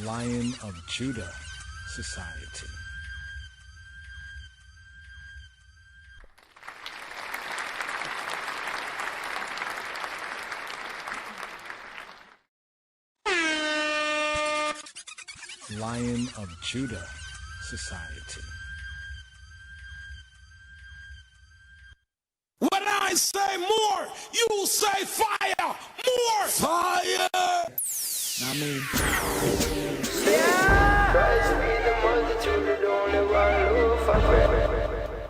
Lion of Judah Society. Lion of Judah Society. When I say more, you say fire. More fire. I mean,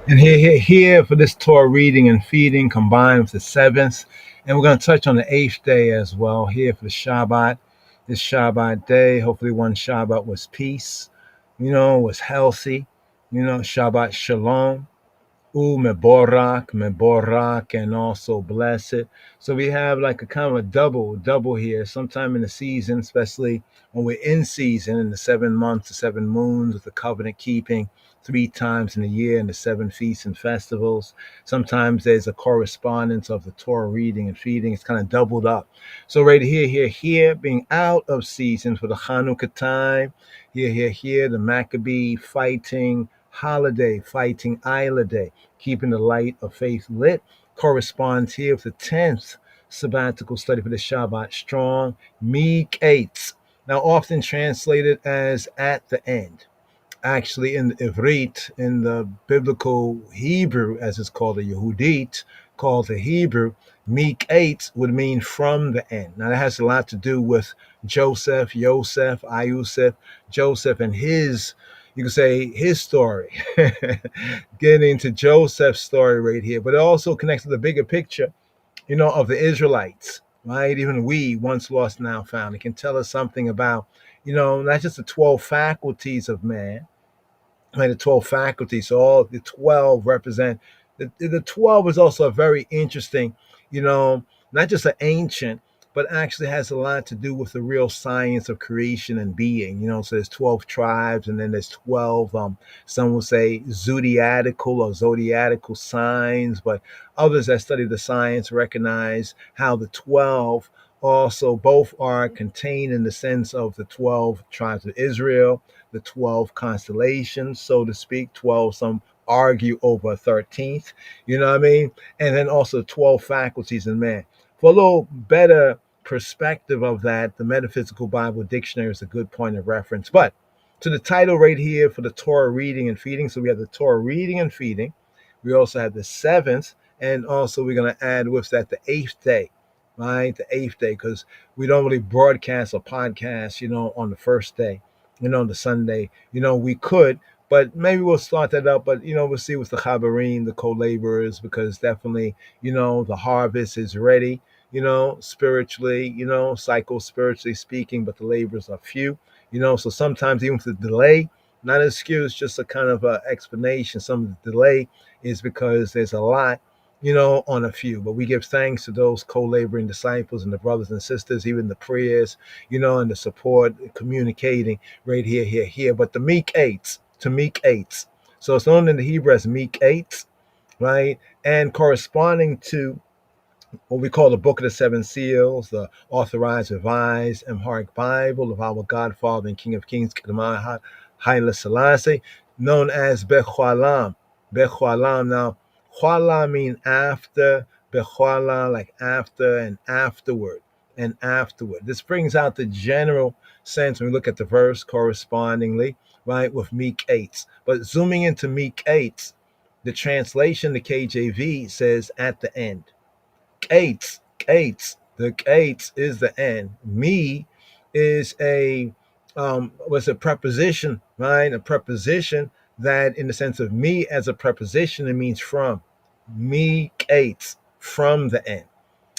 And here for this Torah reading and feeding combined with the seventh. And we're going to touch on the eighth day as well here for the Shabbat. This Shabbat day, hopefully one Shabbat was peace, was healthy, Shabbat Shalom. Meborak, and also blessed. So we have like a kind of a double here, sometime in the season, especially when we're in season in the 7 months, the 7 moons with the covenant keeping 3 times in a year and the 7 feasts and festivals. Sometimes there's a correspondence of the Torah reading and feeding. It's kind of doubled up. So right here, being out of season for the Chanukah time, here, the Maccabee fighting holiday, fighting Isla Day, keeping the light of faith lit, corresponds here with the 10th sabbatical study for the Shabbat strong, MIQQETZ. Now often translated as at the end. Actually in the Ivrit, in the biblical Hebrew, as it's called, the Yehudit, called the Hebrew, MIQQETZ would mean from the end. Now that has a lot to do with Joseph, Ayusef, Joseph and his, you could say, his story. Getting into Joseph's story right here, but it also connects to the bigger picture, of the Israelites, right? Even we, once lost, now found. It can tell us something about, not just the 12 faculties of man, right? The 12 faculties, so all the 12 represent, the 12 is also a very interesting, not just an ancient, but actually has a lot to do with the real science of creation and being, so there's 12 tribes, and then there's 12, some will say zodiacal signs, but others that study the science recognize how the 12 also both are contained in the sense of the 12 tribes of Israel, the 12 constellations, so to speak, 12, some argue over 13th, you know what I mean? And then also 12 faculties in man. For a little better perspective of that, the Metaphysical Bible Dictionary is a good point of reference. But to the title right here for the Torah reading and feeding, so we have the Torah reading and feeding. We also have the 7th, and also we're going to add with that the 8th day, right? The 8th day, because we don't really broadcast or podcast, on the first day, the Sunday. We could, but maybe we'll start that up. But, we'll see with the Chabarim, the co-laborers, because definitely, the harvest is ready, spiritually, psycho-spiritually speaking, but the labors are few, so sometimes even with the delay, not an excuse, just a kind of explanation. Some of the delay is because there's a lot, on a few, but we give thanks to those co-laboring disciples and the brothers and sisters, even the prayers, and the support, communicating right here. But the MIQQETZ, to MIQQETZ. So it's known in the Hebrew as MIQQETZ, right? And corresponding to what we call the Book of the Seven Seals, the Authorized, Revised, Amharic Bible of our Godfather and King of Kings, Haile Selassie, known as Bechualam. Now, Chualam mean after, Bechualam like after and afterward. This brings out the general sense when we look at the verse correspondingly, right, with MIQQETZ. But zooming into MIQQETZ, the translation, the KJV, says at the end. Gates. The gates is the end. Me is a was a preposition, right? A preposition that, in the sense of me as a preposition, it means from. Me gates, from the end.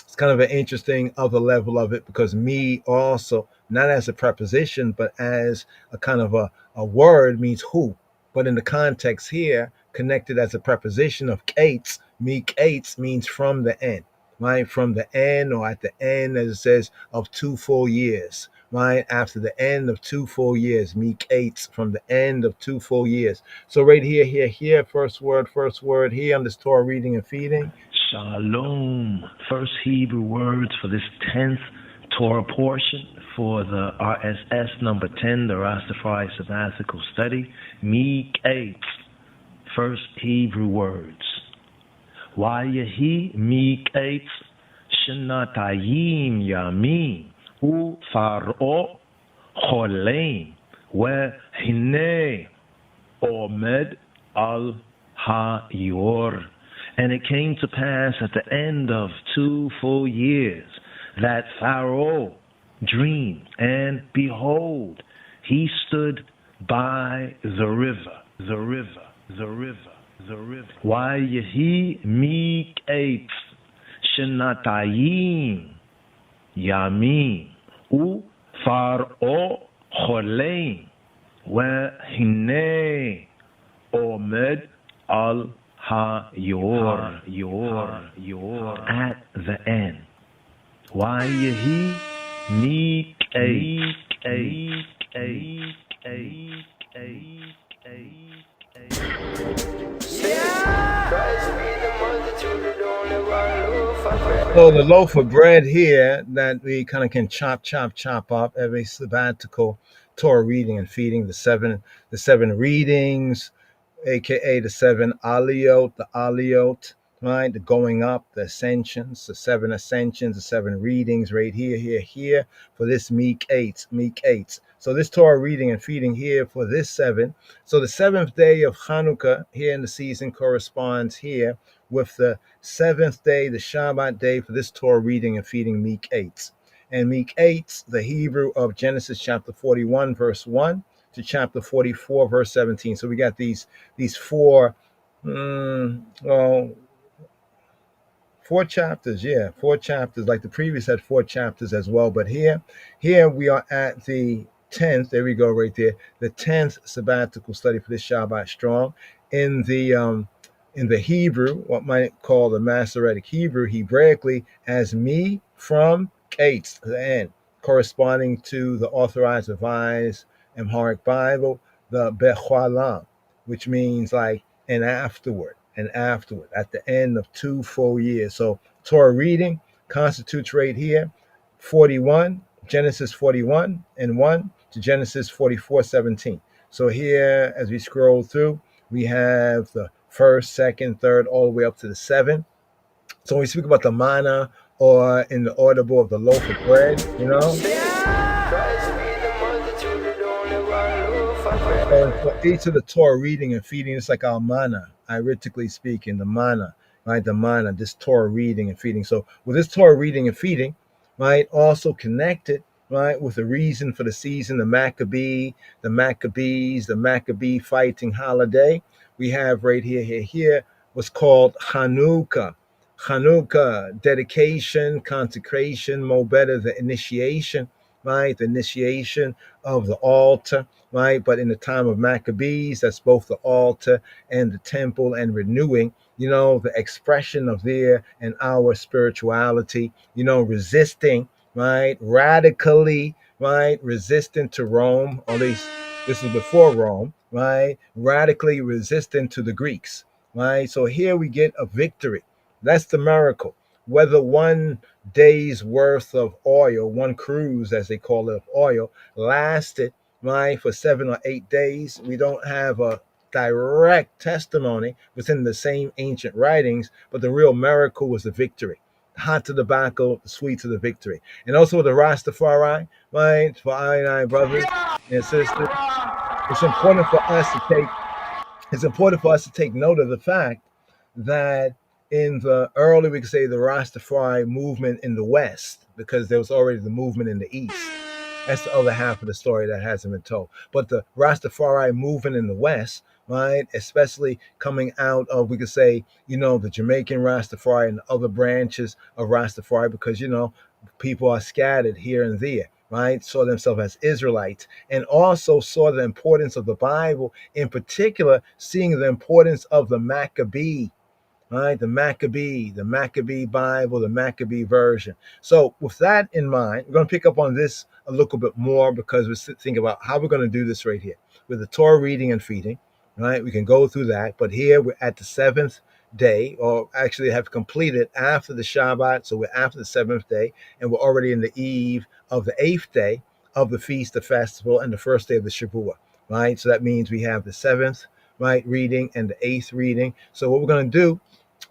It's kind of an interesting other level of it, because me also, not as a preposition, but as a kind of a word, means who. But in the context here, connected as a preposition of gates, me gates means from the end. Right, from the end, or at the end, as it says, of 2 full years, right? After the end of 2 full years, MIQQETZ, from the end of 2 full years. So right here, first word here on this Torah reading and feeding. Shalom. First Hebrew words for this 10th Torah portion for the RSS number 10, the Rastafari Sabbatical Study, MIQQETZ, first Hebrew words. Wayahi MIQQETZ Shnatayim Yamin U Faro Cholein Wehine Omed Al Ha-Yor. And it came to pass at the end of 2 full years that Pharaoh dreamed, and behold, he stood by the river. Wayahi MIQQETZ Shnatayim Yamin U Faro Cholein Wehine Omed Al Ha-Yor. At the end. Wayahi So the loaf of bread here that we kind of can chop up every sabbatical Torah reading and feeding, the seven readings, aka the 7 aliyot, right? The going up, the ascensions, the 7 ascensions, the 7 readings right here for this MIQQETZ. So this Torah reading and feeding here for this 7. So the 7th day of Hanukkah here in the season corresponds here with the 7th day, the Shabbat day for this Torah reading and feeding MIQQETZ. And MIQQETZ, the Hebrew of Genesis chapter 41, verse 1 to chapter 44, verse 17. So we got these 4 chapters, 4 chapters, like the previous had 4 chapters as well. But here we are at the 10th, there we go right there, the 10th sabbatical study for this Shabbat strong. In the Hebrew, what might call the Masoretic Hebrew, Hebraically, as me from Kates, the end, corresponding to the Authorized Revised Amharic Bible, the Bechalam, which means like and afterward, at the end of 2 full years. So Torah reading constitutes right here 41, Genesis 41 and 1 to Genesis 44:17. So here, as we scroll through, we have the 1st, 2nd, 3rd, all the way up to the 7th. So when we speak about the manna, or in the audible of the loaf of bread, So for each of the Torah reading and feeding, it's like our manna, iritically speaking, the manna, right? The manna, this Torah reading and feeding. So with this Torah reading and feeding, right, also connected, right, with the reason for the season, the Maccabees, the Maccabee fighting holiday, we have right here, what's called Hanukkah. Hanukkah, dedication, consecration, more better, the initiation, right? The initiation of the altar, right? But in the time of Maccabees, that's both the altar and the temple and renewing, the expression of their and our spirituality, resisting, right? Radically, right? Resistant to Rome, or at least this is before Rome, right? Radically resistant to the Greeks, right? So here we get a victory. That's the miracle. Whether 1 day's worth of oil, 1 cruise, as they call it, of oil, lasted, right, for 7 or 8 days, we don't have a direct testimony within the same ancient writings, but the real miracle was the victory. Hot to the tobacco, the sweet to the victory. And also the Rastafari, right, for I and I brothers and sisters, it's important for us to take note of the fact that in the early, we could say, the Rastafari movement in the West, because there was already the movement in the East. That's the other half of the story that hasn't been told. But the Rastafari movement in the West, right, especially coming out of, we could say, the Jamaican Rastafari and other branches of Rastafari, because, people are scattered here and there, right, saw themselves as Israelites, and also saw the importance of the Bible, in particular, seeing the importance of the Maccabee, right? The Maccabee Bible, the Maccabee version. So with that in mind, we're going to pick up on this a little bit more, because we're thinking about how we're going to do this right here with the Torah reading and feeding, right? We can go through that, but here we're at the 7th day, or actually have completed after the Shabbat. So we're after the seventh day, and we're already in the eve of the eighth day of the feast, the festival, and the first day of the Shavua, right? So that means we have the seventh, right, reading and the eighth reading. So what we're going to do,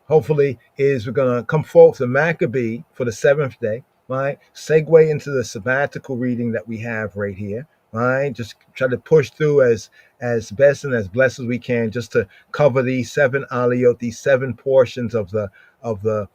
hopefully, is we're going to come forth the Maccabee for the seventh day, right? Segue into the sabbatical reading that we have right here, right? Just try to push through as best and as blessed as we can, just to cover these seven aliyot, these seven portions of the of the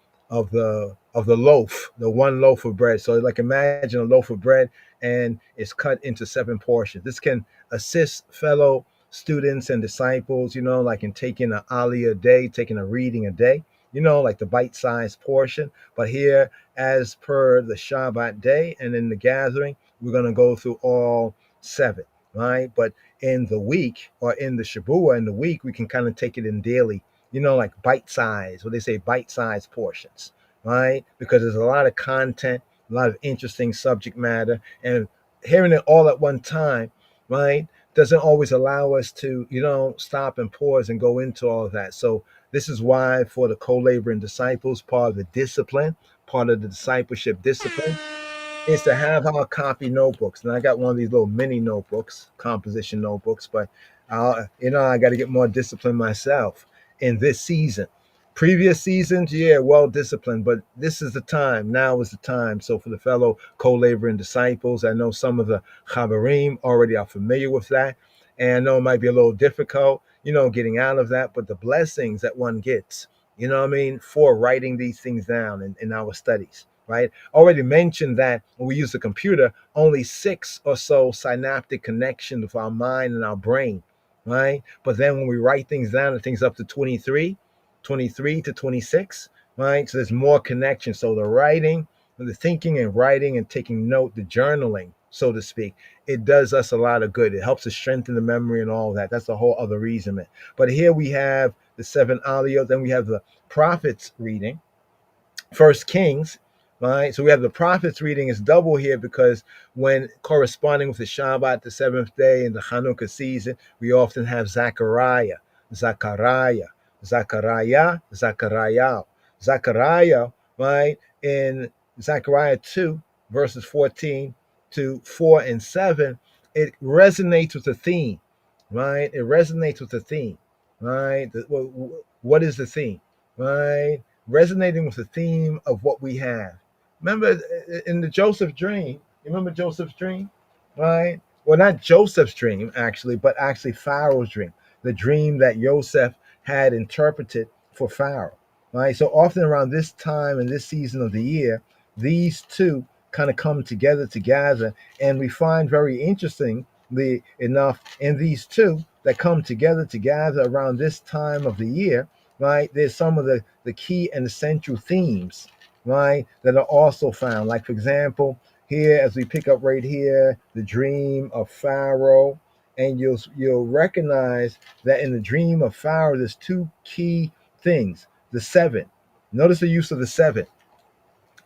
loaf, the one loaf of bread. So, like, imagine a loaf of bread, and it's cut into seven portions. This can assist fellow students and disciples, like in taking an aliyah a day, taking a reading a day, like the bite-sized portion. But here, as per the Shabbat day and in the gathering, we're going to go through all seven, right? But in the week, or in the Shabbat in the week, we can kind of take it in daily, like bite-sized, what they say, bite-sized portions, right? Because there's a lot of content, a lot of interesting subject matter, and hearing it all at one time, right, doesn't always allow us to, stop and pause and go into all of that. So this is why, for the co-laboring disciples, part of the discipline, part of the discipleship discipline, is to have our copy notebooks. And I got one of these little mini notebooks, composition notebooks, but I got to get more disciplined myself in this season. Previous seasons, yeah, well disciplined, but this is the time. Now is the time. So for the fellow co-laboring disciples, I know some of the Chaverim already are familiar with that, and I know it might be a little difficult, getting out of that, but the blessings that one gets, for writing these things down in our studies, right? Already mentioned that when we use the computer, only 6 or so synaptic connections with our mind and our brain, right? But then when we write things down, it things up to 23 to 26, right? So there's more connection. So the writing, the thinking and writing and taking note, the journaling, so to speak, it does us a lot of good. It helps us strengthen the memory and all that. That's a whole other reason, man. But here we have the 7 aliyot, then we have the prophets reading, First Kings, right? So we have the prophets reading is double here, because when corresponding with the Shabbat, the seventh day, and the Chanukah season, we often have Zechariah, Zechariah, right? In Zechariah 2, verses 14 to 4 and 7, it resonates with the theme, right? It resonates with the theme, right? What is the theme, right? Resonating with the theme of what we have. Remember in the Joseph dream, you remember Joseph's dream, right? Well, not Joseph's dream, actually, but actually Pharaoh's dream, the dream that Joseph had interpreted for Pharaoh, right? So often around this time and this season of the year, these two kind of come together, and we find very interestingly enough, in these two that come together around this time of the year, right? There's some of the key and essential themes, right, that are also found. Like, for example, here, as we pick up right here, the dream of Pharaoh, and you'll recognize that in the dream of Pharaoh, there's two key things. The 7. Notice the use of the 7,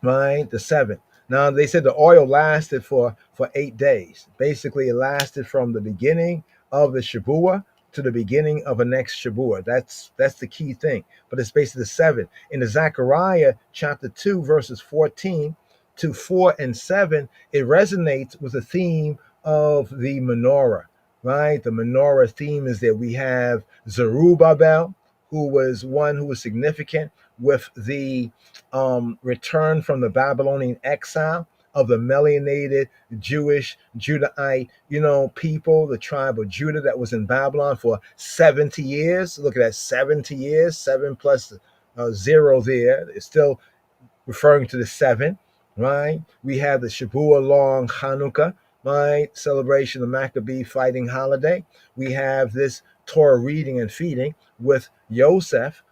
right? The 7. Now, they said the oil lasted for 8 days. Basically, it lasted from the beginning of the Shavua to the beginning of a next Shavua. That's the key thing. But it's basically the 7. In the Zechariah chapter 2, verses 14 to 4 and 7, it resonates with the theme of the menorah, right? The menorah theme is that we have Zerubbabel, who was one who was significant with the return from the Babylonian exile of the melanated Jewish Judahite, people, the tribe of Judah that was in Babylon for 70 years. Look at that, 70 years, 7 plus 0 there. It's still referring to the 7, right? We have the Shavua long Chanukah, right? Celebration of Maccabee fighting holiday. We have this Torah reading and feeding with Joseph,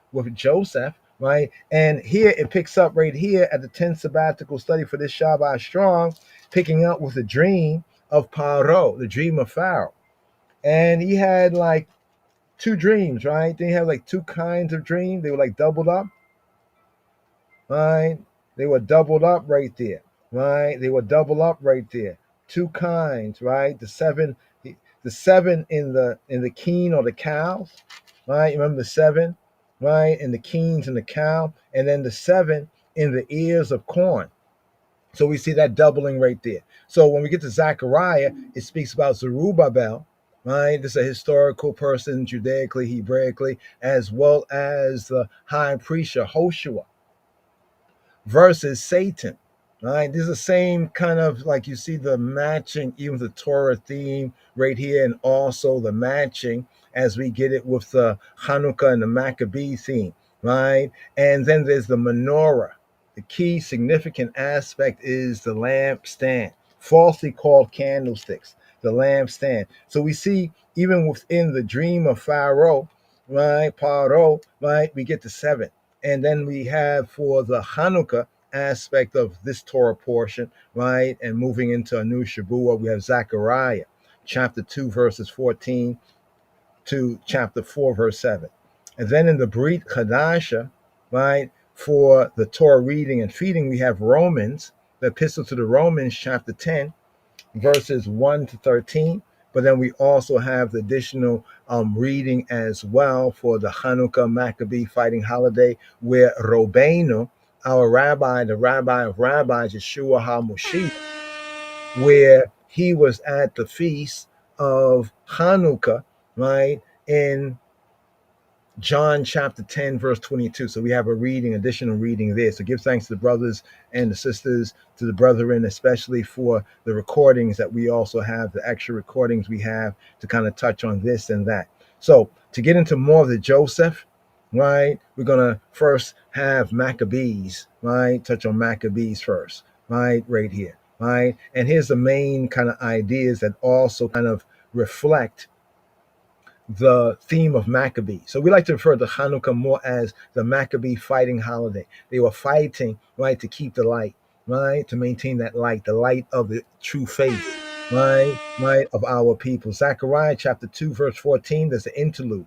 right? And here it picks up right here at the 10th sabbatical study for this Shabbat Strong, picking up with the dream of Paro, the dream of Pharaoh. And he had like 2 dreams, right? Then he had like 2 kinds of dreams. They were like doubled up, right? They were doubled up right there, right? They were double up right there. 2 kinds, right? The 7 in the keen or the cows, right? Remember the 7, right? And the keens in the cow, and then the 7 in the ears of corn. So we see that doubling right there. So when we get to Zechariah, it speaks about Zerubbabel, right? This is a historical person, Judaically, Hebraically, as well as the high priest Yehoshua versus Satan. Right, this is the same kind of like you see the matching, even the Torah theme right here, and also the matching as we get it with the Hanukkah and the Maccabee theme, right? And then there's the menorah. The key significant aspect is the lampstand, falsely called candlesticks, the lampstand. So we see even within the dream of Pharaoh, right, Paro, right, we get the 7. And then we have for the Hanukkah aspect of this Torah portion, right? And moving into a new Shavua, we have Zechariah chapter 2, verses 14 to chapter 4, verse 7. And then in the Brit Chadasha, right, for the Torah reading and feeding, we have Romans, the epistle to the Romans, chapter 10, verses 1 to 13. But then we also have the additional reading as well for the Hanukkah Maccabee fighting holiday, where Robbeinu, our rabbi, the rabbi of rabbis, Yeshua HaMoshiach, where he was at the feast of Hanukkah, right, in John chapter 10, verse 22. So we have a reading, additional reading there. So give thanks to the brothers and the sisters, to the brethren, especially for the recordings that we also have, the extra recordings we have to kind of touch on this and that. So to get into more of the Joseph, right, we're going to first have Maccabees, right, touch on Maccabees first, right here, right. And here's the main kind of ideas that also kind of reflect the theme of Maccabee. So we like to refer to Hanukkah more as the Maccabee fighting holiday. They were fighting, right, to keep the light, right, to maintain that light, the light of the true faith, right, of our people. Zechariah chapter 2, verse 14, there's an interlude,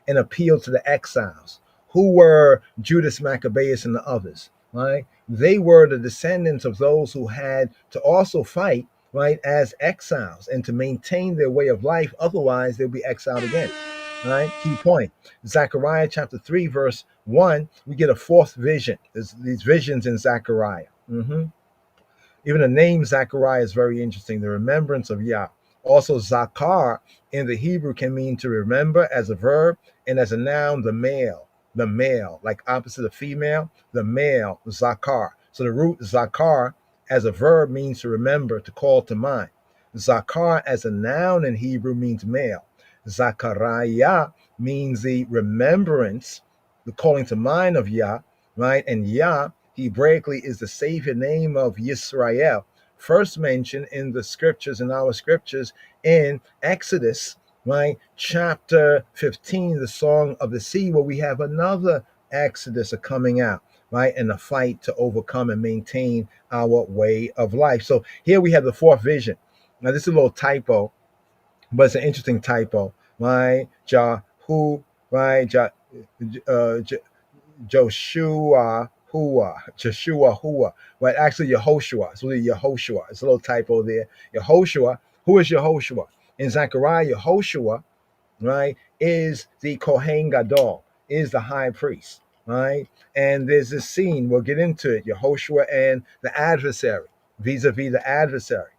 an appeal to the exiles. Who were Judas Maccabeus and the others, right? They were the descendants of those who had to also fight, right, as exiles and to maintain their way of life. Otherwise, they'll be exiled again, right? Key point. Zechariah chapter 3, verse 1, we get a fourth vision. There's these visions in Zechariah. Even the name Zechariah is very interesting, the remembrance of Yah. Also, Zakar in the Hebrew can mean to remember as a verb, and as a noun, the male, like opposite of female, the male, Zakar. So the root Zakar as a verb means to remember, to call to mind. Zakar as a noun in Hebrew means male. Zachariah means the remembrance, the calling to mind of Yah, right? And Yah, Hebraically, is the savior name of Yisrael, first mentioned in the scriptures, in our scriptures, in Exodus, right? Chapter 15, the Song of the Sea, where we have another Exodus coming out, right? And a fight to overcome and maintain our way of life. So here we have the fourth vision. Now, this is a little typo, but it's an interesting typo, right? Jahu, right? Joshua Hua, right? Actually, Yehoshua. It's really Yehoshua. It's a little typo there. Yehoshua. Who is Yehoshua? In Zechariah, Yehoshua, right, is the Kohen Gadol, is the high priest, right? And there's this scene, we'll get into it, Yehoshua and the adversary, vis-a-vis the adversary.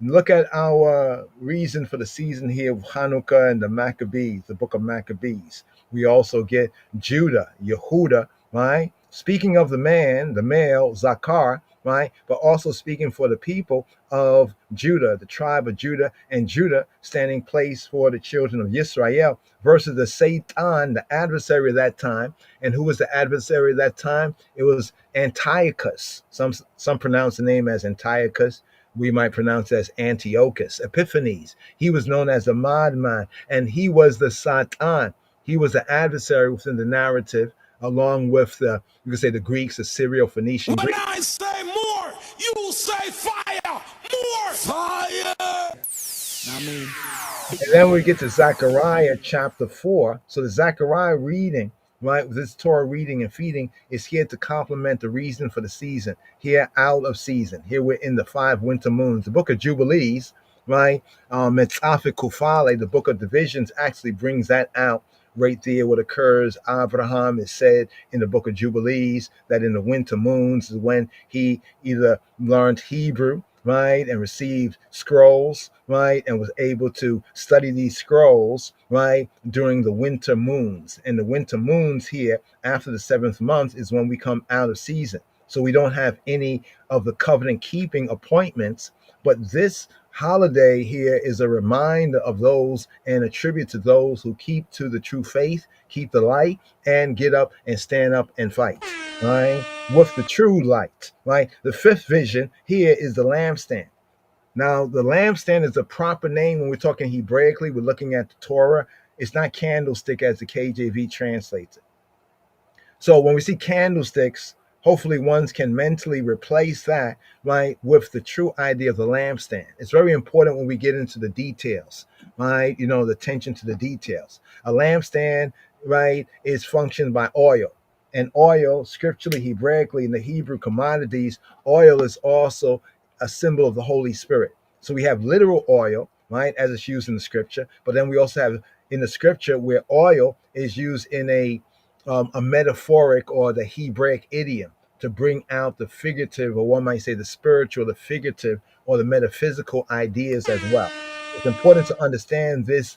Look at our reason for the season here of Hanukkah and the Maccabees, the book of Maccabees. We also get Judah, Yehuda, right? Speaking of the man, the male, Zakar, right? But also speaking for the people of Judah, the tribe of Judah, and Judah standing place for the children of Yisrael versus the Satan, the adversary of that time. And who was the adversary of that time? It was Antiochus. Some pronounce the name as Antiochus. We might pronounce it as Antiochus, Epiphanes. He was known as the Madman, and he was the Satan. He was the adversary within the narrative, along with the, you could say, the Greeks, the Syro-Phoenician When Greeks. I say more, you say fire. More fire. I mean, And then we get to Zechariah chapter 4. So the Zechariah reading, right, this Torah reading and feeding is here to complement the reason for the season. Here, out of season. Here we're in the 5 winter moons. The book of Jubilees, right, Metzafik Kufale, the book of divisions, actually brings that out right there what occurs. Abraham is said in the book of Jubilees that in the winter moons is when he either learned Hebrew, right, and received scrolls, right, and was able to study these scrolls, right, during the winter moons. And the winter moons here after the seventh month is when we come out of season. So we don't have any of the covenant keeping appointments, but this holiday here is a reminder of those and a tribute to those who keep to the true faith, keep the light, and get up and stand up and fight, right? With the true light, right? The fifth vision here is the lampstand. Now, the lampstand is the proper name when we're talking Hebraically. We're looking at the Torah. It's not candlestick as the KJV translates it. So when we see candlesticks, hopefully ones can mentally replace that, right, with the true idea of the lampstand. It's very important when we get into the details, right? You know, the attention to the details. A lampstand, right, is functioned by oil. And oil, scripturally, Hebraically, in the Hebrew commodities, oil is also a symbol of the Holy Spirit. So we have literal oil, right, as it's used in the scripture, but then we also have in the scripture where oil is used in a metaphoric or the Hebraic idiom to bring out the figurative, or one might say the spiritual, the figurative, or the metaphysical ideas as well. It's important to understand this.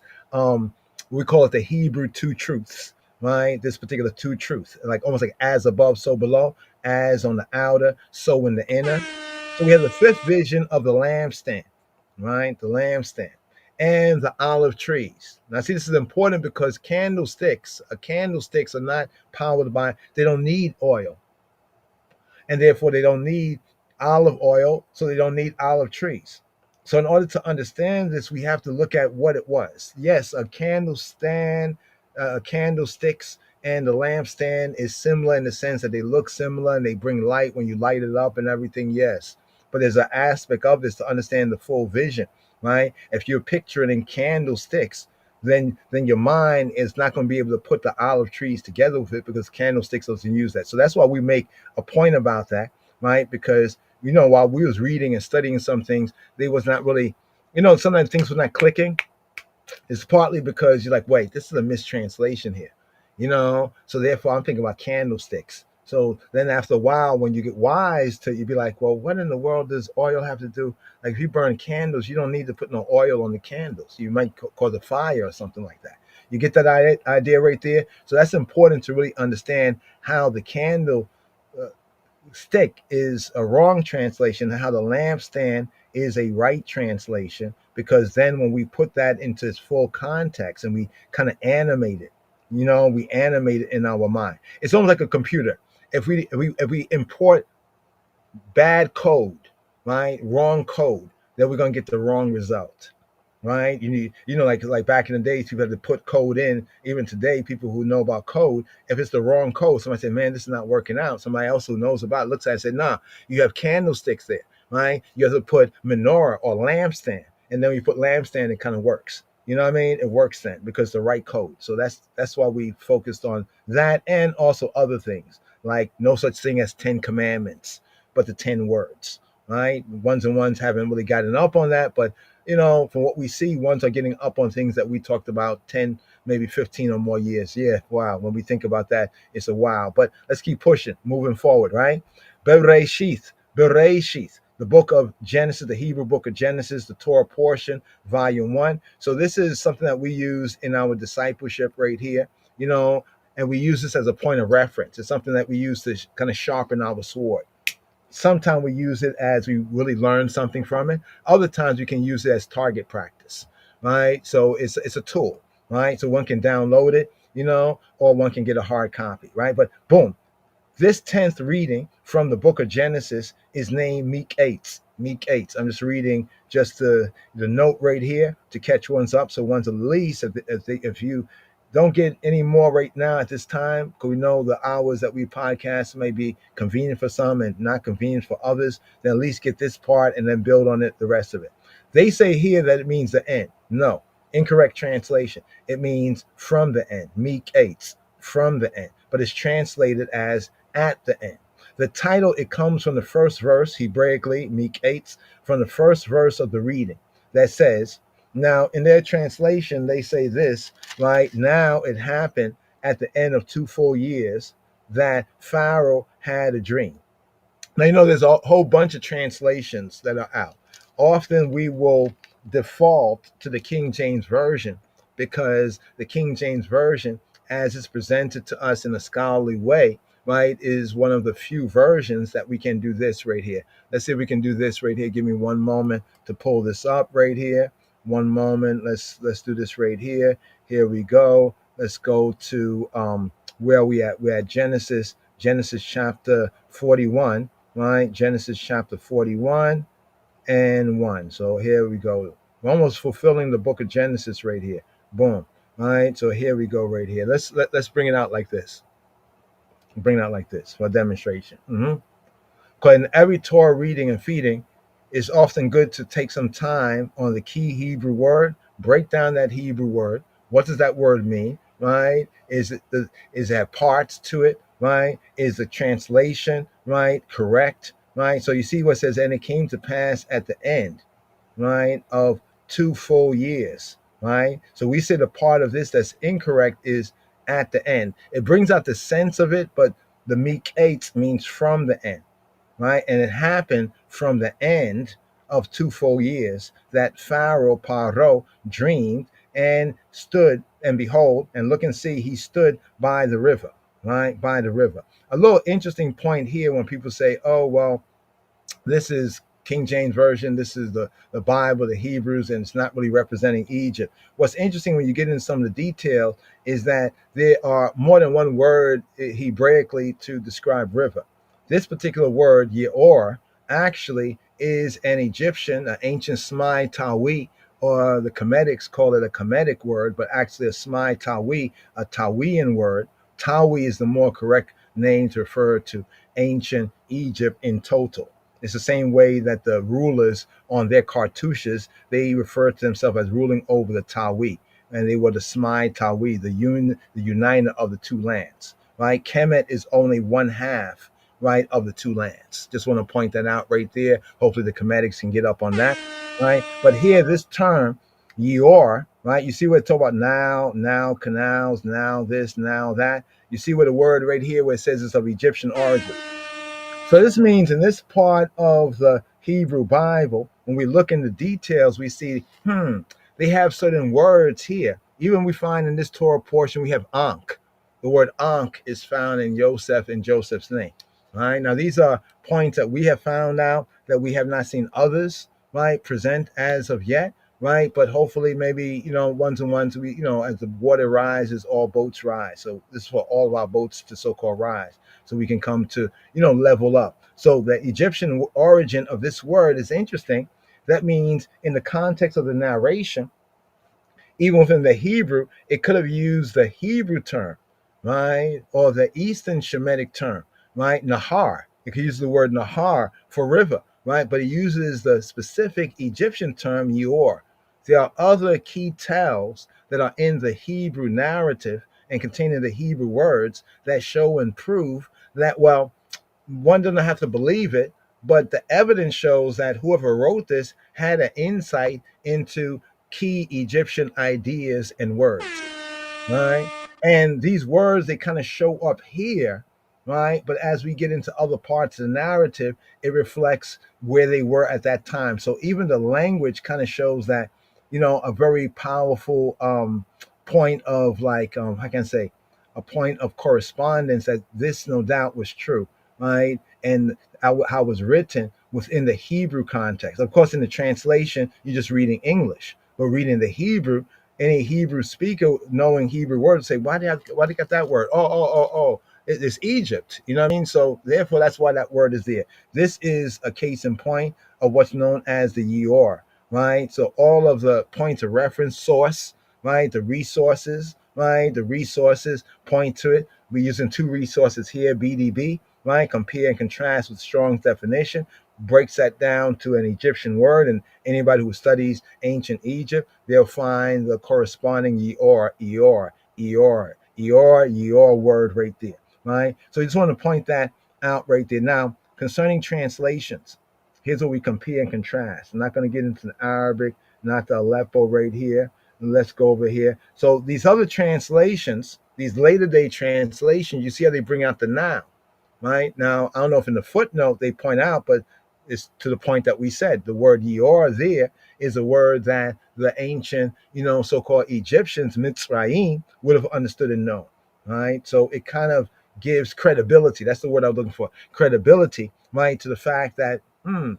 We call it the Hebrew two truths, right? This particular two truths, like almost like as above, so below, as on the outer, so in the inner. So we have the fifth vision of the lampstand, right? The lampstand and the olive trees. Now, see, this is important because candlesticks are not powered by, they don't need oil. And therefore, they don't need olive oil, so they don't need olive trees. So in order to understand this, we have to look at what it was. Yes, a candlesticks and the lampstand is similar in the sense that they look similar and they bring light when you light it up and everything, yes. But there's an aspect of this to understand the full vision, right? If you're picturing in candlesticks, then your mind is not going to be able to put the olive trees together with it because candlesticks doesn't use that. So that's why we make a point about that, right? Because, you know, while we was reading and studying some things, they was not really, you know, sometimes things were not clicking. It's partly because you're like, wait, this is a mistranslation here, you know? So therefore I'm thinking about candlesticks. So then after a while, when you get wise to, you'd be like, well, what in the world does oil have to do? Like if you burn candles, you don't need to put no oil on the candles. You might cause a fire or something like that. You get that idea right there? So that's important to really understand how the candle stick is a wrong translation and how the lampstand is a right translation, because then when we put that into its full context and we kind of animate it, you know, we animate it in our mind. It's almost like a computer. If we import bad code, right, wrong code, then we're gonna get the wrong result, right? You need, you know, like back in the days, people had to put code in. Even today, people who know about code, if it's the wrong code, somebody say, man, this is not working out. Somebody else who knows about it looks at it and said, nah, you have candlesticks there, right? You have to put menorah or lampstand, and then when you put lampstand, it kind of works. You know what I mean? It works then because the right code. So that's why we focused on that, and also other things like no such thing as 10 commandments, but the 10 words, right? Ones and ones haven't really gotten up on that, but you know, from what we see, ones are getting up on things that we talked about 10, maybe 15 or more years. Yeah, wow. When we think about that, it's a wow. But let's keep pushing, moving forward, right? Bereshith, the book of Genesis, the Hebrew book of Genesis, the Torah portion, volume 1. So this is something that we use in our discipleship right here, you know, and we use this as a point of reference. It's something that we use to kind of sharpen our sword. Sometimes we use it as we really learn something from it. Other times we can use it as target practice, right? So it's a tool, right? So one can download it, you know, or one can get a hard copy, right? But boom, this 10th reading from the book of Genesis is named MIQQETZ. MIQQETZ. I'm just reading just the note right here to catch one's up. So one's at least, if you don't get any more right now at this time, because we know the hours that we podcast may be convenient for some and not convenient for others, then at least get this part and then build on it, the rest of it. They say here that it means the end. No, incorrect translation. It means from the end. MIQQETZ, from the end. But it's translated as at the end. The title, it comes from the first verse, Hebraically, MIQQETZ, from the first verse of the reading that says, Now, in their translation, they say this, right? Now it happened at the end of 2 full years that Pharaoh had a dream. Now, there's a whole bunch of translations that are out. Often we will default to the King James Version because the King James Version, as it's presented to us in a scholarly way, right, is one of the few versions that we can do this right here. Let's see if we can do this right here. Give me one moment to pull this up right here. One moment. Let's do this right here. Here we go. Let's go to where we at. We're at Genesis chapter 41, right? Genesis chapter 41 and 1. So here we go. We're almost fulfilling the book of Genesis right here. Boom. All right. So here we go right here. Let's bring it out like this. Bring it out like this for a demonstration. Because in every Torah reading and feeding, it's often good to take some time on the key Hebrew word, break down that Hebrew word. What does that word mean? Right? Is there parts to it? Right? Is the translation right correct? Right? So you see what it says, and it came to pass at the end, right, of 2 full years. Right? So we say the part of this that's incorrect is at the end. It brings out the sense of it, but the MIQQETZ means from the end. Right? And it happened from the end of 2 full years that Pharaoh Paro dreamed and stood, and behold, and look and see, he stood by the river, right? By the river. A little interesting point here when people say, oh, well, this is King James Version, this is the Bible, the Hebrews, and it's not really representing Egypt. What's interesting when you get into some of the details is that there are more than one word Hebraically to describe river. This particular word, Yeor, actually is an Egyptian, an ancient Smai Tawi, or the Comedics call it a Comedic word, but actually a Smai Tawi, a Tawian word. Tawi is the more correct name to refer to ancient Egypt in total. It's the same way that the rulers on their cartouches, they refer to themselves as ruling over the Tawi. And they were the Smai Tawi, the uniter of the two lands. Right? Kemet is only one half, right, of the two lands. Just want to point that out right there. Hopefully the Comedics can get up on that. Right? But here, this term, Yeor, right? You see what it's talking about now, canals, now this, now that. You see what the word right here where it says it's of Egyptian origin. So this means in this part of the Hebrew Bible, when we look in the details, we see, they have certain words here. Even we find in this Torah portion, we have Ankh. The word Ankh is found in Joseph's name. Right? Now, these are points that we have found out that we have not seen others, right, present as of yet, right? But hopefully maybe, ones and ones, we, as the water rises, all boats rise. So this is for all of our boats to so-called rise. So we can come to, level up. So the Egyptian origin of this word is interesting. That means in the context of the narration, even within the Hebrew, it could have used the Hebrew term, right? Or the Eastern Shemitic term, right? Nahar. It could use the word Nahar for river, right? But it uses the specific Egyptian term Yeor. There are other key tells that are in the Hebrew narrative and containing the Hebrew words that show and prove that, well, one doesn't have to believe it, but the evidence shows that whoever wrote this had an insight into key Egyptian ideas and words, right? And these words, they kind of show up here, right? But as we get into other parts of the narrative, it reflects where they were at that time. So even the language kind of shows that, a very powerful point of how can I say, a point of correspondence that this no doubt was true, right? And how it was written within the Hebrew context. Of course, in the translation, you're just reading English, but reading the Hebrew, any Hebrew speaker knowing Hebrew words say, why they got that word? Oh, it's Egypt. You know what I mean? So therefore, that's why that word is there. This is a case in point of what's known as the Yeor, right? So all of the points of reference, source, right? The resources, right? The resources point to it. We're using two resources here, BDB, right? Compare and contrast with Strong's definition, breaks that down to an Egyptian word, and anybody who studies ancient Egypt, they'll find the corresponding Yeor word right there, right? So I just want to point that out right there. Now, concerning translations, here's what we compare and contrast. I'm not going to get into the Arabic not the Aleppo right here. Let's go over here. So these other translations, these later day translations, you see how they bring out the now, right? Now, I don't know if in the footnote they point out, but it's to the point that we said the word Yor there is a word that the ancient, so-called Egyptians, Mitzrayim, would have understood and known, right? So it kind of gives credibility. That's the word I was looking for. Credibility, right, to the fact that,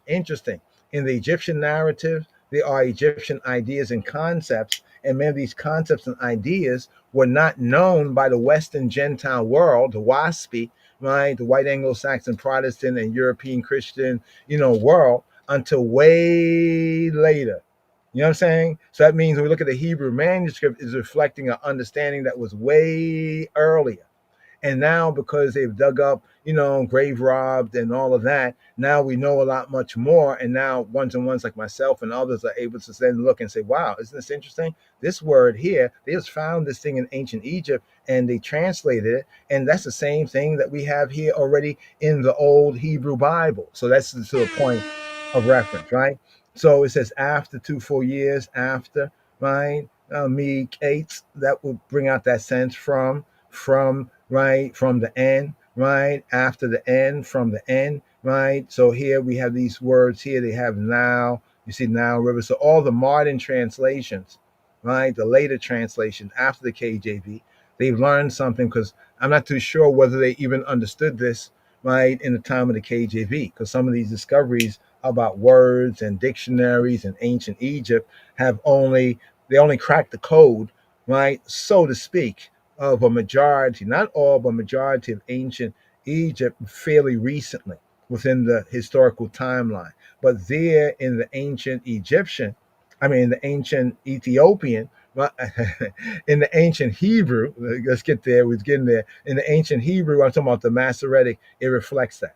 interesting. In the Egyptian narrative, there are Egyptian ideas and concepts, and many of these concepts and ideas were not known by the Western Gentile world, the WASPy, right, the white Anglo-Saxon Protestant and European Christian, world until way later. You know what I'm saying? So that means when we look at the Hebrew manuscript, is reflecting an understanding that was way earlier. And now, because they've dug up, grave robbed and all of that, now we know a lot much more. And now ones and ones like myself and others are able to then look and say, wow, isn't this interesting? This word here, they just found this thing in ancient Egypt and they translated it. And that's the same thing that we have here already in the old Hebrew Bible. So that's to the point of reference, right? So it says after 2 full years, after, right? MIQQETZ, that would bring out that sense from, right, from the end, right, after the end, from the end, right. So here we have these words here. They have now, you see now river. So all the modern translations, right, the later translations after the KJV, they've learned something, because I'm not too sure whether they even understood this, right, in the time of the KJV, because some of these discoveries about words and dictionaries in ancient Egypt they only cracked the code, right, so to speak, of a majority, not all, but majority of ancient Egypt fairly recently within the historical timeline. But there in the ancient Egyptian, the ancient Ethiopian, in the ancient Hebrew, let's get there, we're getting there. In the ancient Hebrew, I'm talking about the Masoretic, it reflects that,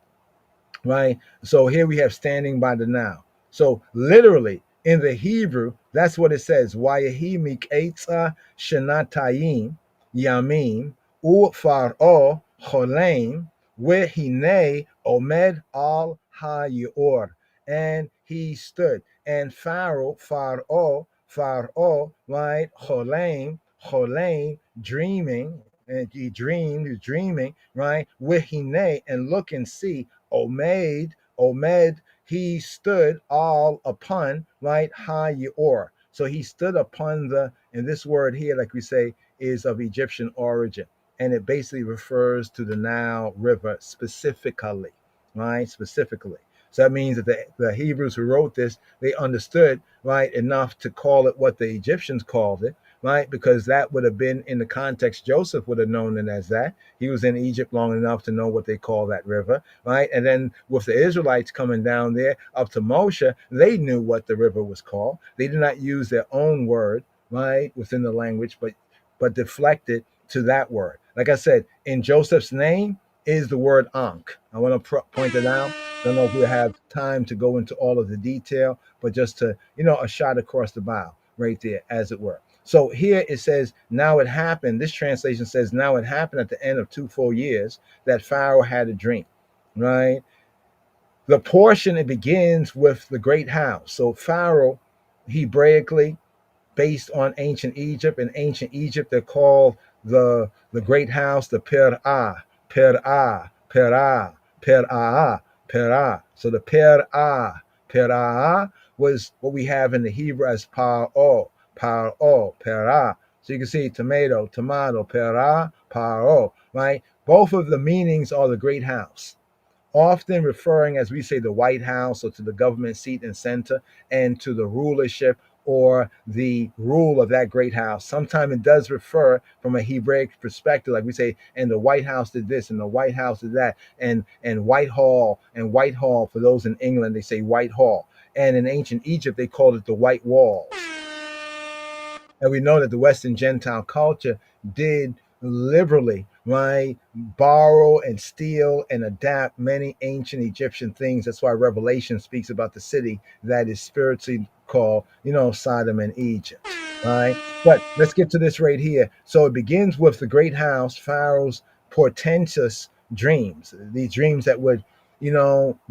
right? So here we have standing by the now. So literally in the Hebrew, that's what it says. Wayahi miketza shenatayim yamim u'far'o cholem wehine omed al hayor. And he stood. And Pharaoh, right? Cholem, dreaming. And he was dreaming, right? Wehine, and look and see. Omed, he stood all upon, right? Hayor. So he stood upon and this word here, like we say, is of Egyptian origin. And it basically refers to the Nile River specifically, right? Specifically. So that means that the Hebrews who wrote this, they understood, right, enough to call it what the Egyptians called it, right? Because that would have been in the context, Joseph would have known it as that. He was in Egypt long enough to know what they call that river, right? And then with the Israelites coming down there up to Moshe, they knew what the river was called. They did not use their own word, right, within the language, but deflected to that word. Like I said, in Joseph's name is the word Ankh. I want to point it out. Don't know if we have time to go into all of the detail, but just to, a shot across the bow right there, as it were. So here it says, now it happened. This translation says, now it happened at the end of 2 full years that Pharaoh had a dream, right? The portion, it begins with the great house. So Pharaoh, Hebraically, based on ancient Egypt. In ancient Egypt, they're called the great house, the Per'ah. So the Per'ah was what we have in the Hebrew as Paro, Per'ah. So you can see tomato, Per'ah, right? Both of the meanings are the great house, often referring, as we say, the White House, or to the government seat and center, and to the rulership or the rule of that great house. Sometimes it does refer from a Hebraic perspective, like we say, and the White House did this, and the White House did that, and Whitehall, for those in England, they say Whitehall. And in ancient Egypt, they called it the White Walls. And we know that the Western Gentile culture did liberally, right, borrow and steal and adapt many ancient Egyptian things. That's why Revelation speaks about the city that is spiritually called, Sodom and Egypt, right? But let's get to this right here. So it begins with the great house, Pharaoh's portentous dreams, these dreams that would,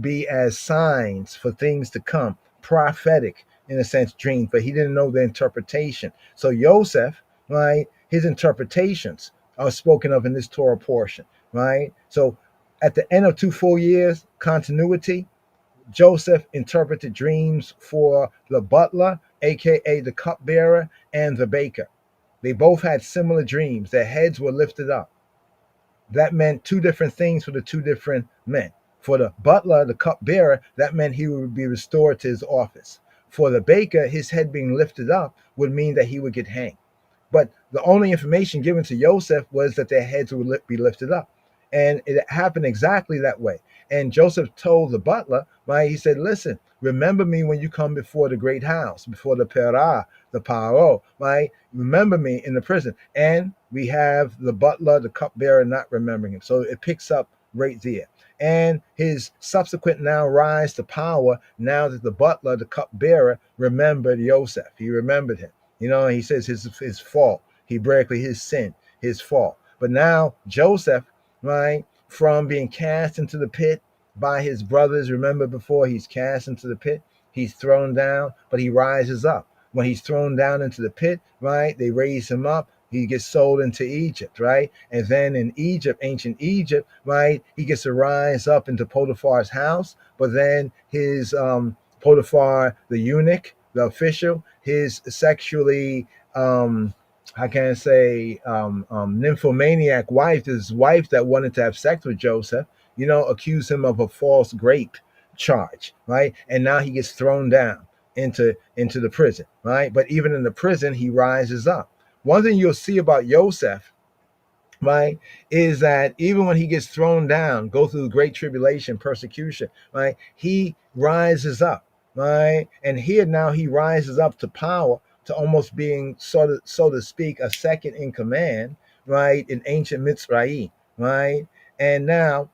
be as signs for things to come, prophetic, in a sense, dreams, but he didn't know the interpretation. So Joseph, right, his interpretations are spoken of in this Torah portion, right? So at the end of 2 full years, continuity, Joseph interpreted dreams for the butler, aka the cupbearer, and the baker. They both had similar dreams. Their heads were lifted up. That meant two different things for the two different men. For the butler, the cupbearer, that meant he would be restored to his office. For the baker, his head being lifted up would mean that he would get hanged. But the only information given to Joseph was that their heads would be lifted up. And it happened exactly that way. And Joseph told the butler, right, he said, listen, remember me when you come before the great house, before the Perah, the Paro, right? Remember me in the prison. And we have the butler, the cupbearer, not remembering him. So it picks up right there. And his subsequent now rise to power, now that the butler, the cupbearer, remembered Joseph. He remembered him. You know, he says his fault, Hebraically his sin, his fault. But now Joseph, right, from being cast into the pit by his brothers, remember before he's cast into the pit, he's thrown down, but he rises up. When he's thrown down into the pit, right, they raise him up. He gets sold into Egypt, right? And then in Egypt, ancient Egypt, right, he gets to rise up into Potiphar's house. But then his Potiphar, the eunuch, the official, his sexually, how can I say, nymphomaniac wife, his wife that wanted to have sex with Joseph, you know, accused him of a false grape charge, right? And now he gets thrown down into the prison, right? But even in the prison, he rises up. One thing you'll see about Joseph, right, is that even when he gets thrown down, go through great tribulation, persecution, right, he rises up, right? And here now he rises up to power, to almost being, so to speak, a second in command, right, in ancient Mitzrayim, right? And now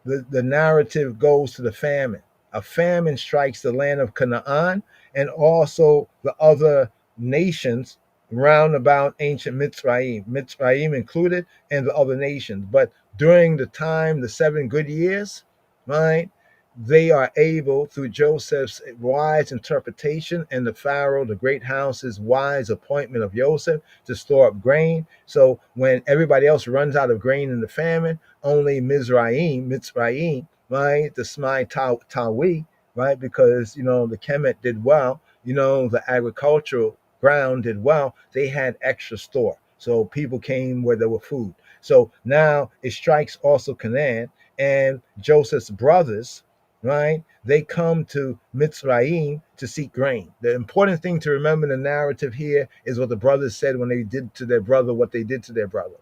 the narrative goes to the famine. A famine strikes the land of Canaan and also the other nations round about ancient Mitzrayim included, and the other nations. But during the time, the 7 good years, right, they are able, through Joseph's wise interpretation and the Pharaoh, the great house's wise appointment of Joseph to store up grain. So when everybody else runs out of grain in the famine, only Mitzrayim, right, the Smai Tawi, right, because, you know, the Kemet did well, you know, the agricultural ground did well, they had extra store. So people came where there were food. So now it strikes also Canaan, and Joseph's brothers, right, they come to Mitzrayim to seek grain. The important thing to remember in the narrative here is what the brothers said when they did to their brother what they did to their brother.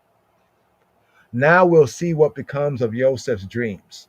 Now we'll see what becomes of Joseph's dreams.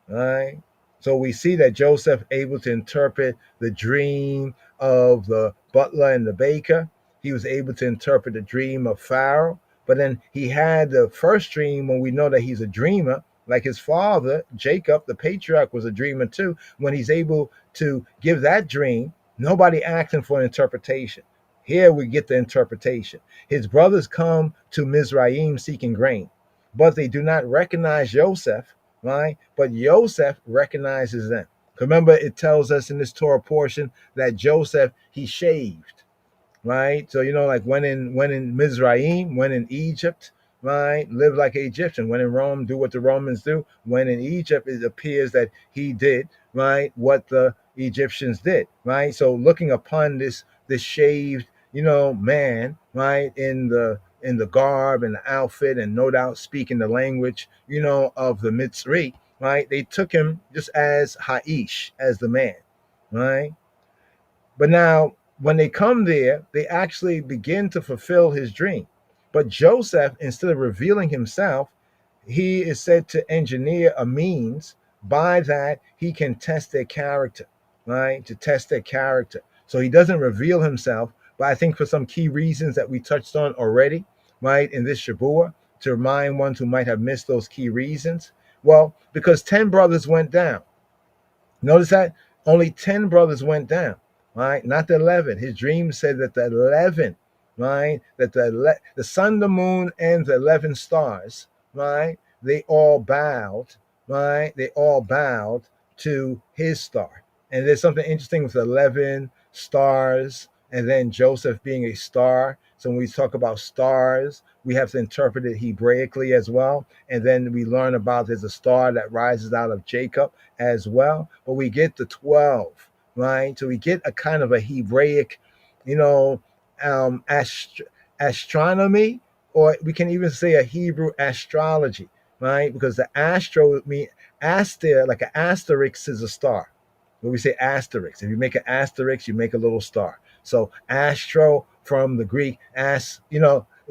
Right? So we see that Joseph able to interpret the dream of the butler and the baker. He was able to interpret the dream of Pharaoh. But then he had the first dream when we know that he's a dreamer, like his father, Jacob, the patriarch, was a dreamer too. When he's able to give that dream, nobody asked him for an interpretation. Here we get the interpretation. His brothers come to Mizraim seeking grain, but they do not recognize Joseph, right? But Joseph recognizes them. Remember, it tells us in this Torah portion that Joseph, he shaved, right? So, you know, like when in Mizraim, when in Egypt, right, live like an Egyptian. When in Rome, do what the Romans do. When in Egypt, it appears that he did, right, what the Egyptians did, right? So looking upon this shaved, you know, man, right, in the garb and the outfit, and no doubt speaking the language, you know, of the Mitzri, right? They took him just as Haish, as the man, right? But now, when they come there, they actually begin to fulfill his dream. But Joseph, instead of revealing himself, he is said to engineer a means by that he can test their character, right? To test their character. So he doesn't reveal himself, but I think for some key reasons that we touched on already, right, in this Shabua, to remind ones who might have missed those key reasons. Well, because 10 brothers went down. Notice that only 10 brothers went down, right? Not the 11. His dream said that the 11, right, that the sun, the moon, and the 11 stars, right, they all bowed, right? They all bowed to his star. And there's something interesting with 11, stars, and then Joseph being a star. So when we talk about stars, we have to interpret it Hebraically as well. And then we learn about there's a star that rises out of Jacob as well. But we get the 12, right? So we get a kind of a Hebraic, you know, astronomy, or we can even say a Hebrew astrology, right? Because the astro mean aster, like an asterisk is a star. When we say asterisk, if you make an asterisk, you make a little star. So astro from the Greek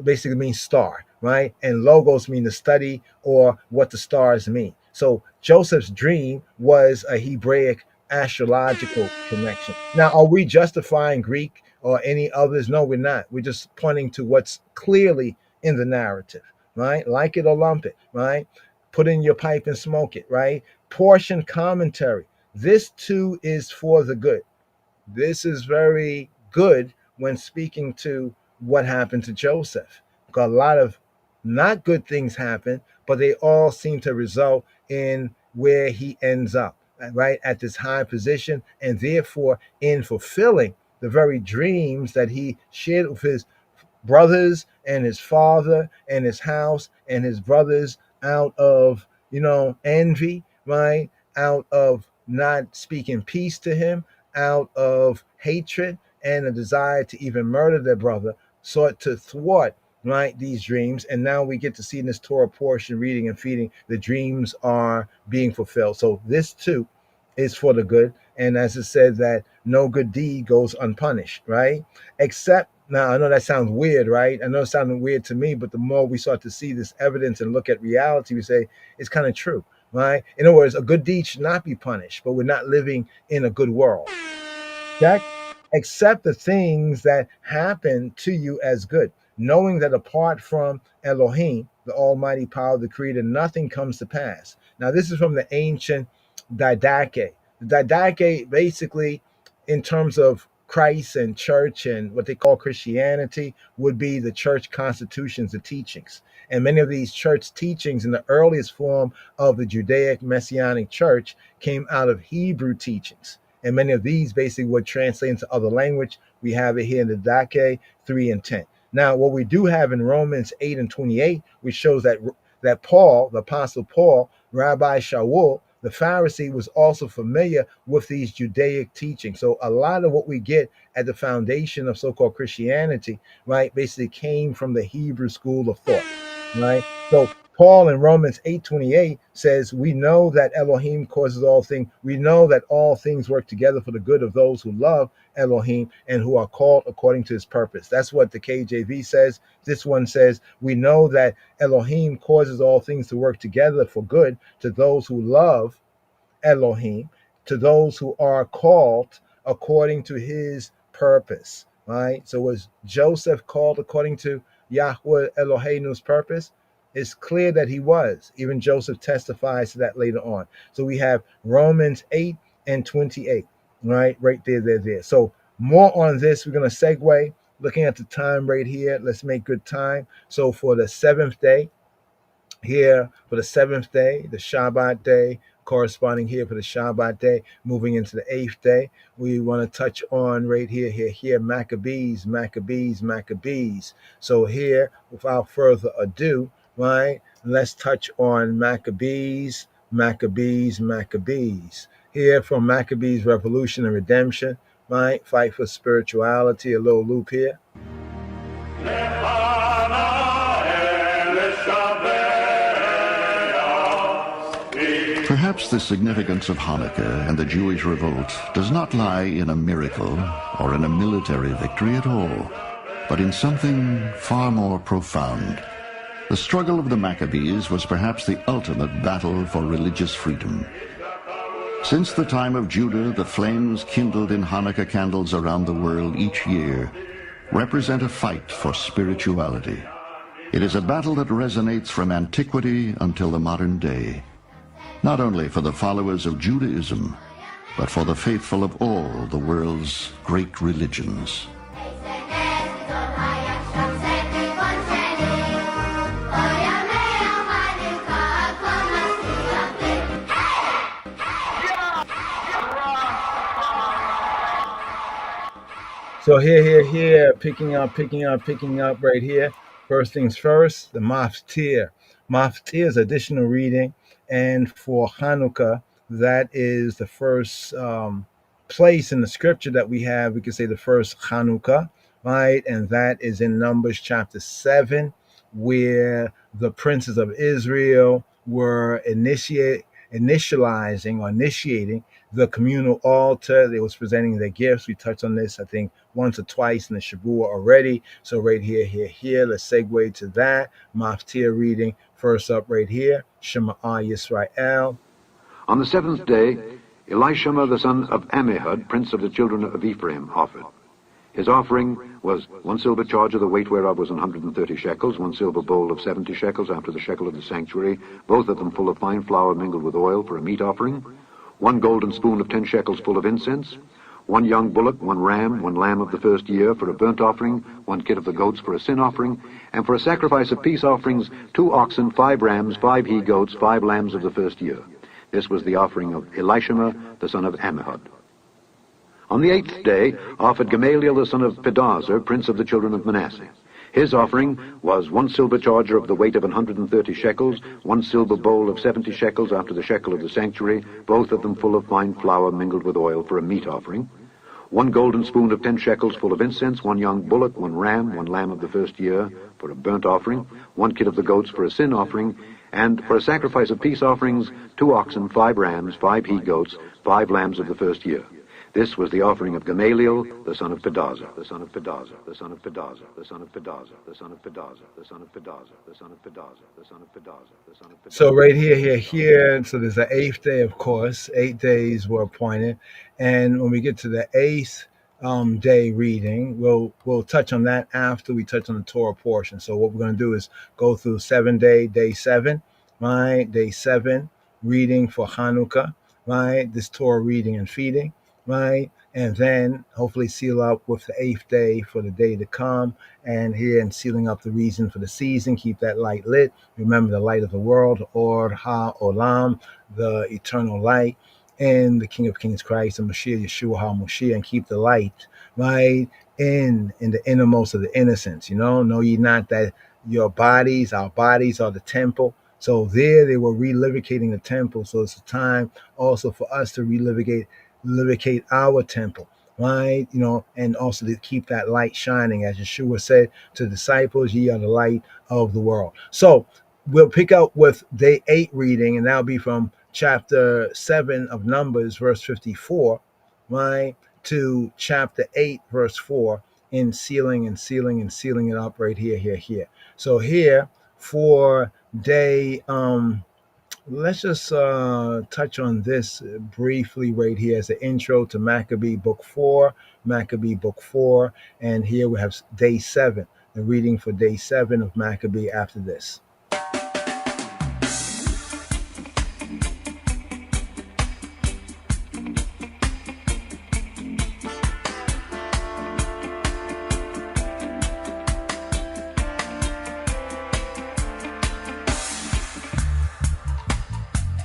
basically means star, right? And logos mean the study or what the stars mean. So Joseph's dream was a Hebraic astrological connection. Now, are we justifying Greek or any others? No, we're not. We're just pointing to what's clearly in the narrative, right? Like it or lump it, right? Put in your pipe and smoke it, right? Portion commentary. This too is for the good. This is very good when speaking to what happened to Joseph, because a lot of not good things happen, but they all seem to result in where he ends up, right, at this high position, and therefore in fulfilling the very dreams that he shared with his brothers and his father and his house and his brothers, out of envy, right, out of not speaking peace to him, out of hatred and a desire to even murder their brother, sought to thwart, right, these dreams. And now we get to see in this Torah portion, reading and feeding, the dreams are being fulfilled. So this too is for the good. And as it said, that no good deed goes unpunished, right? Except, now I know that sounds weird, right? I know it sounded weird to me, but the more we start to see this evidence and look at reality, we say it's kind of true, right? In other words, a good deed should not be punished, but we're not living in a good world. Check. Accept the things that happen to you as good, knowing that apart from Elohim, the almighty power of the creator, nothing comes to pass. Now, this is from the ancient Didache. The Didache, basically, in terms of Christ and church and what they call Christianity, would be the church constitutions, the teachings. And many of these church teachings in the earliest form of the Judaic Messianic church came out of Hebrew teachings. And many of these basically would translate into other language. We have it here in the Didache 3 and 10. Now, what we do have in Romans 8 and 28, which shows that Paul, the Apostle Paul, Rabbi Shaul, the Pharisee, was also familiar with these Judaic teachings. So a lot of what we get at the foundation of so-called Christianity, right, basically came from the Hebrew school of thought, right? So Paul in Romans 8:28 says, we know that Elohim causes all things. We know that all things work together for the good of those who love Elohim and who are called according to his purpose. That's what the KJV says. This one says, we know that Elohim causes all things to work together for good to those who love Elohim, to those who are called according to his purpose, right? So was Joseph called according to Yahweh Eloheinu's purpose? It's clear that he was. Even Joseph testifies to that later on. So we have Romans 8 and 28, right there. So more on this. We're going to segue, looking at the time right here. Let's make good time. So for the seventh day, here for the seventh day, the Shabbat day, corresponding here for the Shabbat day, moving into the eighth day, we want to touch on right here, Maccabees. So here, without further ado, right, let's touch on Maccabees. Here from Maccabees Revolution and Redemption, right, fight for spirituality, a little loop here. Perhaps the significance of Hanukkah and the Jewish revolt does not lie in a miracle or in a military victory at all, but in something far more profound. The struggle of the Maccabees was perhaps the ultimate battle for religious freedom. Since the time of Judah, the flames kindled in Hanukkah candles around the world each year represent a fight for spirituality. It is a battle that resonates from antiquity until the modern day, not only for the followers of Judaism, but for the faithful of all the world's great religions. So here, picking up right here. First things first, the Maftir. Maftir is additional reading, and for Hanukkah, that is the first place in the scripture that we have. We could say the first Hanukkah, right? And that is in Numbers chapter 7, where the princes of Israel were initiating the communal altar. They was presenting their gifts. We touched on this, I think, once or twice in the Shavua already. So right here, let's segue to that. Maftir reading. First up right here, Shema Yisrael. On the seventh day, Elishama the son of Ammihud, prince of the children of Ephraim, offered. His offering was 1 silver charger, the weight whereof was 130 shekels, 1 silver bowl of 70 shekels after the shekel of the sanctuary, both of them full of fine flour mingled with oil for a meat offering, 1 golden spoon of 10 shekels full of incense, 1 young bullock, 1 ram, 1 lamb of the first year for a burnt offering, 1 kid of the goats for a sin offering, and for a sacrifice of peace offerings, 2 oxen, 5 rams, 5 he-goats, 5 lambs of the first year. This was the offering of Elishama, the son of Ammihud. On the 8th day offered Gamaliel, the son of Pedazur, prince of the children of Manasseh. His offering was 1 silver charger of the weight of 130 shekels, 1 silver bowl of 70 shekels after the shekel of the sanctuary, both of them full of fine flour mingled with oil for a meat offering, 1 golden spoon of 10 shekels full of incense, 1 young bullock, 1 ram, 1 lamb of the first year for a burnt offering, 1 kid of the goats for a sin offering, and for a sacrifice of peace offerings, 2 oxen, 5 rams, 5 he-goats, 5 lambs of the first year. This was the offering of Gamaliel, the son of Pedazur, the son of Pedazur, the son of Pedazur, the son of Pedazur, the son of Pedazur, the son of Pedazur, the son of Pedazur, the son of Pedazur, the son of Pedazur. So right here. So there's the 8th day, of course. 8 days were appointed, and when we get to the 8th day reading, we'll touch on that after we touch on the Torah portion. So what we're going to do is go through day 7, right? Day 7 reading for Hanukkah, right? This Torah reading and feeding, right? And then hopefully seal up with the 8th day for the day to come, and sealing up the reason for the season. Keep that light lit. Remember the light of the world, Or Ha-Olam, the eternal light, and the King of Kings Christ, and Mashiach Yeshua HaMashiach, and keep the light right in the innermost of the innocence. Know ye not that our bodies are the temple. So there they were relivicating the temple. So it's a time also for us to relivicate our temple, right? And also to keep that light shining, as Yeshua said to the disciples, ye are the light of the world. So we'll pick up with day 8 reading, and that'll be from chapter 7 of Numbers, verse 54, right, to chapter 8, verse 4, in sealing it up right here. So here for day, let's just touch on this briefly right here as an intro to Maccabee Book 4, and here we have day 7, the reading for day 7 of Maccabee after this.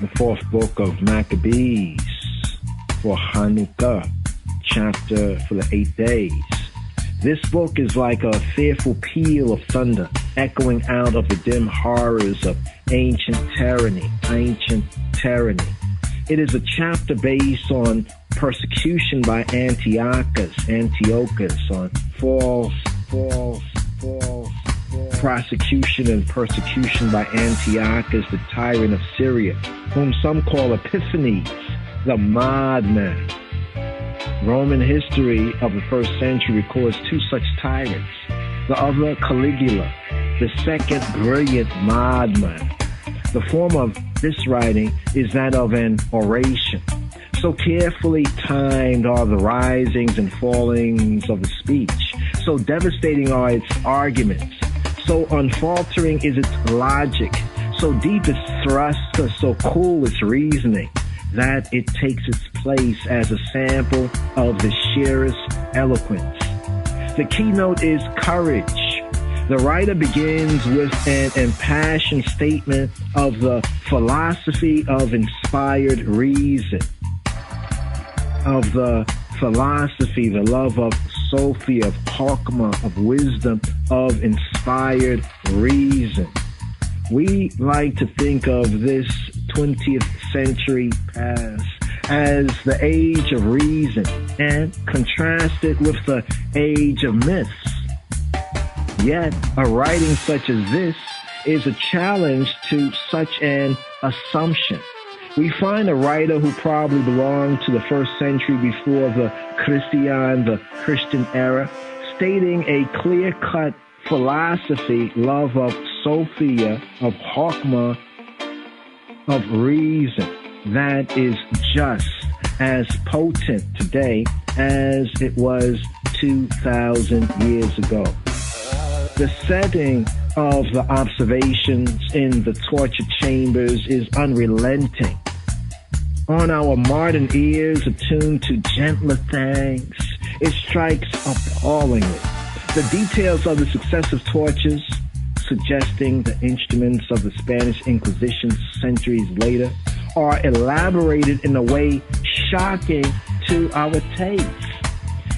The 4th book of Maccabees for Hanukkah, chapter for the 8 days. This book is like a fearful peal of thunder echoing out of the dim horrors of ancient tyranny. It is a chapter based on persecution by Antiochus, on false prosecution and persecution by Antiochus, the tyrant of Syria, whom some call Epiphanes, the madman. Roman history of the 1st century records 2 such tyrants. The other, Caligula, the second brilliant madman. The form of this writing is that of an oration. So carefully timed are the risings and fallings of the speech. So devastating are its arguments. So unfaltering is its logic. So deep its thrust, so cool its reasoning, that it takes its place as a sample of the sheerest eloquence. The keynote is courage. The writer begins with an impassioned statement of the philosophy of inspired reason, of the philosophy, the love of Sophia, of Chokmah, of wisdom, of inspired reason. We like to think of this 20th century past as the age of reason and contrast it with the age of myths. Yet, a writing such as this is a challenge to such an assumption. We find a writer who probably belonged to the first century before the Christian era, stating a clear-cut philosophy, love of Sophia, of Chokmah, of reason, that is just as potent today as it was 2,000 years ago. The setting of the observations in the torture chambers is unrelenting. On our modern ears attuned to gentler things, it strikes appallingly. The details of the successive tortures, suggesting the instruments of the Spanish Inquisition centuries later, are elaborated in a way shocking to our taste.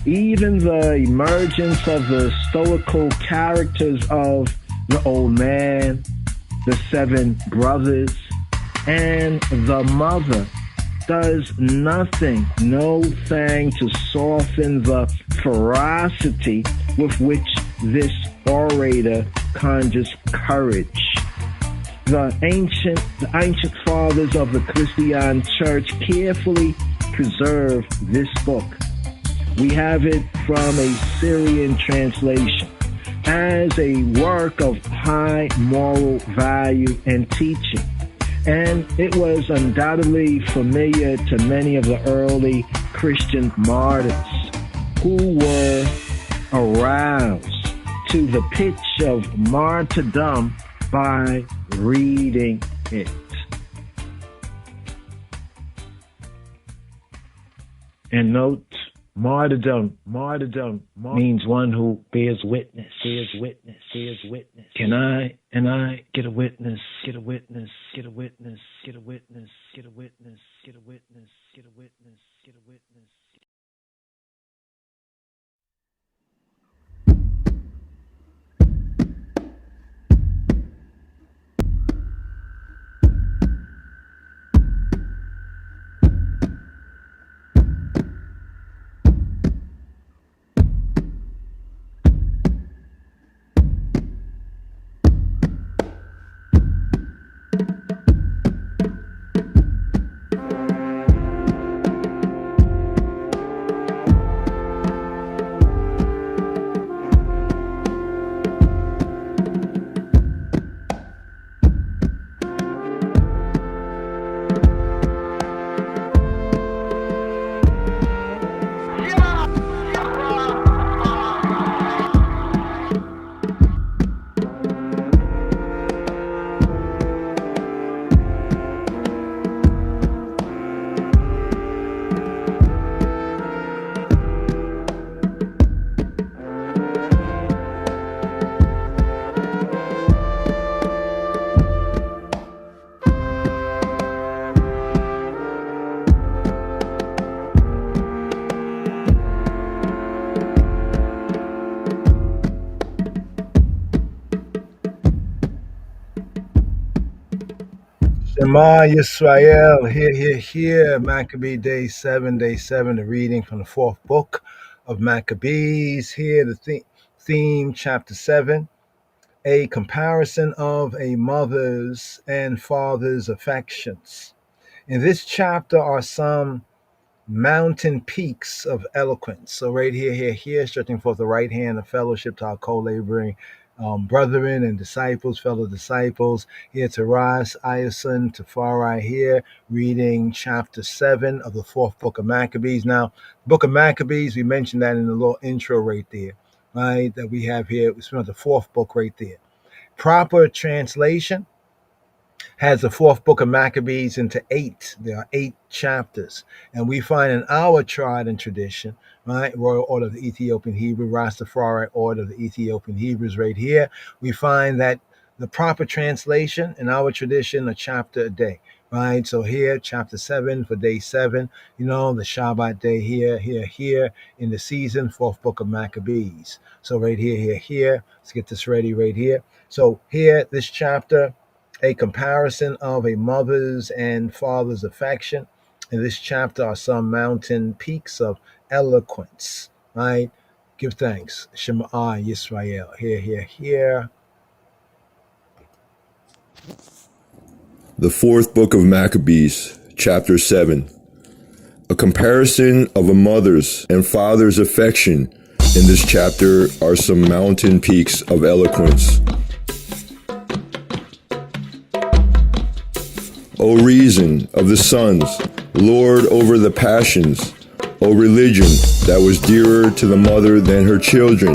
Even the emergence of the stoical characters of the old man, the seven brothers, and the mother does nothing, no thing to soften the ferocity with which this orator conjures courage. The ancient fathers of the Christian church carefully preserved this book. We have it from a Syrian translation as a work of high moral value and teaching. And it was undoubtedly familiar to many of the early Christian martyrs who were aroused to the pitch of martyrdom by reading it. And note, martyrdom means one who bears witness. Can I get a witness? Shema Yisrael, here, Maccabee day 7, the reading from the fourth book of Maccabees. Here, the theme, chapter 7, a comparison of a mother's and father's affections. In this chapter are some mountain peaks of eloquence. So right here, stretching forth the right hand of fellowship to our co-laboring brethren and disciples, fellow disciples. Here to Ras, Iason, Tafari here, reading chapter 7 of the fourth book of Maccabees. Now, book of Maccabees, we mentioned that in the little intro right there, right, that we have here. It's the fourth book right there. Proper translation has the fourth book of Maccabees into 8. There are 8 chapters. And we find in our tried and tradition, right, Royal Order of the Ethiopian Hebrew, Rastafari Order of the Ethiopian Hebrews right here, we find that the proper translation in our tradition, a chapter a day. right? So here, chapter 7 for day 7, the Shabbat day here in the season, 4th book of Maccabees. So right here. Let's get this ready right here. So here, this chapter, a comparison of a mother's and father's affection. In this chapter are some mountain peaks of eloquence, right? Give thanks. Shema Yisrael. Here. The 4th book of Maccabees, chapter 7. A comparison of a mother's and father's affection. In this chapter are some mountain peaks of eloquence. O reason of the sons, Lord over the passions, O religion that was dearer to the mother than her children,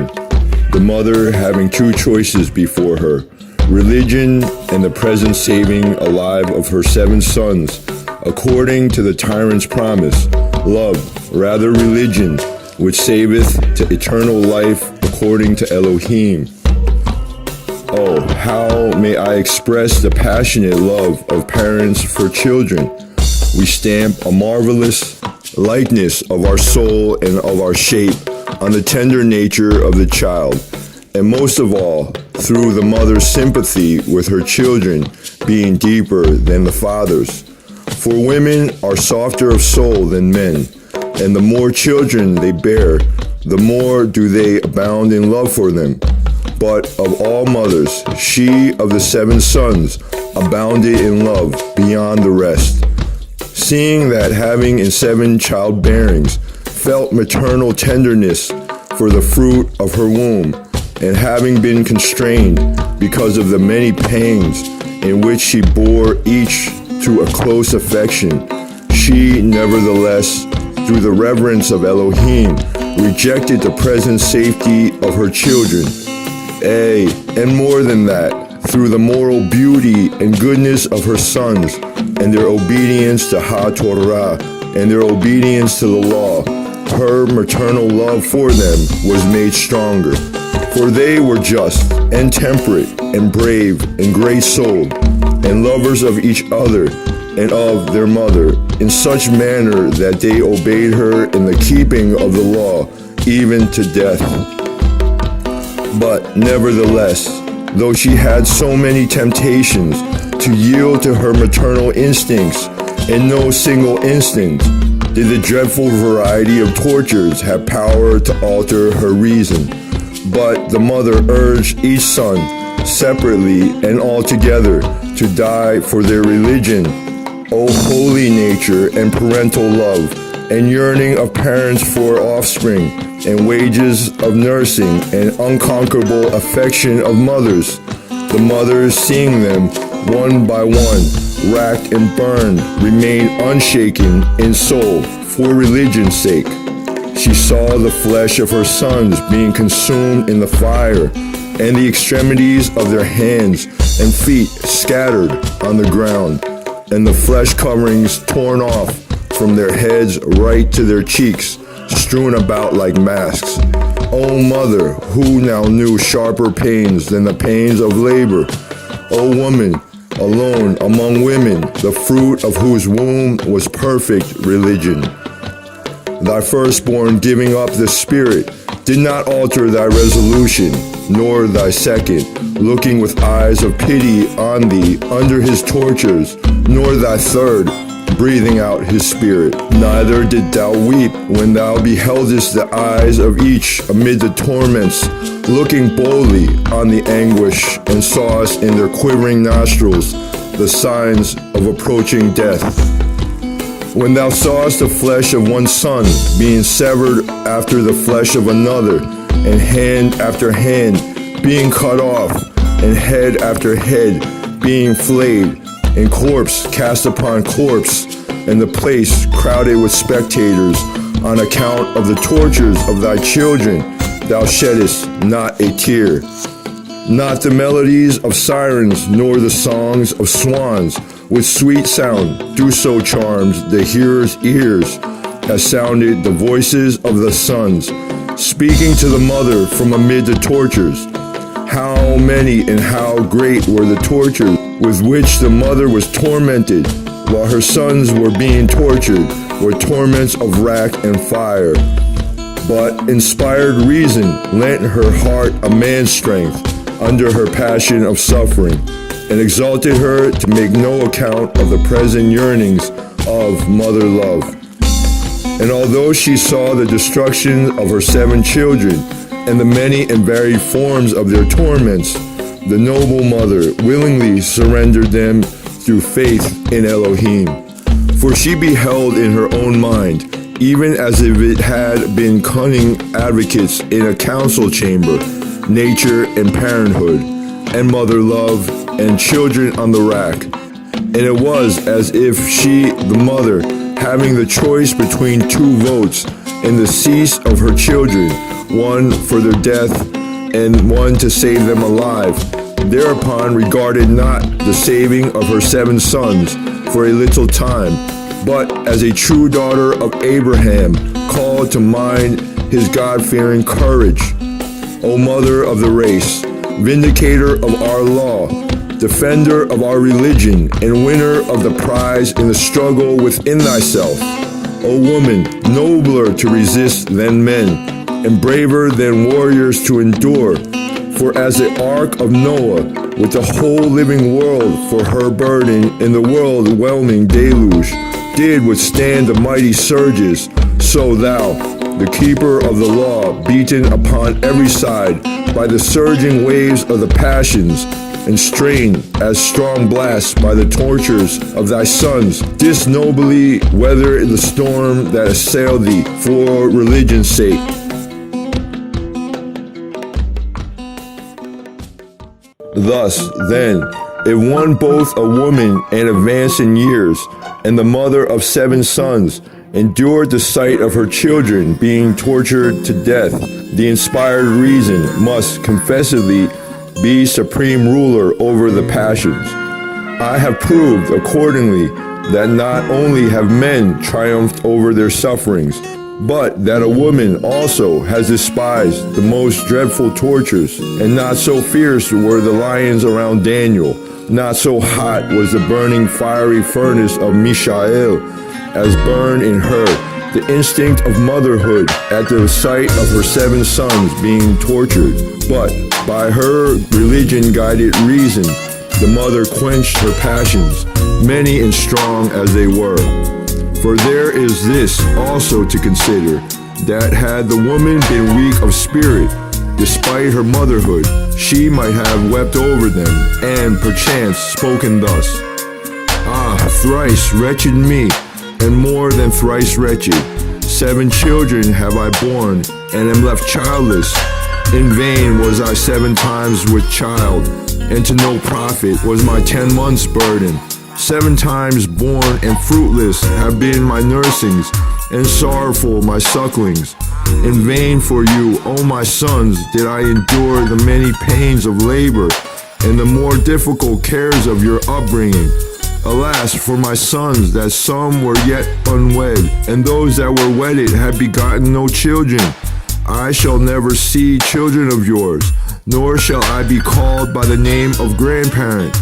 the mother having 2 choices before her, religion and the present saving alive of her 7 sons, according to the tyrant's promise, love, rather religion, which saveth to eternal life according to Elohim. Oh, how may I express the passionate love of parents for children? We stamp a marvelous likeness of our soul and of our shape on the tender nature of the child, and most of all, through the mother's sympathy with her children being deeper than the father's. For women are softer of soul than men, and the more children they bear, the more do they abound in love for them. But of all mothers, she of the 7 sons abounded in love beyond the rest, seeing that having in 7 childbearings felt maternal tenderness for the fruit of her womb, and having been constrained because of the many pangs in which she bore each to a close affection, she nevertheless, through the reverence of Elohim, rejected the present safety of her children. And more than that, through the moral beauty and goodness of her sons, and their obedience to Torah, and their obedience to the law, her maternal love for them was made stronger. For they were just, and temperate, and brave, and great-souled, and lovers of each other, and of their mother, in such manner that they obeyed her in the keeping of the law, even to death. But nevertheless, though she had so many temptations to yield to her maternal instincts, in no single instance did the dreadful variety of tortures have power to alter her reason. But the mother urged each son separately and altogether to die for their religion. O holy nature and parental love, and yearning of parents for offspring, and wages of nursing, and unconquerable affection of mothers. The mothers, seeing them one by one, racked and burned, remained unshaken in soul for religion's sake. She saw the flesh of her sons being consumed in the fire, and the extremities of their hands and feet scattered on the ground, and the flesh coverings torn off from their heads right to their cheeks, strewn about like masks. O mother, who now knew sharper pains than the pains of labor, O woman, alone among women, the fruit of whose womb was perfect religion. Thy firstborn giving up the spirit did not alter thy resolution, nor thy second, looking with eyes of pity on thee under his tortures, nor thy third, breathing out his spirit. Neither did thou weep when thou beheldest the eyes of each amid the torments, looking boldly on the anguish, and sawest in their quivering nostrils the signs of approaching death. When thou sawest the flesh of one son being severed after the flesh of another, and hand after hand being cut off, and head after head being flayed, and corpse cast upon corpse, and the place crowded with spectators on account of the tortures of thy children, thou sheddest not a tear. Not the melodies of sirens, nor the songs of swans, with sweet sound do so charms the hearer's ears, as sounded the voices of the sons, speaking to the mother from amid the tortures. How many and how great were the tortures with which the mother was tormented while her sons were being tortured were torments of rack and fire. But inspired reason lent her heart a man's strength under her passion of suffering, and exalted her to make no account of the present yearnings of mother love. And although she saw the destruction of her 7 children and the many and varied forms of their torments, the noble mother willingly surrendered them through faith in Elohim. For she beheld in her own mind, even as if it had been cunning advocates in a council chamber, nature and parenthood, and mother love, and children on the rack. And it was as if she, the mother, having the choice between 2 votes in the cease of her children, one for their death and one to save them alive, thereupon regarded not the saving of her 7 sons for a little time, but as a true daughter of Abraham, called to mind his God-fearing courage. O mother of the race, vindicator of our law, defender of our religion, and winner of the prize in the struggle within thyself. O woman, nobler to resist than men, and braver than warriors to endure. For as the ark of Noah, with the whole living world for her burden in the world-whelming deluge, did withstand the mighty surges, so thou, the keeper of the law, beaten upon every side by the surging waves of the passions, and strained as strong blasts by the tortures of thy sons, didst nobly weather the storm that assailed thee for religion's sake. Thus, then, if one both a woman and advanced in years, and the mother of 7 sons, endured the sight of her children being tortured to death, the inspired reason must confessedly be supreme ruler over the passions. I have proved accordingly that not only have men triumphed over their sufferings, but that a woman also has despised the most dreadful tortures, and not so fierce were the lions around Daniel, not so hot was the burning fiery furnace of Mishael, as burned in her the instinct of motherhood at the sight of her 7 sons being tortured. But by her religion-guided reason, the mother quenched her passions, many and strong as they were. For there is this also to consider, that had the woman been weak of spirit, despite her motherhood, she might have wept over them, and perchance spoken thus: Ah, thrice wretched me, and more than thrice wretched. 7 children have I borne, and am left childless. In vain was I 7 times with child, and to no profit was my 10 months' burden. 7 times born and fruitless have been my nursings, and sorrowful my sucklings. In vain for you, O my sons, did I endure the many pains of labor, and the more difficult cares of your upbringing. Alas, for my sons, that some were yet unwed, and those that were wedded had begotten no children. I shall never see children of yours, nor shall I be called by the name of grandparent.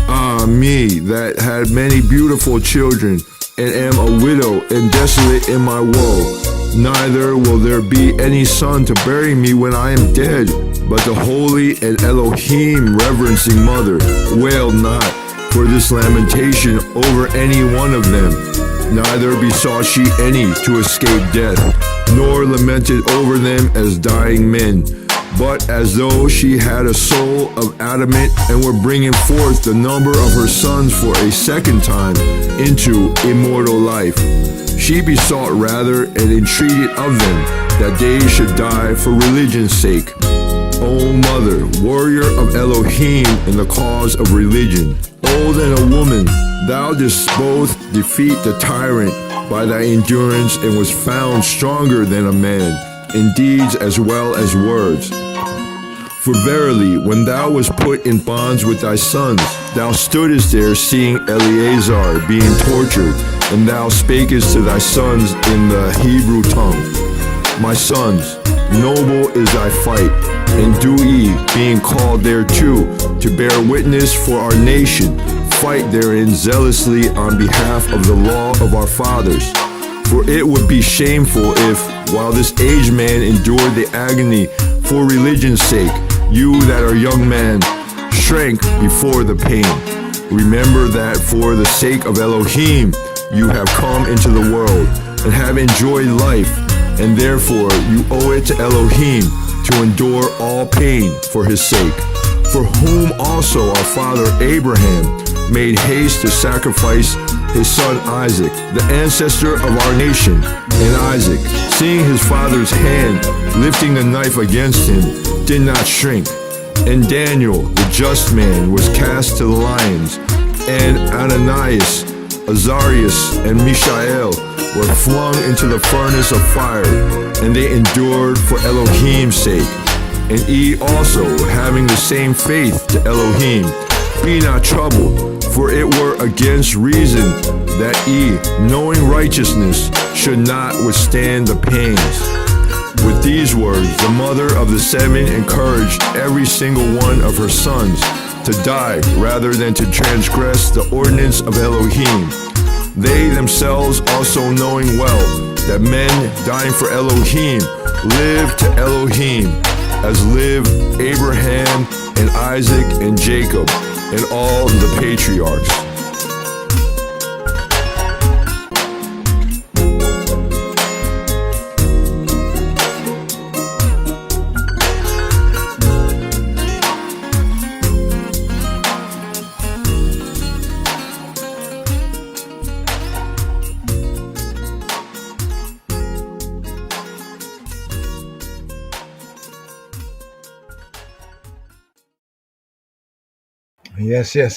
Ah, me, that had many beautiful children, and am a widow and desolate in my woe. Neither will there be any son to bury me when I am dead, but the holy and Elohim reverencing mother wailed not for this lamentation over any one of them. Neither besought she any to escape death, nor lamented over them as dying men, but as though she had a soul of adamant and were bringing forth the number of her sons for a second time into immortal life. She besought rather and entreated of them that they should die for religion's sake. O mother, warrior of Elohim in the cause of religion, old and a woman, thou didst both defeat the tyrant by thy endurance, and was found stronger than a man, in deeds as well as words. For verily, when thou wast put in bonds with thy sons, thou stoodest there seeing Eleazar being tortured, and thou spakest to thy sons in the Hebrew tongue. My sons, noble is thy fight, and do ye, being called thereto, to bear witness for our nation, fight therein zealously on behalf of the law of our fathers. For it would be shameful if, while this aged man endured the agony for religion's sake, you that are young men shrank before the pain. Remember that for the sake of Elohim you have come into the world and have enjoyed life, and therefore you owe it to Elohim to endure all pain for his sake, for whom also our father Abraham made haste to sacrifice his son Isaac, the ancestor of our nation. And Isaac, seeing his father's hand lifting the knife against him, did not shrink. And Daniel, the just man, was cast to the lions, and Ananias, Azarias, and Mishael were flung into the furnace of fire, and they endured for Elohim's sake. And ye also, having the same faith to Elohim, be not troubled, for it were against reason that ye, knowing righteousness, should not withstand the pains. With these words, the mother of the seven encouraged every single one of her sons to die rather than to transgress the ordinance of Elohim. They themselves also knowing well that men dying for Elohim live to Elohim, as live Abraham and Isaac and Jacob and all the patriarchs.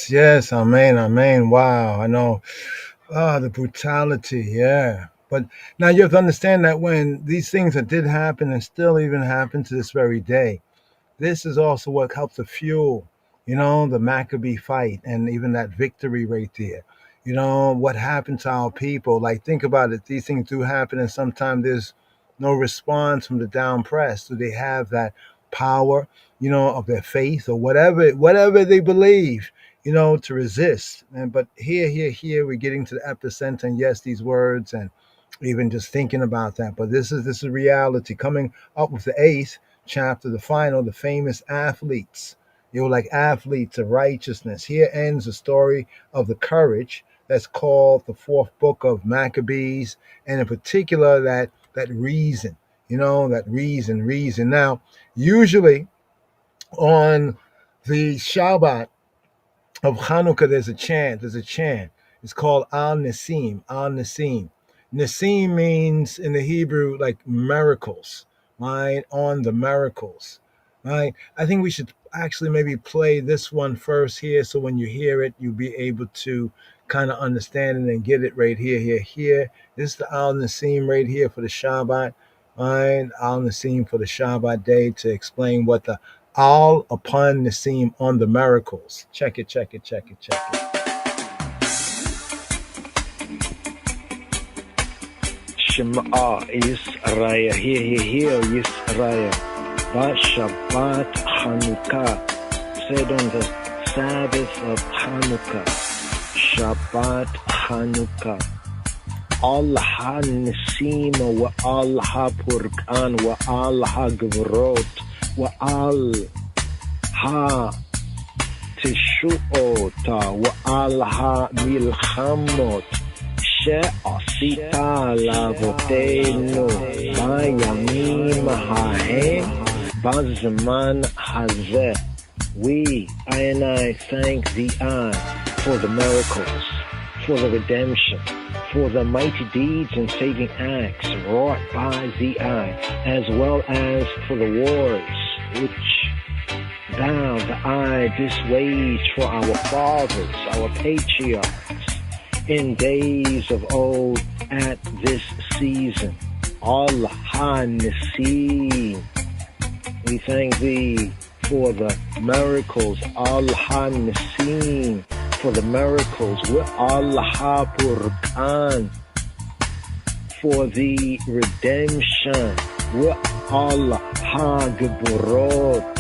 Yes. Amen. Wow. I know. The brutality. Yeah. But now you have to understand that when these things that did happen and still even happen to this very day, this is also what helps to fuel, the Maccabee fight and even that victory right there. What happened to our people. Like, think about it. These things do happen, and sometimes there's no response from the down press. Do they have that power, of their faith or whatever they believe, to resist? But here we're getting to the epicenter, and yes, these words, and even just thinking about that. But this is reality. Coming up with the 8th chapter, the final, the famous athletes. Like athletes of righteousness. Here ends the story of the courage that's called the 4th book of Maccabees, and in particular that reason, that reason. Now, usually on the Shabbat of Hanukkah, there's a chant. It's called Al-Nasim. Nasim means in the Hebrew like miracles, right? On the miracles, right? I think we should actually maybe play this one first here, so when you hear it, you'll be able to kind of understand it and get it right here. This is the Al-Nasim right here for the Shabbat, right? Al-Nasim for the Shabbat day, to explain what the Al upon Nasim on the miracles. Check it. Shema Yisraya, hear Yisraya. Shabbat Hanukkah, said on the Sabbath of Hanukkah. Shabbat Hanukkah. Allah Nasim wa Allah Purkan wa Allah Gvrot wa Allah Tishuota wa Allah Milchamot She'asita Lavotenu Bayamim Hahem Bazman Hazeh. I and I thank thee for the miracles, for the redemption, for the mighty deeds and saving acts wrought by thee, as well as for the wars which thou, didst wage for our fathers, our patriarchs, in days of old at this season. Allah Nasim. We thank thee for the miracles. Allah Nasim. For the miracles. With Allah Purkan. For the redemption. With Allah Geburot.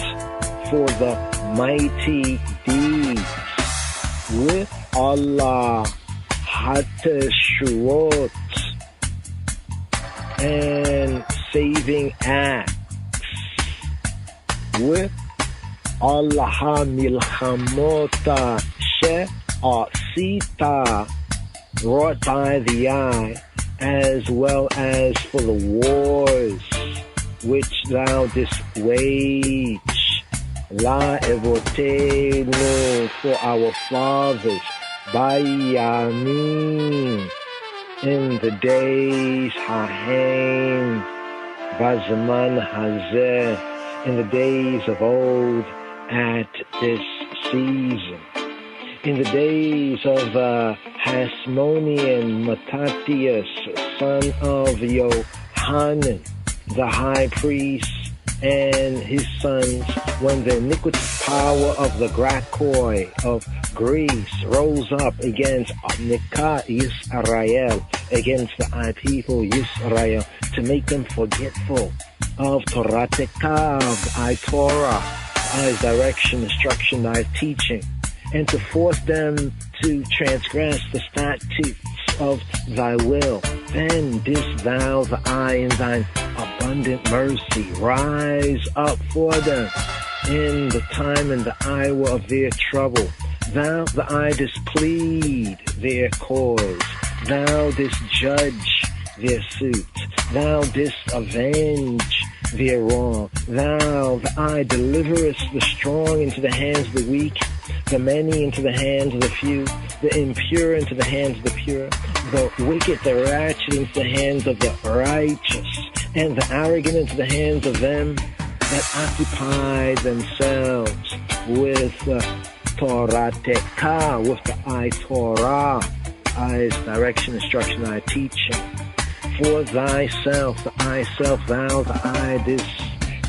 For the mighty deeds. with Allah Hateshuot and saving acts, with Allah Milchamota She'asita, wrought by the eye, as well as for the wars which thou didst wage, La Evotenu, for our fathers, Bayamin, in the days Hahem, Bazman Hazeh, in the days of old, at this season. In the days of Hasmonean Mattathias, son of Yohanan, the high priest, and his sons, when the iniquitous power of the Grakoi of Greece rose up against MIQQETZ Yisrael, against the people Yisrael, to make them forgetful of Torah Tekav, Torah, I's direction, instruction, I's teaching, and to force them to transgress the statutes of thy will. Then didst thou, the eye, in thine abundant mercy, rise up for them in the time and the hour of their trouble. Thou, the eye, didst plead their cause. Thou didst judge their suit. Thou didst avenge their wrong. Thou, the eye, deliverest the strong into the hands of the weak, the many into the hands of the few, the impure into the hands of the pure, the wicked, the ratchet into the hands of the righteous, and the arrogant into the hands of them that occupy themselves with Torah Teka, with the Torah, I's direction, instruction, I teaching. For thyself, the thyself, thou, the I, didst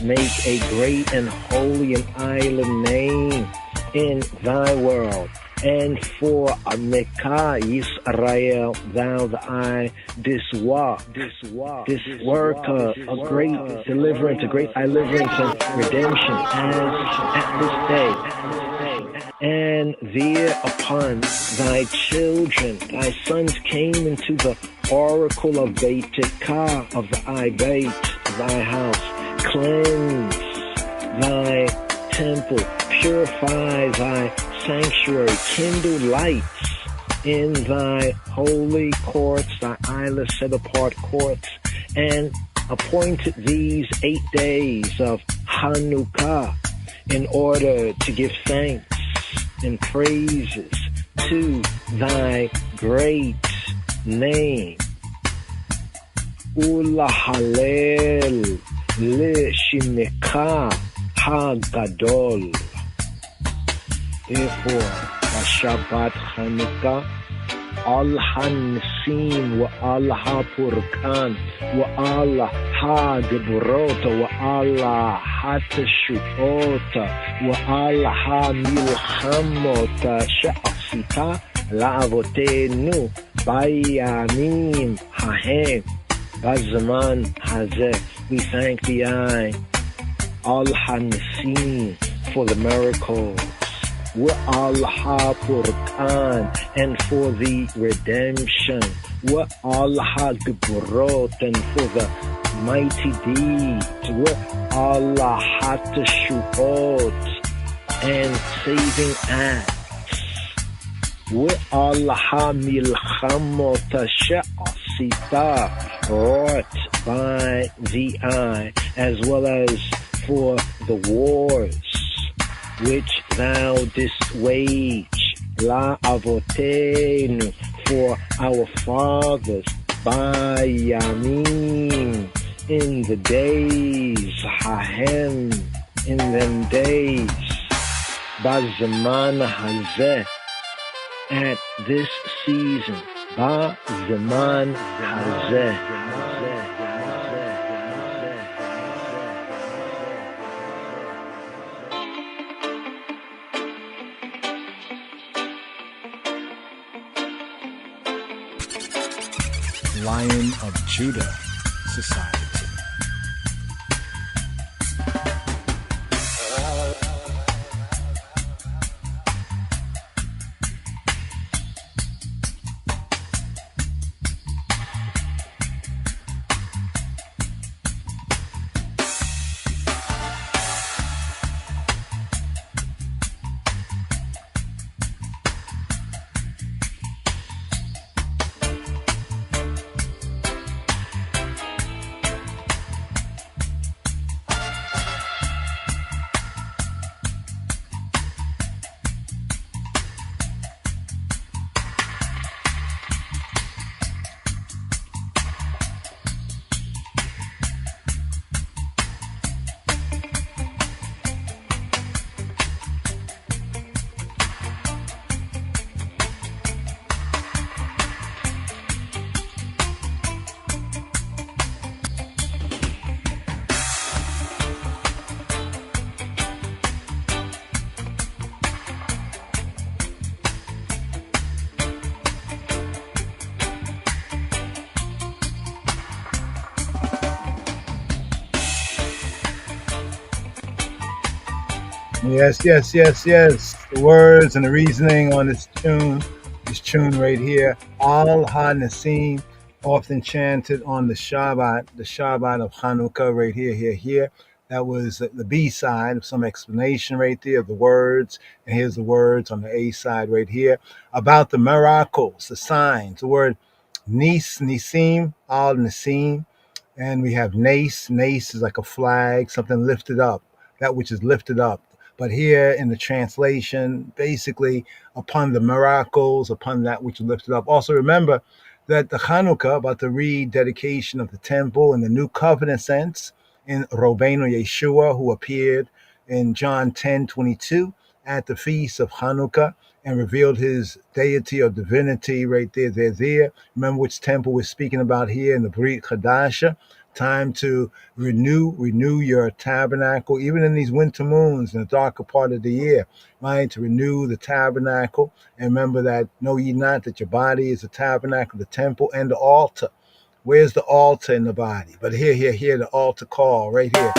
make a great and holy and island name in thy world. And for MIQQETZ Yisrael, thou, the I, this work a great deliverance, a great deliverance and redemption, as at this day. And thereupon thy children, thy sons, came into the oracle of Beitekah, of the I Beit, thy house, cleanse thy temple, purify thy sanctuary, kindle lights in thy holy courts, thy eyeless set apart courts, and appointed these 8 days of Hanukkah in order to give thanks and praises to thy great name. Ulahalel Lishimeka Hagadol. Therefore, Shabbat Hanukkah, Al Hansim wa Al Hapurkan wa Al Hageburota wa Al Hateshuota wa Al Hamilhamota Sha'asita La'avotenu Bayamim Hahem Bazman Hazeh. We thank the eye, Al Hansim, for the miracles, wa Al Hapurkan, and for the redemption, wa Al Hageburot, and for the mighty deeds, wa Al Hateshuot, and saving acts, wa Al Hamilchamot She'asita, wrought by the eye, as well as for the wars which thou didst wage, La Avotenu, for our fathers, by Yamin, in the days, Hahem, in them days, Bazman Hazeh, at this season, Bazman Hazeh. Lion of Judah Society. Yes, yes, yes, yes. The words and the reasoning on this tune right here, Al Ha-Nasim, often chanted on the Shabbat of Hanukkah right here, here. That was the B side of some explanation right there of the words. And here's the words on the A side right here about the miracles, the signs, the word Nisim, Al-Nasim. And we have nace. Nace is like a flag, something lifted up, that which is lifted up. But here in the translation, basically, upon the miracles, upon that which is lifted up. Also remember that the Hanukkah, about the rededication of the temple in the new covenant sense, in Robbeinu Yeshua, who appeared in John 10:22 at the feast of Hanukkah and revealed his deity or divinity right there. Remember which temple we're speaking about here in the Brit Chadasha. Time to renew your tabernacle, even in these winter moons in the darker part of the year, right? To renew the tabernacle. And remember that, know ye not that your body is the tabernacle, the temple, and the altar. Where's the altar in the body? But here, the altar call right here.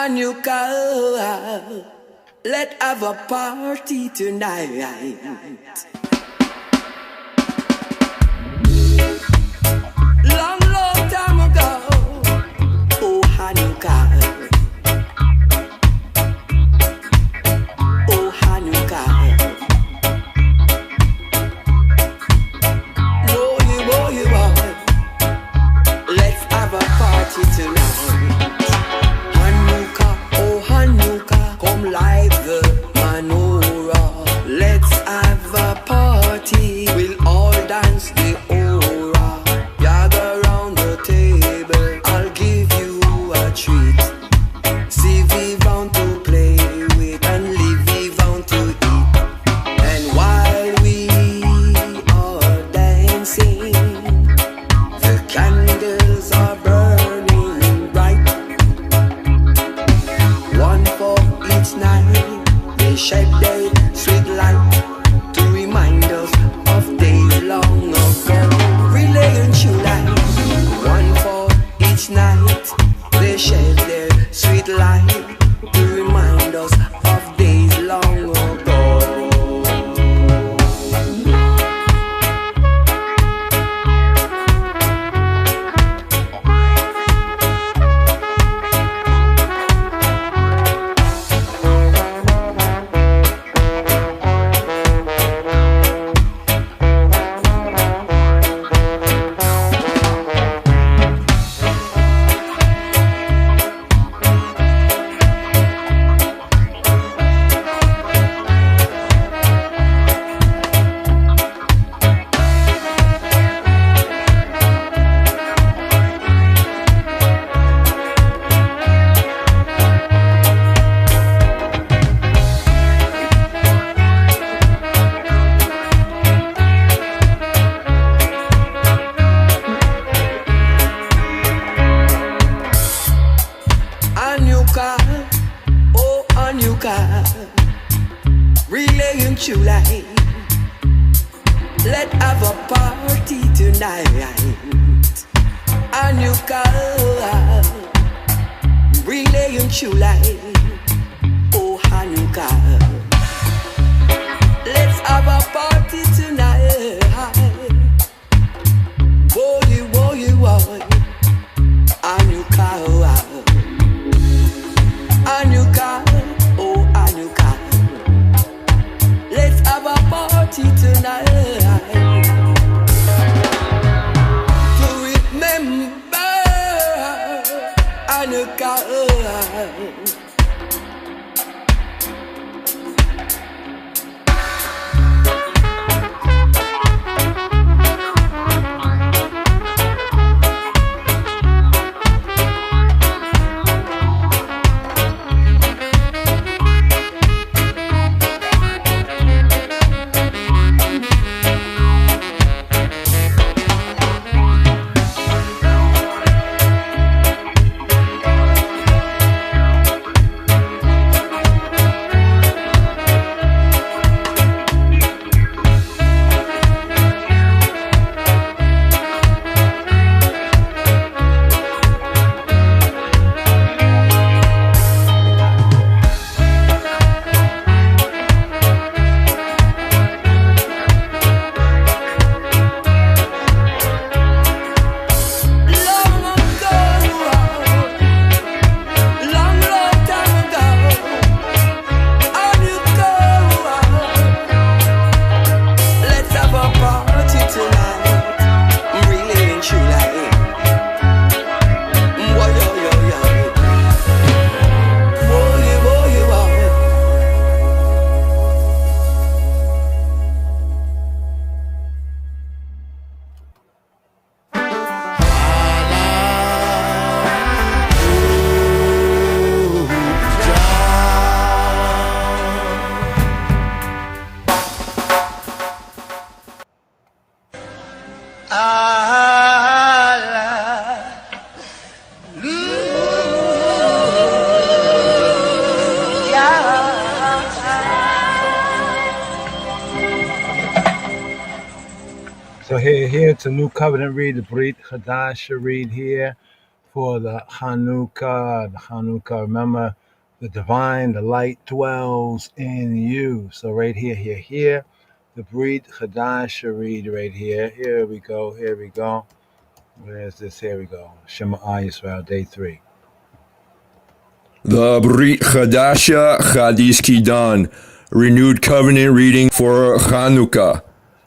Hanukkah, let's have a party tonight. the menorah. Let's have a party. We'll all dance the aura. Gather round the table. I'll give you a treat. See vivant to play with and live vivant to eat. And while we are dancing, the candles are burning bright. One for each night, they shed their sweet light to remind us of days long ago. Relaying true light. One for each night, they shed their sweet light to remind us of days long ago. Anuka, oh Anuka, relaying true light. Let's have a party tonight. Anuka, relaying true light. Oh Anuka, let's have a party tonight. Boy, boy, boy, Anuka. Anuka, oh Anuka, let's have a party tonight to remember Anuka. So here it's a new covenant read, the Brit Chadash read here for the Hanukkah. The Hanukkah, remember, the divine, the light dwells in you. So right here, the Brit Chadash read right here. Here we go. Where's this? Here we go. Shema Yisrael, day 3. The Brit Chadasha Chadis Kidan, renewed covenant reading for Hanukkah.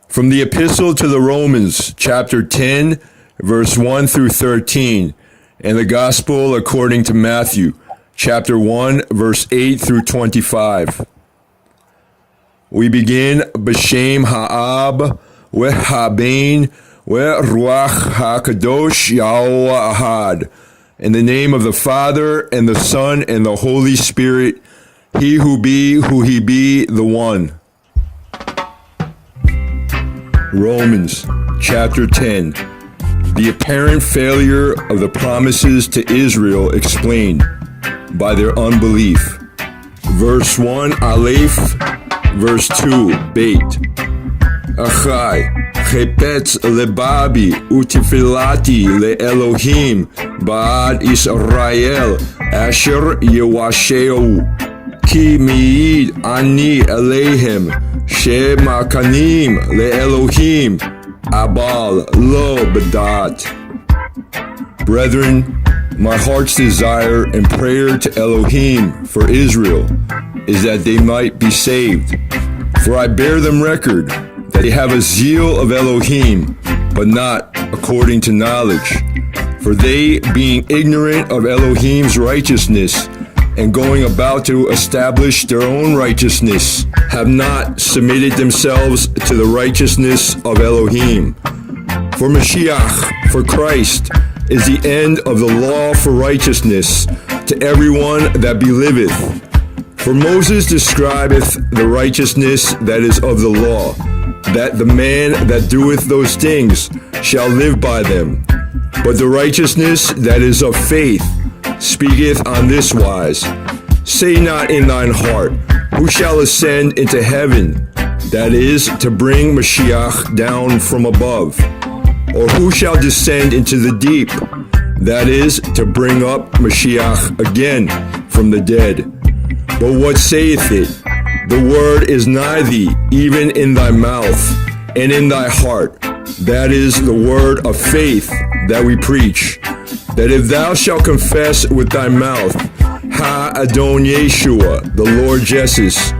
From the Epistle to the Romans, chapter 10, verse 1 through 13, and the Gospel according to Matthew, chapter 1, verse 8 through 25. We begin B'Shem Ha'ab Ve'Habein Ve'Ruach HaKadosh Yahweh Ahad. In the name of the Father, and the Son, and the Holy Spirit, He who be, who He be, the One. Romans chapter 10. The apparent failure of the promises to Israel explained by their unbelief. Verse 1, Aleph. Verse 2, Beit. Achai, chepetz lebabi utifilati leElohim ba'ad Israel asher yewasheu ki mi'id ani eleihem shemakanim leElohim abal lo bedat. Brethren, my heart's desire and prayer to Elohim for Israel is that they might be saved. For I bear them record that they have a zeal of Elohim, but not according to knowledge. For they, being ignorant of Elohim's righteousness, and going about to establish their own righteousness, have not submitted themselves to the righteousness of Elohim. For Mashiach, for Christ, is the end of the law for righteousness to everyone that believeth. For Moses describeth the righteousness that is of the law, that the man that doeth those things shall live by them. But the righteousness that is of faith speaketh on this wise, say not in thine heart, who shall ascend into heaven, that is, to bring Mashiach down from above, or who shall descend into the deep, that is, to bring up Mashiach again from the dead. But what saith it? The word is nigh thee, even in thy mouth and in thy heart. That is the word of faith that we preach. That if thou shalt confess with thy mouth, Ha-Adon Yeshua, the Lord Jesus,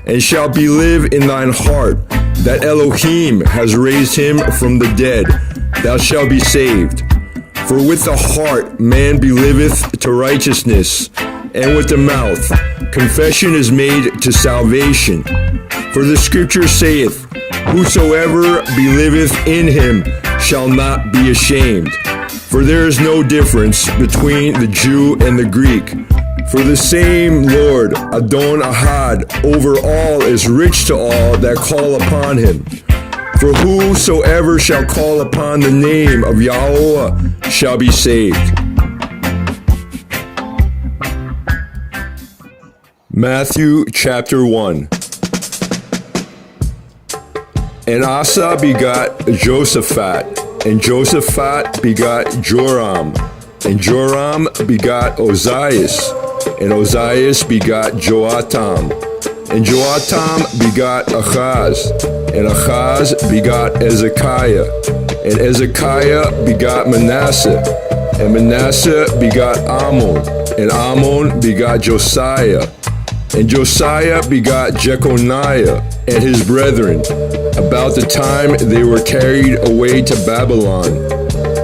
and shalt believe in thine heart that Elohim has raised him from the dead, thou shalt be saved. For with the heart man believeth to righteousness, and with the mouth confession is made to salvation. For the scripture saith, whosoever believeth in him shall not be ashamed. For there is no difference between the Jew and the Greek. For the same Lord, Adon Ahad, over all is rich to all that call upon him. For whosoever shall call upon the name of Yahweh shall be saved. Matthew chapter 1. And Asa begot Josaphat, and Josaphat begot Joram, and Joram begot Ozias, and Ozias begot Joatam, and Joatam begot Achaz, and Achaz begot Ezekiah, and Ezekiah begot Manasseh, and Manasseh begot Ammon, and Ammon begot Josiah, and Josiah begot Jeconiah and his brethren, about the time they were carried away to Babylon.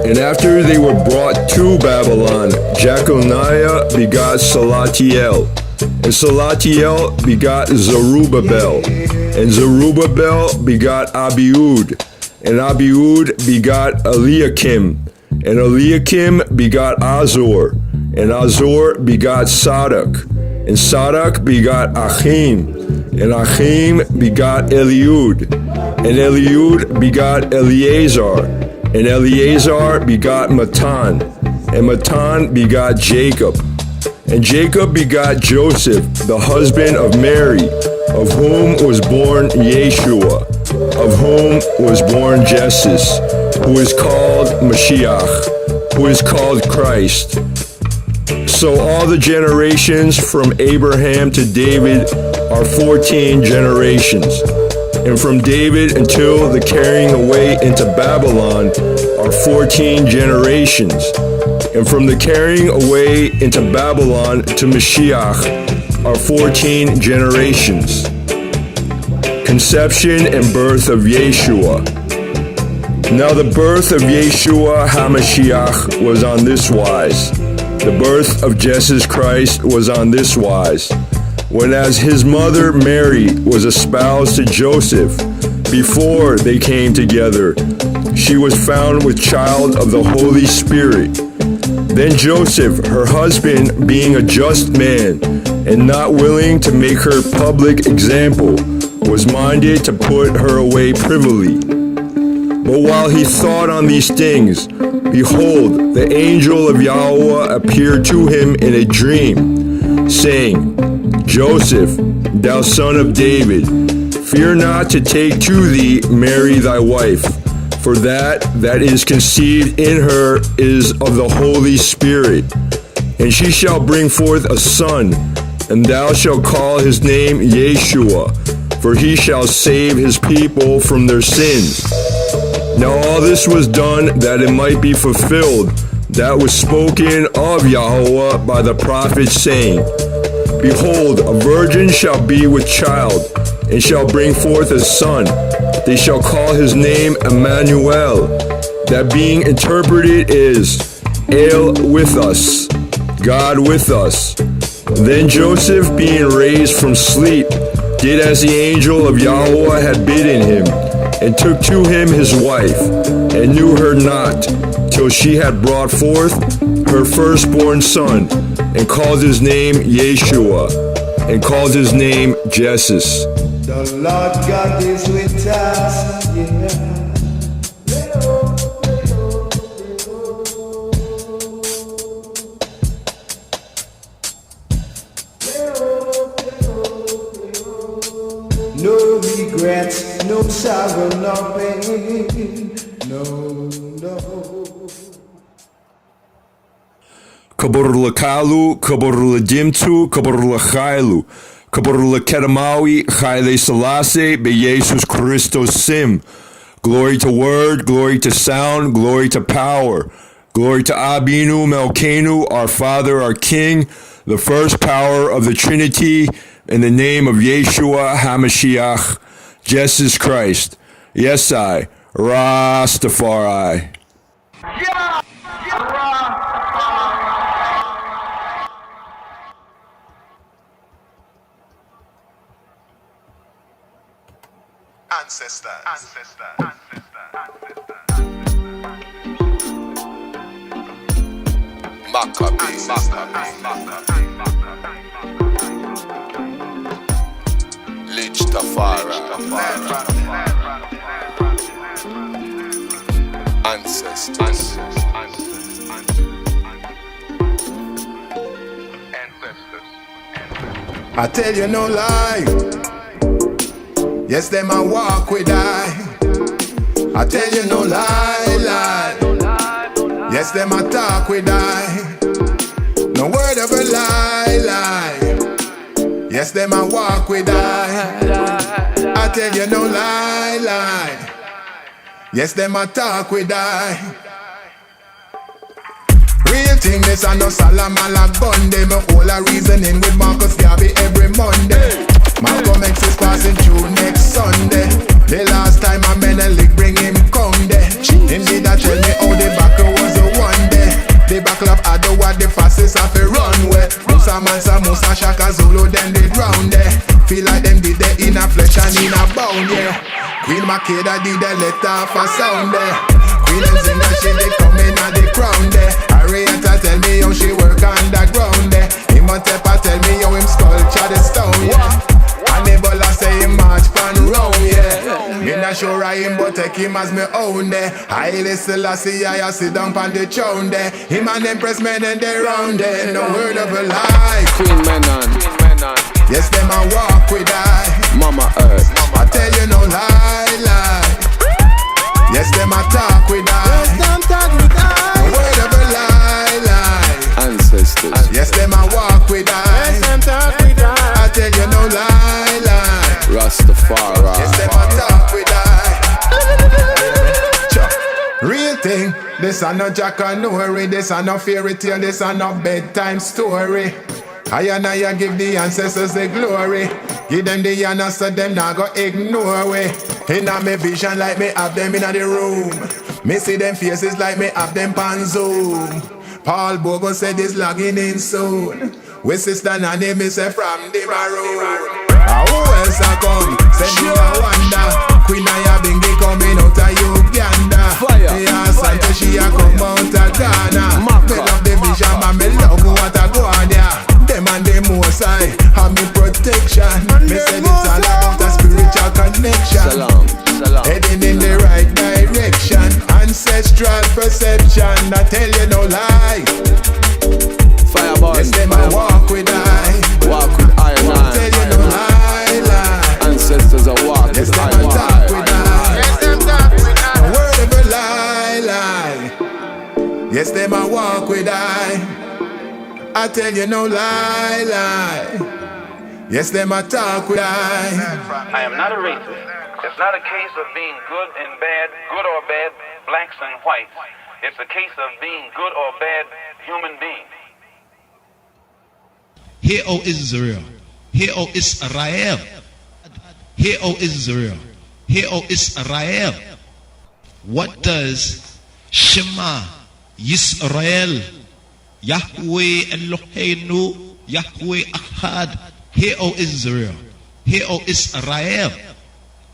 And after they were brought to Babylon, Jeconiah begot Salatiel, and Salatiel begot Zerubbabel, and Zerubbabel begot Abiud, and Abiud begot Eliakim, and Eliakim begot Azor, and Azor begot Sadak, and Sadak begot Achim, and Achim begot Eliud, and Eliud begot Eleazar, and Eleazar begot Matan, and Matan begot Jacob, and Jacob begot Joseph, the husband of Mary, of whom was born Yeshua, of whom was born Jesus, who is called Mashiach, who is called Christ. So all the generations from Abraham to David are 14 generations, and from David until the carrying away into Babylon are 14 generations, and from the carrying away into Babylon to Mashiach are 14 generations. Conception and birth of Yeshua. Now the birth of Yeshua HaMashiach was on this wise. The birth of Jesus Christ was on this wise. When as his mother Mary was espoused to Joseph, before they came together, she was found with child of the Holy Spirit. Then Joseph, her husband, being a just man, and not willing to make her public example, was minded to put her away privily. But while he thought on these things, behold, the angel of Yahweh appeared to him in a dream, saying, Joseph, thou son of David, fear not to take to thee Mary thy wife, for that is conceived in her is of the Holy Spirit. And she shall bring forth a son, and thou shalt call his name Yeshua, for he shall save his people from their sins. Now all this was done that it might be fulfilled, that was spoken of Yahweh by the prophet, saying, Behold, a virgin shall be with child, and shall bring forth a son. They shall call his name Emmanuel, that being interpreted is, El with us, God with us. Then Joseph, being raised from sleep, did as the angel of Yahweh had bidden him, and took to him his wife, and knew her not, till she had brought forth her firstborn son, and called his name Yeshua, and called his name Jesus. The Lord God is with us, yeah. No regrets, no sorrow, no pain, no. Kaburla Kalu, Kaburla Dimtu, Kaburla Khailu, Kaburla Kedamawi, Haile Selassie, Be Jesus Christos Sim. Glory to word, glory to sound, glory to power. Glory to Abinu Melkenu, our Father, our King, the first power of the Trinity, in the name of Yeshua HaMashiach, Jesus Christ. Yes, I, Rastafari. Ancestors. Lich Tafara. Ancestors. I tell you no lie. Yes, them I walk with I tell you no lie. Yes, them I talk with no word of a lie. Yes, them I walk with I tell you no lie. Yes, them I talk with Real thing, this I no Salamala Bundy. My whole a reasoning with Marcus Garvey every Monday. Malcolm X is passing through next Sunday. The last time I Menelik bring him Conde. Indeed I tell me how the battle was a one day. The battle of Adowa, the fastest of a runway. Musa Mansa, Musa Shaka Zulu, then they drown there. Feel like them did the in a flesh and in a bone, yeah. Queen Makeda did the let off a sound there. Queen Nzinga, she did come in at the crown there. Arietta tell me how she work underground there. Imhotep tell me how him sculpture the stone, yeah. Ebola say him march pan round, yeah. Me not sure I him, but take him as me own there. Haile Selassie, I sit down pan the throne there. Him and Empress men and they round there. No word of a lie. Queen Menon. Yes, them I walk with Mama Earth. I tell you no lie. Yes, them I talk with No word of a lie. Ancestors. Yes, them I walk with I tell you no lie. Rastafari. Yes, them I talk with Real thing. This a no Jack and Nori. This a no fairy tale. This a no bedtime story. I and I give the ancestors the glory. Give them the honor so them not go ignore we. In a me vision like me have them in the room. Me see them faces like me have them pan zoom. Paul Bogo said he's logging in soon. With sister Nanny, me say from the Maroon. Who else a come? Send me a wonder. Queen Aya Bingi coming out of Uganda. Me ask until she a come out of Ghana. Me love the vision, but me love what a go on there. Them and the most high have me protection. Me said it's all about a spiritual connection. Heading in the right direction. Ancestral perception, I tell you no lie. Yes, them I walk with I. Walk with I and I. Tell you no lie. Ancestors are walk yes, with I them and talk with I. Yes, them talk with I. No word ever lie. Yes, them I walk with I tell you no lie. Yes, them I talk with I am not a racist. It's not a case of being good and bad, good or bad, blacks and whites. It's a case of being good or bad human beings. Hear, O Israel. Hear, O Israel. Hear, O Israel. Hear, O Israel. What does Shema Yisrael, Yahweh Eloheinu, Yahweh Echad? Hear, O Israel. Hear, O Israel.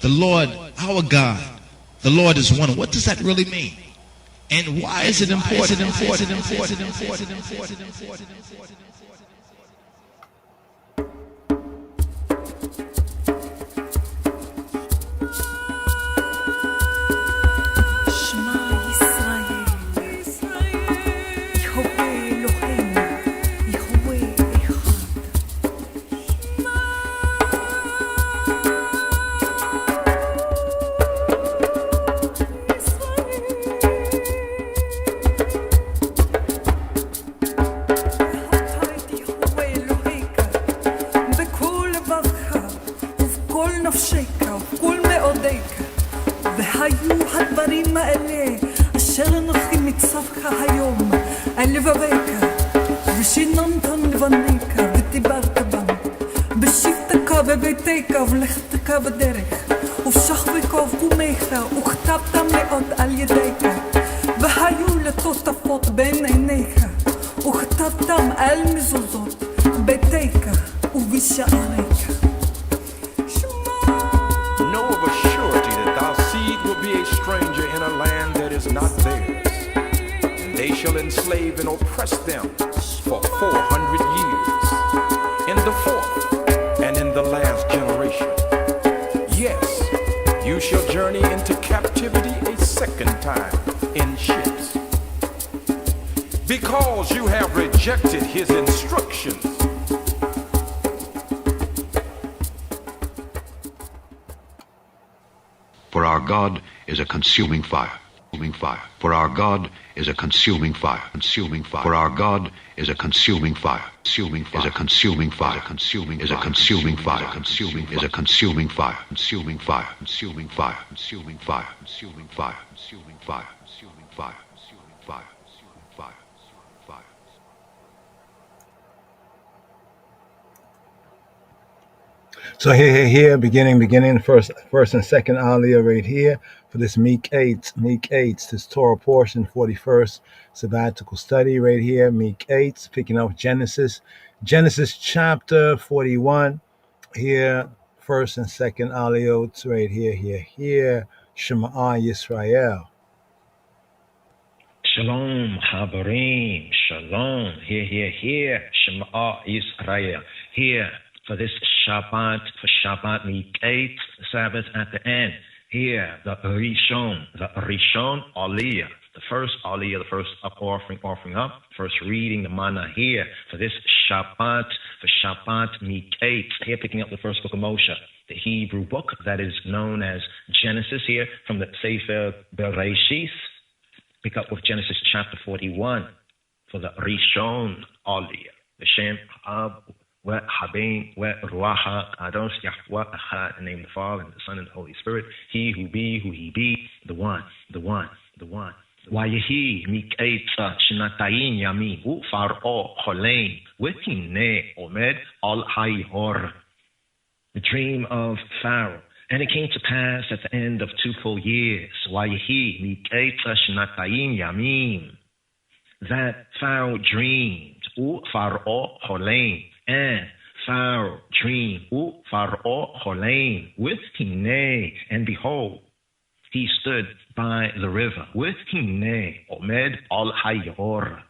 The Lord, our God, the Lord is one. What does that really mean? And why is it important? For our God is a consuming fire. For our God is a consuming fire. For our God is a consuming fire. Is a consuming fire. Is a consuming fire. Is a consuming fire. Consuming fire. Consuming fire. Consuming fire. Consuming fire. Consuming fire. Consuming fire. Consuming fire. Consuming fire. Consuming fire. So here, beginning, first and second aliyah right here for this MIQQETZ, this Torah portion, 41st sabbatical study right here, MIQQETZ, picking up Genesis chapter 41, here, first and second aliyot right here, Shema Yisrael. Shalom, Habarim, Shalom, here, Shema Yisrael, here. For this Shabbat, MIQQETZ, the Sabbath at the end. Here, the Rishon Aliyah, the first Aliyah, the first offering up, first reading the manna here. For this Shabbat, MIQQETZ, here picking up the first book of Moshe, the Hebrew book that is known as Genesis here, from the Sefer Bereshis. Pick up with Genesis chapter 41, for the Rishon Aliyah, the Shem Ab, Habin, Ruach Kadosh, Yahweh Echad, in the name of the Father, and the Son, and the Holy Spirit. He who be, the one. Wayehi MIQQETZ Shnatayin Yamin Ufaro Cholein Wetine Omed Al Hayhor. The dream of Pharaoh. And it came to pass at the end of 2 full years. Wayehi MIQQETZ Shnatayin Yamin. that Pharaoh dreamed, Pharaoh Holem, and Pharaoh dreamed, Pharaoh Holem, with Hine, and behold, he stood by the river, with Hine, Omed al Hayor.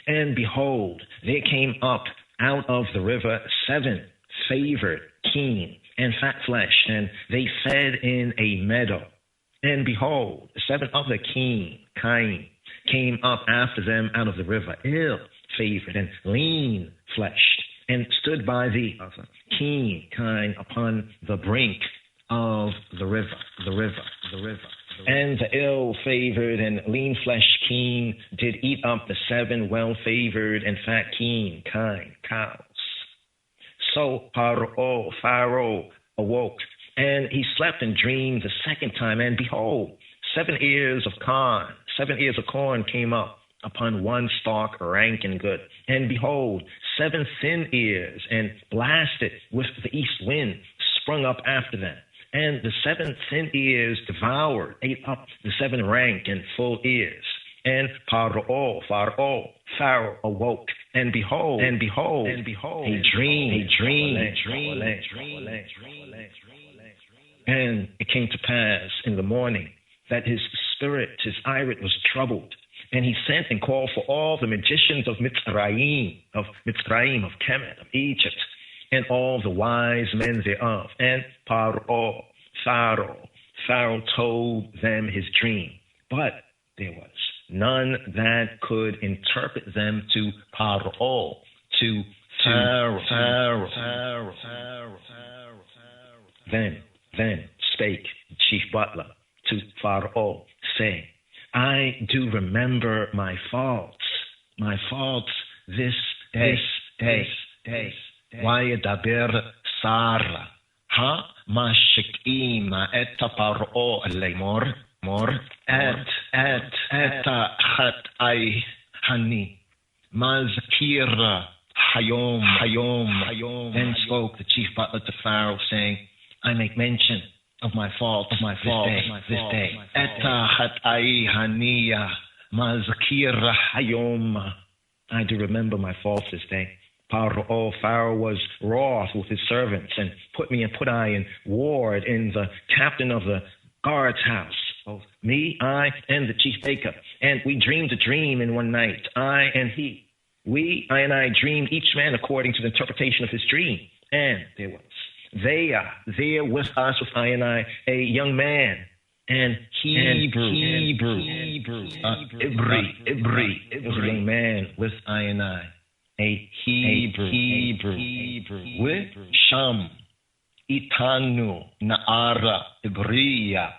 And behold, there came up out of the river 7 favored, keen, and fat-fleshed, and they fed in a meadow. And behold, 7 other keen, kind, came up after them out of the river, ill-favored and lean-fleshed, and stood by the other keen, kind, upon the brink of the river. And the ill-favored and lean-fleshed keen did eat up the 7 well-favored and fat keen, kind cows. So Pharaoh awoke, and he slept and dreamed the second time, and behold, 7 ears of corn came up upon one stalk, rank and good. And behold, 7 thin ears, and blasted with the east wind, sprung up after them. And the 7 thin ears ate up the 7 rank and full ears. And Pharaoh awoke, and behold, he dreamed. And it came to pass in the morning that his spirit was troubled, and he sent and called for all the magicians of Mitzrayim, of Kemet, of Egypt, and all the wise men thereof. And Pharaoh told them his dream, but there was none that could interpret them to Pharaoh, to Pharaoh. Then spake the chief butler to Pharaoh, saying, I do remember my faults this day. Vayadaber Sarah, ha mashikim et Pharaoh lemor et chat ai hani mazkira hayom. Then spoke the chief butler to Pharaoh, saying, I make mention of my fault this day. Eta chat ai haniya mazkira hayom. I do remember my faults this day. Pharaoh was wroth with his servants, and put I in ward in the captain of the guard's house, both me, I, and the chief baker. And we dreamed a dream in one night, I and he. I and I dreamed, each man according to the interpretation of his dream. And there was there with us, with I and I, a young man, and Hebrew. It was a young man with I and I. A Hebrew with Sham, Itanu, Naara, Ibriya,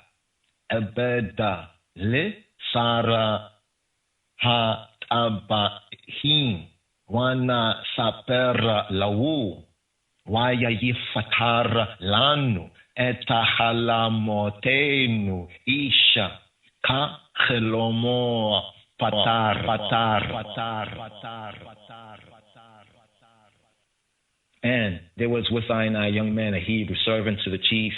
Ebeda, Le, Sarah, Ha, Abahim, Wana, Sapera, Lawu, Waya Yifatar, Lanu, Etahalamotenu, Isha, Ka, Chelomo, Patar. And there was with I and I a young man, a Hebrew, servant to the chief,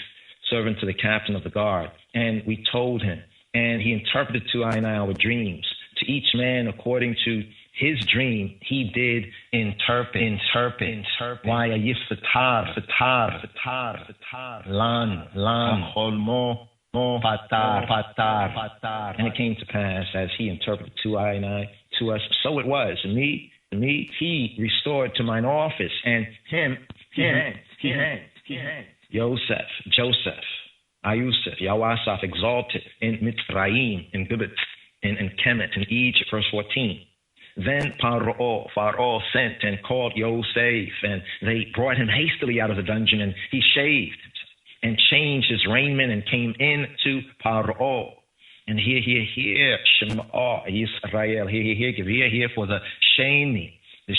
servant to the captain of the guard. And we told him, and he interpreted to I and I our dreams. To each man according to his dream, he did interpret. Why a yifatar, lan, holmo, patar. And it came to pass as he interpreted to I and I, to us, so it was. Me, he restored to mine office, and him, Joseph, Ayusef, Yawasaf, exalted in Mitzrayim, in Gibbet, in Kemet, in Egypt, verse 14. Then Pharaoh sent and called Yosef, and they brought him hastily out of the dungeon, and he shaved and changed his raiment and came in to Pharaoh. And here, Shema Yisrael, here for the Sheni, the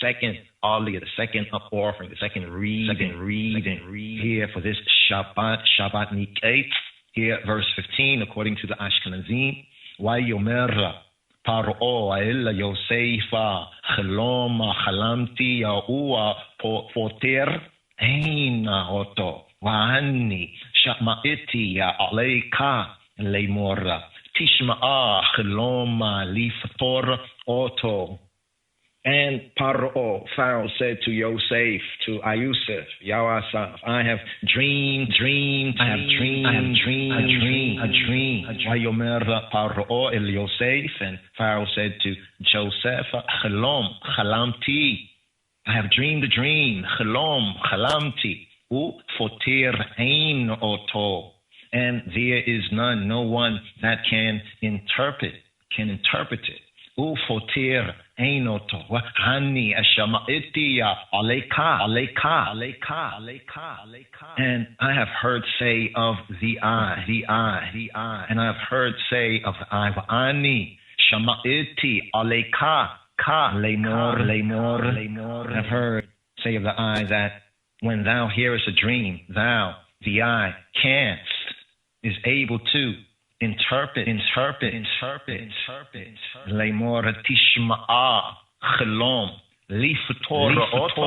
second aliyah, the second up offering, the second reading, here for this Shabbat MIQQETZ, here verse 15, according to the Ashkenazim, Wayomer Paro Ella Yosefa Cheloma Chalamti Yaua Poter Eina Oto Wahani Shamaiti Ya Aleika Lemora Tishma'a Cheloma Lifator Oto. And Paro, Pharaoh said to Yosef, to Ayusef, Yawasaf, I have dreamed. Vayomer Paro el Yosef, and Pharaoh said to Joseph, Chalamti, I have dreamed a dream, Chalamti, Fotir Ein Oto, and there is no one that can interpret it. Fotir Ein Oto, Hani Ashama'itiya Aleka. And I have heard say of the eye, and I have heard say of the eye, Ani Shama'iti Aleka, Lemor. I've heard say of the eye that when thou hearest a dream, thou, the eye, is able to interpret. Lemor Tishma'a Chelom Lifator Oto.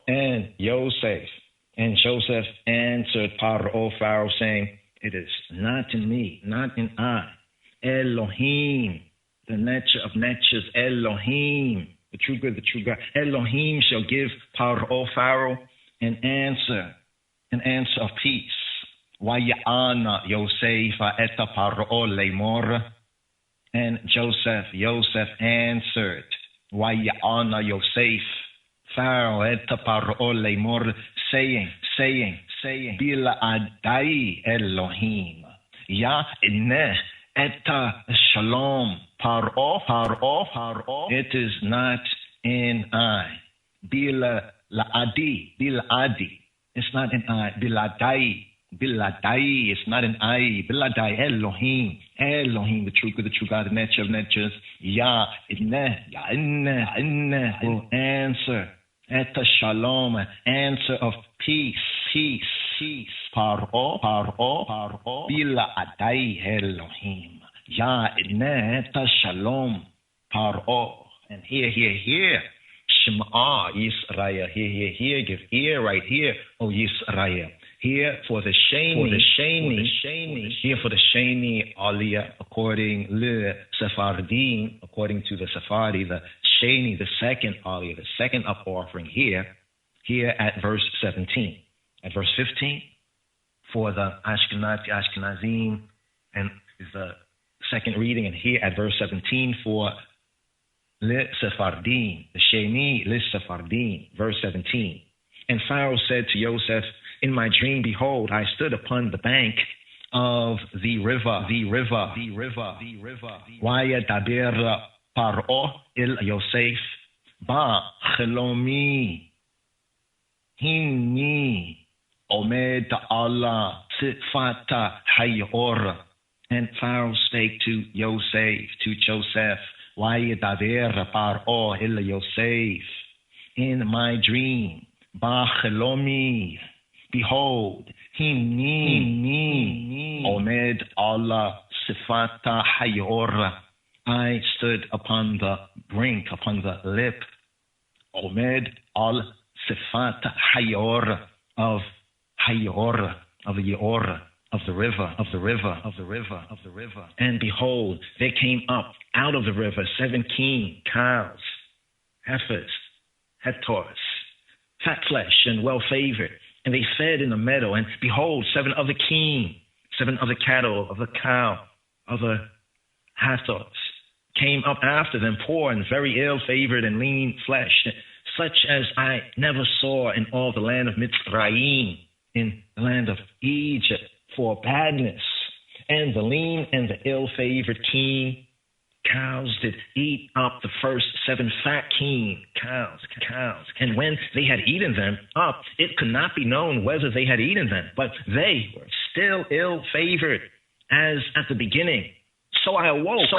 And Joseph answered Pharaoh, saying, it is not in me, not in I. Elohim, the nature of natures, Elohim, the true good, the true God. Elohim shall give Pharaoh an answer of peace. Wayana Yosef eta Paro lemor. And Joseph answered, Wayana Yosef, Pharaoh eta Paro lemor, saying, Bila adai Elohim, Ya ineh eta shalom Paro. It is not in I. Bila adi. It's not in I. Biladai, it's not an I. Biladai, Elohim, the true good, the true God, the nature of natures. Ya inne, will answer. Eta shalom, answer of peace. Paro. Biladai, Elohim. Ya inne, eta shalom, Paro. And here. Shema Yisrael. Here, give ear right here, O Yisrael. Here for the Sheni, here for the Sheni Aliyah, according to the Sephardi, the Sheni, the second Aliyah, the second up offering here at verse 17. At verse 15, for the Ashkenazim, and the second reading, and here at verse 17 for Le Sephardim, the Sheni Le Sephardim, verse 17. And Pharaoh said to Joseph, in my dream, behold, I stood upon the bank of the river. Waya daber Paro il Yosef ba chelomi hinni omed Allah sifata hayor. And Pharaoh spake to Joseph, Waya daber Paro il Yosef, in my dream, ba chelomi. Behold, Hinni Omed Allah Sifata Hayor. I stood upon the brink, upon the lip, Omed Al Sifata Hayor, of the river. And behold, there came up out of the river 7 keen cows, heifers, hektors, fat flesh and well favored. And they fed in the meadow, and behold, 7 other keen, 7 other cattle, of the cow, other hathors, came up after them, poor and very ill-favored and lean flesh, such as I never saw in all the land of Mitzrayim, in the land of Egypt, for badness. And the lean and the ill-favored keen cows did eat up the first 7 fat keen cows. And when they had eaten them up, it could not be known whether they had eaten them, but they were still ill-favored as at the beginning. So I awoke,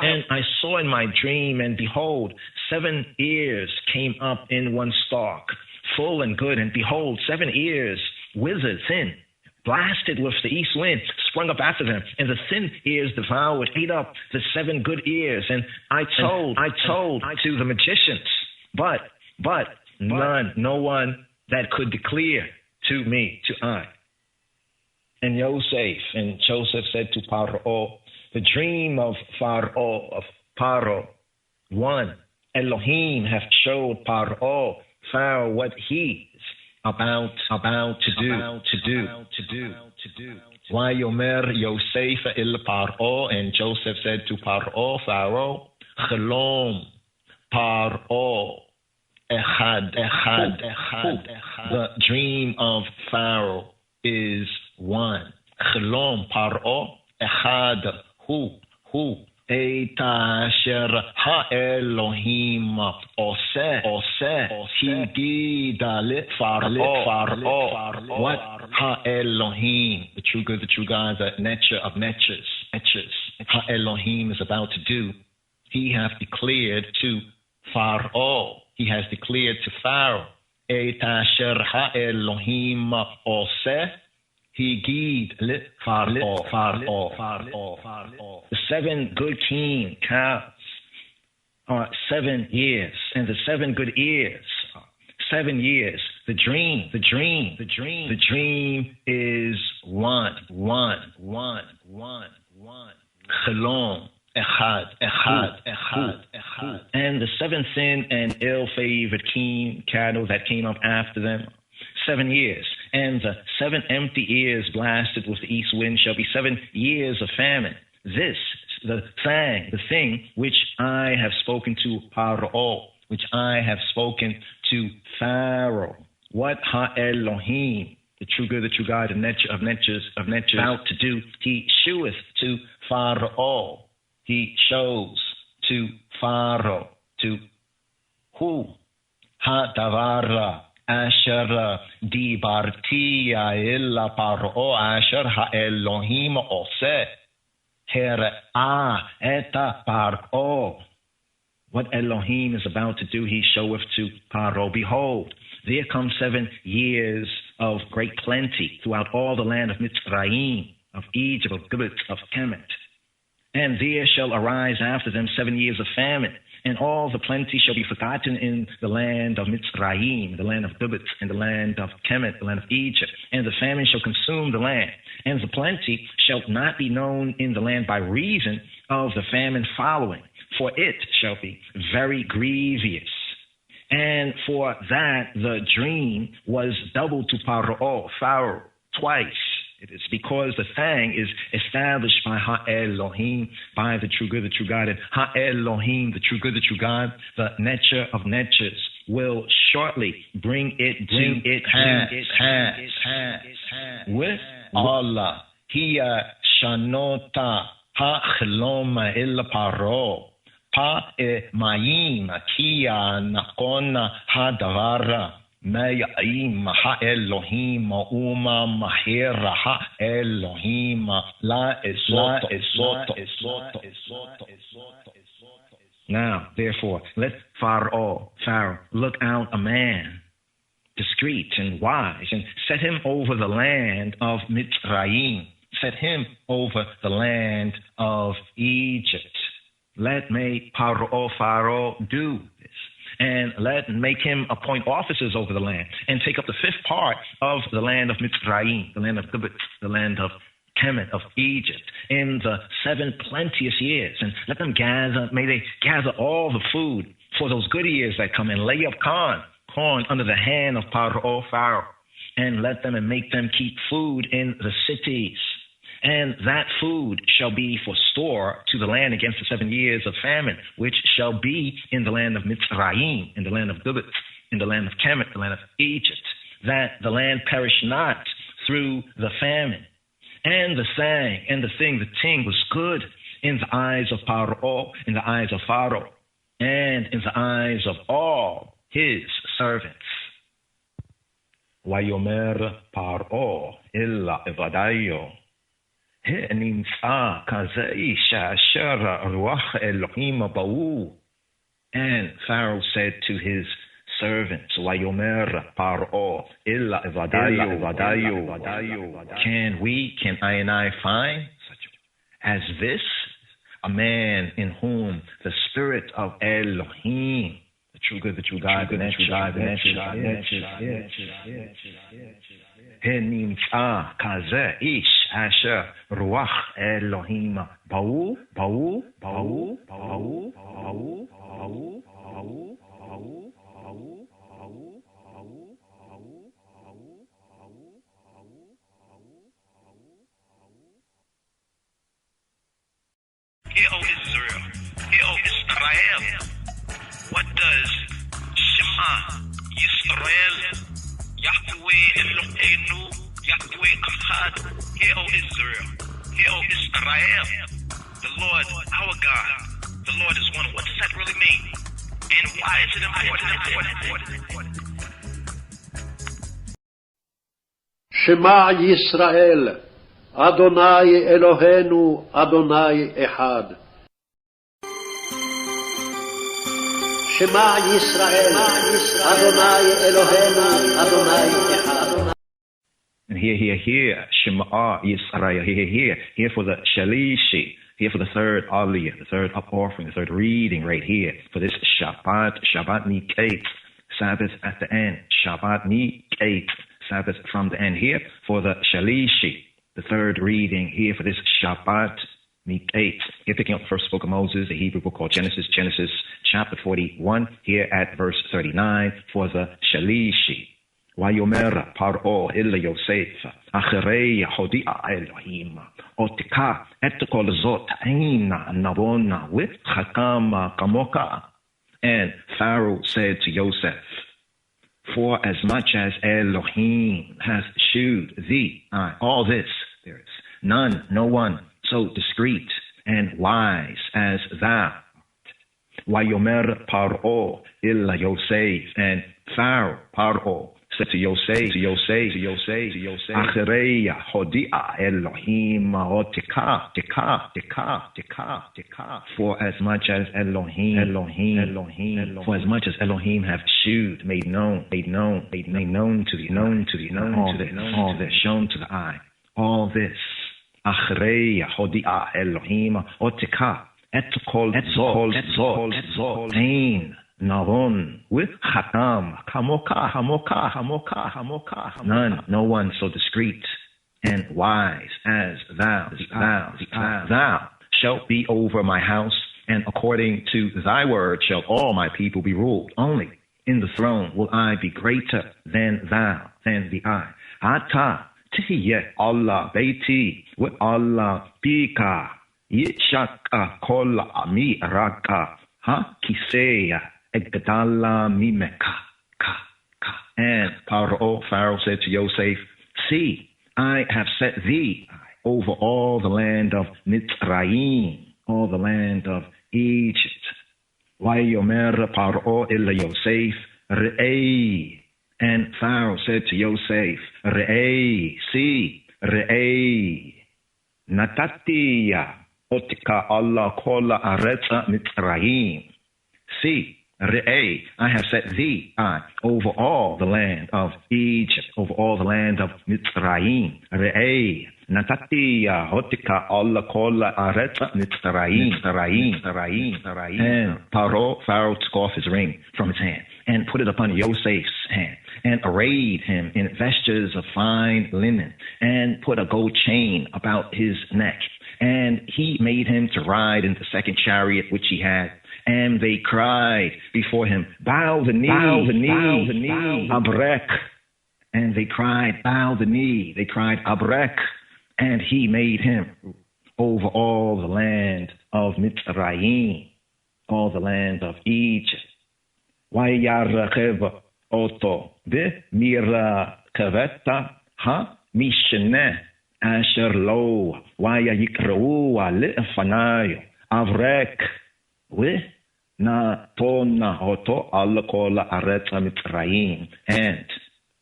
and I saw in my dream, and behold, 7 ears came up in one stalk, full and good, and behold, 7 ears, withered, thin, blasted with the east wind, sprung up after them, and the thin ears devoured, ate up the 7 good ears. And I told to the magicians, but no one that could declare to me, to I. And Joseph said to Paro, the dream of Paro, 1, Elohim hath showed Pharaoh what he is about to do. Vayomer Yosef el Paro, and Joseph said to Pharaoh, Chelom Paro Echad. The dream of Pharaoh is 1. Chelom Paro Echad. Who? Eita asher ha-Elohim oseh higida le Pharaoh. What ha-Elohim, the true good, the true God, the Netcher of Netchers, ha-Elohim is about to do, he hath declared to Pharaoh. He has declared to Pharaoh. Eita asher ha-Elohim oseh higid le Pharaoh. The 7 good king cows are 7 years, and the 7 good ears are 7 years. The dream is 1. Chelom Echad. And the 7 thin and ill-favored keen cattle that came up after them, 7 years. And the 7 empty ears blasted with the east wind shall be 7 years of famine. This, the thing which I have spoken to Paro, which I have spoken to Pharaoh. What ha-Elohim, the true good, the true God, the Netcher of Netchers, about to do, he sheweth to Pharaoh. He shows to Pharaoh. To who? Ha-Davara. Asher dibartia illa Paro asher ha-Elohim oseh her'a eta Paro. What Elohim is about to do, he showeth to Paro. Behold, there come 7 years of great plenty throughout all the land of Mitzrayim, of Egypt, of Gibbet, of Kemet. And there shall arise after them 7 years of famine. And all the plenty shall be forgotten in the land of Mitzrayim, the land of Gibbet, and the land of Kemet, the land of Egypt. And the famine shall consume the land. And the plenty shall not be known in the land by reason of the famine following, for it shall be very grievous. And for that the dream was doubled to Pharaoh twice. It is because the thing is established by Ha-Elohim, by the true good, the true God. And Ha-Elohim, the true good, the true God, the Netcher of Netchers, will shortly bring it with Allah. Hiya shanota ha-chloma illa Paro. Pa-e-mayim kia nakona ha-davara. Mayim ha-Elohim uma mahira ha-Elohim la esoto. Now, therefore, let Pharaoh look out a man, discreet and wise, and set him over the land of Mitzrayim, set him over the land of Egypt. Let Pharaoh do this. And make him appoint officers over the land, and take up the 5th part of the land of Mitzrayim, the land of Gibbet, the land of Kemet, of Egypt, in the 7 plenteous years. And let them may they gather all the food for those good years that come, and lay up corn under the hand of Pharaoh, and let them and make them keep food in the cities. And that food shall be for store to the land against the 7 years of famine, which shall be in the land of Mitzrayim, in the land of Gibbet, in the land of Kemet, the land of Egypt, that the land perish not through the famine. And the thing was good in the eyes of Paro, in the eyes of Pharaoh, and in the eyes of all his servants. Vayomer Paro illa evadayo. And Pharaoh said to his servants, can I and I find such as this, a man in whom the spirit of Elohim, the true good, the true God, the true God, הנמצא כזה איש אשר רוח אלוהים באו Hear, O Israel, hear, O Israel. What does Shema Yisrael, Yahweh Eloheinu, Yahweh Echad, hear, O Israel, hear, O Israel. The Lord, our God, the Lord is one. What does that really mean? And why is it important? Shema Yisrael, Adonai Eloheinu, Adonai Echad. Shema Yisrael, Adonai Eloheinu, Adonai Echad. And here, Shema Yisrael, here for the Shalishi, here for the third Aliyah, the third up offering, the third reading right here, for this Shabbat MIQQETZ, Sabbath at the end, Shabbat MIQQETZ, Sabbath from the end here, for the Shalishi, the third reading here for this Shabbat MIQQETZ. Here picking up the first book of Moses, the Hebrew book called Genesis chapter 41, here at verse 39, for the Shalishi. ויאמר פרעה אל יוסף, אחרי הודיע אלוהים, אותך את כל זאת אין נבונה וחכם כמוך. And Pharaoh said to Joseph, for as much as Elohim has shewed thee, all this, there is none, no one, so discreet and wise as thou. ויאמר פרעה אל יוסף, and Pharaoh, Paro, said to Yosef, אחרי הודיע אלוהים אותך, for as much as Elohim, for as much as Elohim have shewed, made known to the, all this, shown to the eye, all this, אחרי הודיע אלוהים אותך, את כל זאת, אין Navon with Hakam, Hamoka, none, no one so discreet and wise as thou. Thou shalt be over my house, and according to thy word shall all my people be ruled. Only in the throne will I be greater than thou, than the I. Ata tihiye Allah beiti with Allah bika yishaka kol ami raka ha kiseya. And Pharaoh said to Yosef, see, I have set thee over all the land of Mitzrayim, all the land of Egypt. Vayomer Pharaoh ila Yosef, Re'ei. And Pharaoh said to Yosef, Re'ei, see, Re'ei. Natatiya otika Allah kola aretza Mitzrayim. See, Re'ei, I have set thee over all the land of Egypt, over all the land of Mitzrayim. Re'ei, natatiya hotika alla kola aretza Mitzrayim. And Pharaoh took off his ring from his hand and put it upon Yosef's hand and arrayed him in vestures of fine linen and put a gold chain about his neck. And he made him to ride in the second chariot which he had. And they cried before him, bow the knee, Abrek. And they cried, bow the knee. They cried, Abrek. And he made him over all the land of Mitzrayim, all the land of Egypt. Vayarachev oto b'mira kaveta ha mishne asher lo vayayikreu le'fanayo Abrek. And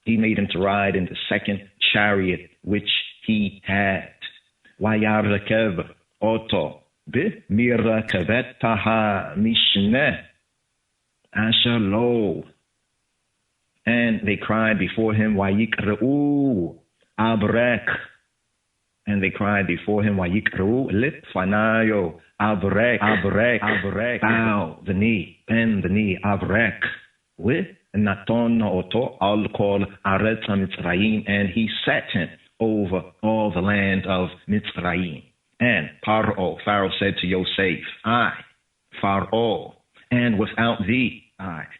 he made him to ride in the second chariot which he had. And they cried before him, and they cried before him, Abrek, bow the knee, bend the knee, Abrek, naton oto al kol aretz Mitzrayim, and he set him over all the land of Mitzrayim. And Pharaoh said to Yosef, I, Pharaoh, and without thee,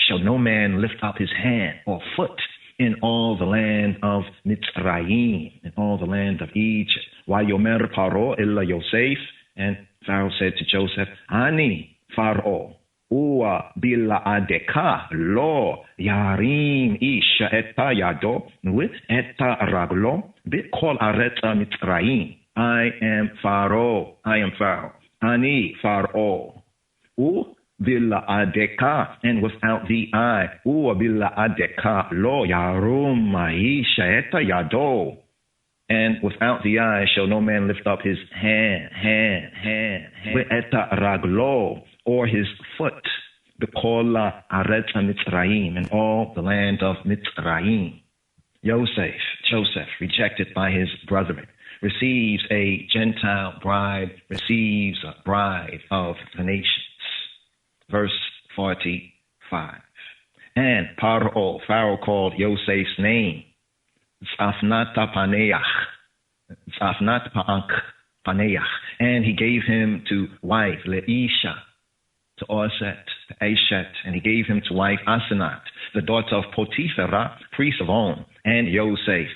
shall no man lift up his hand or foot in all the land of Mitzrayim, in all the land of Egypt. Vayomer Paro illa Yosef, and Pharaoh said to Joseph, Ani, Pharaoh, Uwa bila'adeka lo yarim isha etta yado with etta raglo bikol areta Mitzrayim. I am Pharaoh. Ani Pharaoh. Bila'adeka, and without thee I, bila'adeka lo yarum ma'isha eta yado, and without thee I shall no man lift up his hand, eta raglo, or his foot, b'kol aretz Mitzrayim, in all the land of Mitzrayim. Joseph, rejected by his brethren, receives a Gentile bride, receives a bride of the nations. Verse 45. And Pharaoh called Yosef's name Tzafnat Paneach, and he gave him to wife Leisha, to Orset, to Eshet, and he gave him to wife Asenat, the daughter of Potiphera, priest of On, and Joseph,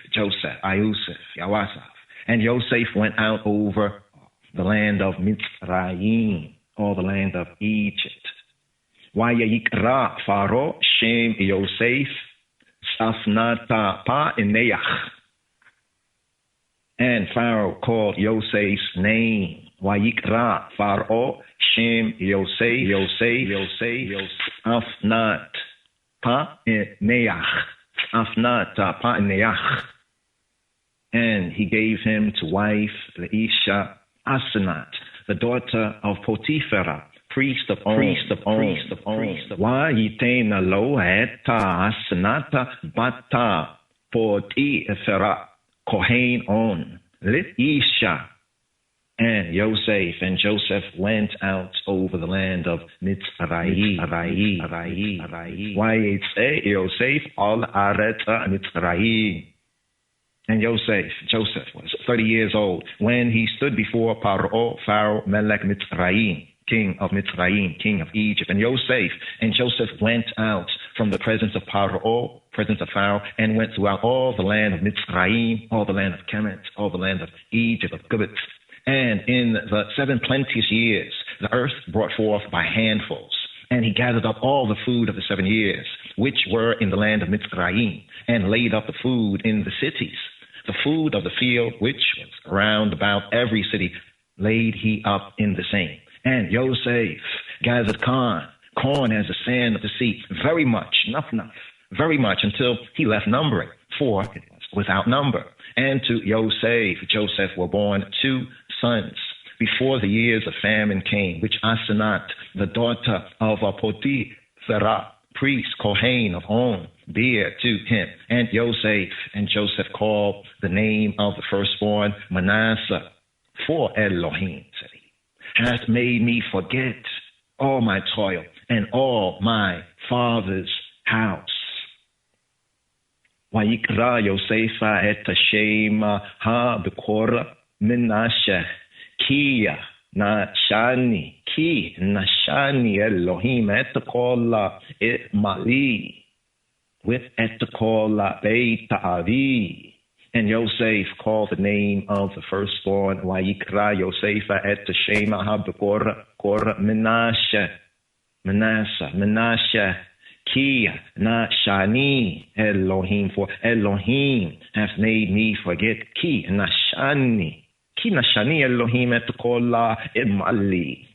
Yawasaf. And Yosef went out over the land of Mitzrayim, all the land of Egypt. Vayikra Pharaoh Shem Yosef Safnata Paneach. And Pharaoh called Yosef's name. Vayikra Pharaoh Shem Yosef Safnat Paneach. And he gave him to wife Leisha Asenat, the daughter of Potiphera, priest of On. Vayitena lo eta Asenata bata Potiphera Kohen On Leisha. And Joseph went out over the land of Mitzrayim. Vayetze Yosef al aretz Mitzrayim. And Joseph was 30 years old when he stood before Pharaoh Melech Mitzrayim, king of Mitzrayim, king of Egypt. And Joseph went out from the presence of Pharaoh, and went throughout all the land of Mitzrayim, all the land of Kemet, all the land of Egypt, of Gibbet. And in the 7 plenteous years, the earth brought forth by handfuls. And he gathered up all the food of the 7 years, which were in the land of Mitzrayim, and laid up the food in the cities. The food of the field, which was round about every city, laid he up in the same. And Yosef gathered corn as the sand of the sea, very much, enough, very much, until he left numbering, for it was without number. And to Joseph were born 2 sons before the years of famine came, which Asenat, the daughter of Potiphera, priest, Kohen of On, bare to him. And Joseph called the name of the firstborn Manasseh, for Elohim, said he, hath made me forget all my toil and all my father's house. Vayikra Yosefa et Hashem ha-bekora Menashe ki nashani Elohim et kola et mali with et kola beit avi. And Yosef called the name of the firstborn Vayikra Yosefa et Hashem ha-bekora Menashe Ki nashani Elohim, for Elohim hath made me forget. Ki nashani Elohim et kola imali.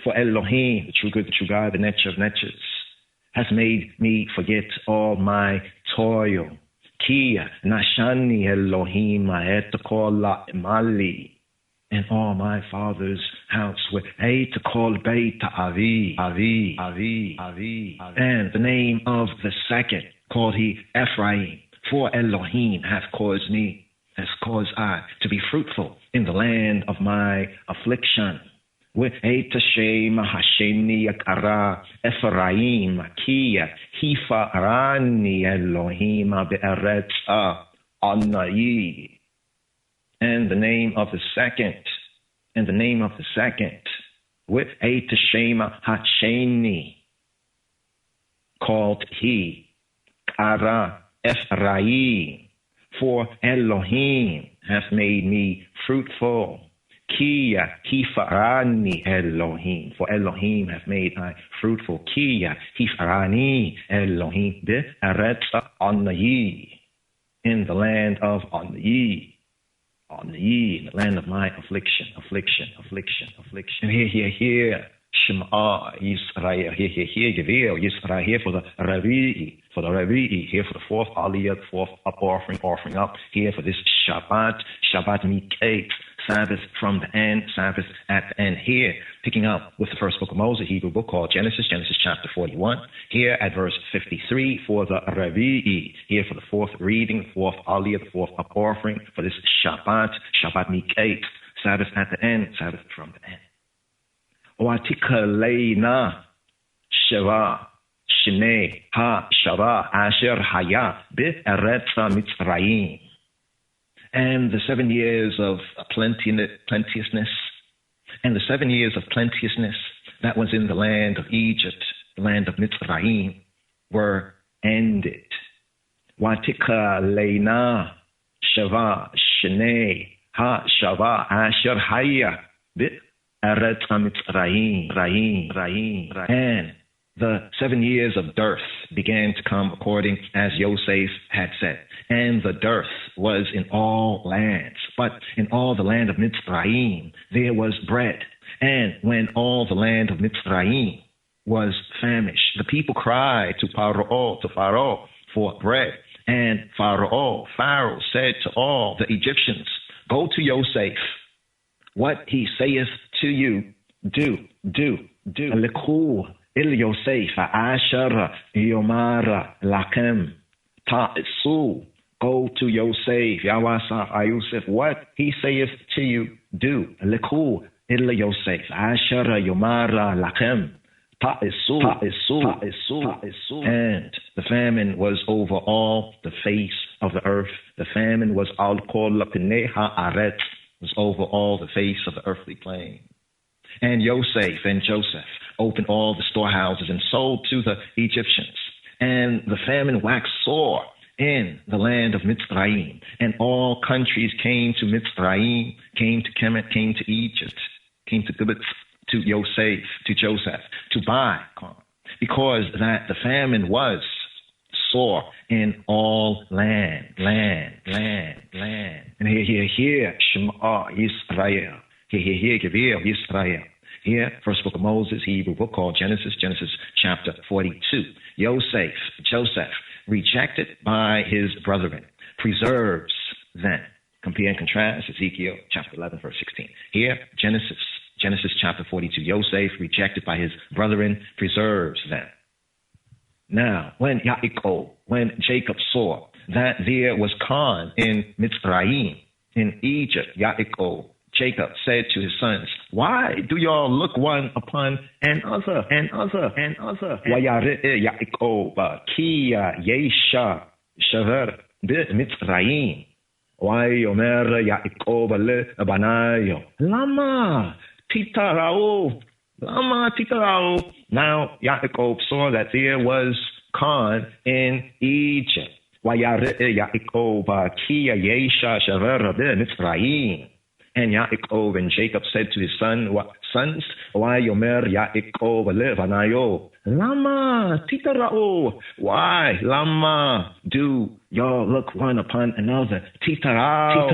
For Elohim, the true good, the true God, the nature of natures, has made me forget all my toil. Ki nashani Elohim et kola imali. And all my father's house were to call Beit Avi. And the name of the second called he Ephraim, for Elohim hath caused I to be fruitful in the land of my affliction. Hashem Hasheni Yakara Ephraim Makia Hifarani Elohim Be'eretz Anai. And the name of the second, with Hashem Hasheni, called he Kara Ephraim, for Elohim hath made me fruitful. Kia hifarani Elohim, for Elohim hath made I fruitful. Kia hifarani Elohim be'eretz Anai, in the land of Anai, in the land of my affliction. Here, Shema Yisrael, here, Yisrael, here for the Revi'i, here for the fourth Aliyah, the fourth up offering up, here for this Sabbath MIQQETZ, Sabbath from the end, Sabbath at the end. Here, picking up with the first book of Moses, Hebrew book called Genesis chapter 41. Here at verse 53 for the Revi'i. Here for the fourth reading, the fourth Aliyah, the fourth up offering for this Sabbath MIQQETZ, Sabbath at the end, Sabbath from the end. Watikaleina Sheva Shene Ha Shava Asher Haya Be'eretz Mitzrayim. And the 7 years of plenteousness, that was in the land of Egypt, the land of Mitzrayim, were ended. Watika leina shava shene ha shava asher haya be'eretz Mitzrayim. And the 7 years of dearth began to come according as Yosef had said. And the dearth was in all lands. But in all the land of Mitzrayim, there was bread. And when all the land of Mitzrayim was famished, the people cried to Pharaoh for bread. And Pharaoh said to all the Egyptians, go to Yosef. What he saith to you, do. Lekhu il Yosef asher yomar lakem ta'isu. Go to Yosef, Yawasa Yosef, what he saith to you, do. Lekhu il Yosef asher yomar lakem ta'isu. And the famine was over all the face of the earth. The famine was al kol pnei haaretz, was over all the face of the earthly plain. And Yosef and Joseph opened all the storehouses and sold to the Egyptians. And the famine waxed sore in the land of Mitzrayim. And all countries came to Mitzrayim, came to Kemet, came to Egypt, came to Gibbetz, to Yosef, to Joseph, to buy corn. Because that the famine was sore in all land. And here, Shema Yisrael. Here, Yisrael. Here, first book of Moses, Hebrew book called Genesis chapter 42. Joseph, rejected by his brethren, preserves them. Compare and contrast Ezekiel chapter 11, verse 16. Here, Genesis chapter 42. Joseph, rejected by his brethren, preserves them. Now, when Jacob saw that there was Khan in Mitzrayim, in Egypt, Jacob said to his sons, why do y'all look one upon another? Yaakov ki yesha shaver b'Mitzrayim. Why omer Yaakov le banayo lama titarao. Now Yaakov saw that there was Khan in Egypt. Yaakov ki yesha shaver b'Mitzrayim. And Yaakov and Jacob said to his sons, why yomer Yaakov levanayo lama titarao? Why lama do y'all look one upon another? Titarao.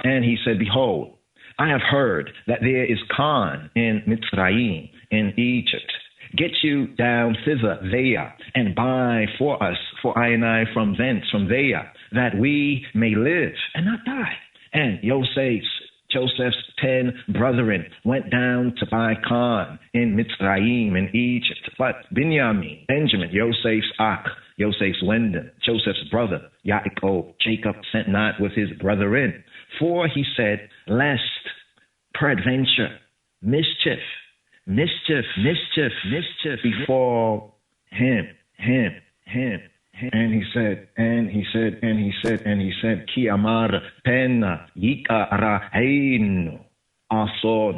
And he said, behold, I have heard that there is Khan in Mitzrayim, in Egypt. Get you down thither, there, and buy for us, for I and I from there, that we may live and not die. And Joseph's 10 brethren went down to buy Khan in Mitzrayim, in Egypt. But Benjamin, Joseph's Wendon, Joseph's brother, Jacob sent not with his brethren. For he said, lest peradventure, mischief befall him. And he said, Ki amar pena yikarainu ason.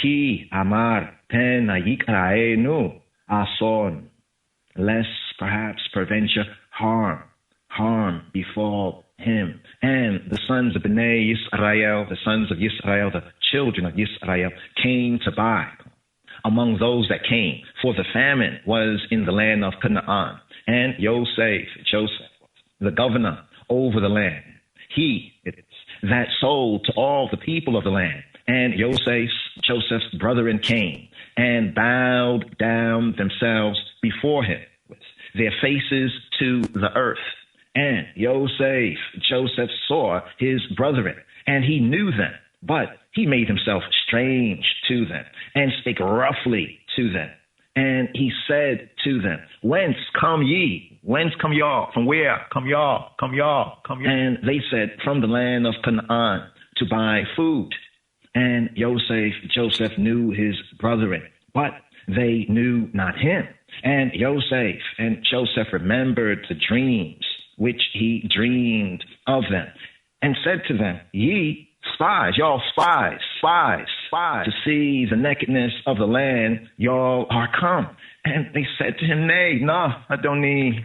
Ki amar pena yikarainu ason. Lest perhaps peradventure harm befall him. And the sons of Bnei Yisrael, the sons of Yisrael, the children of Yisrael, came to buy among those that came, for the famine was in the land of Canaan. And Joseph, the governor over the land, he that sold to all the people of the land. And Joseph's brethren came and bowed down themselves before him with their faces to the earth. And Joseph saw his brethren, and he knew them, but he made himself strange to them, and spake roughly to them. And he said to them, Whence come ye? Whence come y'all? From where? Come y'all. And they said, From the land of Canaan, to buy food. And Joseph knew his brethren, but they knew not him. And Joseph remembered the dreams which he dreamed of them, and said to them, Ye spies, y'all spies, to see the nakedness of the land, y'all are come. And they said to him, Nay, Adoni,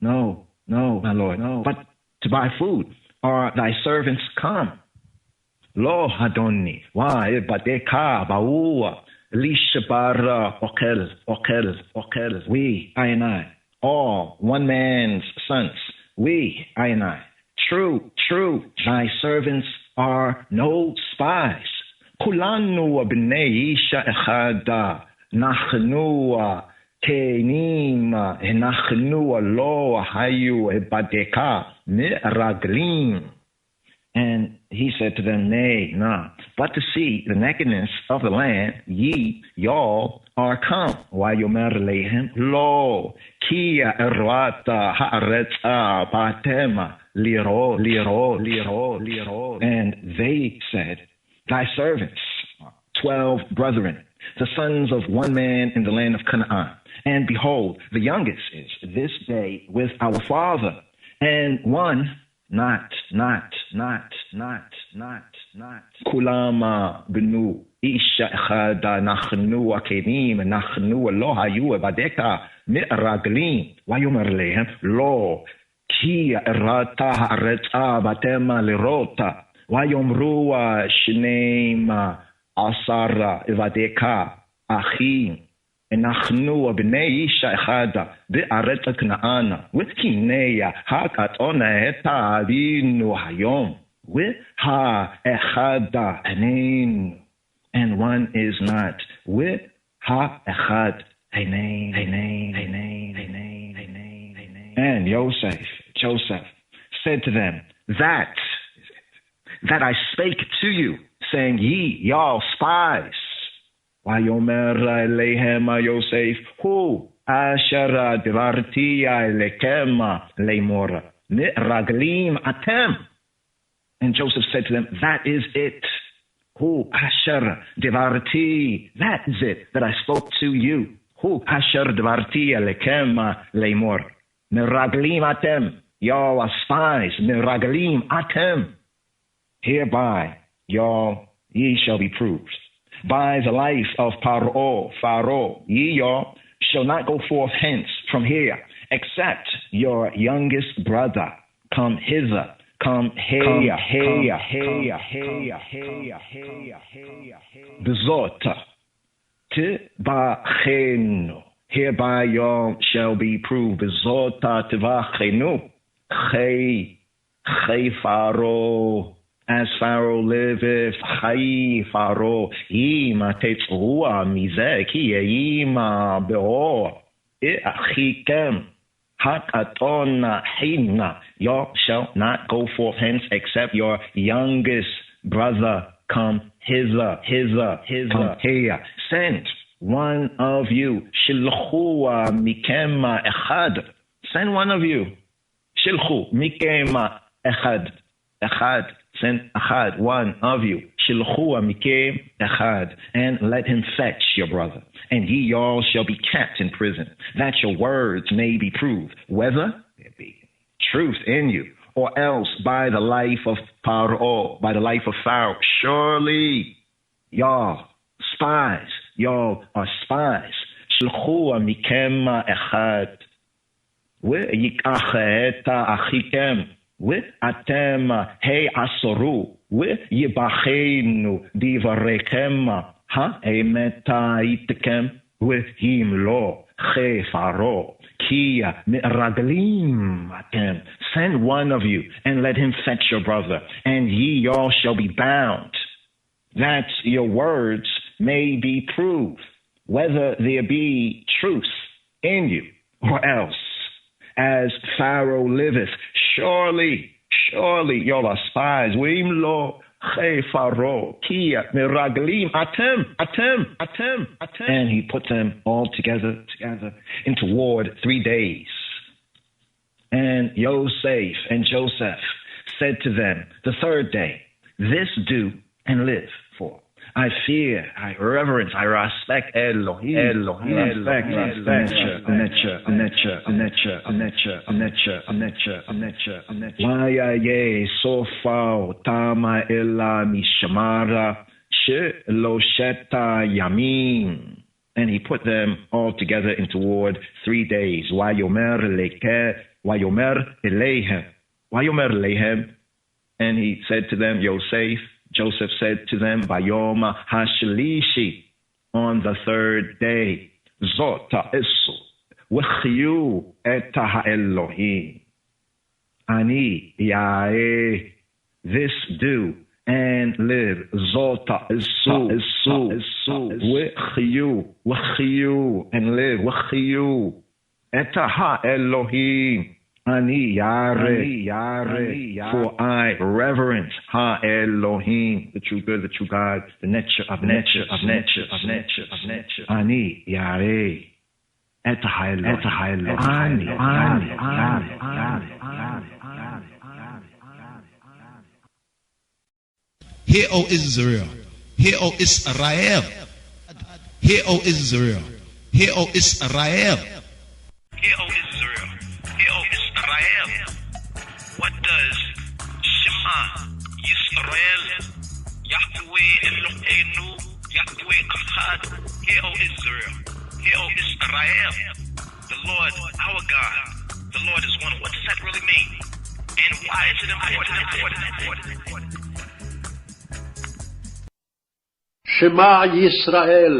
no, my Lord, no. But to buy food are thy servants come. Lo, Adoni, why? Badeka, Baua, Lishabara, Okel, we, I and I, all one man's sons, we, I and I. True, thy servants are no spies. Kulanu b'nei isha echada, nachnu kenim, nachnu lo hayu ebadeka mi'raglim. And he said to them, Nay, but to see the nakedness of the land, y'all are come. Why yomer lehem lo kia erwata haaretza batema liro. And they said, Thy servants, 12 brethren, the sons of one man in the land of Canaan. And behold, the youngest is this day with our father, and one not. Kulama benu isha echada nachnu akenim nachnu lo hayu badeka mi'raglim. Vayomer lehem lo ki erata haaretza batema lirota. Vayomru shneim asara evadeka achim. Nachnu b'nei isha echada be'aretz Canaan v'kineya hakatona eta avinu hayom v'ha-echada hanein, and one is not v'ha-echad hanein. And Joseph said to them, that I spake to you, saying, Ye, y'all spies. Vayomer lehem Yosef, hu asher divarti lekem leimor raglim atem. And Joseph said to them, That is it. Hu asher divarti, that is it that I spoke to you. Hu asher divarti lekem leimor raglim atem. Y'all are spies. Raglim atem. Hereby, y'all, ye shall be proved. By the life of Pharaoh, ye y'all shall not go forth hence from here, except your youngest brother come hither. Bezota tibachenu. Hereby y'all shall be proved. Bezota tibachenu. Chei Pharaoh. As Pharaoh liveth, Chai Pharaoh, Ima tetzrua mizeh ki yeima beor, achikem hakaton hina. Y'all shall not go forth hence except your youngest brother come hither. Come here. Send one of you. Shilchu mikem echad. Send one of you. Shilchu mikem echad. echad, send echad, one of you, shilchua mikem echad, and let him fetch your brother. And ye all shall be kept in prison, that your words may be proved, whether there be truth in you, or else by the life of Paro, by the life of Pharaoh. Surely y'all spies, y'all are spies. Shilchua mikem echad, Yikacheta achikem, atem hey asoru, yibachenu divarekem, ha emeta itkem, him lo chefaro, kia miraglim atem. Send one of you and let him fetch your brother, and ye all shall be bound, that your words may be proved, whether there be truth in you, or else. As Pharaoh liveth, surely y'all are spies. Weim lo chefaro kia miraglim atem. And he put them all together into ward 3 days. And Yosef and Joseph said to them the third day, this do and live, for I fear, I reverence, I respect Elohim. Waya sofa tama ella mishamara shelosheta yamin. And he put them all together into ward 3 days. Wayomer Eleihem. And he said to them, Joseph said to them, Bayom Hashlishi, on the third day, Zota Esu, Wechyu Eta Ha'Elohim. Ani Yae, this do and live. Zota Esu, Wechyu, and live. Wechyu Eta Ha'Elohim. Ani Yare, for I reverence Ha Elohim, the true good, the true God, the nature of nature. Ani Yare, Eta Ha Elohim. Hear, O Israel. Hear, O Israel. Hear, O Israel. Hear, O Israel. Hear, O Israel. Hear, O Israel. What does Shema Yisrael, Yahweh Eloheinu, Yahweh Echad? Hear, O Israel. Hear, O Israel. The Lord, our God, the Lord is one. What does that really mean? And why is it important? Shema Yisrael,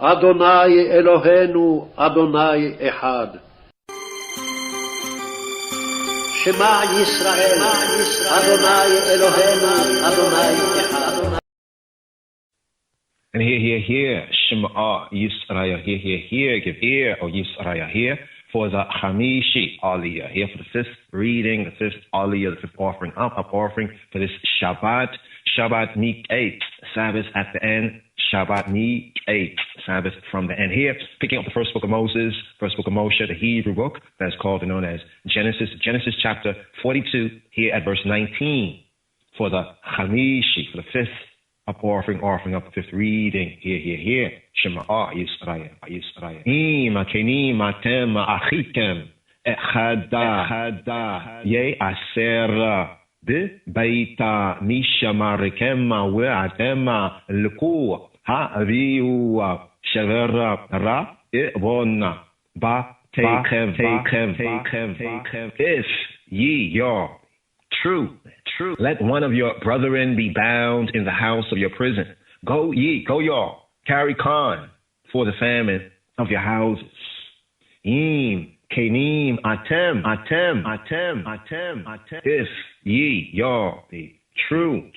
Adonai Eloheinu, Adonai Echad. Shema Yisrael, Adonai Eloheinu, Adonai Echad. And hear, Shema Yisrael, hear, give ear, O Yisrael, hear, for the Hamishi Aliyah, here for the fifth reading, the fifth Aliyah, the fifth offering, up offering for this Sabbath MIQQETZ, Sabbath at the end, Sabbath MIQQETZ, Sabbath from the end. Here, picking up the first book of Moses, first book of Moshe, the Hebrew book that's called and known as Genesis chapter 42, here at verse 19, for the Hamishi, for the fifth offering up the fifth reading. Here. Shema Yisrael. Ima kenim atem achikem echada ye aser beita mishamarikem ve'atem l'ku ha'viu shaver ra ibon ba teichem. If ye your true, let one of your brethren be bound in the house of your prison. Go y'all, carry con for the famine of your houses. Im, kenim, atem. If ye y'all be true,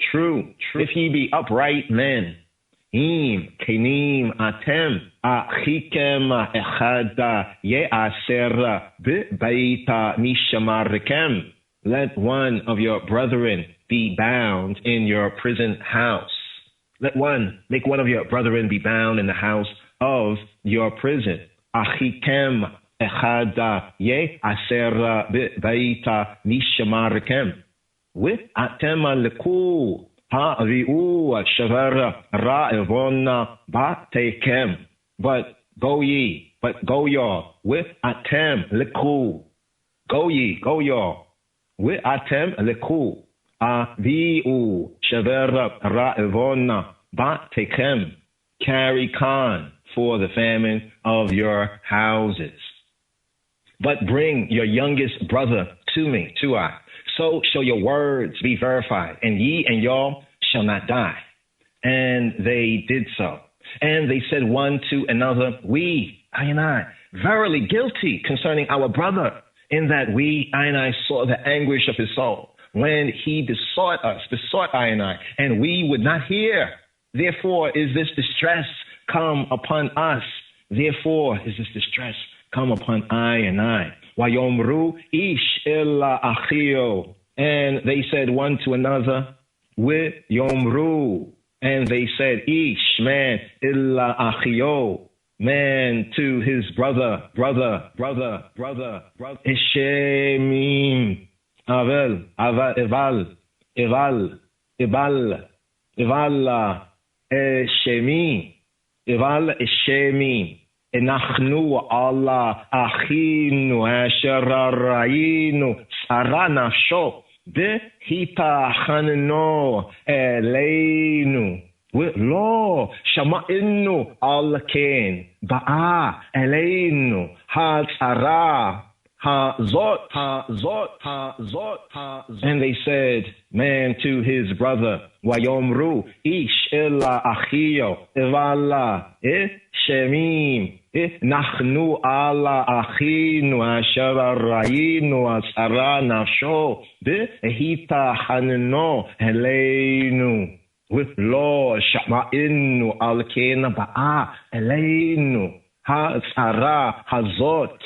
if ye be upright men. Im, kenim, atem, achikem echada ye'aser be'baita mishamarikem. Let one of your brethren be bound in your prison house. Make one of your brethren be bound in the house of your prison. Achikem echada ye aser beita mishamarikem. ואתם לקו הביאו שבר רעבון בתיכם. But go ye, but go y'all. ואתם לקו. Go ye, go y'all. ואתם לקו הביאו שבר רעבון בתיכם. Carry con for the famine of your houses. But bring your youngest brother to me, to I. So shall your words be verified, and ye and y'all shall not die. And they did so. And they said one to another, we, I and I, verily guilty concerning our brother, in that we, I and I, saw the anguish of his soul, when he besought I and we would not hear. Therefore is this distress come upon us. Therefore is this distress come upon I and I. Wayomru ish illa achio. And they said one to another, with yomru. And they said, ish, man, illa achio. Man to his brother. Eshemim. Eval. Eshemi. Enachnu Allah achinu asher ra'inu tzara nafsho behitachanno eleinu lo shama'inu al ken ba'a eleinu hatzara hazot. And they said, man to his brother, Wayomru ish ella achio evala shemim nachnu ala achinu asher ra'inu atzara nafsho behita hanno eleinu with lo shama'inu al ken ba'a eleinu hatzara hazot.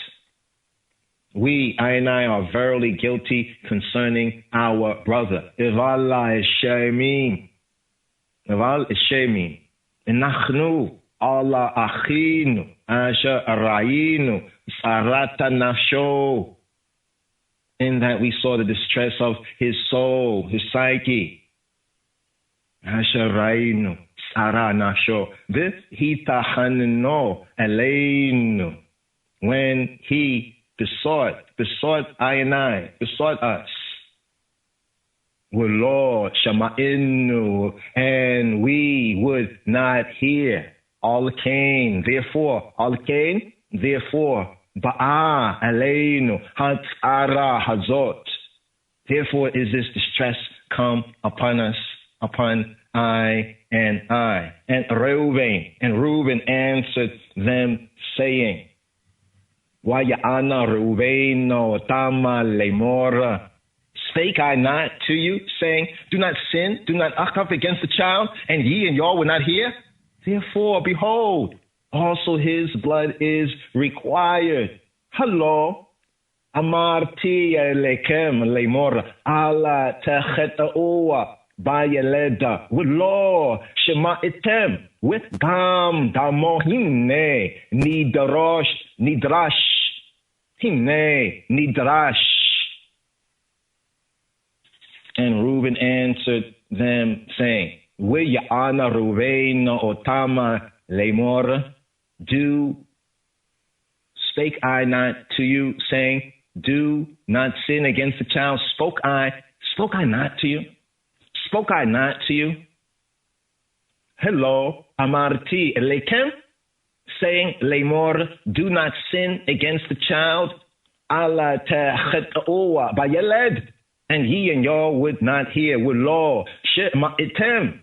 We, I and I, are verily guilty concerning our brother. Eval Eshemim. Enachnu Allah achinu asher ra'inu sarata nafsho. In that we saw the distress of his soul, his psyche. Asher ra'inu sarata nafsho. V'hitachanno eleinu. When he besought I and I, besought us. Lord, shama'inu, and we would not hear. Al-Kain, therefore, ba'a aleinu, hatzara hazot. Therefore is this distress come upon us, upon I and I. And Reuben answered them, saying, Waya'ana Reuven tama lemora. Spake I not to you, saying, do not sin, do not up against the child, and ye and y'all will not hear? Therefore, behold, also his blood is required. Hello. Amarti lekem lemora ala techeta'ua bayeleda with law shema item with gam damohine nidrash himne nidrash. And Reuben answered them, saying, Weya'ana Reuven otama lemora, spake I not to you, saying, do not sin against the child. Spoke I not to you? Spoke I not to you? Hello, amarti lekem, saying, lemor, do not sin against the child. Ala techet'oa bayeled. And ye and y'all would not hear with law. Shema item.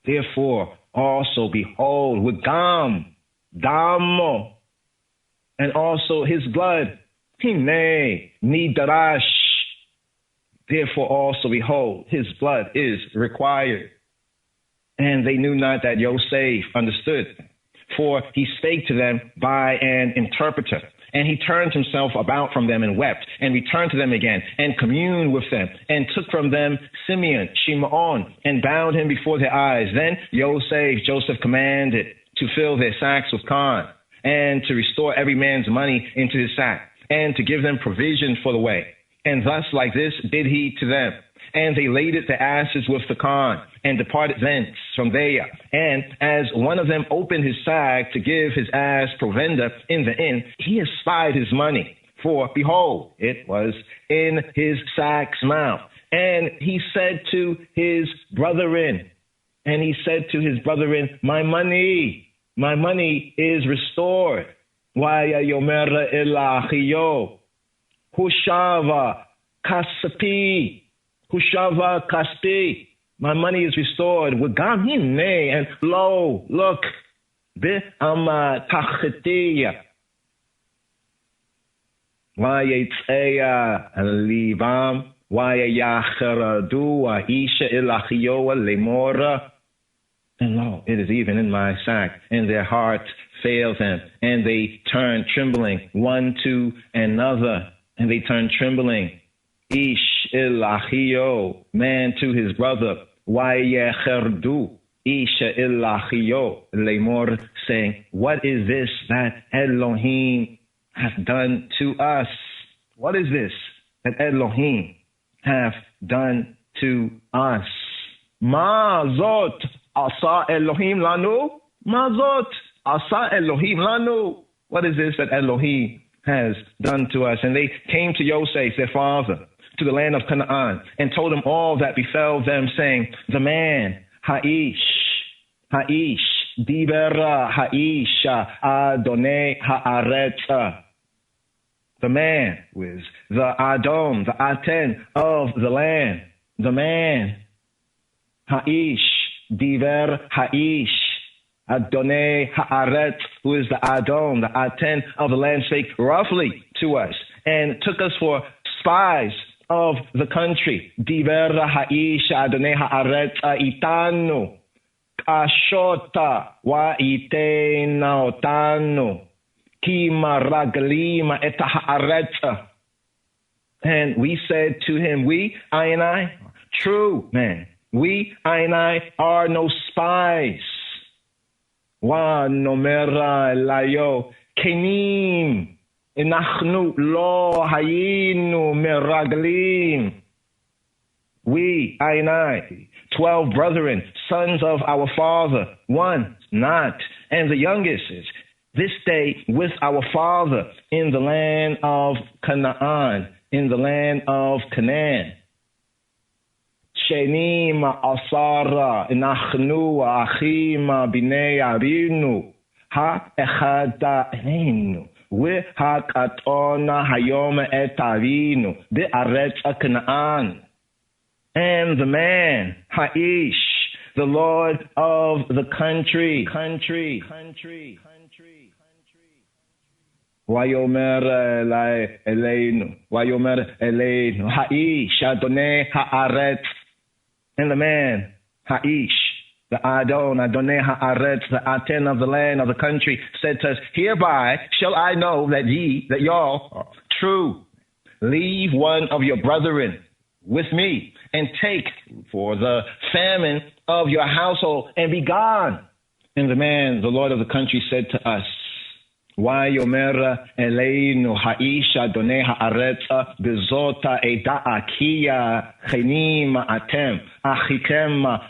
Therefore, also behold, with damo, and also his blood, hine, nidarash. Therefore, also behold, his blood is required. And they knew not that Yosef understood, for he spake to them by an interpreter. And he turned himself about from them and wept, and returned to them again, and communed with them, and took from them Simeon, Shimon, and bound him before their eyes. Then Joseph commanded to fill their sacks with corn, and to restore every man's money into his sack, and to give them provision for the way. And thus like this did he to them. And they laded the asses with the Khan and departed thence from there. And as one of them opened his sack to give his ass provender in the inn, he espied his money. For behold, it was in his sack's mouth. And he said to his brethren, my money is restored. Waya yomer elachiyo, hushava kaspi. My money is restored. Wagamhine, and lo, look, bi'ama tachetiya. Waya tzeya livam. And lo, it is even in my sack, and their heart failed them, and they turned trembling one to another, and they turned trembling, ish ilachio, man to his brother, wayecherdu, isha ilachio, lemor, saying, what is this that Elohim hath done to us? What is this that Elohim have done to us? Ma zot asa Elohim lanu? Ma zot asa Elohim lanu? What is this that Elohim has done to us? And they came to Yosef, their father, to the land of Canaan, and told him all that befell them, saying, the man, Ha'ish, Dibera Ha'isha Adonai Ha'aretz. The man was the Adon, the Aten of the land. The man, Ha'ish, Diver Ha'ish, Adonai Ha'aretz, who is the Adon, the Aten of the land, spake roughly to us and took us for spies of the country. Diver Ha'ish, Adonai Ha'aretz, Itanu, Kashota, wa itena otanu. And we said to him, I and I, true man, I and I are no spies. Wa nomera layo kenim inachnu lo hayinu meraglim. We, I and I, 12 brethren, sons of our father, one not, and the youngest is this day with our father in the land of Canaan, in the land of Canaan. Shenim asara nachnu achim bnei avinu ha echada einu we ha katona hayom et avinu be'aretz Canaan. And the man Ha'ish, the Lord of the country. Wayomer Eleinu, Ha'ish, Adonai Ha'aretz. And the man, Ha'ish, the Adon, Adonai Ha'aretz, the Aten of the land, of the country, said to us, hereby shall I know that y'all are true. Leave one of your brethren with me, and take for the famine of your household, and be gone. And the man, the Lord of the country, said to us, Wayomer Eleinu Ha'ish Adonai Ha'aretz Bezota Eda Akiya Chenim Atem Achikem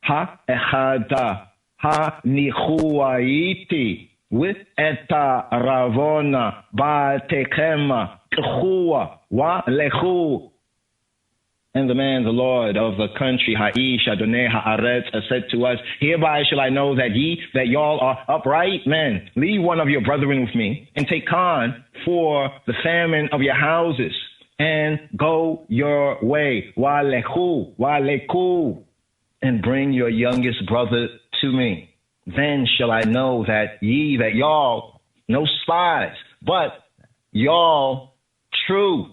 Ha-Echada Ha-Nichuaiti with Eta Ravona Ba-Tekem Kechua Wa-Lechu. And the man, the Lord of the country, Ha'ish Adonai Ha'aretz, said to us, hereby shall I know that y'all are upright men. Leave one of your brethren with me, and take Khan for the famine of your houses, and go your way. Wa'lechu, and bring your youngest brother to me. Then shall I know that y'all, no spies, but y'all, true,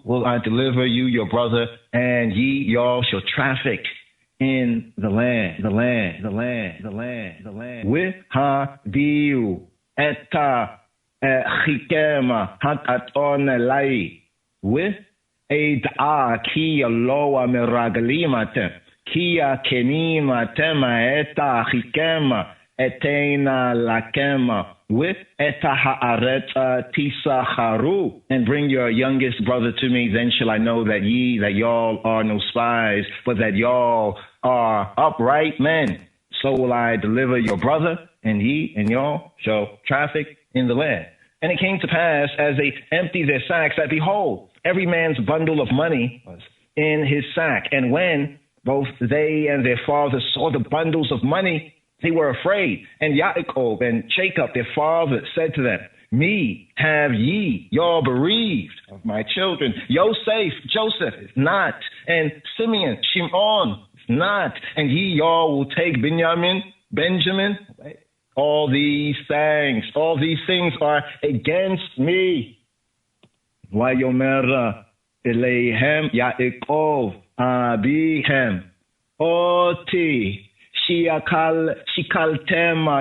will I deliver you your brother, and y'all shall traffic in the land. With ha-diu eta chikema hataton elai. With eid'a kia loa meragalimatem, kia kenima tema eta chikema etena lakema. with eta haaretz tisacharu, and bring your youngest brother to me. Then shall I know that y'all are no spies, but that y'all are upright men. So will I deliver your brother, and ye and y'all shall traffic in the land. And it came to pass, as they emptied their sacks, that behold, every man's bundle of money was in his sack. And when both they and their father saw the bundles of money, they were afraid. And Yaakov and Jacob, their father, said to them, Me have ye, y'all bereaved of my children. Joseph is not, and Simeon, Shimon is not, and ye y'all will take Benjamin. All these things are against me. Vayomer Eleihem Yaakov Abihem Oti Shikaltema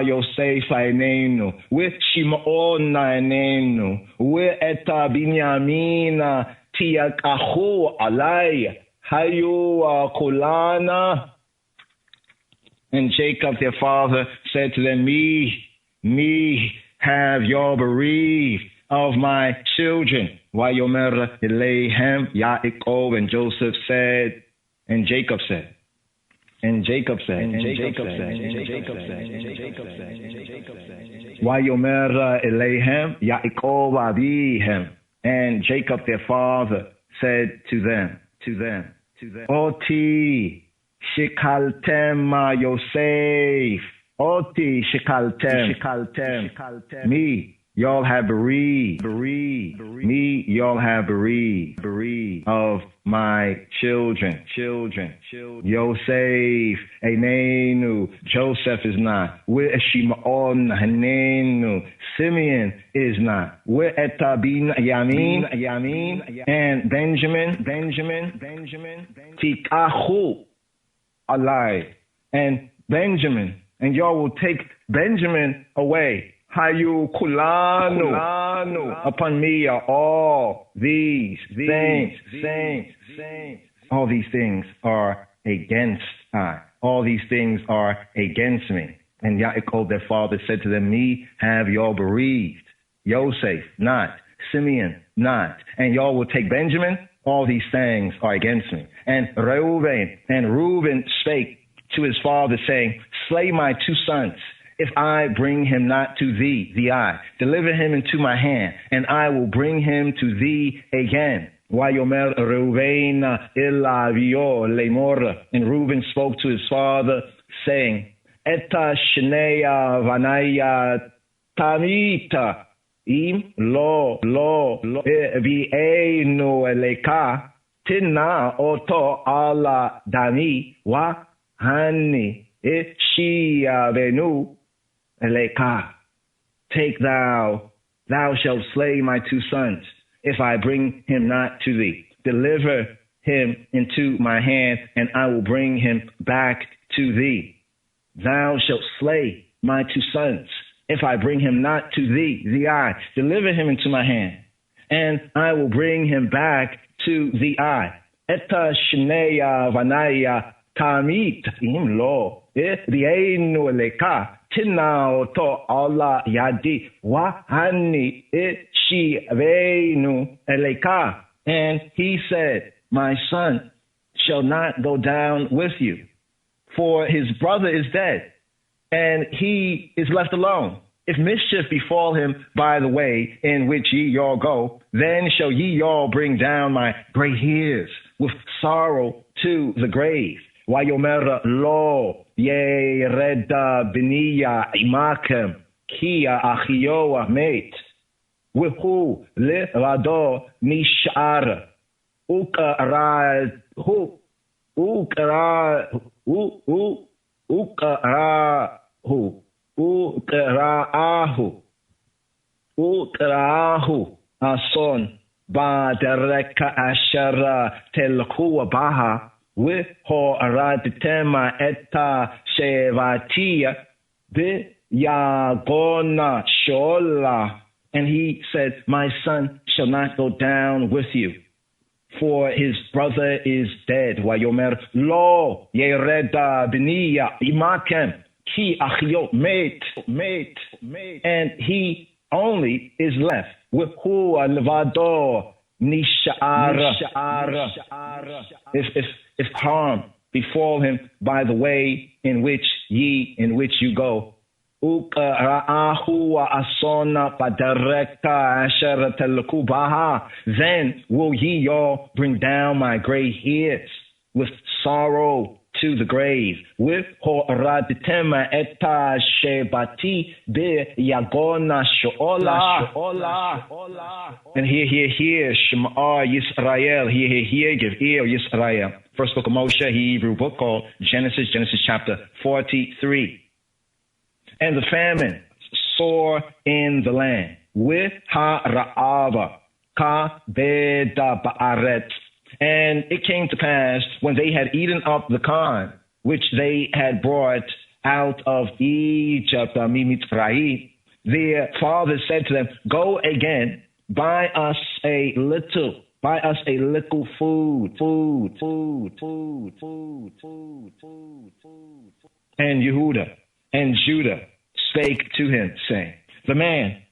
Yosef Ainenu with Shimon Ainenu with Eta Binyamina Tiakahu Alai Hayu Kulana. And Jacob their father said to them, Me have y'all bereaved of my children. Vayomer Eleihem Yaakov, and Joseph said, and Jacob said, Vayomer Eleihem Yaakov Abihem, and Jacob their father said to them, Oti Shikaltem Yosef, Oti Shikaltem, me y'all have bereaved, me y'all have bereaved of my children. Yosef Einenu, Joseph is not. With Shimon Hanenu, Simeon is not. With Yamin, and Benjamin, Tikahu Alai, and Benjamin, and y'all will take Benjamin away. Hayu kulanu, upon me are all these things. All these things are against I. All these things are against me. And Yaakov their father said to them, Me have y'all bereaved. Yosef not. Simeon not. And y'all will take Benjamin. All these things are against me. And Reuben spake to his father, saying, Slay my two sons, if I bring him not to thee, the eye. Deliver him into my hand, and I will bring him to thee again. Vayomer Reuven illa vio lemor. And Reuben spoke to his father, saying, Eta shneya vanaya tamita. Im lo vi'enu eleka tina oto ala dami wa hani ishia venu eleka. Take thou shalt slay my two sons, if I bring him not to thee. Deliver him into my hand, and I will bring him back to thee. Thou shalt slay my two sons, if I bring him not to thee, the eye. Deliver him into my hand, and I will bring him back to the eye. Eta shneya vanaya tamit im lo vi'enu eleka tina oto ala yadi wa hani ishivenu eleka. And he said, My son shall not go down with you, for his brother is dead, and he is left alone. If mischief befall him by the way in which ye all go, then shall ye all bring down my gray hairs with sorrow to the grave. Vayomer lo yereda beniya imakem kia achioa mate. Wihu le rado nishar ukarahu ason ba dereka ashara telku baha wiho araditema eta shevatia bi yagona shola. And he said, My son shall not go down with you, for his brother is dead. Vayomer lo yereda beniya imakem ki achio met, and he only is left with hu levado nishara. If harm befall him by the way in which you go. Then will ye all bring down my gray hairs with sorrow to the grave. With horaditema eta shebati be yagona shola. And hear, Shema Yisrael, hear, give ear, Yisrael. First book of Moshe, Hebrew book called Genesis chapter 43. And the famine sore in the land, with ha'ra'ava, ka-beda ba'aret. And it came to pass, when they had eaten up the corn, which they had brought out of Egypt, their father said to them, go again, buy us a little food. And Yehuda and Judah spake to him, saying, the man,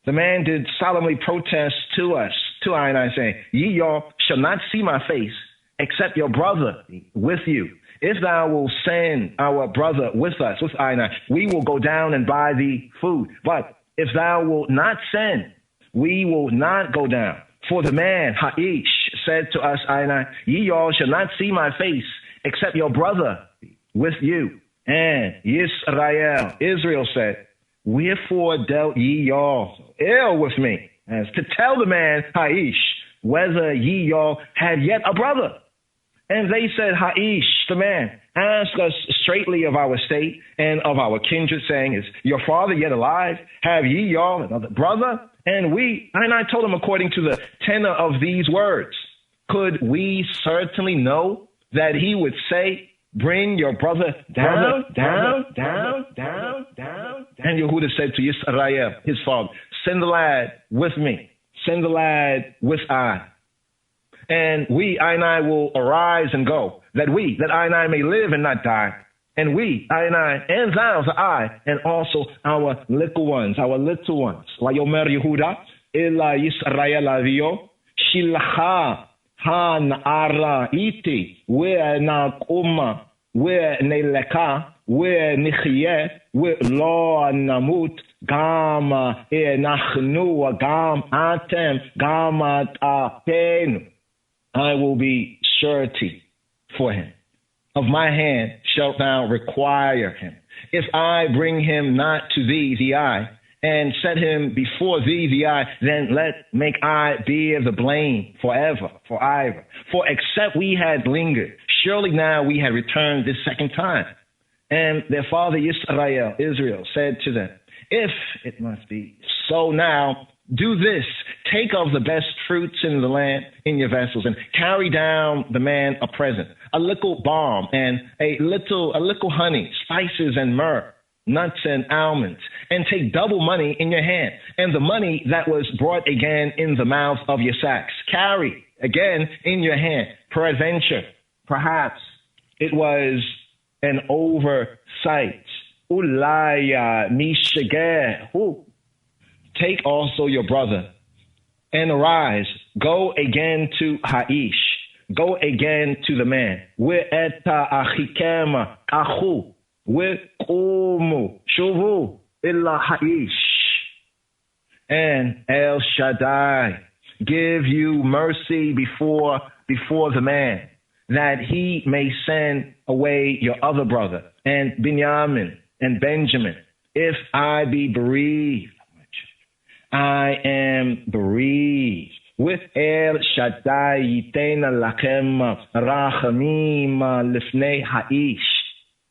the man did solemnly protest to us, to I and I, saying, ye y'all shall not see my face, except your brother with you. If thou wilt send our brother with us, with I and I, we will go down and buy thee food. But if thou wilt not send, we will not go down. For the man, Ha'ish, said to us, I and I, ye all shall not see my face, except your brother with you. And Israel said, wherefore dealt ye all ill with me, as to tell the man, Ha'ish, whether ye all had yet a brother? And they said, Ha'ish, the man, ask us straightly of our state and of our kindred, saying, is your father yet alive? Have ye all another brother? And I told him according to the tenor of these words. Could we certainly know that he would say, bring your brother down. And Yehuda said to Yisrael, his father, send the lad with me. Send the lad with I. And I and I will arise and go, that I and I may live and not die. And I and I, and thou, the I, and also our little ones. Vayomer Yehuda, ela Yisrael avio, shilacha ha na'ara iti, where na'kuma, where ne'leka, where nichye, where lo namut, gam nachnu, gam atem, gam atapenu. I will be surety for him. Of my hand shalt thou require him. If I bring him not to thee, the I, and set him before thee, the I, then make I bear the blame forever. For except we had lingered, surely now we had returned this second time. And their father Israel, said to them, if it must be so now, do this, take of the best fruits in the land in your vessels, and carry down the man a present, a little balm and a little honey, spices and myrrh, nuts and almonds, and take double money in your hand, and the money that was brought again in the mouth of your sacks, carry again in your hand. Peradventure, perhaps it was an oversight. Ulaya mishageh. Take also your brother, and arise, go again to Ha'ish, go again to the man. We'eta achikema achu, we'kumu shuvu illa Ha'ish. And El Shaddai give you mercy before the man, that he may send away your other brother, and Binyamin and Benjamin. If I be bereaved, I am bereaved. With El Shaddai yitena lachem rachamim lifnei Ha'ish.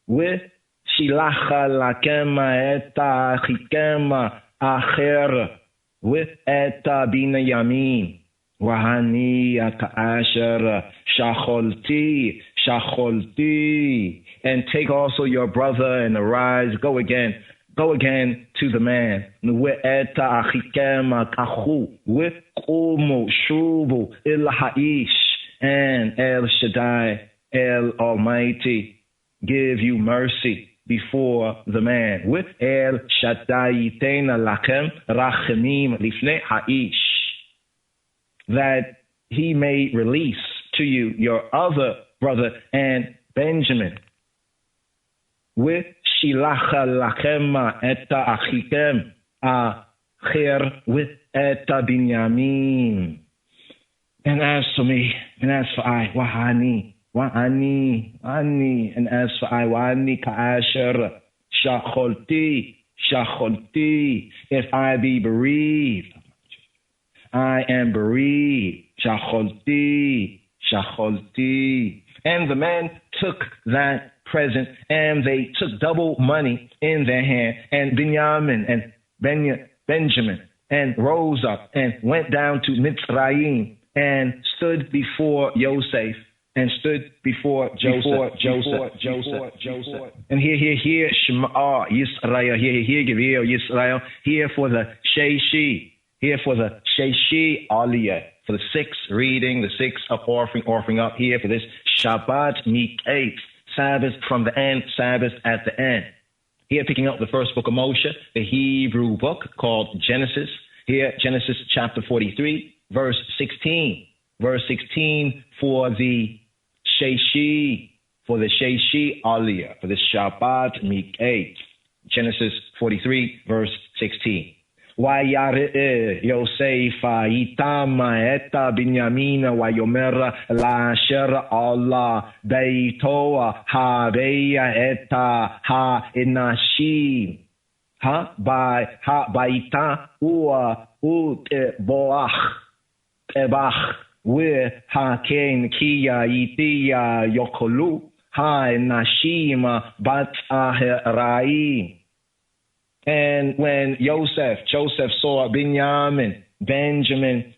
With shilacha lachem eta chikem acher. With eta bina yamin. Wahani akasher shacholti. And take also your brother and arise, go again to the man. We'eta achikem akachu, we'kumu shuvu il Ha'ish, and El Shaddai, El Almighty, give you mercy before the man. With El Shaddai Yitena Lachem Rachamim Lifnei Ha'ish, that he may release to you your other brother and Benjamin. With Shilacha Lachem Eta Achikem Acher with Eta Binyamin. And as for me, and as for I, Wahani, and as for I, Wahani Ka'asher, Shacholti, if I be bereaved, I am bereaved, Shacholti. And the men took that present, and they took double money in their hand, and Binyamin and Benjamin, and rose up and went down to Mitzrayim, and stood before Yosef, and stood before Joseph. And here, Shema Yisrael, here, Givir Yisrael, here for the Sheishi, Aliyah, for the sixth reading, the sixth of offering up here for this Sabbath MIQQETZ, Sabbath from the end, Sabbath at the end. Here, picking up the first book of Moshe, the Hebrew book called Genesis. Here, Genesis chapter 43, verse 16. Verse 16 for the Sheishi Aliyah, for the Shabbat MIQQETZ. Genesis 43, verse 16. Vayareh Yosef itama eta Binyamina vayomer la'asher Allah beito haveya eta ha'enashim ha'baita tebach v'haken kiya itiya yokolu ha'enashim bat aheraim. And when Joseph saw Benjamin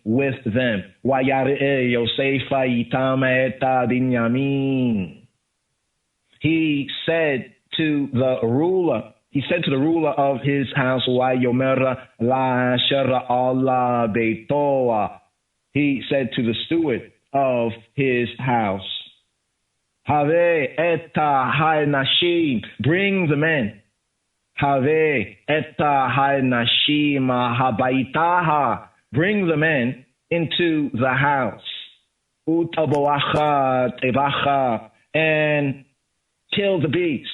with them, he said to the ruler of his house, he said to the steward of his house, bring the men. Bring the men into the house. And kill the beast.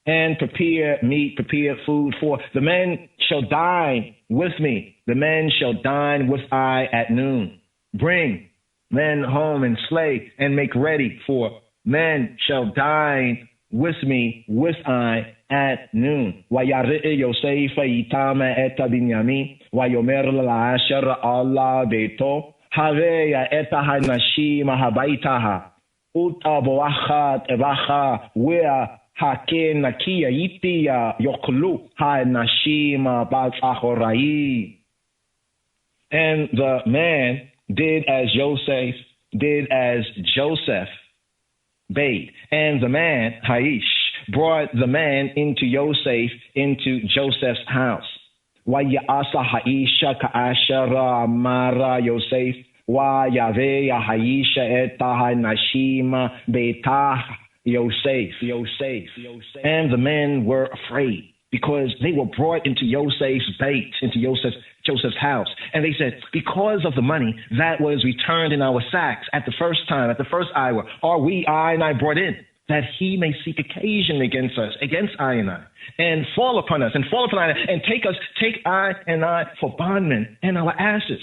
And prepare meat, prepare food, for the men shall dine with me. The men shall dine with I at noon. Bring men home and slay and make ready, for men shall dine with me with I at noon. Vayareh Yosef itama eta Binyamin, vayomer la'asher Allah beito, haveya eta hanashim habaitaha, utaboachat evacha, wea haken nakia itiya yoklu hanashim bat achorai. And the man did as Joseph bade. And the man, Haish, brought the man into Joseph's house. Vayasa Haisha ka'ashara amara Yosef, vayaveya Haisha eta hanashim betah Yosef. And the men were afraid, because they were brought into Joseph's bait, into Joseph's house. And they said, because of the money that was returned in our sacks at the first hour, are we, I and I, brought in, that he may seek occasion against us, against I and I, and fall upon us, and take I and I for bondmen and our asses.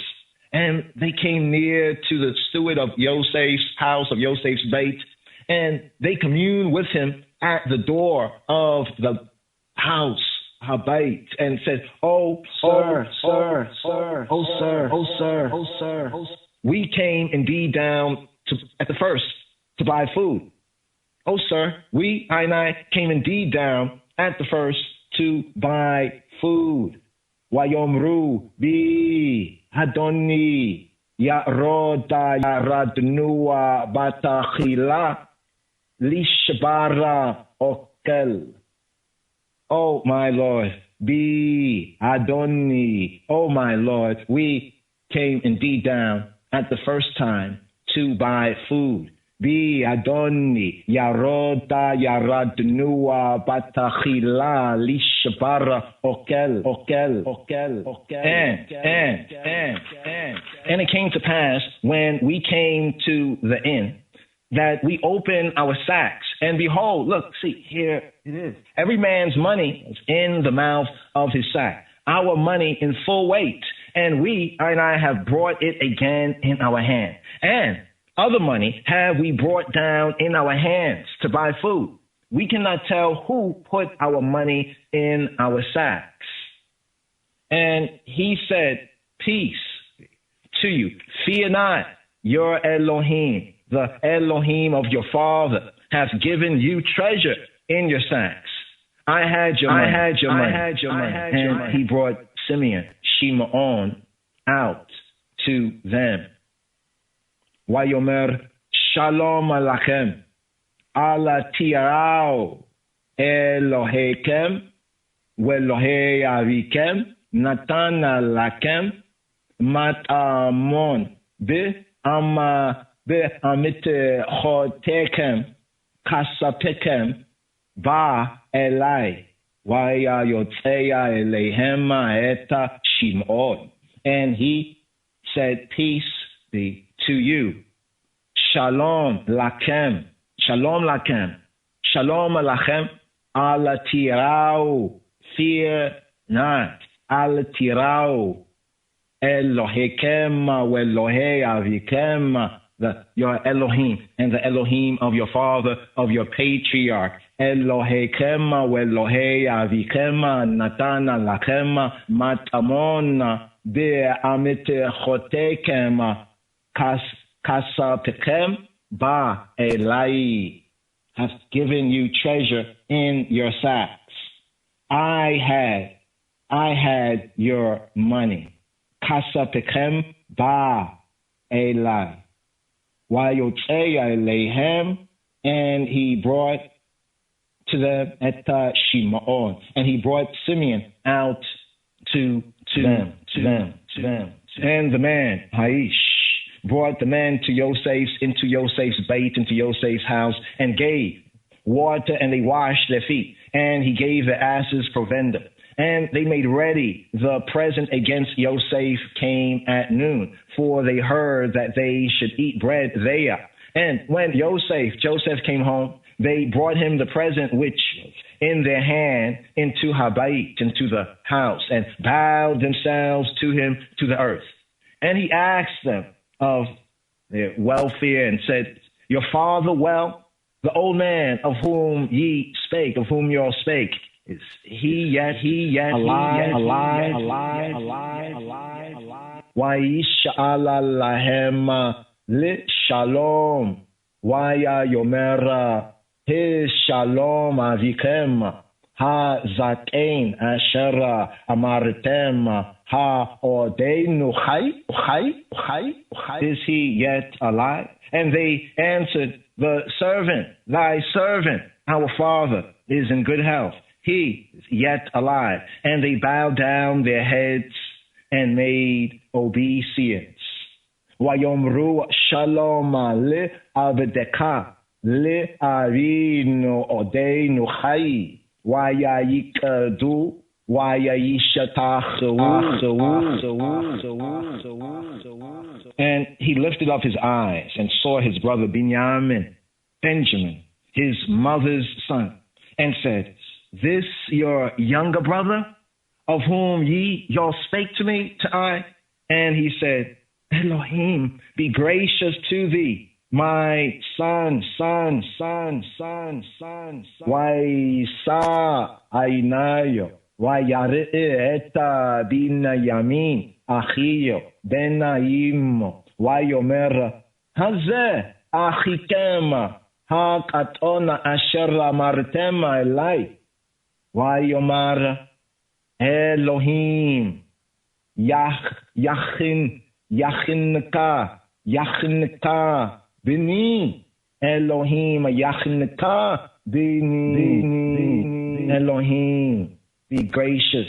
And they came near to the steward of Joseph's house, of Joseph's bait, and they communed with him at the door of the house, Habayit, and said, Oh, sir, we came indeed down at the first to buy food. Oh, sir, I and I came indeed down at the first to buy food. Wayomru bi Hadoni Yaroda Yaradnua Batachila Lishbara Okel. Oh, my Lord, Be Adoni, O my Lord, we came indeed down at the first time to buy food. Be Adoni, Yaroda Yaradnua Batachila Lishabara Okel. And it came to pass when we came to the inn that we opened our sacks, and behold, look, see, here it is. Every man's money is in the mouth of his sack, our money in full weight, and I have brought it again in our hand. And other money have we brought down in our hands to buy food. We cannot tell who put our money in our sacks. And he said, peace to you. Fear not, your Elohim, the Elohim of your father, has given you treasure in your sacks. I had your money. And he brought Simeon, Shimon, out to them. Wayomer Shalom Alachem, Ala Tirao Eloheikem, Welohei Avikem, Natana Lakem, Matamon, Amit Chotekem, Kasapekem, Ba Elai, Waya Yotzeya Elehema Eta Shimon. And he said, peace be to you. Shalom Lakem, Shalom Lakem, Shalom Alachem, Ala Tirau, fear not, Ala Tirau, Eloheikem, Welohei Avikem, your Elohim and the Elohim of your father, of your patriarch. Eloheikem, Welohei Avikem, Natana Lakem, Matamon, Be'amit Chotekem, Kasapekem, Ba Elai, has given you treasure in your sacks. I had your money. Kasapekem, Ba Elai. Wayotzeya Eleihem, and he brought to them Eta Shimon, and he brought Simeon out to them. And the man, Haish, brought the man to into Yosef's bait, into Yosef's house, and gave water, and they washed their feet. And he gave the asses provender. And they made ready. The present against Yosef came at noon, for they heard that they should eat bread there. And when Joseph came home, they brought him the present which in their hand into Habayit, into the house, and bowed themselves to him to the earth. And he asked them of their welfare and said, your father well? The old man of whom ye spake, of whom y'all spake, is he yet alive? Wa'isha'ala lahem li shalom. Waya yomera his shalom avikem. Ha zakein asher amartem ha odeinu chai. Is he yet alive? And they answered, the servant, thy servant, our father, is in good health. He is yet alive. And they bowed down their heads and made obeisance. Wayomru shalom le abdeka le arino odeinu chai. Wayayikadu wayayishatachu. And he lifted up his eyes and saw his brother Benjamin, his mother's son, and said, this your younger brother, of whom y'all spake to me, to I? And he said, Elohim, be gracious to thee, my son. Waisa ainayo, wayare eta bina yamin, achiyo, benaim, wayomer, hazeh achikem, hakatona asher amartem elai. Wayomar Elohim Yachinka Bini Elohim Yachinka Bini Elohim be gracious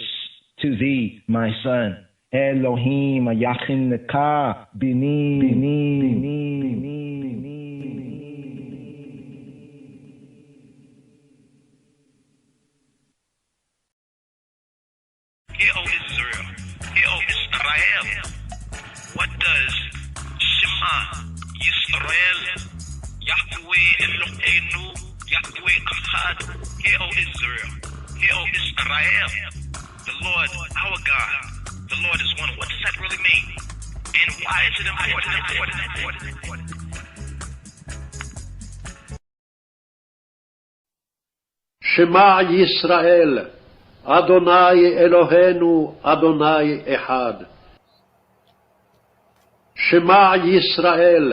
to thee, my son. Elohim Yachin Neka Bini Bini Bini Bini. Hear, O Israel, hear, O Israel. What does Shema Yisrael, Yahweh Eloheinu, Yahweh Echad? Hear, O Israel, hear, O Israel. The Lord, our God, the Lord is one. What does that really mean? And why is it important? Shema Yisrael, Adonai Eloheinu, Adonai Echad. Shema Yisrael,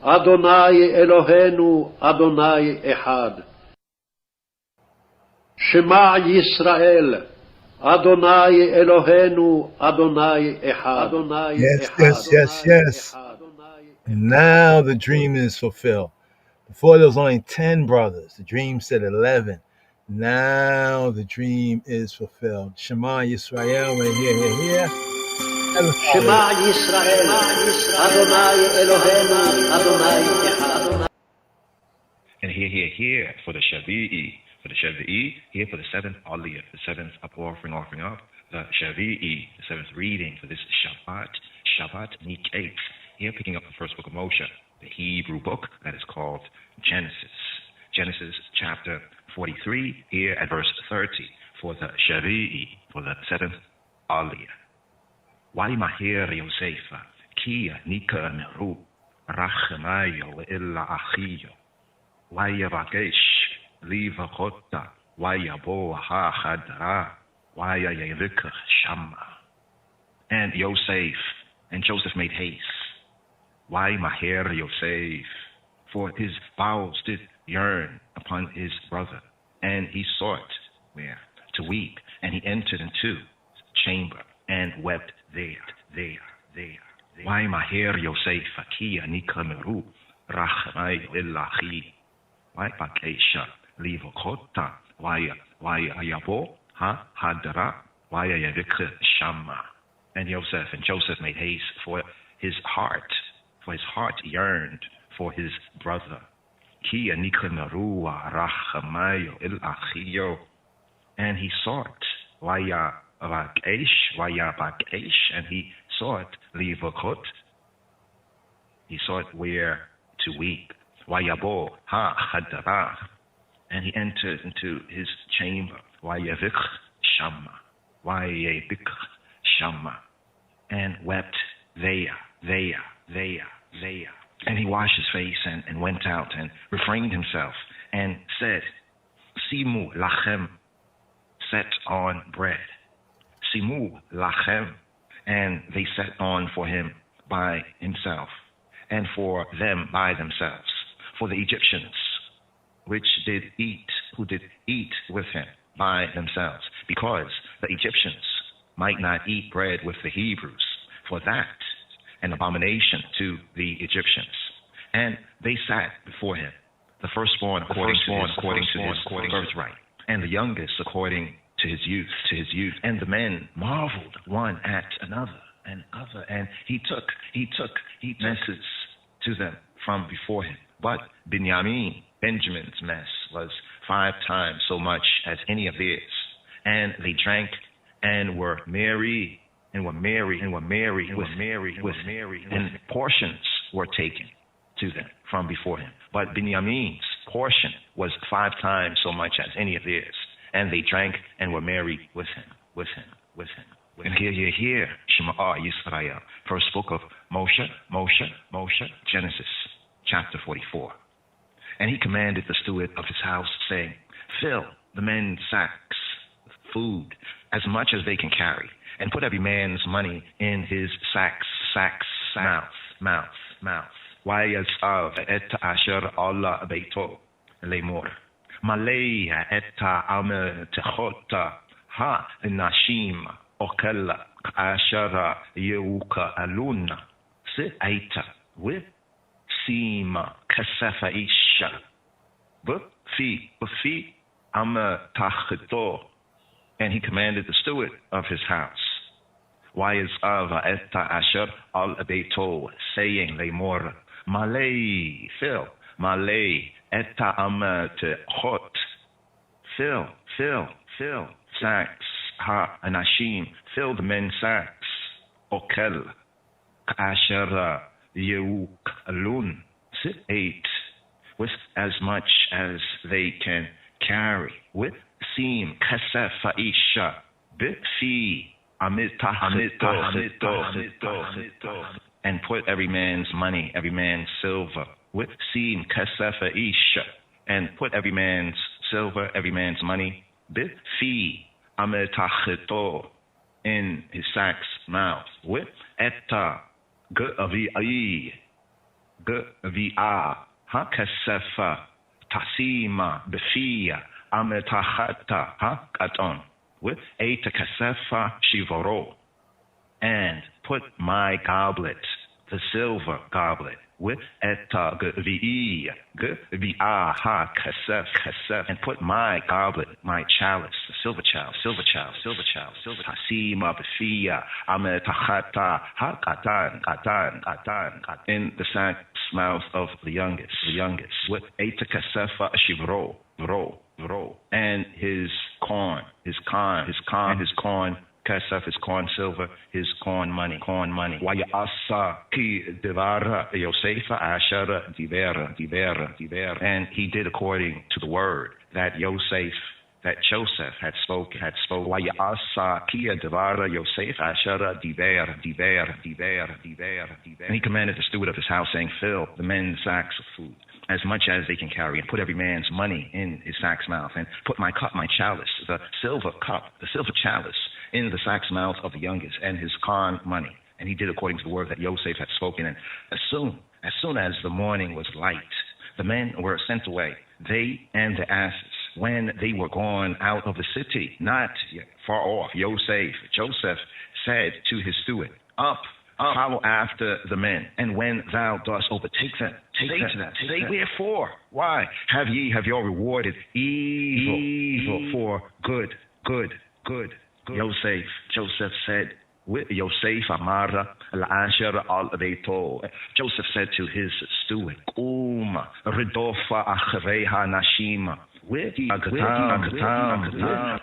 Adonai Eloheinu, Adonai Echad. Shema Yisrael, Adonai Eloheinu, Adonai Echad. Adonai Yes. And now the dream is fulfilled. Before there was only 10 brothers. The dream said 11. Now the dream is fulfilled. Shema Yisrael, here. Shema Yisrael, Adonai Eloheinu, Adonai Echad. And here for the Shavi'i. For the Shavi'i, here for the seventh Aliyah, the seventh offering up, the Shavi'i, the seventh reading for this Sabbath MIQQETZ. Here picking up the first book of Moshe, the Hebrew book that is called Genesis. Genesis chapter 43, here at verse 30, for the Shavi'i, for the seventh Aliyah. Why mahir Yosefa, Kia Nika Meru, Rachmayo illa Achiyo, why Yavagesh, Liva Chota, Wayabo Ha Hadra, Wayayavika Shama. And Yosef and Joseph made haste. Why Maher Yosef? For his bowels did yearn upon his brother, and he sought where? To weep, and he entered into the chamber and wept there. Why Maher Yosef? Akia Nikameru, Rachmai Illahi. Why Bakesha? Leave Kota, why Ayabo, ha Hadra, why Ayavik Shama. And Joseph made haste, for his heart yearned for his brother. Kia Nikamarua Rachamayo Il Achio. And he sought Waya Bakesh, and he sought Livakot. He sought where to weep. Wayabo ha Hadra. And he entered into his chamber, Wayavik Shama, and wept there. And he washed his face and went out and refrained himself and said, Simu lachem, set on bread. Simu lachem, and they set on for him by himself, and for them by themselves, for the Egyptians, who did eat with him by themselves, because the Egyptians might not eat bread with the Hebrews, for that an abomination to the Egyptians. And they sat before him, the firstborn according to his birthright, and the youngest according to his youth. And the men marveled one at another, and he took messes to them from before him. But Benjamin's mess was 5 times so much as any of theirs. And they drank and were merry, and portions were taken to them from before him. But Benjamin's portion was 5 times so much as any of theirs. And they drank and were merry with him. And here, Shema Yisrael, first book of Moshe, Genesis, chapter 44. And he commanded the steward of his house, saying, Fill the men's sacks with food, as much as they can carry, and put every man's money in his sacks, mouth. Wayasav et asher Allah beito lemor. Malaya et amel techota ha nashim okella ashara yeuka aluna se aita with sima kasafa isha. Bufi ama tachito And he commanded the steward of his house, Wa'yiz'ava etta asher al beito, saying, Lemor, Malay, fill, Malay, etta amet hot, fill, sacks, ha, anashim, fill the men's sacks, okel, asher yeuk alun, 8, with as much as they can carry, with seam, kasef isha, bifi, and put every man's money, every man's silver, with seam, kasef isha, and put every man's silver, every man's money, bifi, ametachito, in his sack's mouth, with etta, g'avi'i, ha kasefa, tasima, bifia, ametachata, ha katon, with eta kasefa shivoro, and put my goblet, the silver goblet, with eta g'vi'i, ha kasef, and put my goblet, my chalice, the silver chalice, tasima, bifia, ametachata, ha katan, in the sack's mouth of the youngest, with eta kasefa shivoro, and his corn, kasef, his corn silver, his corn money. Wa'yasa ki devara Yosefa ashara divera, and he did according to the word that Joseph had spoken. Wa'yasa ki devara Yosef ashara divera, and he commanded the steward of his house, saying, fill the men's sacks of food, as much as they can carry, and put every man's money in his sack's mouth, and put my cup, my chalice, the silver cup, the silver chalice, in the sack's mouth of the youngest, and his corn money. And he did according to the word that Joseph had spoken. And as soon as the morning was light, the men were sent away, they and the asses, when they were gone out of the city, not far off. Joseph said to his steward, up, follow after the men, and when thou dost overtake them, say wherefore, why have your rewarded evil for good. Joseph said, with Yosef Amara al-Asher al-Beito, Joseph said to his steward, Ridofa achreha nashima, with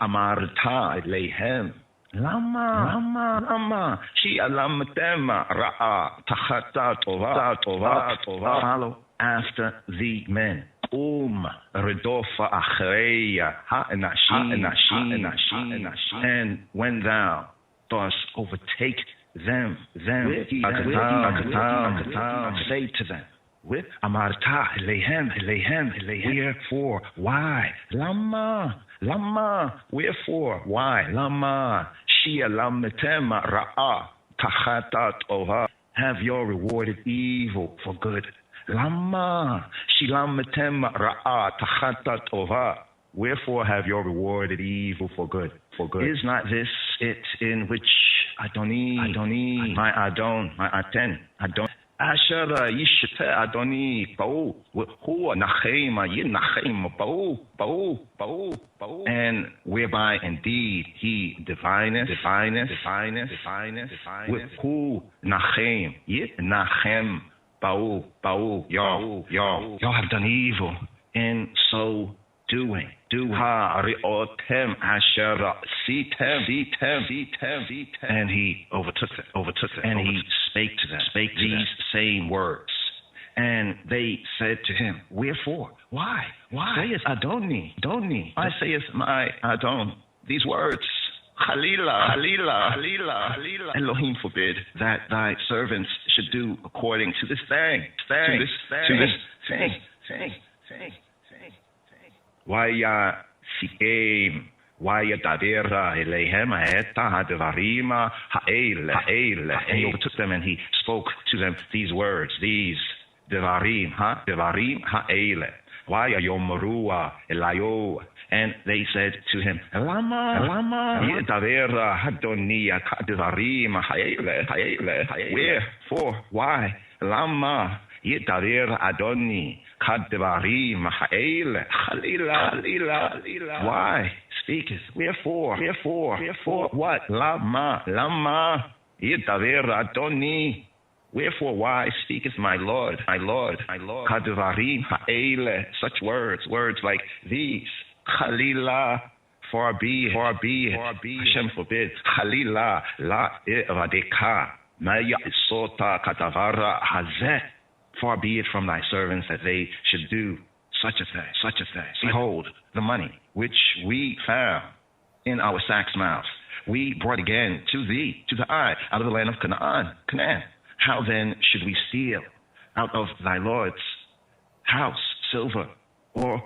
Amarta lehem. Lama, she alamtema ra'a tachata tova. Follow after the men. Ridofa achreya ha'nashim, and when thou dost overtake them, say to them, with amarta lehem, wherefore, why? Lama, wherefore, why? Lama, shia lamtema ra'a tachata tova, have your rewarded evil for good. Lama, shilamtem ra'a tachata tova, wherefore have your rewarded evil for good. Is not this it in which Adoni, my Aten, Asher yishte Adoni, Ba'u, Hu Nachema, Yinachem, Ba'u, and whereby indeed he divineth, with Hu Nachem, Yinachem, Ba'u, y'all have done evil in so doing. Ha ri'otem asher sitem, and he overtook them, and he spake to them, these same words, and they said to him, wherefore? Why? Sayest Adoni, why sayest my Adon these words? Halila. Elohim forbid that thy servants should do according to this thing. Waya sikem, waya davera elehem haeta hadvarima ha'ele. And he overtook them and he spoke to them these words, these devarim ha'ele. Waya yomrua elayo. And they said to him, Lama, Yedavera Hadonia Kadivarim Haele. Wherefore? Why? Lama, Yedavera Adoni Kadivarim Haele. Halila. Why speaketh? Wherefore? What? Lama, Yitaver Adoni. Wherefore, why speaketh my Lord? Kadvarim ha'ele, such words like these. Khalila, far be it. Hashem forbid. Khalila, la iradeka, maya isota kadavara hazeh. Far be it from thy servants that they should do such a thing. Behold, the money which we found in our sacks' mouths, we brought again to thee, to the eye, out of the land of Canaan. How then should we steal out of thy Lord's house silver or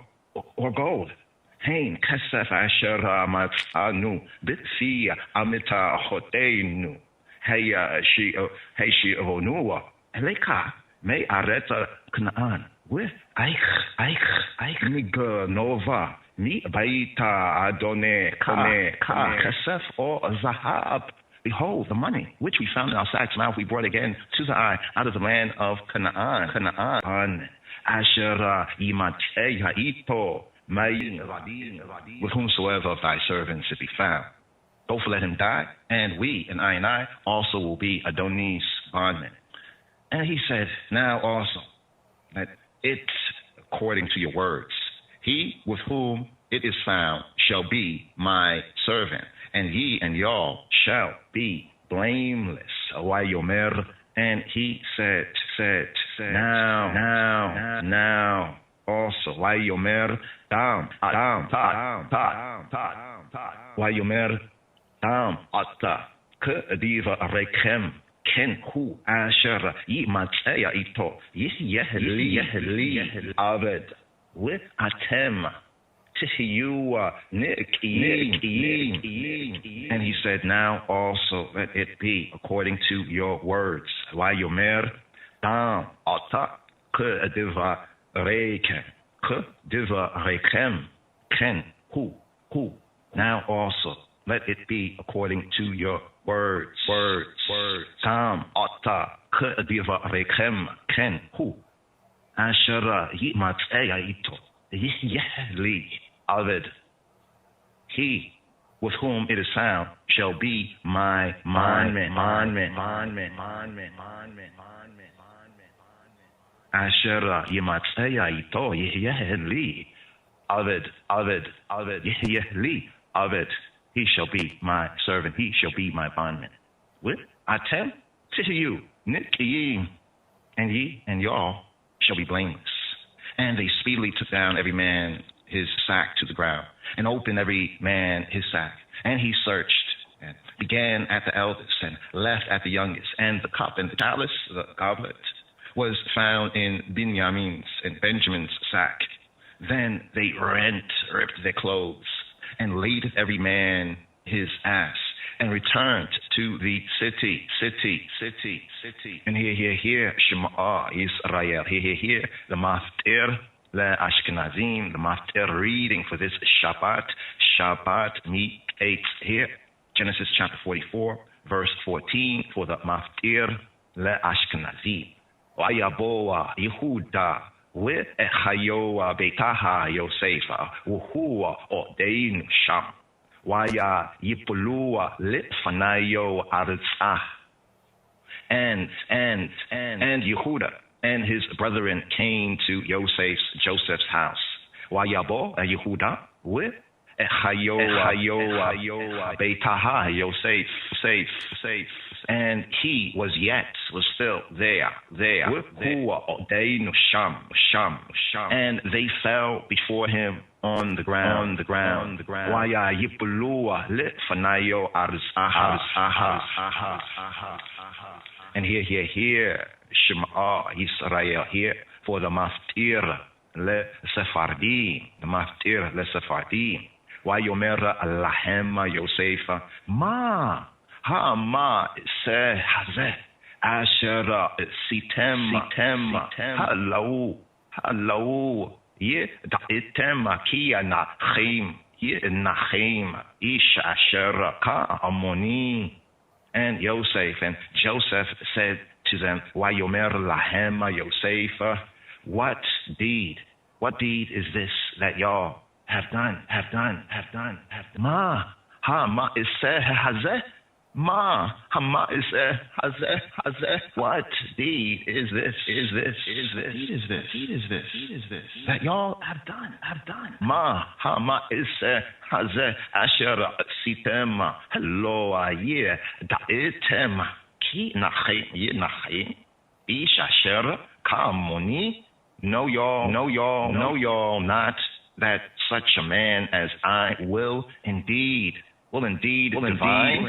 gold? Hein kasef asher matanu bitfi amita hoteinu heya shi onua eleka me areta Canaan with eich nova mi baita adone ka kasef or zahab. Behold, the money which we found in our sacks' mouth we brought again to the eye out of the land of Canaan. Asher yimatei ha'ito with whomsoever of thy servants it be found. Both let him die, and we, and I also will be Adoni's bondmen. And he said, now also, that it's according to your words. He with whom it is found shall be my servant, and ye and y'all shall be blameless. Wayomer, and he said, now, also, Wayomer, dam, Wayomer, dam, ata, k'diva rekem, ken hu, asher, yimatzeya ito, yehli, aved, with atem, and he said, now also let it be according to your words. Wayomer dam ata k'diva rekem ken hu. Now also let it be according to your words. Dam ata k'diva rekem ken hu. Asher yimatzeya ito. Yehli Aved, he with whom it is found shall be my bondman. Asher yimatzeya ito yehli Aved yehli Aved, he shall be my servant, he shall be my bondman. With atem to you nikiyim, and ye and y'all shall be blameless. And they speedily took down every man his sack to the ground, and opened every man his sack. And he searched, and began at the eldest, and left at the youngest. And the cup and the chalice, the goblet, was found in Benjamin's and Benjamin's sack. Then they ripped their clothes, and laded every man his ass, and returned to the city. And here, Shema Israel, here, the Maftir, the Ashkenazim, the Maftir reading for this Sabbath MIQQETZ here, Genesis chapter 44, verse 14, for the Maftir, the Ashkenazim. Wayaboa Yehuda, with Echayoa Betaha Yosefa, Wuhua Odein Sham. Waya Yipulua Litfanayo Arzah. And Yehuda and his brethren came to Joseph's house. Wayabo Yehuda with Echayoa Betaha Yosef, and he was still there. And they fell before him on the ground. Waya Yipulua Litfanayo Arzah. And here, Shema Israel here, for the Maftir le Sephardim, the Maftir le Sephardim. Wayomer Allahema Yosefa, ma se hazeh, asher sitem, halau, ye da'item kia nachim, ish asher ka amoni. And Joseph said to them, Wayomer Lahema Yosef, what deed is this that y'all have done. Ma ha ma'aseh hazeh. Ma ha ma'aseh hazeh. What deed is this? That y'all have done. Ma ha ma'aseh hazeh asher sitem lo ayeh da'etem ki nachim ish asher kamoni. Know y'all not that such a man as I will indeed divine.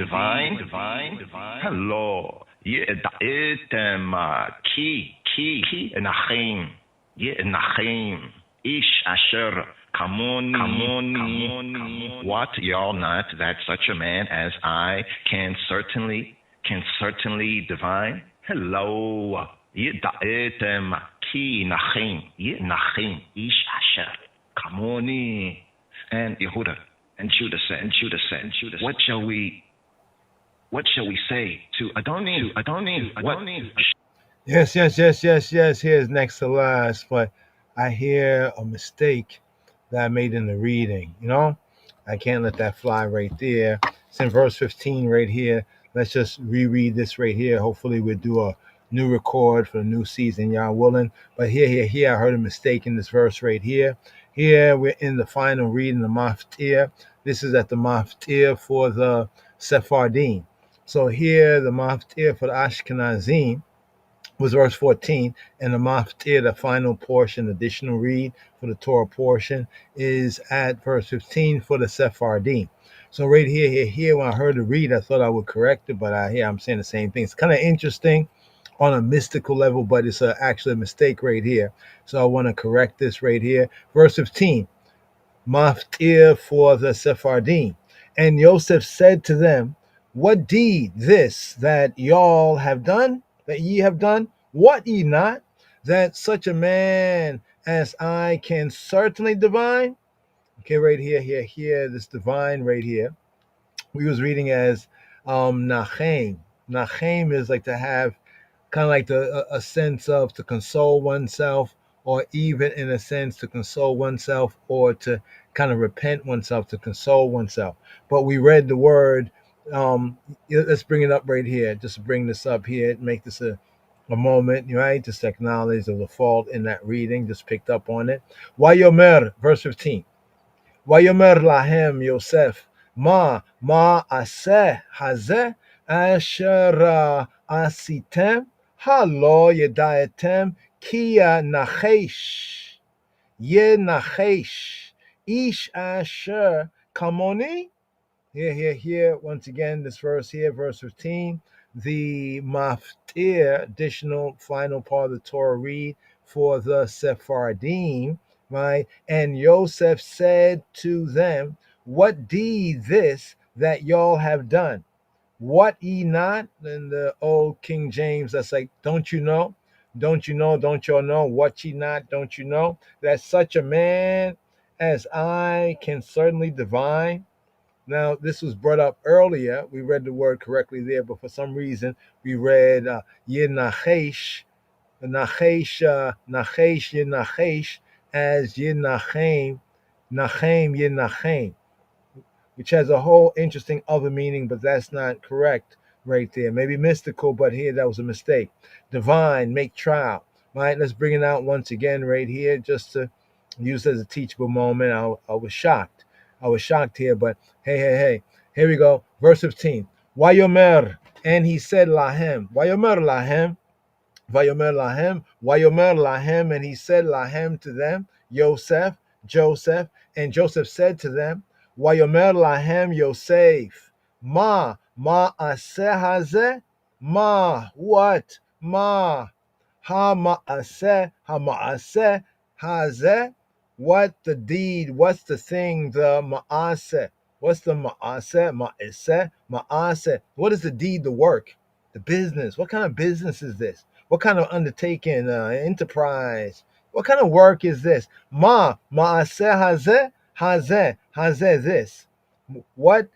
Hello. Ye'etem ki nachim ish asher kamoni. What y'all not that such a man as I can certainly divine. Hello. Ye'etem ki nachim ish asher kamoni. And Yehuda and Judah said, what shall we say to Adonim? Yes. Here's next to last, but I hear a mistake that I made in the reading. I can't let that fly right there. It's in verse 15 right here. Let's just reread this right here. Hopefully we'll do a new record for the new season, y'all willing. But here, I heard a mistake in this verse right here. Here we're in the final reading, the Maftir. This is at the Maftir for the Sephardim. So here, the Maftir for the Ashkenazim was verse 14, and the Maftir, the final portion, additional read for the Torah portion, is at verse 15 for the Sephardim. So right here, when I heard the read, I thought I would correct it, but I'm saying the same thing. It's kind of interesting on a mystical level, but it's actually a mistake right here. So I want to correct this right here. Verse 15, Maftir for the Sephardim. And Yosef said to them, what deed this that y'all have done, that ye have done? What ye not, that such a man as I can certainly divine? Okay, right here, this divine right here. We was reading as Nachem. Nachem is like to have kind of like a sense of to console oneself, or even in a sense to console oneself, or to kind of repent oneself, to console oneself. But we read the word, let's bring it up right here, just bring this up here, make this a moment, right? Just acknowledge the fault in that reading, just picked up on it. Vayomer, verse 15. Vayomer lahem Yosef, ma aseh hazeh asher asitem halo yedayetem kia nachesh ish asher kamoni. Here, once again, this verse here, verse 15, the maftir, additional final part of the Torah read for the Sephardim, right? And Yosef said to them, what deed this that y'all have done? What ye not? In the old King James, that's like, don't you know? Don't y'all know? What ye not? Don't you know? That such a man as I can certainly divine. Now, this was brought up earlier. We read the word correctly there, but for some reason, we read Yenachesh as Yenachem, Yenachem, which has a whole interesting other meaning, but that's not correct right there. Maybe mystical, but here that was a mistake. Divine, make trial. Right, let's bring it out once again right here, just to use it as a teachable moment. I was shocked here, but hey, here we go. Verse 15. Vayomer, and he said lahem. Vayomer lahem, and he said lahem to them, Joseph, and Joseph said to them, Vayomer lahem Yosef, ma aseh hazeh, ma, what, ma, ha ma'aseh hazeh, what the deed, what's the thing, the ma'aseh. What's the ma'aseh? Ma'aseh. What is the deed, the work, the business? What kind of business is this? What kind of undertaking, enterprise? What kind of work is this? Ma'aseh hazeh, this. What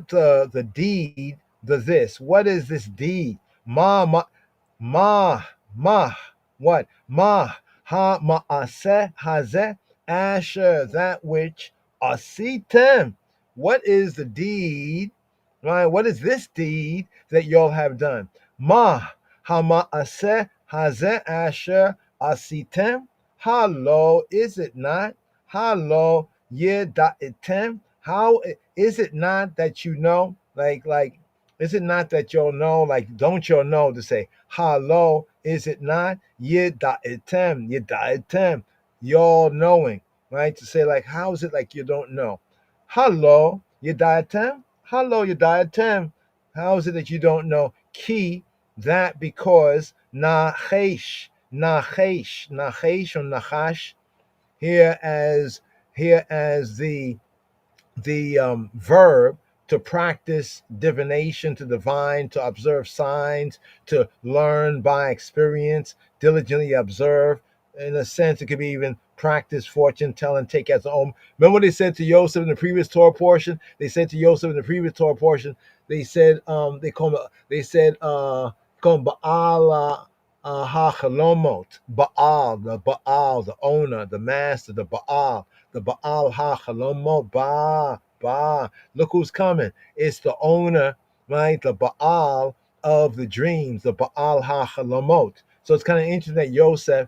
the deed, the this? What is this deed? What? Ma ha ma'aseh hazeh Asher, that which asitem. What is the deed, right? What is this deed that y'all have done? Ma hama aseh hazeh asher asitem. Hello, is it not? Hello, yeda'item. How is it not that you know? Like, is it not that you'll know? Like, don't you know to say, hello, is it not? Yeda'item, y'all knowing, right? To say, like, how is it like you don't know? Hello, yeda'item. Hello, yeda'item. How is it that you don't know? Ki, that because nachesh or nachash, here as the verb to practice divination, to divine, to observe signs, to learn by experience, diligently observe. In a sense, it could be even practice fortune telling, take as own. Remember what they said to Joseph in the previous Torah portion? They said to Joseph in the previous Torah portion, they said, call him Baal ha-chalomot, Baal, the owner, the master, the Baal ha-chalomot, Ba. Look who's coming. It's the owner, right? The Baal of the dreams, the Baal ha-chalomot. So it's kind of interesting that Yosef,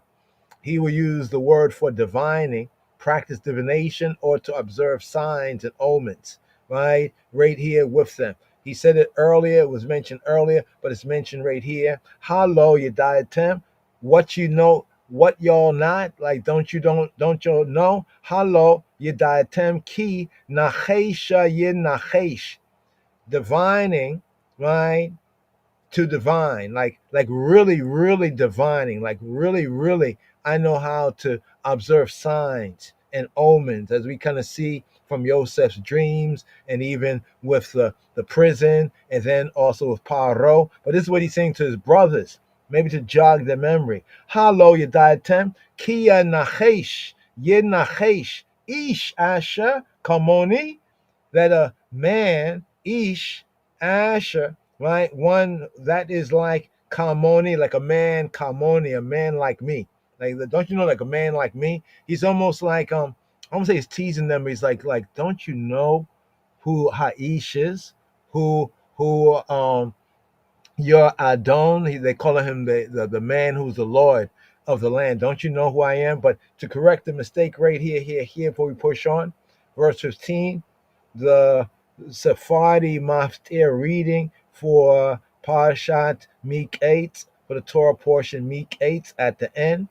he will use the word for divining, practice divination, or to observe signs and omens, right? Right here with them. He said it earlier, it was mentioned earlier, but it's mentioned right here. Hello, Yediatem. What you know, what y'all not? Like, don't you know? Hello, Yediatem ki nachesha yin nachesh. Divining, right? To divine, like really divining, like really, I know how to observe signs and omens, as we kind of see from Joseph's dreams, and even with the prison, and then also with Paro. But this is what he's saying to his brothers, maybe to jog their memory. Halo Yediatem, Kia Nachesh, Yin Nachesh, Ish Asher, Kamoni, that a man, Ish, Asher, right? One that is like Kamoni, like a man, Kamoni, a man like me. Like, don't you know, like a man like me? He's almost like, I won't say he's teasing them, but he's like, don't you know who Haish is? Who your Adon, they call him the man who's the Lord of the land. Don't you know who I am? But to correct the mistake right here, before we push on, verse 15, the Sephardi Maftir reading for Parshat MIQQETZ, for the Torah portion MIQQETZ at the end.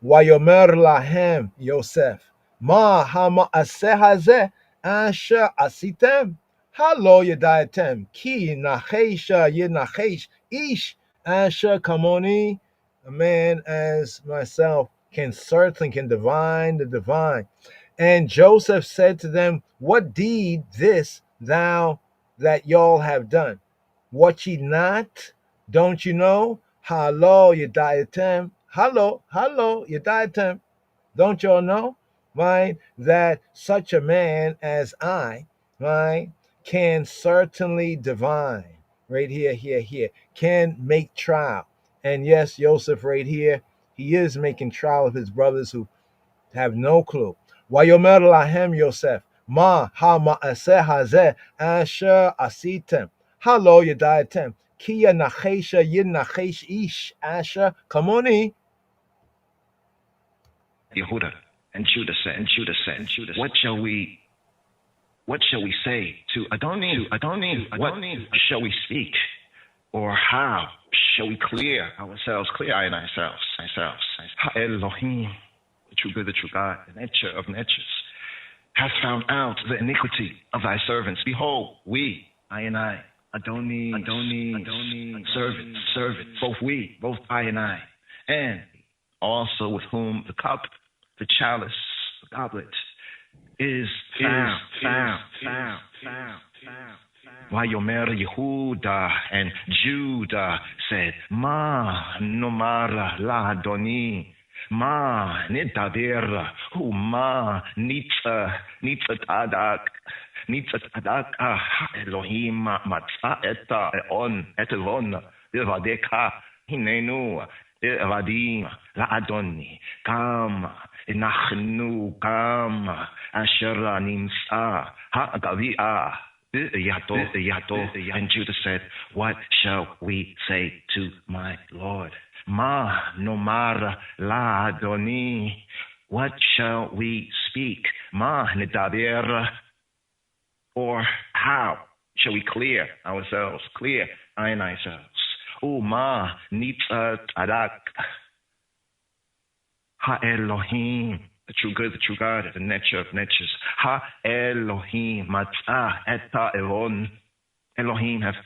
Wayomer lahem Yosef, ma hama aseh hazeh asher asitem, halo yadayatem, ki nachesha yenachesh ish asher kamoni. A man as myself can divine the divine. And Joseph said to them, what deed this thou that y'all have done? What ye not? Don't you know? Halo yadayatem. Hello, Yediatem. Don't y'all know, right, that such a man as I, right, can certainly divine, right here, can make trial. And yes, Joseph right here, he is making trial of his brothers who have no clue. Wayomer lahem Yosef, ma ha ma'aseh hazeh asher asitem, halo Yediatem, Kia nachesha yin nachesh ish asher kamoni. Yehuda and Judah said, what shall we say to Adoni? What shall we speak? Or how shall we clear ourselves, clear ourselves? Elohim, the true God, the nature of natures, has found out the iniquity of thy servants. Behold, we, I and I, Adoni, servants, both I and I, and also with whom the cup, the chalice, the goblet is found. Vayomer Yehuda and Judah said, Ma nomar la Adoni, Ma nitaber, ma nitzadak Elohim matza etelon levadeka hinenu levadim la Adoni. Come, אנחנו גם אשר נמצא הגביע בידו. And Judah said, what shall we say to my Lord? מה נאמר לאדוני? What shall we speak? מה נדבר? Or how shall we clear ourselves, clear ourselves? ומה נצעק? Ha-Elohim, the true good, the true God, the nature of natures. Ha-Elohim, matzah et ha'elon. Elohim has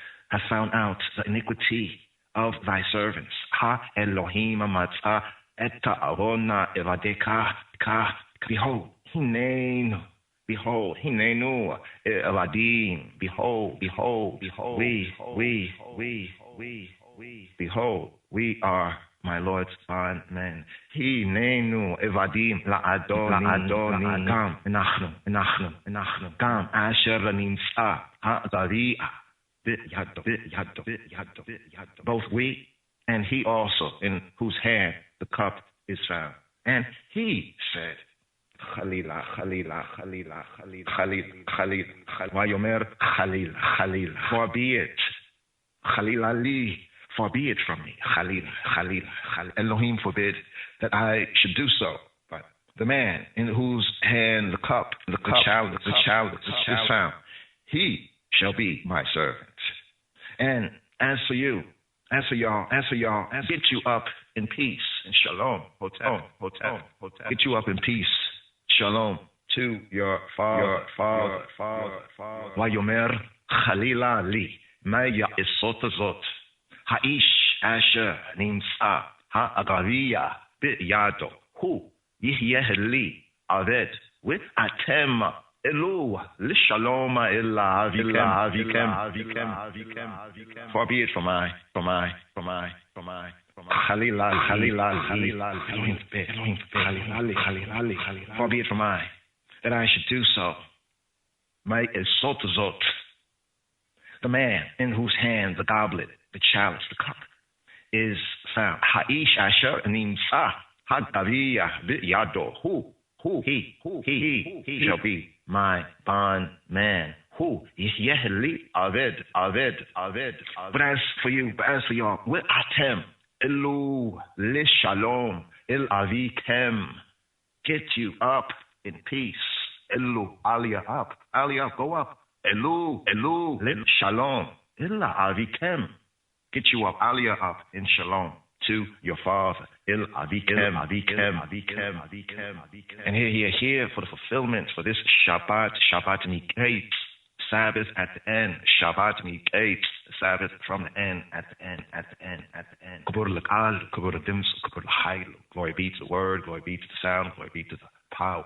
found out the iniquity of thy servants. Ha-Elohim, matzah et ha'elon evadeka. Behold, hinenu. Behold, hinenu eladim. Behold, behold, we are my Lord's bondmen. Hinenu evadim la'adoni. Gam, enachnu. Gam, asher nimsa ha'gari'a. Both we and he also, in whose hand the cup is found. And he said, Khalila. Vayomer Khalil. Forbid. Khalil. Forbid from me. Khalil. Elohim forbid that I should do so. But the man in whose hand the child is found, he shall be my servant. And as for you, as for y'all, get you up in peace and shalom. Hotel. Get you up in peace. Shalom to your father. Vayomer Khalila li. Maya isot azot. Ha'ish asher nimsa ha'agariya biyado. Hu yihyeh li aved with atem elu lishalom illa avikem. Far be it from I. Khalila. Elohim forbid. Far be it from I that I should do so. My esotazot, the man in whose hand the goblet, the chalice, the cup is found. Ha'ish asher nimsa ha'gariya biyado. Who he shall be my bondman. Who yihyeh aved. But as for y'all, with atem elu lishalom il avikem, get you up in peace. Elu, aliyah up, go up. Elu lishalom il avikem, get you up, aliyah up in shalom to your father. Il avikem. And here for the fulfillment for this Shabbat MIQQETZ, Sabbath at the end. Shabbat MIQQETZ, Sabbath from the end, at the end. Kabur l'kal, kabur l'dims, kabur l'chayl. Glory be to the word, glory be to the sound, glory be to the power.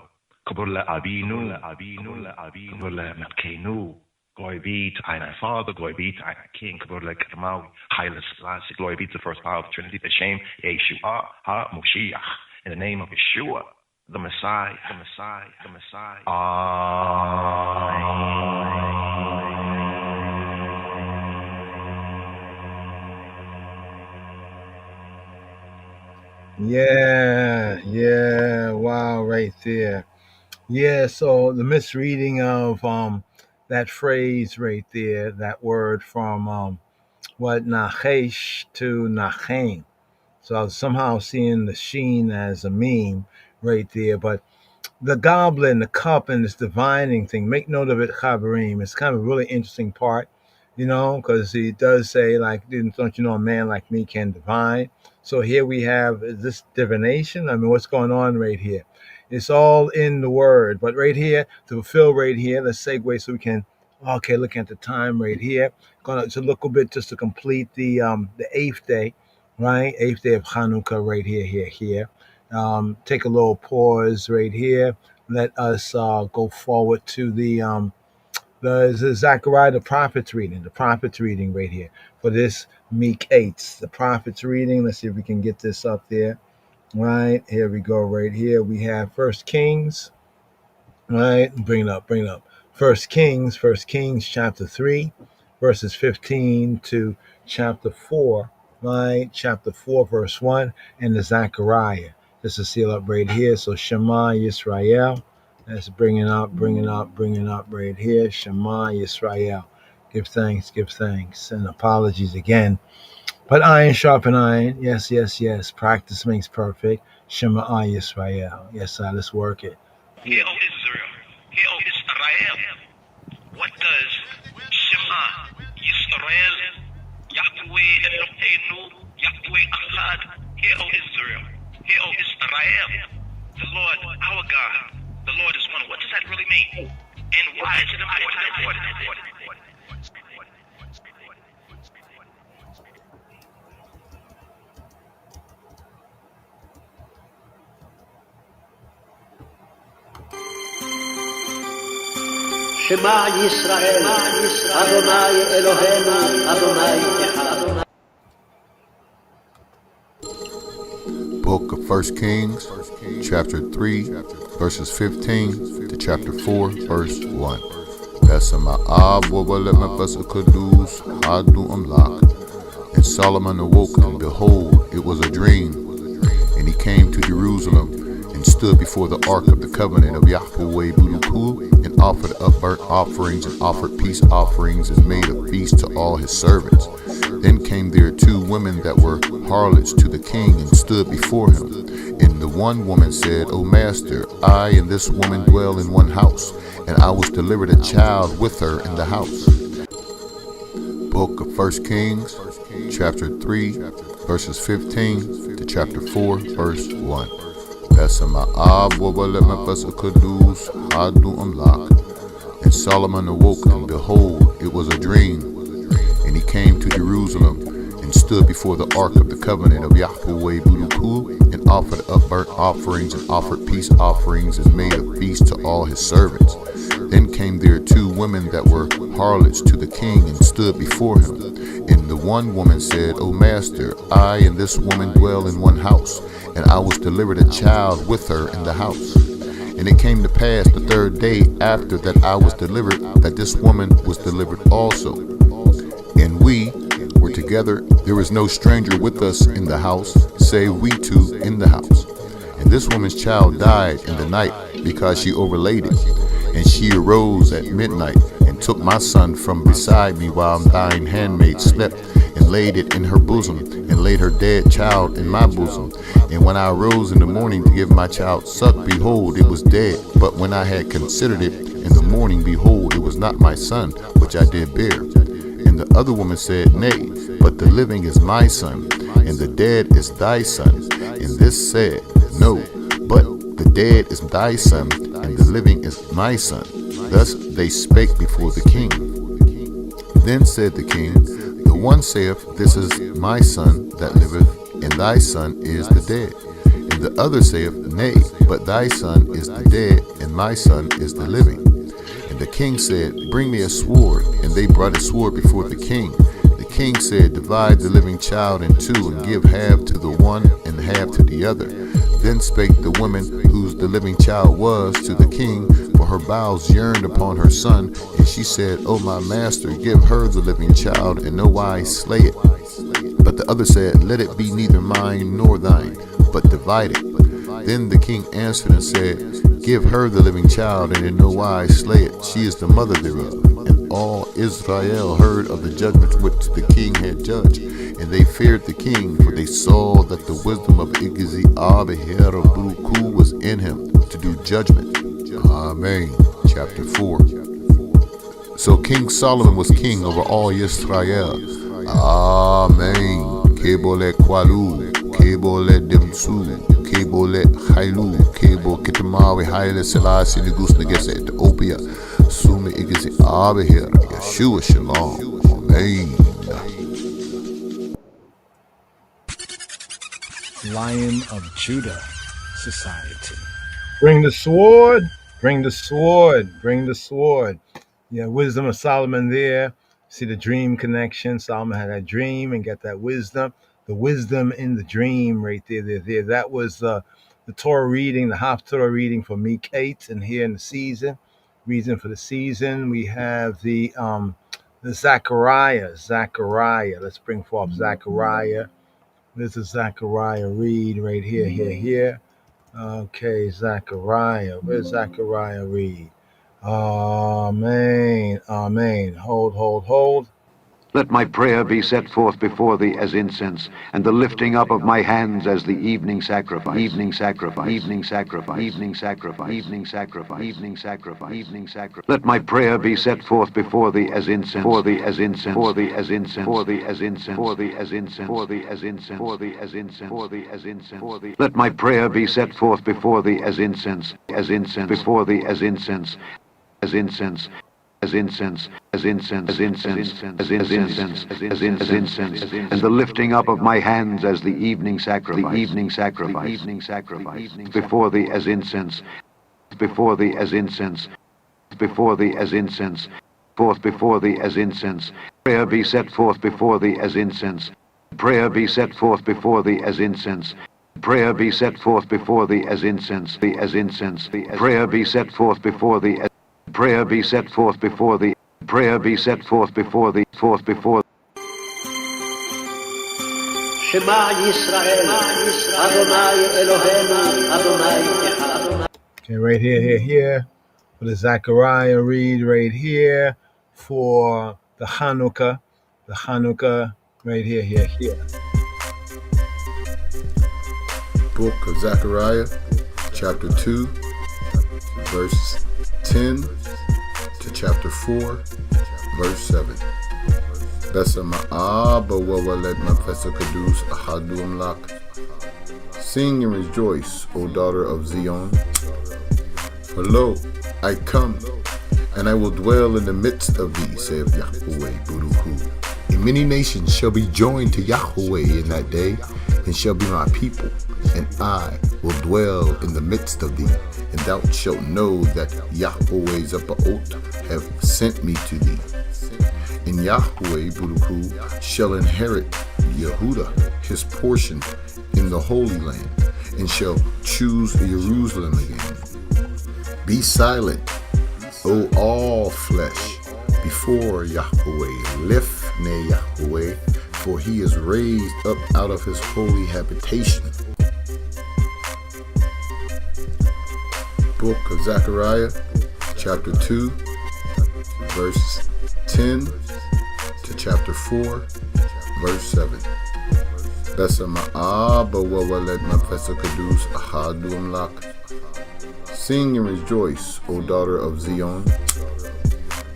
Kabur l'abinu, kabur l'melkeinu. Glory be to our Father, glory be to our King, Kabur l'Kermawi, Haile Selassie. Glory be to the first power of the Trinity, the Shem, Yeshua, HaMoshiach. In the name of Yeshua, the Messiah. Yeah, wow, right there. Yeah, so the misreading of that phrase right there, that word from Nachesh to Nachem. So I was somehow seeing the sheen as a meme right there, but the goblet and the cup and this divining thing, make note of it, Chaverim. It's kind of a really interesting part, because he does say, like, don't you know a man like me can divine? So here we have this divination. I mean, what's going on right here? It's all in the word, but right here, to fulfill right here, let's segue so we can, look at the time right here. Going to look a bit just to complete the 8th day, right? 8th day of Hanukkah right here. Take a little pause right here. Let us go forward to the Zechariah, the prophet's reading right here for this MIQQETZ, the prophet's reading. Let's see if we can get this up there. Right, here we go. Right here we have First Kings. Right, bring it up. First Kings chapter 3, verses 15 to chapter 4. Right, chapter 4, verse 1, and the Zechariah This is seal up right here. So Shema Yisrael. Let's bring it up right here. Shema Yisrael. Give thanks. And apologies again. But iron sharpen iron. Yes. Practice makes perfect. Shema Yisrael. Yes, sir. Let's work it. Hear, O Israel. Hear, O Israel. What does Shema Yisrael, Yahweh Eloheinu, Yahweh Echad, hear, O Israel. Hear, O Israel. The Lord, our God, the Lord is one. What does that really mean? And why is it important? Shema Yisrael, Adonai Eloheinu, Adonai Echad. Book of 1 Kings, chapter 3, verses 15 to chapter 4, verse 1. And Solomon awoke, and behold, it was a dream. And he came to Jerusalem, and stood before the ark of the covenant of Yahweh Buduku, and offered up burnt offerings, and offered peace offerings, and made a feast to all his servants. Then came there 2 women that were harlots to the king, and stood before him. And the one woman said, O master, I and this woman dwell in one house, and I was delivered a child with her in the house. Book of 1 Kings, chapter 3, verses 15 to chapter 4, verse 1. And Solomon awoke, and behold, it was a dream. And he came to Jerusalem, and stood before the ark of the covenant of Yahweh Buduku, and offered up burnt offerings, and offered peace offerings, and made a feast to all his servants. Then came there 2 women that were harlots to the king, and stood before him. And the one woman said, O master, I and this woman dwell in one house, and I was delivered a child with her in the house. And it came to pass the 3rd day after that I was delivered, that this woman was delivered also. And we were together. There was no stranger with us in the house, save we 2 in the house. And this woman's child died in the night, because she overlaid it. And she arose at midnight, and took my son from beside me while thine handmaid slept, and laid it in her bosom, and laid her dead child in my bosom. And when I arose in the morning to give my child suck, behold, it was dead. But when I had considered it in the morning, behold, it was not my son, which I did bear. And the other woman said, Nay, but the living is my son, and the dead is thy son. And this said, No, but the dead is thy son, and the living is my son. Thus they spake before the king. Then said the king, The one saith, This is my son that liveth, and thy son is the dead. And the other saith, Nay, but thy son is the dead, and my son is the living. And the king said, Bring me a sword. And they brought a sword before the king. The king said, Divide the living child in 2, and give half to the one and half to the other. Then spake the woman whose the living child was to the king, for her bowels yearned upon her son. And she said, O my master, give her the living child, and no wise slay it. But the other said, Let it be neither mine nor thine, but divide it. Then the king answered and said, Give her the living child, and in no wise slay it. She is the mother thereof. And all Israel heard of the judgment which the king had judged. And they feared the king, for they saw that the wisdom of Igzi Abeher of Buku was in him to do judgment. Amen. Chapter 4. So King Solomon was king over all Israel. Amen. Kebole Kwalu, Kebole Demsu, Kebole Hailu, Kebo Kitamawi Haile Selassie Nigus Negese Ethiopia, Sumi Igzi Abeher, Yeshua Shalom. Amen. Lion of Judah Society. Bring the sword, bring the sword, bring the sword. Yeah, wisdom of Solomon there. See the dream connection. Solomon had that dream and got that wisdom. The wisdom in the dream right there. That was the Torah reading, the half Torah reading for MIQQETZ, and here in the season. Reason for the season. We have the Zechariah. Let's bring forth Zechariah. This is Zechariah read right here. Okay, Zechariah. Where's Zechariah read? Amen. Amen. Hold. Let my prayer be set forth before thee as incense, and the lifting up of my hands as the evening sacrifice. Evening sacrifice. Evening sacrifice. Evening sacrifice. Evening sacrifice. Evening sacrifice. Evening sacrifice. Let my prayer be set forth before thee as incense. For thee as incense. For thee as incense. For thee as incense. For thee as incense. For thee as incense. For thee as incense. For thee as incense. For thee. Let my prayer be set forth before thee as incense. As incense. Before thee as incense. As incense. As incense, as incense, as incense, as incense, as incense, and the lifting up of my hands as the evening sacrifice. The evening sacrifice. Evening sacrifice. Before thee as incense. Before thee as incense. Before thee as incense. Forth before thee as incense. Prayer be set forth before thee as incense. Prayer be set forth before thee as incense. Prayer be set forth before thee as incense. The as incense. The prayer be set forth before thee as prayer be set forth before thee. Prayer be set forth before thee. Forth before. Shema Yisrael, Adonai Eloheinu, Adonai Echad. Okay, right here. For the Zechariah read right here. For the Hanukkah. Right here. Book of Zechariah, chapter 2, verse 10 to chapter 4, verse 7. Sing and rejoice, O daughter of Zion. For lo, I come, and I will dwell in the midst of thee, saith Yahweh Buruku. And many nations shall be joined to Yahweh in that day, and shall be my people, and I will dwell in the midst of thee. And thou shalt know that Yahweh Zebaoth have sent me to thee. And Yahweh Buruku shall inherit Yehudah, his portion in the Holy Land, and shall choose Jerusalem again. Be silent, O all flesh, before Yahweh. Lifnei Yahweh, for he is raised up out of his holy habitation. Book of Zechariah, chapter 2, verse 10 to chapter 4, verse 7. Sing and rejoice, O daughter of Zion.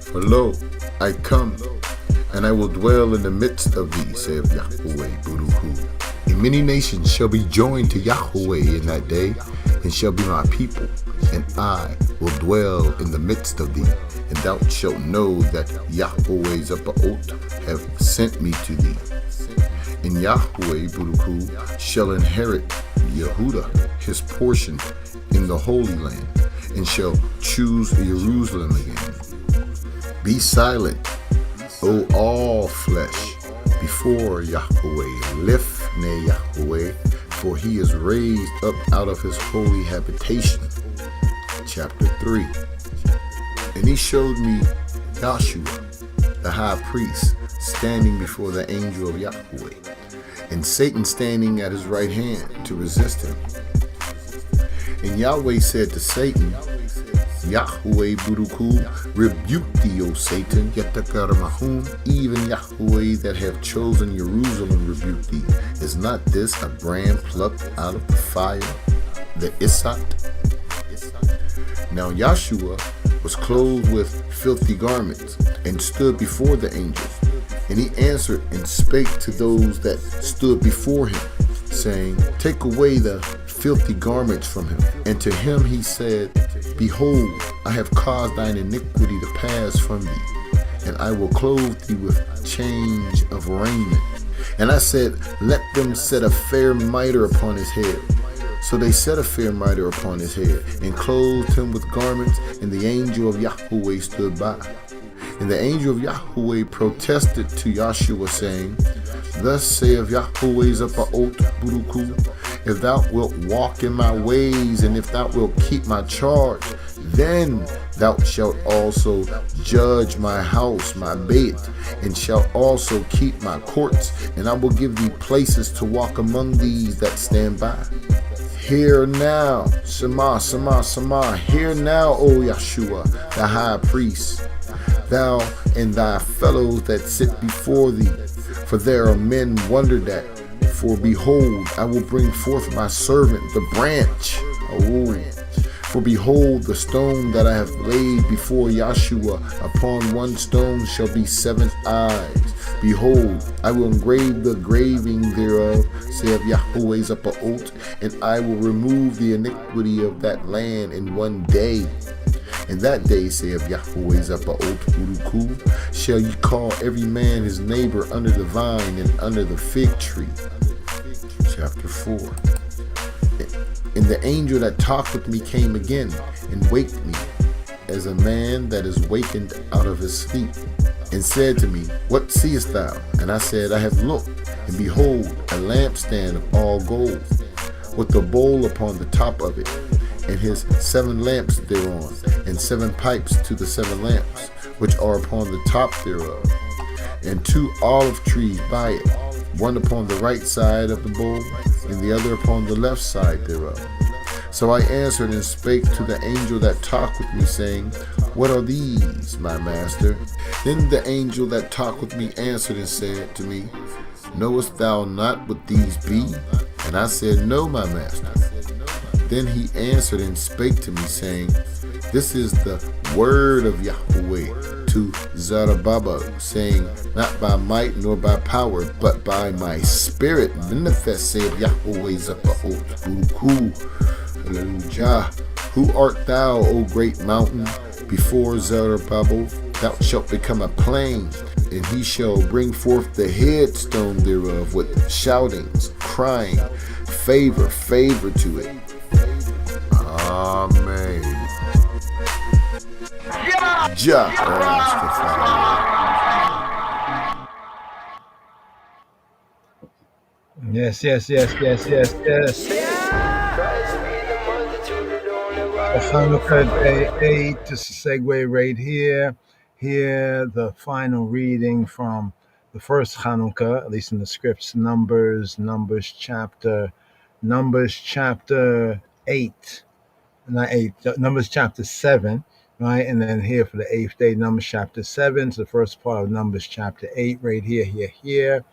For lo, I come, and I will dwell in the midst of thee, saith Yahweh Buruku. And many nations shall be joined to Yahweh in that day, and shall be my people, and I will dwell in the midst of thee. And thou shalt know that Yahweh Zebaoth have sent me to thee. And Yahweh Buruku shall inherit Yehudah, his portion in the Holy Land, and shall choose Jerusalem again. Be silent, O all flesh, before Yahweh. Lifnei Yahweh, for he is raised up out of his holy habitation. Chapter 3. And he showed me Joshua, the high priest, standing before the angel of Yahweh, and Satan standing at his right hand to resist him. And Yahweh said to Satan, Yahweh Buruku, rebuke thee, O Satan, Yatakar Mahum, even Yahweh that have chosen Jerusalem rebuke thee. Is not this a brand plucked out of the fire, the Isat? Now Joshua was clothed with filthy garments, and stood before the angels. And he answered and spake to those that stood before him, saying, Take away the filthy garments from him. And to him he said, Behold, I have caused thine iniquity to pass from thee, and I will clothe thee with change of raiment. And I said, Let them set a fair mitre upon his head. So they set a fair mitre upon his head, and clothed him with garments, and the angel of Yahweh stood by. And the angel of Yahweh protested to Joshua, saying, Thus saith Yahweh Zebaoth Buruku, if thou wilt walk in my ways, and if thou wilt keep my charge, then thou shalt also judge my house, my bed, and shalt also keep my courts, and I will give thee places to walk among these that stand by. Hear now, Shema, Shema, Shema. Hear now, O Yeshua, the high priest, thou and thy fellows that sit before thee. For there are men wondered at. For behold, I will bring forth my servant, the branch. Oh, for behold, the stone that I have laid before Yeshua, upon one stone shall be 7 eyes. Behold, I will engrave the graving thereof, saith Yahweh's upper oath, and I will remove the iniquity of that land in one day. In that day, saith Yahweh's upper oath, Uruku, shall ye call every man his neighbor under the vine and under the fig tree. Chapter 4. And the angel that talked with me came again and waked me, as a man that is wakened out of his sleep, and said to me, What seest thou? And I said, I have looked, and behold, a lampstand of all gold, with a bowl upon the top of it, and his 7 lamps thereon, and 7 pipes to the 7 lamps, which are upon the top thereof, and 2 olive trees by it, one upon the right side of the bowl, and the other upon the left side thereof. So I answered and spake to the angel that talked with me, saying, What are these, my master? Then the angel that talked with me answered and said to me, Knowest thou not what these be? And I said, No, my master. Then he answered and spake to me, saying, This is the word of Yahweh to Zerubbabel, saying, Not by might nor by power, but by my spirit manifest, saith Yahweh's upper oath. Hallelujah. Who art thou, O great mountain? Before Zerubbabel thou shalt become a plain, and he shall bring forth the headstone thereof with shoutings, crying, Favor, favor to it. Amen. Ja Rastafari. Yes. Hanukkah Day 8, just a segue right here. Here, the final reading from the first Hanukkah, at least in the scripts, Numbers chapter 8, not 8, Numbers chapter 7, right? And then here for the 8th day, Numbers chapter 7, so the first part of Numbers chapter 8, right here. Here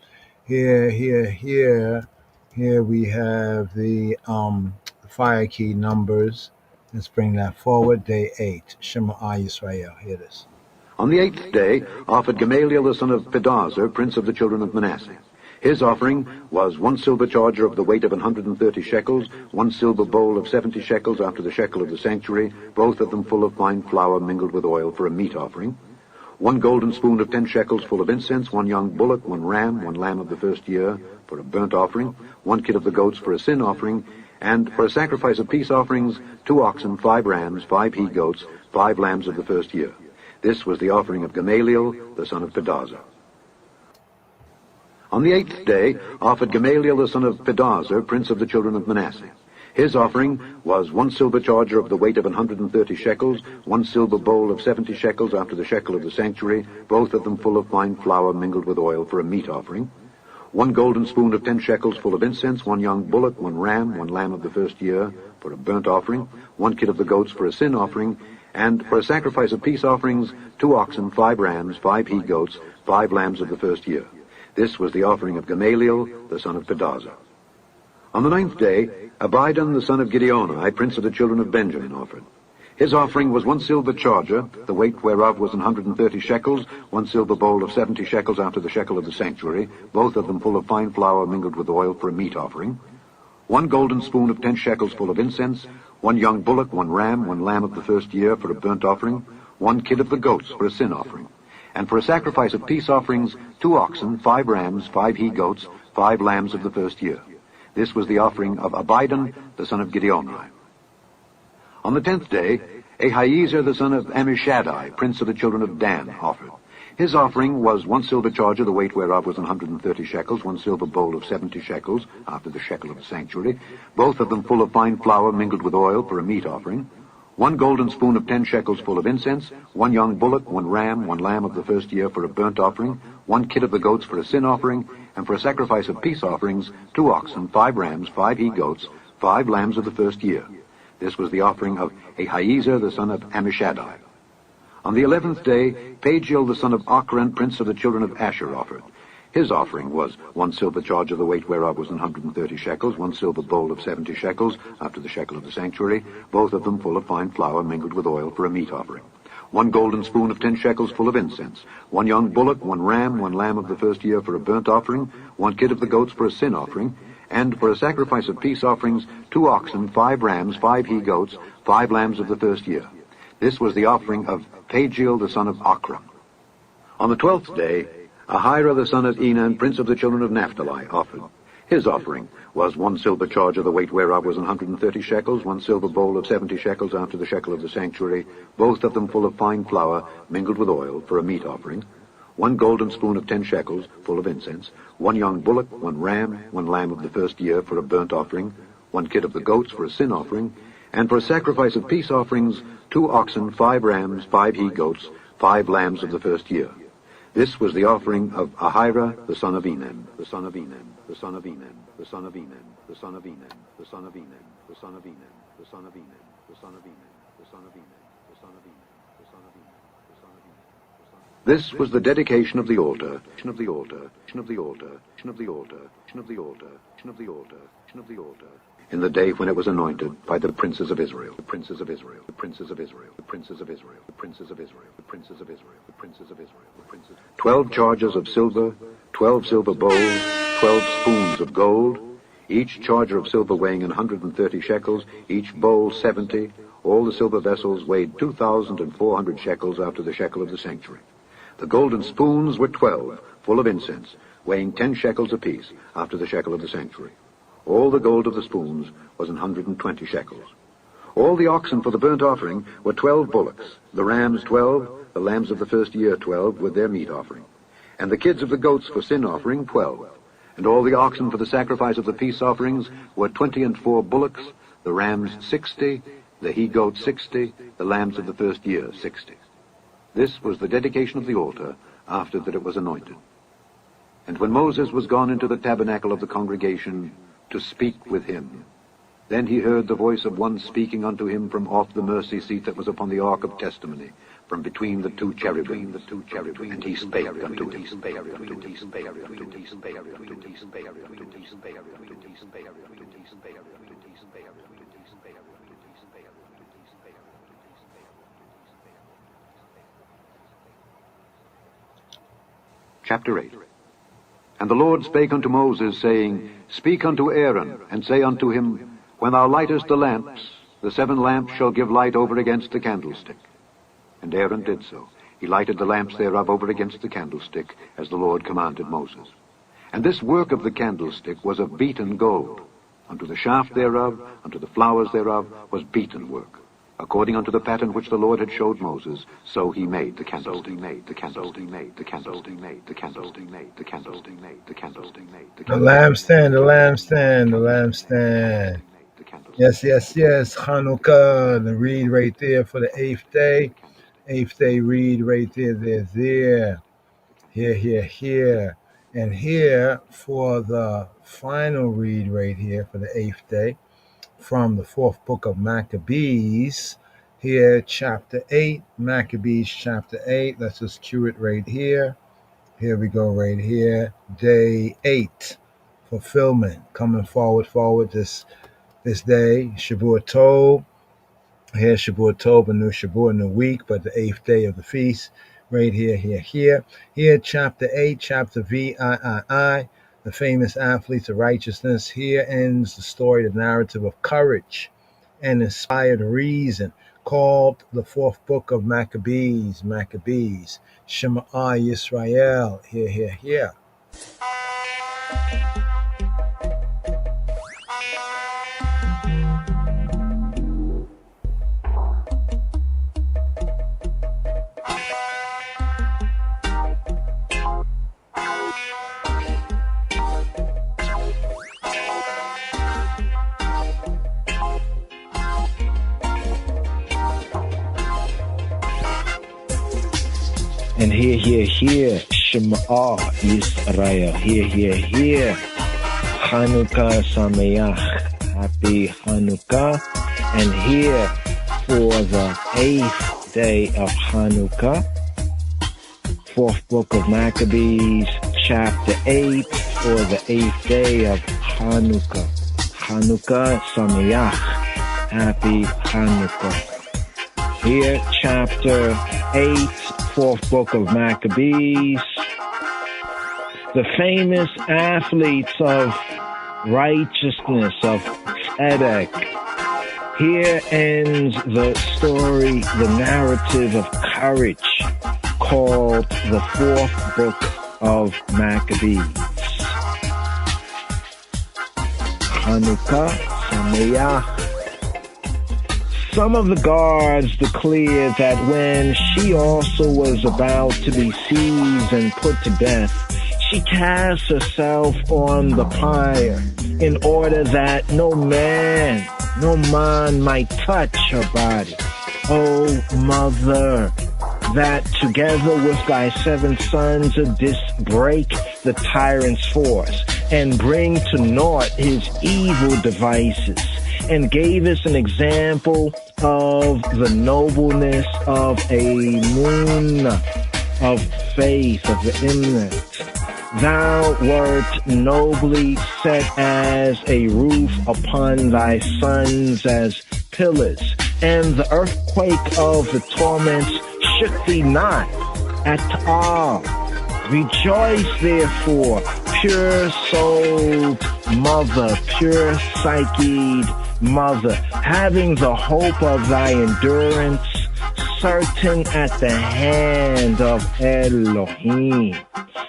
we have the fire key Numbers. Let's bring that forward. Day 8. Shema Yisrael. Here it is. On the 8th day offered Gamaliel the son of Pedazur, prince of the children of Manasseh. His offering was 1 silver charger of the weight of 130 shekels, 1 silver bowl of 70 shekels after the shekel of the sanctuary, both of them full of fine flour mingled with oil for a meat offering, 1 golden spoon of 10 shekels full of incense, 1 young bullock, 1 ram, 1 lamb of the first year for a burnt offering, 1 kid of the goats for a sin offering, and for a sacrifice of peace offerings, 2 oxen, 5 rams, 5 he-goats, 5 lambs of the first year. This was the offering of Gamaliel, the son of Pedazur. On the 8th day offered Gamaliel the son of Pedazur, prince of the children of Manasseh. His offering was 1 silver charger of the weight of 130 shekels, 1 silver bowl of 70 shekels after the shekel of the sanctuary, both of them full of fine flour mingled with oil for a meat offering, 1 golden spoon of 10 shekels full of incense, 1 young bullock, 1 ram, 1 lamb of the first year for a burnt offering, 1 kid of the goats for a sin offering, and for a sacrifice of peace offerings, 2 oxen, 5 rams, 5 he-goats, 5 lambs of the first year. This was the offering of Gamaliel, the son of Pedazur. On the 9th day, Abidan, the son of Gideoni, prince of the children of Benjamin, offered. His offering was 1 silver charger, the weight whereof was 130 shekels, 1 silver bowl of 70 shekels after the shekel of the sanctuary, both of them full of fine flour mingled with oil for a meat offering, 1 golden spoon of 10 shekels full of incense, 1 young bullock, 1 ram, 1 lamb of the first year for a burnt offering, 1 kid of the goats for a sin offering, and for a sacrifice of peace offerings, 2 oxen, 5 rams, 5 he-goats, 5 lambs of the first year. This was the offering of Abidan, the son of Gideoni. On the 10th day, Ahiezer, the son of Ammishaddai, prince of the children of Dan, offered. His offering was 1 silver charger, the weight whereof was 130 shekels, 1 silver bowl of 70 shekels, after the shekel of the sanctuary, both of them full of fine flour mingled with oil for a meat offering, 1 golden spoon of 10 shekels full of incense, 1 young bullock, 1 ram, 1 lamb of the first year for a burnt offering, 1 kid of the goats for a sin offering, and for a sacrifice of peace offerings, 2 oxen, 5 rams, 5 he-goats, 5 lambs of the first year. This was the offering of Ahiezer the son of Ammishaddai. On the 11th day, Pagiel the son of Ochran, prince of the children of Asher, offered. His offering was 1 silver charger, the weight whereof was 130 shekels, 1 silver bowl of 70 shekels, after the shekel of the sanctuary, both of them full of fine flour mingled with oil for a meat offering. 1 golden spoon of 10 shekels full of incense, 1 young bullock, 1 ram, 1 lamb of the first year for a burnt offering, 1 kid of the goats for a sin offering, and for a sacrifice of peace offerings, 2 oxen, 5 rams, 5 he-goats, 5 lambs of the first year. This was the offering of Pagiel the son of Ochran. On the 12th day, Ahira the son of Enan, prince of the children of Naphtali, offered. His offering was 1 silver charger, the weight whereof was 130 shekels, 1 silver bowl of 70 shekels after the shekel of the sanctuary, both of them full of fine flour mingled with oil for a meat offering, 1 golden spoon of 10 shekels full of incense, 1 young bullock, 1 ram, 1 lamb of the first year for a burnt offering, 1 kid of the goats for a sin offering, and for a sacrifice of peace offerings, 2 oxen, 5 rams, 5 he-goats, 5 lambs of the first year. This was the offering of Ahira the son of Enan, the son of Enan, the son of Enan, the son of Enan, the son of Enan, the son of Enan, the son of Enan, the son of Enan, the son of Enan, the son of Enan, the son of Enan, the son of Enan, the son of Enan. This was the dedication of the altar, of the altar, of the altar, of the altar, of the altar, of the altar, of the altar, in the day when it was anointed by the princes of Israel, the princes of Israel, the princes of Israel, the princes of Israel, the princes of Israel, the princes of Israel, the princes of Israel, the princes. 12 chargers of silver, 12 silver bowls, 12 spoons of gold, each charger of silver weighing 130 shekels, each bowl 70. All the silver vessels weighed 2,400 shekels after the shekel of the sanctuary. The golden spoons were 12, full of incense, weighing 10 shekels apiece after the shekel of the sanctuary. All the gold of the spoons was 120 shekels. All the oxen for the burnt offering were 12 bullocks, the rams 12, the lambs of the first year 12 with their meat offering, and the kids of the goats for sin offering 12. And all the oxen for the sacrifice of the peace offerings were 24 bullocks, the rams 60, the he-goats 60, the lambs of the first year 60. This was the dedication of the altar after that it was anointed. And when Moses was gone into the tabernacle of the congregation to speak with him, then he heard the voice of one speaking unto him from off the mercy seat that was upon the ark of testimony, from between the 2 cherubim, and he spake unto him. Chapter 8. And the Lord spake unto Moses, saying, Speak unto Aaron, and say unto him, When thou lightest the lamps, the 7 lamps shall give light over against the candlestick. And Aaron did so. He lighted the lamps thereof over against the candlestick, as the Lord commanded Moses. And this work of the candlestick was of beaten gold. Unto the shaft thereof, unto the flowers thereof, was beaten work. According unto the pattern which the Lord had showed Moses, so he made the candlestick. The lampstand. Yes. Hanukkah, the read right there for the 8th day. 8th day read right there. Here. And here for the final read right here for the 8th day, from the 4th book of Maccabees, here chapter 8, Maccabees chapter 8. Let's just cue it right here. Here we go right here. Day 8, fulfillment, coming forward this day. Shavuot Tov, here Shavuot Tov, a new Shavuot, a new week, but the 8th day of the feast, right here. Here chapter 8, chapter VII, the famous athletes of righteousness. Here ends the story, the narrative of courage and inspired reason, called the 4th book of Maccabees. Shema Yisrael. Here. And here, Shema Yisrael, here, Chanukah Sameach, Happy Hanukkah. And here for the 8th day of Hanukkah, 4th book of Maccabees, chapter 8, for the 8th day of Hanukkah. Hanukkah Sameach. Happy Hanukkah. Here, chapter 8, 4th book of Maccabees. The famous athletes of righteousness, of tzedek. Here ends the story, the narrative of courage, called the 4th book of Maccabees. Hanukkah Sameach. Some of the guards declared that when she also was about to be seized and put to death, she cast herself on the pyre in order that no man might touch her body. O mother, that together with thy 7 sons didst break the tyrant's force and bring to naught his evil devices, and gave us an example of the nobleness of a moon, of faith, of the eminent. Thou wert nobly set as a roof upon thy sons as pillars, and the earthquake of the torments shook thee not at all. Rejoice therefore, pure-souled mother, pure-psyched mother, having the hope of thy endurance certain at the hand of Elohim.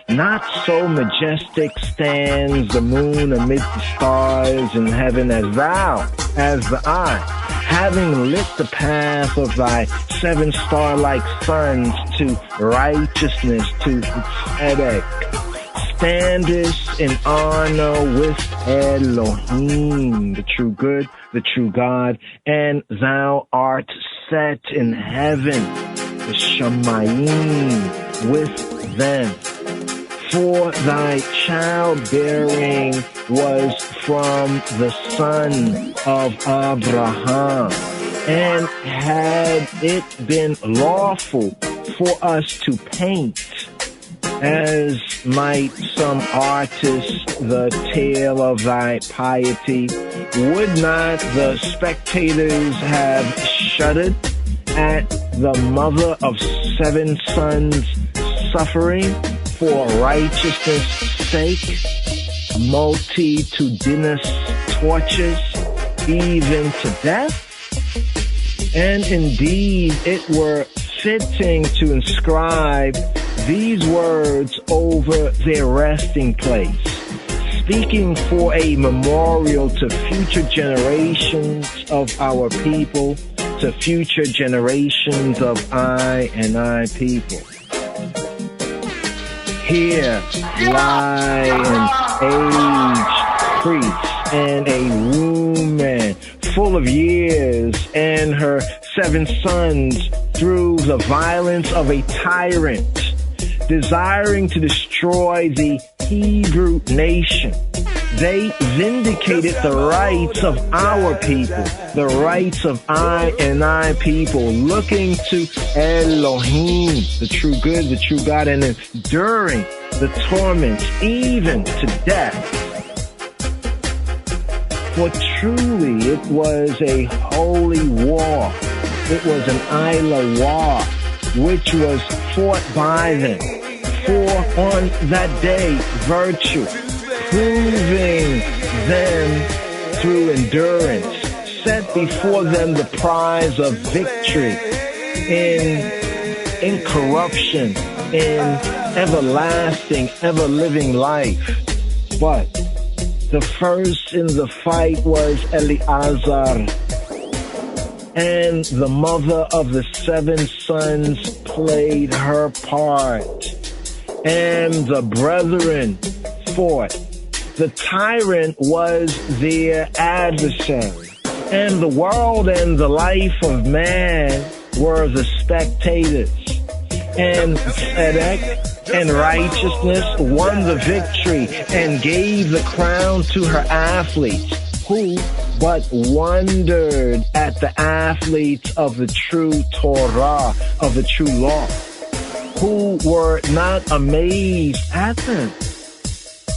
Not so majestic stands the moon amid the stars in heaven as thou, as the eye, having lit the path of thy 7 star-like sons to righteousness, to tzedek. Standest in honor with Elohim, the true good, the true God, and thou art set in heaven, the Shamayim, with them. For thy childbearing was from the son of Abraham, and had it been lawful for us to paint, as might some artist, the tale of thy piety, would not the spectators have shuddered at the mother of 7 sons suffering for righteousness' sake, multitudinous tortures, even to death? And indeed, it were fitting to inscribe these words over their resting place, speaking for a memorial to future generations of our people, to future generations of I and I people. Here lie an aged priest and a woman full of years, and her 7 sons, through the violence of a tyrant, desiring to destroy the Hebrew nation. They vindicated the rights of our people, the rights of I and I people, looking to Elohim, the true good, the true God, and enduring the torments even to death. For truly it was a holy war. It was an Isla war, which was fought by them. For on that day, virtue, proving them through endurance, set before them the prize of victory in incorruption, in everlasting, ever-living life. But the first in the fight was Eleazar, and the mother of the 7 sons played her part, and the brethren fought. The tyrant was their adversary, and the world and the life of man were the spectators. And tzedek and righteousness won the victory and gave the crown to her athletes, who, but wondered at the athletes of the true Torah, of the true law, who were not amazed at them.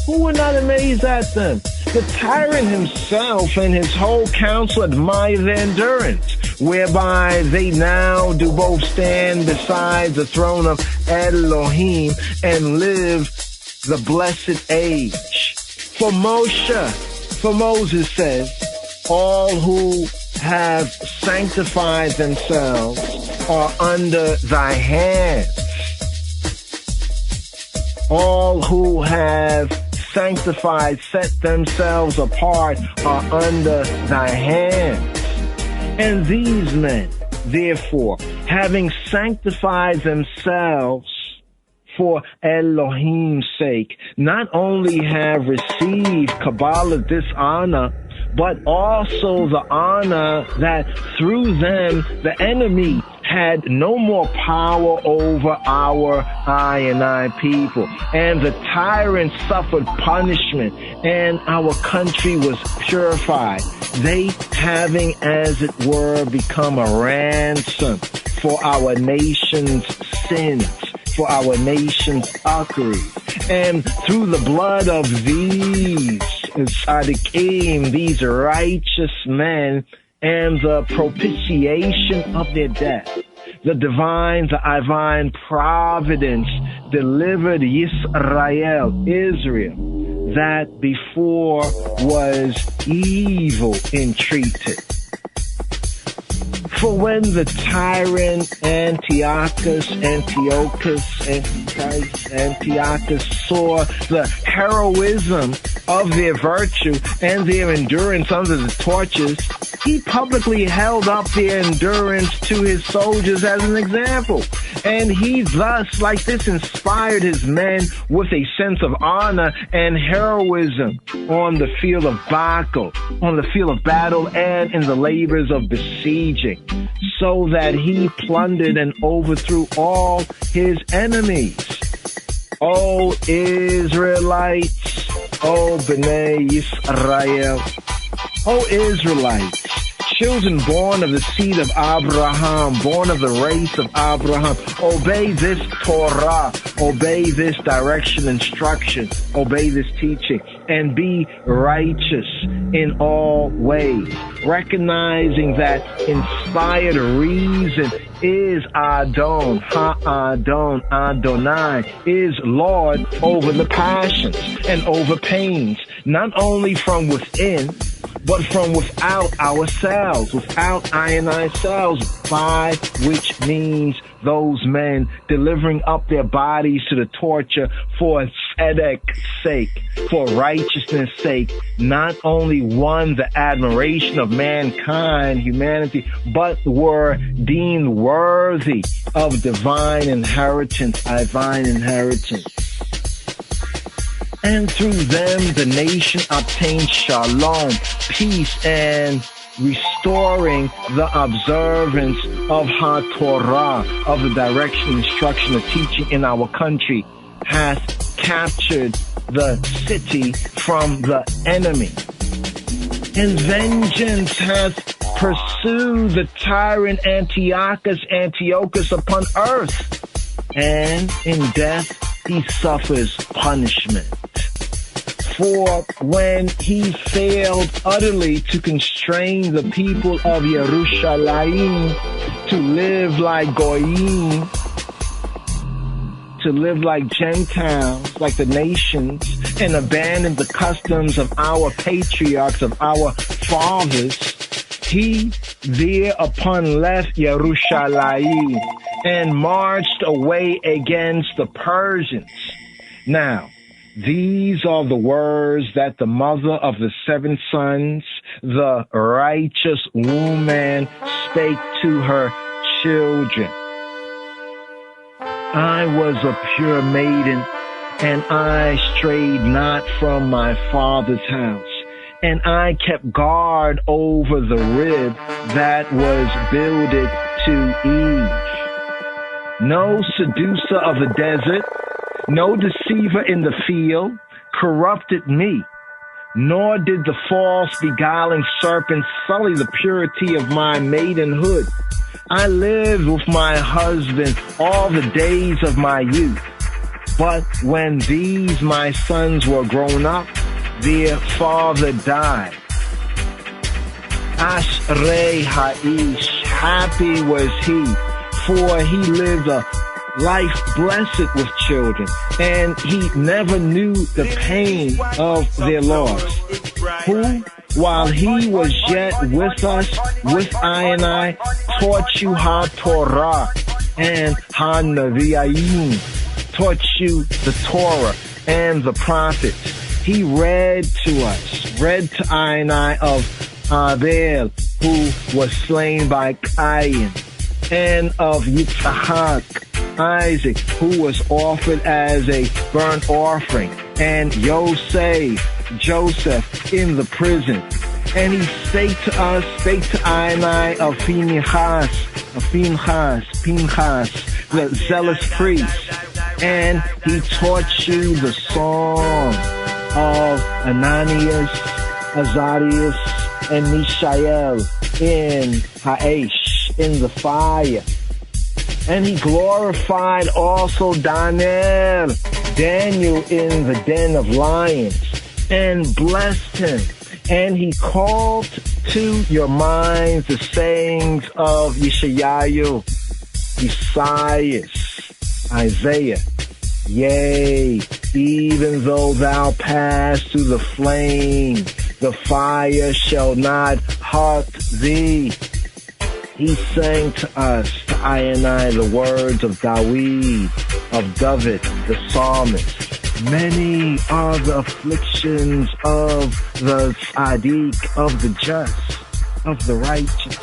Who were not amazed at them? The tyrant himself and his whole council admire their endurance, whereby they now do both stand beside the throne of Elohim and live the blessed age. For Moses says, all who have sanctified themselves are under thy hands. All who have sanctified, set themselves apart, are under thy hands. And these men, therefore, having sanctified themselves for Elohim's sake, not only have received Kabbalah this honor, but also the honor that through them the enemy had no more power over our I people. And the tyrant suffered punishment, and our country was purified. They having, as it were, become a ransom for our nation's sins, for our nation's fuckery. And through the blood of these tzaddikim, these righteous men, and the propitiation of their death, the divine providence delivered Israel, that before was evil entreated. For when the tyrant Antiochus saw the heroism of their virtue and their endurance under the torches, he publicly held up their endurance to his soldiers as an example. And he thus, like this, inspired his men with a sense of honor and heroism on the field of battle, and in the labors of besieging, so that he plundered and overthrew all his enemies. O Israelites, O Bnei Israel, O Israelites, children born of the seed of Abraham, born of the race of Abraham, obey this Torah, obey this direction, instruction, obey this teaching, and be righteous in all ways, recognizing that inspired reason is Adon, Ha-Adon, Adonai, is Lord over the passions and over pains, not only from within, but from without ourselves, without I and ourselves, by which means those men delivering up their bodies to the torture for tzedek's sake, for righteousness' sake, not only won the admiration of mankind, humanity, but were deemed worthy of divine inheritance. And through them the nation obtained shalom, peace, and restoring the observance of HaTorah, of the direction, instruction, the teaching in our country, hath captured the city from the enemy. And vengeance hath pursued the tyrant Antiochus upon earth, and in death he suffers punishment. For when he failed utterly to constrain the people of Yerushalayim to live like Goyim, to live like Gentiles, like the nations, and abandon the customs of our patriarchs, of our fathers, he thereupon left Yerushalayim and marched away against the Persians. Now, these are the words that the mother of the 7 sons, the righteous woman, spake to her children. I was a pure maiden, and I strayed not from my father's house, and I kept guard over the rib that was builded to Eve. No seducer of the desert, no deceiver in the field corrupted me, nor did the false beguiling serpent sully the purity of my maidenhood. I lived with my husband all the days of my youth. But when these my sons were grown up, their father died. Ashrei Ha'ish, happy was he, for he lived a life blessed with children, and he never knew the pain of their loss. Who, while he was yet with us, with I, taught you Torah and Nevi'im, taught you the Torah and the prophets. He read to I of Abel, who was slain by Cain, and of Yitzhak, Isaac, who was offered as a burnt offering, and Joseph in the prison. And he spake to I of Pinchas, the zealous priest, and he taught you the song of Ananias, Azarias, and Mishael in Ha'esh, in the fire. And he glorified also Daniel in the den of lions, and blessed him. And he called to your minds the sayings of Yeshayahu, Isaiah. Yea, even though thou pass through the flame, the fire shall not hurt thee. He sang to us, to I, the words of David, the psalmist. Many are the afflictions of the tzaddik, of the just, of the righteous.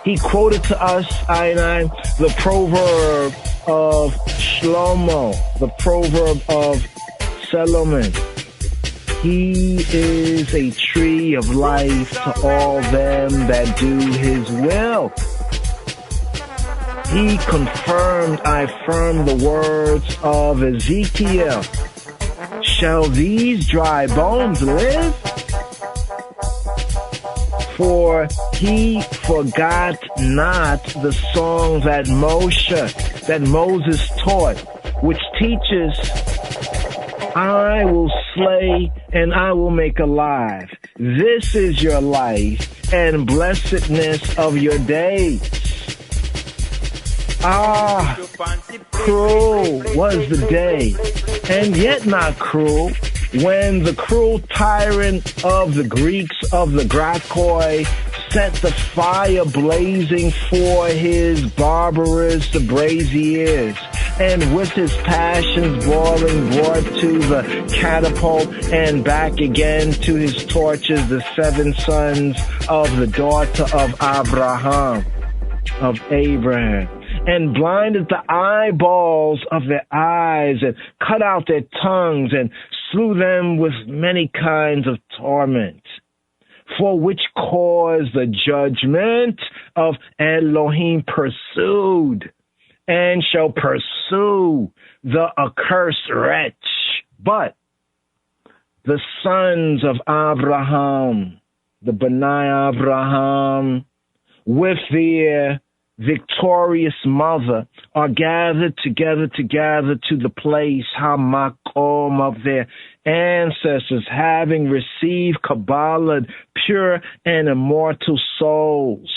He quoted to us, the proverb of Shlomo, the proverb of Solomon. He is a tree of life to all them that do his will. He confirmed, I affirm the words of Ezekiel. Shall these dry bones live? For he forgot not the song that Moses taught, which teaches, I will slay and I will make alive. This is your life and blessedness of your days. Cruel was the day, and yet not cruel, when the cruel tyrant of the Greeks of the Grakkoi set the fire blazing for his barbarous braziers, and with his passions boiling brought to the catapult and back again to his torches the 7 sons of the daughter of Abraham, and blinded the eyeballs of their eyes, and cut out their tongues, and slew them with many kinds of torment. For which cause the judgment of Elohim pursued, and shall pursue the accursed wretch. But the sons of Abraham, the B'nai Abraham, with their victorious mother, are gathered together to the place, Hamakom, of their ancestors, having received Kabbalah, pure and immortal souls.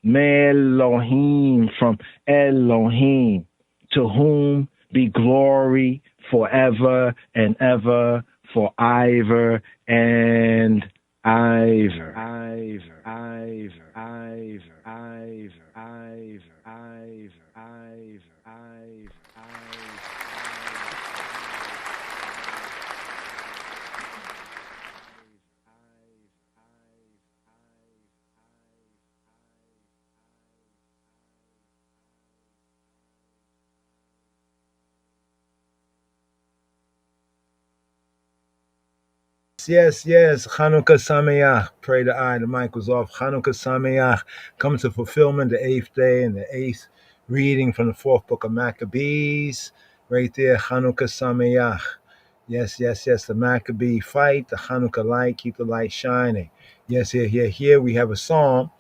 Me'Elohim, from Elohim, to whom be glory forever and ever, for ever and ever. Yes, Chanukah Sameach. Pray to I. The mic was off. Chanukah Sameach comes to fulfillment the 8th day and the 8th reading from the 4th book of Maccabees. Right there, Chanukah Sameach. Yes, yes, yes. The Maccabee fight, the Hanukkah light, keep the light shining. Yes, here. We have a psalm,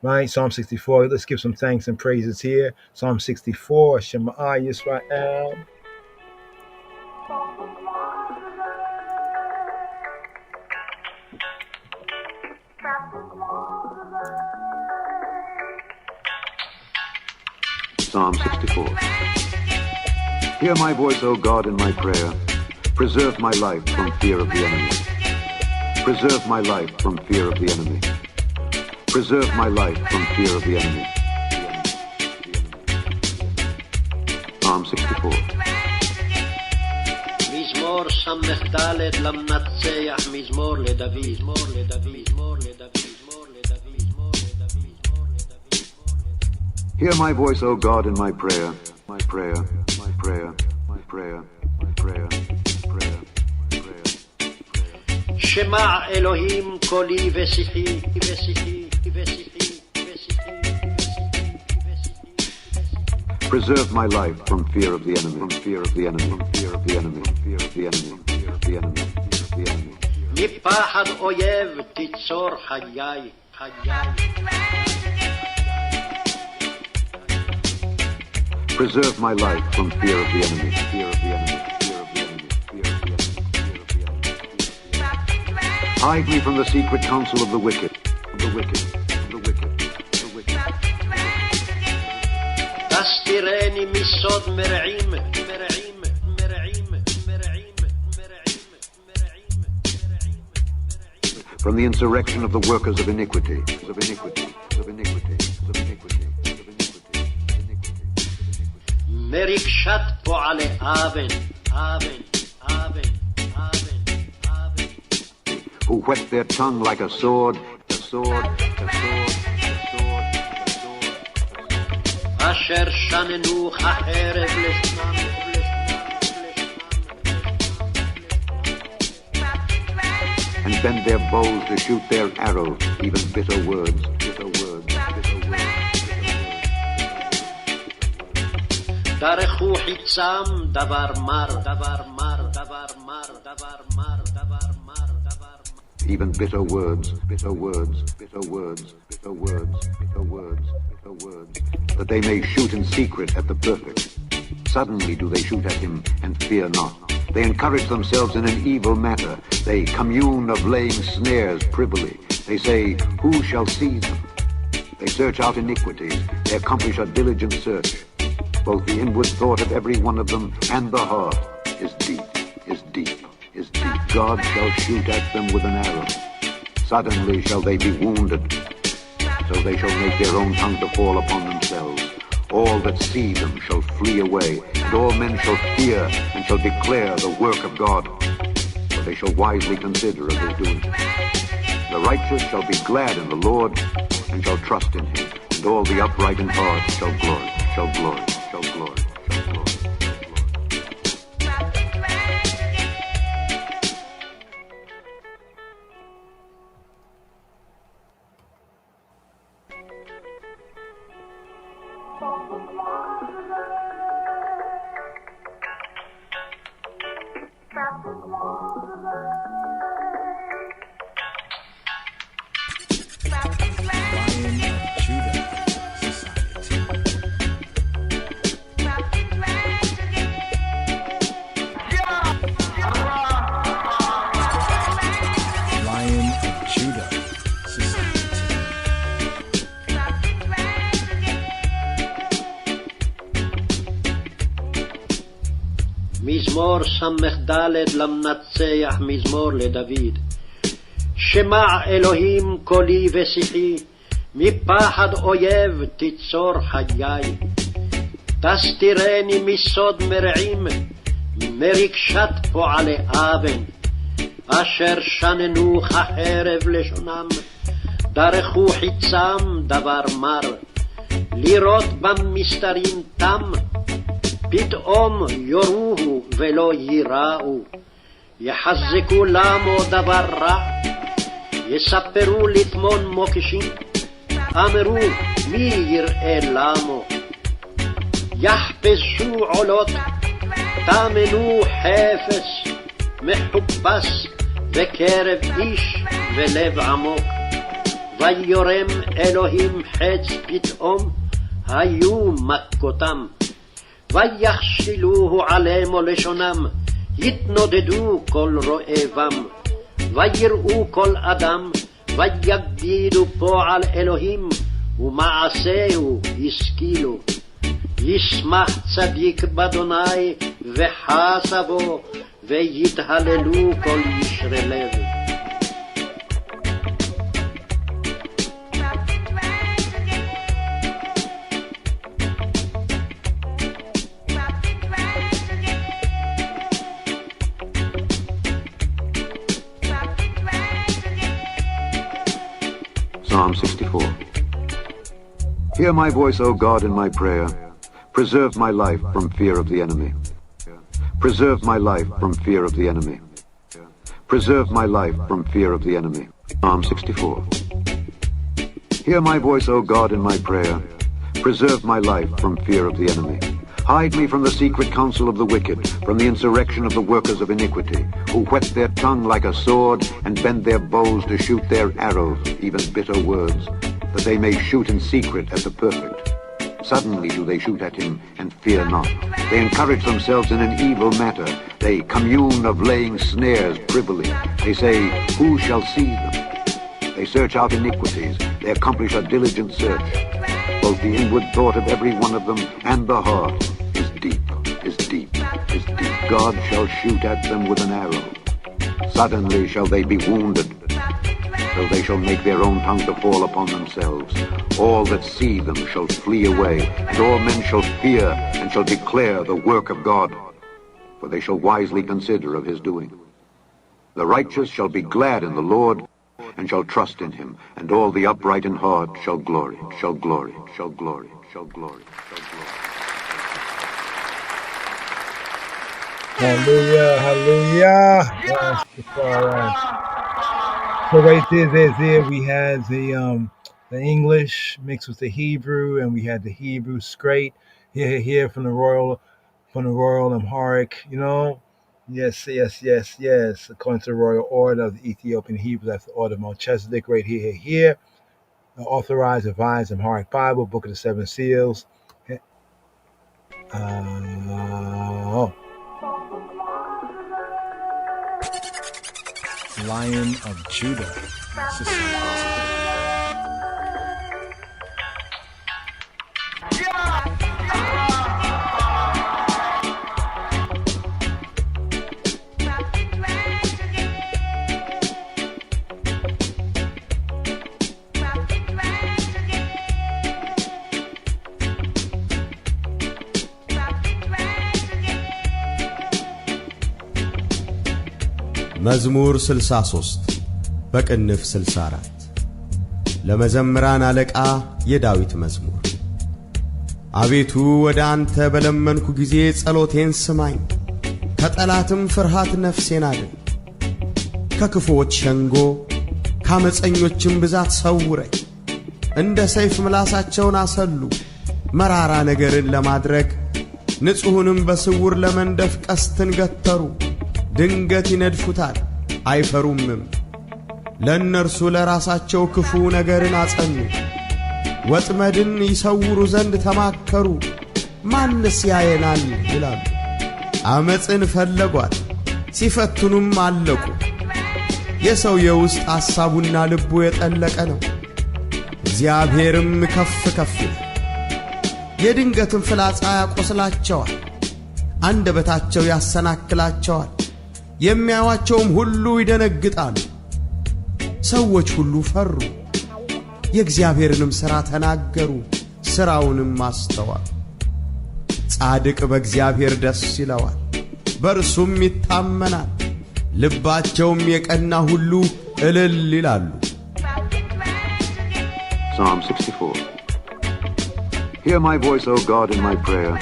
right? Psalm 64. Let's give some thanks and praises here. Psalm 64. Shema Yisrael. Psalm 64. Hear my voice, O God, in my prayer. Preserve my life from fear of the enemy. Preserve my life from fear of the enemy. Preserve my life from fear of the enemy. Psalm 64. מזמור ס"ד למנצח, מזמור לדוד, מזמור לדוד, מזמור לדוד, מזמור לדוד, מזמור לדוד. Hear my voice, O God, in my prayer, my prayer, my prayer, my prayer, my prayer, prayer, prayer. שמע אלוהים קולי ושיחי, ושיחי, ושיחי, ושיחי. Preserve my life from fear of the enemy, from fear of the enemy, from fear of the enemy, from fear of the enemy, from fear of the enemy, from fear of the enemy. מפחד אויב תיצור חיי, חיי. Preserve my life from fear of the enemy, fear of the enemy, fear of the enemy, fear of the enemy, fear of the enemy. Hide me from the secret counsel of the wicked, of the wicked, of the wicked, of the wicked. תסתירני מסוד מרעים, מרעים, מרעים, מרעים, מרעים, מרעים. From the insurrection of the workers of iniquity, of iniquity, of iniquity, of iniquity. מרגשת פועלי אבן, אבן, אבן, אבן, אבן. Who whet their tongue like a sword, a sword, a sword, a sword, a sword. אשר שננו החרב לשנם, and bend their bows to shoot their arrows, even bitter words, bitter words, bitter words. דרכו חיצם דבר מר, דבר מר, דבר מר, דבר מר, דבר מר, דבר מר. Even bitter words, bitter words, bitter words, bitter words, bitter words, bitter words, that they may shoot in secret at the perfect. Suddenly do they shoot at him and fear not. They encourage themselves in an evil matter. They commune of laying snares privily. They say, who shall see them? They search out iniquities. They accomplish a diligent search. Both the inward thought of every one of them and the heart is deep, is deep, is deep. God shall shoot at them with an arrow. Suddenly shall they be wounded. So they shall make their own tongue to fall upon themselves. All that see them shall flee away, and all men shall fear and shall declare the work of God. For they shall wisely consider of his doing. The righteous shall be glad in the Lord and shall trust in him, and all the upright in heart shall glory, shall glory. Shall glory, shall glory, shall מזמור ס"ד למנצח, מזמור לדוד. שמע אלוהים קולי ושיחי, מפחד אויב תיצור חיי. תסתירני מסוד מרעים, מרגשת פועלי אבן, אשר שננו חרב לשונם, דרכו חיצם דבר מר, לראות במסתרים תם, פתאום יורוהו ולא ייראו, יחזקו למו דבר רע, יספרו לטמון מוקשים, אמרו מי יראה למו, יחפשו עולות, תמנו חפש, מחופש בקרב איש ולב עמוק. ויורם אלוהים חץ פתאום, היו מכותם. ויחשילוהו עליהם ולשונם, יתנודדו כל רועבם. ויראו כל אדם, ויגידו פועל אלוהים, ומעשהו השכילו. ישמח צדיק באדוני וחסה בו, ויתהללו כל ישרי לב. Psalm 64. Hear my voice, O God, in my prayer. Preserve my life from fear of the enemy. Preserve my life from fear of the enemy. Preserve my life from fear of the enemy. Psalm 64. Hear my voice, O God, in my prayer. Preserve my life from fear of the enemy. Hide me from the secret counsel of the wicked, from the insurrection of the workers of iniquity, who whet their tongue like a sword and bend their bows to shoot their arrows, even bitter words, that they may shoot in secret at the perfect. Suddenly do they shoot at him and fear not. They encourage themselves in an evil matter. They commune of laying snares privily. They say, who shall see them? They search out iniquities. They accomplish a diligent search. Both the inward thought of every one of them and the heart is deep, is deep, is deep. God shall shoot at them with an arrow. Suddenly shall they be wounded, so they shall make their own tongue to fall upon themselves. All that see them shall flee away, and all men shall fear and shall declare the work of God, for they shall wisely consider of his doing. The righteous shall be glad in the Lord, and shall trust in him, and all the upright in heart shall glory, shall glory, shall glory, shall glory, shall glory. Hallelujah, hallelujah. Rastafari. So right there we had the English mixed with the Hebrew, and we had the Hebrew straight here from the Royal Amharic, you know. Yes. According to the royal order of the Ethiopian Hebrews, that's the order of Melchizedek, right here. The authorized, revised Amharic Bible, Book of the Seven Seals. Lion of Judah Society. መዝሙር 63 በቅንፍ 64 ለመዘምራን አለቃ የዳዊት መዝሙር። አቤቱ ወደ አንተ በለመንኩ ጊዜ ጸሎቴን ስማኝ፣ ከጠላትም ፍርሃት ነፍሴን አድን። ከክፉዎች ሸንጎ ከአመፀኞችም ብዛት ሰውረኝ። እንደ ሰይፍ ምላሳቸውን አሰሉ፣ መራራ ነገርን ለማድረግ ንጹሕንም በስውር ለመንደፍ ቀስትን ገተሩ። ድንገት ይነድፉታል አይፈሩምም። ለእነርሱ ለራሳቸው ክፉ ነገርን አጸኑ። ወጥመድን ይሰውሩ ዘንድ ተማከሩ። ማንስ ያየናል ይላሉ። አመፅን ፈለጓት ሲፈትኑም አለቁ። የሰው የውስጥ ሐሳቡና ልቡ የጠለቀ ነው። እግዚአብሔርም ከፍ ከፍ ይላል። የድንገትም ፍላጻ ያቆስላቸዋል። አንደበታቸው ያሰናክላቸዋል። የሚያዩአቸውም ሁሉ ይደነግጣሉ። ሰዎች ሁሉ ፈሩ፣ የእግዚአብሔርንም ሥራ ተናገሩ፣ ሥራውንም አስተዋሉ። ጻድቅ በእግዚአብሔር ደስ ይለዋል፣ በእርሱም ይታመናል። ልባቸውም የቀና ሁሉ እልል ይላሉ። Psalm 64. Hear my voice, O God, in my prayer.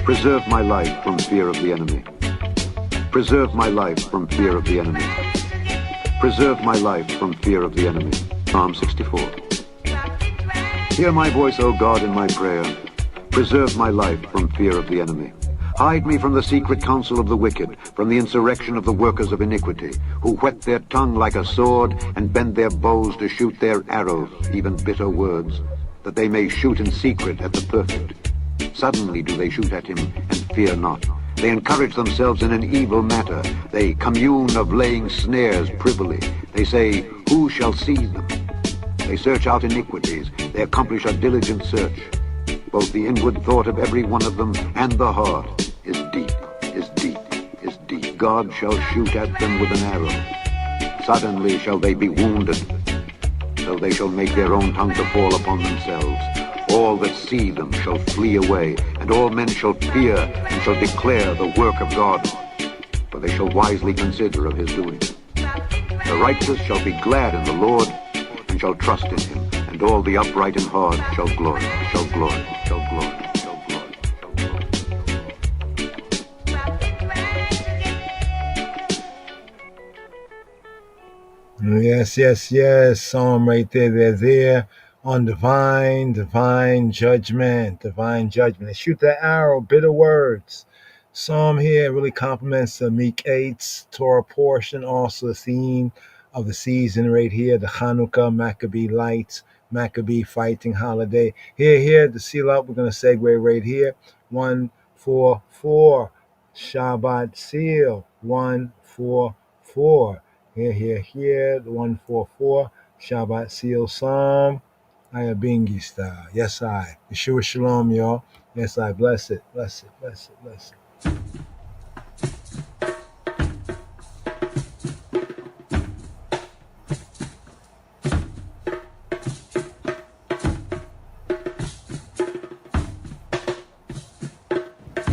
Preserve my life from fear of the enemy. Preserve my life from fear of the enemy. Preserve my life from fear of the enemy. Psalm 64. Hear my voice, O God, in my prayer. Preserve my life from fear of the enemy. Hide me from the secret counsel of the wicked, from the insurrection of the workers of iniquity, who whet their tongue like a sword and bend their bows to shoot their arrows, even bitter words, that they may shoot in secret at the perfect. Suddenly do they shoot at him and fear not. They encourage themselves in an evil matter. They commune of laying snares privily. They say, who shall see them? They search out iniquities. They accomplish a diligent search. Both the inward thought of every one of them and the heart is deep, is deep, is deep. God shall shoot at them with an arrow. Suddenly shall they be wounded. So they shall make their own tongue to fall upon themselves. All that see them shall flee away, and all men shall fear and shall declare the work of God, for they shall wisely consider of his doings. The righteous shall be glad in the Lord, and shall trust in him, and all the upright in heart shall glory, shall glory, shall glory, shall glory. Yes, yes, yes. Psalm right there. They're there on divine judgment, divine judgment. They shoot that arrow, bitter words. Psalm here really complements the MIQQETZ Torah portion, also the theme of the season right here, the Hanukkah Maccabee lights, Maccabee fighting holiday. Here, to seal up, we're going to segue right here. 144, Shabbat seal, 144. Here, the 144, Shabbat seal Psalm. I Bingista. Yes, I. Yeshua Shalom, y'all. Yes, I. Bless it, bless it, bless it, bless it.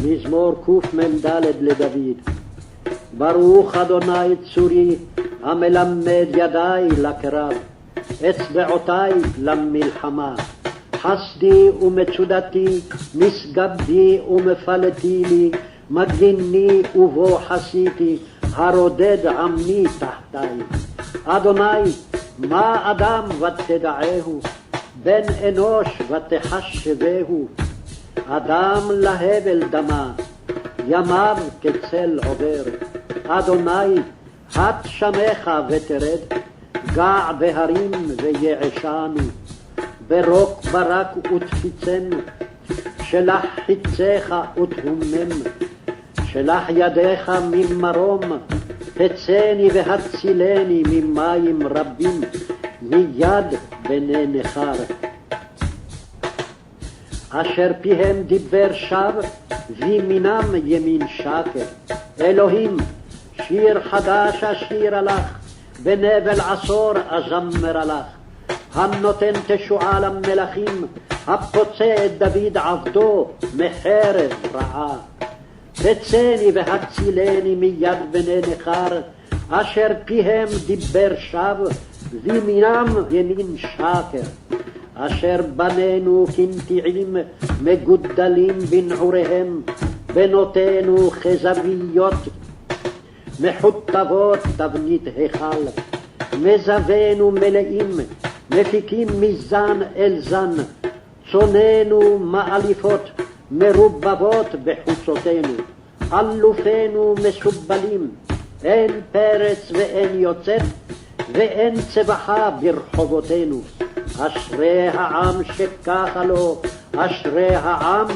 מזמור קמ"ד לדוד. ברוך אדוני צורי, המלמד ידיי לקרב, אצבעותיי למלחמה. חסדי ומצודתי, משגבדי ומפלתי לי, מגיני ובו חסיתי, הרודד עמי תחתיי. אדוני, מה אדם ותדעהו, בן אנוש ותחשבהו. אדם להבל דמה, ימיו כצל עובר. אדוני, הט שמך ותרד, גע בהרים ויעשנו. ברוק ברק ותפיצנו, שלח חיציך ותהומם. שלח ידיך ממרום, תצני והצילני ממים רבים, מיד בני נכר. אשר פיהם דיבר שווא, וימינם ימין שקר. אלוהים, שיר חדש אשיר לך, בנבל עשור אזמר לך. הנותן תשועה למלכים, הפוצע את דוד עבדו מחרב רעה. תצני והצילני מיד בני נכר, אשר פיהם דיבר שווא, וימינם ימין שקר. אשר בנינו כנטיעים מגודלים בנעוריהם, בנותינו כזוויות מחוטבות תבנית היכל. מזווינו מלאים, מפיקים מזן אל זן, צוננו מאליפות מרובבות בחוצותינו. אלופינו מסובלים, אין פרץ ואין יוצאת, ואין צבחה ברחובותינו. אשרי העם שככה לו, אשרי העם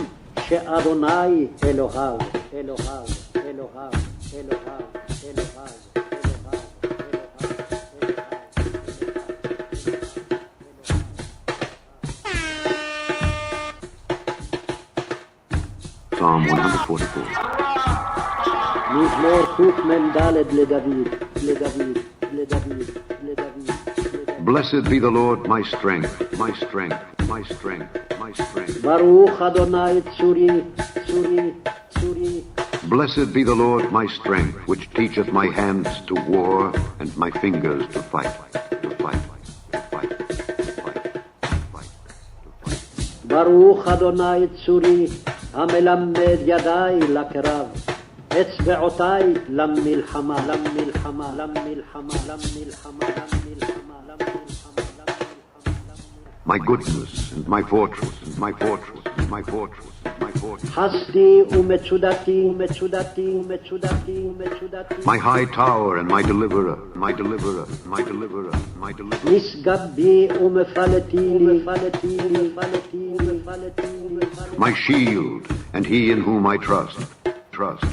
שאדוני אלוהיו, אלוהיו, אלוהיו, אלוהיו, אלוהיו. Psalm 144. מזמור קמ"ד לדוד, לדוד, לדוד, לדוד. Blessed be the Lord, my strength, my strength, my strength, my strength. ברוך אדוני צורי, צורי, צורי. Blessed be the Lord, my strength, which teacheth my hands to war and my fingers to fight, to fight, to fight, to fight, to fight, to fight. ברוך אדוני צורי, המלמד ידיי לקרב, אצבעותיי למלחמה, למלחמה, למלחמה, למלחמה, למלחמה, למלחמה. My goodness and my fortress and my fortress and my fortress. Hasdi umetchudati, umetchudati, umetchudati, umetchudati. My high tower and my deliverer, my deliverer, my deliverer, my deliverer. Misgabbi umefaletili, faletili, faletili, faletili. My shield and he in whom I trust, trust,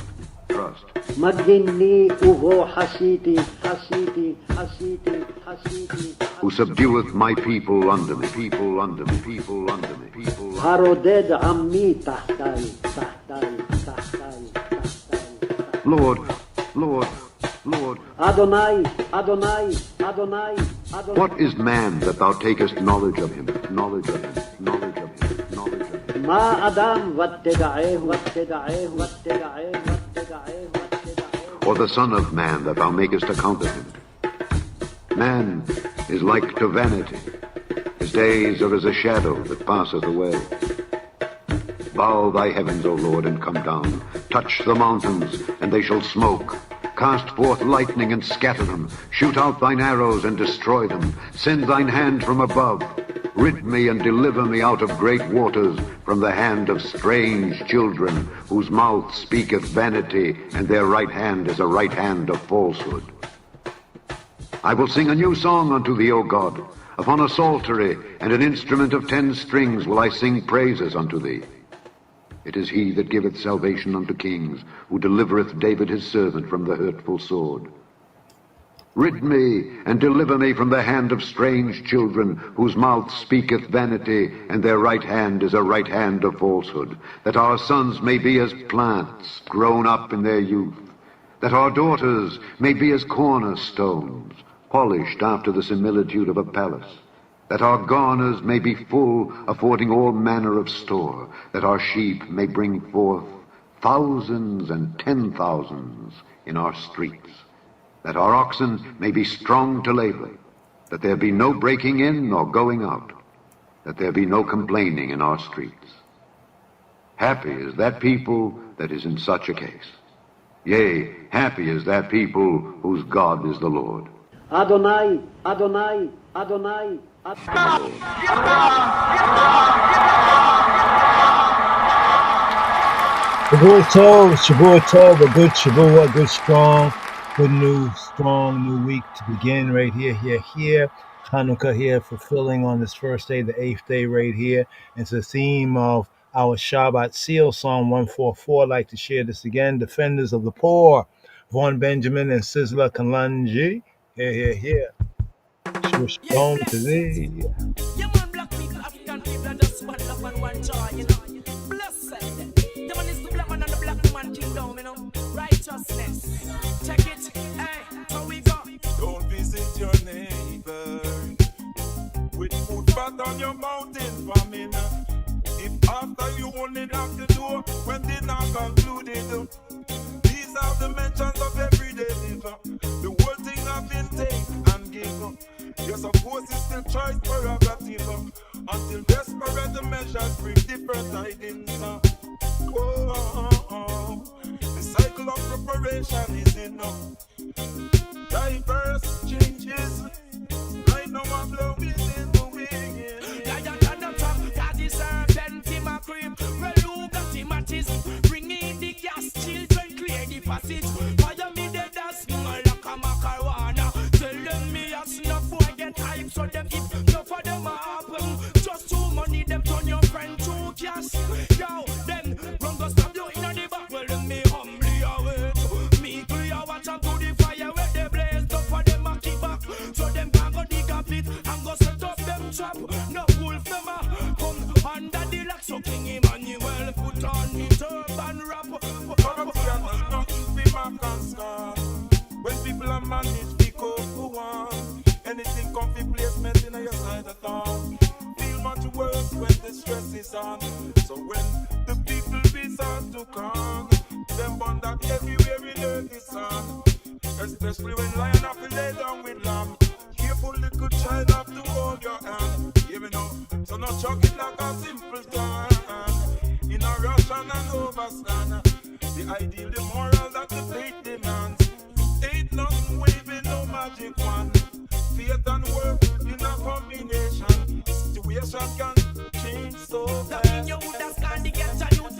trust. Maginni uvo hasiti, hasiti, hasiti, hasiti. Who subdueth my people under me, people under me, people under me, people under me. Haroded ammi tahtai, tahtai, tahtai, tahtai. Lord, Lord, Lord. Adonai, Adonai, Adonai, Adonai. What is man that thou takest knowledge of him, knowledge of him, knowledge of him, knowledge of him? Ma Adam vatteda'eh, vatteda'eh, vatteda'eh, vatteda'eh, vatteda'eh. Or the son of man that thou makest account of him? Man is like to vanity. His days are as a shadow that passeth away. Bow thy heavens, O Lord, and come down. Touch the mountains, and they shall smoke. Cast forth lightning and scatter them. Shoot out thine arrows and destroy them. Send thine hand from above. Rid me and deliver me out of great waters, from the hand of strange children, whose mouth speaketh vanity, and their right hand is a right hand of falsehood. I will sing a new song unto thee, O God. Upon a psaltery and an instrument of 10 strings will I sing praises unto thee. It is he that giveth salvation unto kings, who delivereth David his servant from the hurtful sword. Rid me and deliver me from the hand of strange children, whose mouth speaketh vanity, and their right hand is a right hand of falsehood, that our sons may be as plants grown up in their youth, that our daughters may be as cornerstones, polished after the similitude of a palace, that our garners may be full, affording all manner of store, that our sheep may bring forth thousands and 10,000s in our streets, that our oxen may be strong to labor, that there be no breaking in nor going out, that there be no complaining in our streets. Happy is that people that is in such a case. Yea, happy is that people whose God is the Lord. Adonai, Adonai, Adonai, Adonai. Shavua Tov, a good Shavua, good strong, good new, strong new week to begin right here. Hanukkah here, fulfilling on this first day, the 8th day right here. It's the theme of our Shabbat seal, Psalm 144. I'd like to share this again. Defenders of the poor, Vaughn Benjamin and Sizzla Kalanji. Here. Shalom to thee. Yeah, man, black people, African people are just one love and one joy, you know. Blessed. The man is the black man and the black woman kingdom, you know. Righteousness. Check it. Hey, how we go? Don't visit your neighbor with food fat on your mountain famine. If after you only knock the door when dinner concluded, these are the mentions of everyday liver. The whole thing of intake and give. You're supposed to still choice prerogative until desperate measures bring different tidings. The cycle of preparation is enough. Diverse changes. Right now I'm blowing in the wind. Got the serpent in my cream. Well, you got the matches. Bring in the gas, children, clear the passage. Fire me the dust, like a macarona. Tell them me as enough boy get hype. So them if no for them happen. Just too money, them turn your friend to cash. Yo, then run go stab you in the back. Well, them me humbly await. Me clear watch and to the fire where they blaze. Don't for them a keep back. So them can go dig up it and go set up them trap. No wolf them a come under the lock. So King Emmanuel put on the turban wrap. Nothing be my concern. When people are managed because who want anything comfy placement in your side of town. Feel much worse when the stress is on. So when the people resort to come, them bond that everywhere in earth is on. Especially when lion have to lay down with lamb. Careful little child have to hold your hand. Yeah, me know. So not chuck it like a simple time. In a rush and an overstand. The ideal, the moral that the faith demands. Ain't nothing waving, no magic one. Faith and work in a combination. Situation can change so fast. You would have stand to get a youth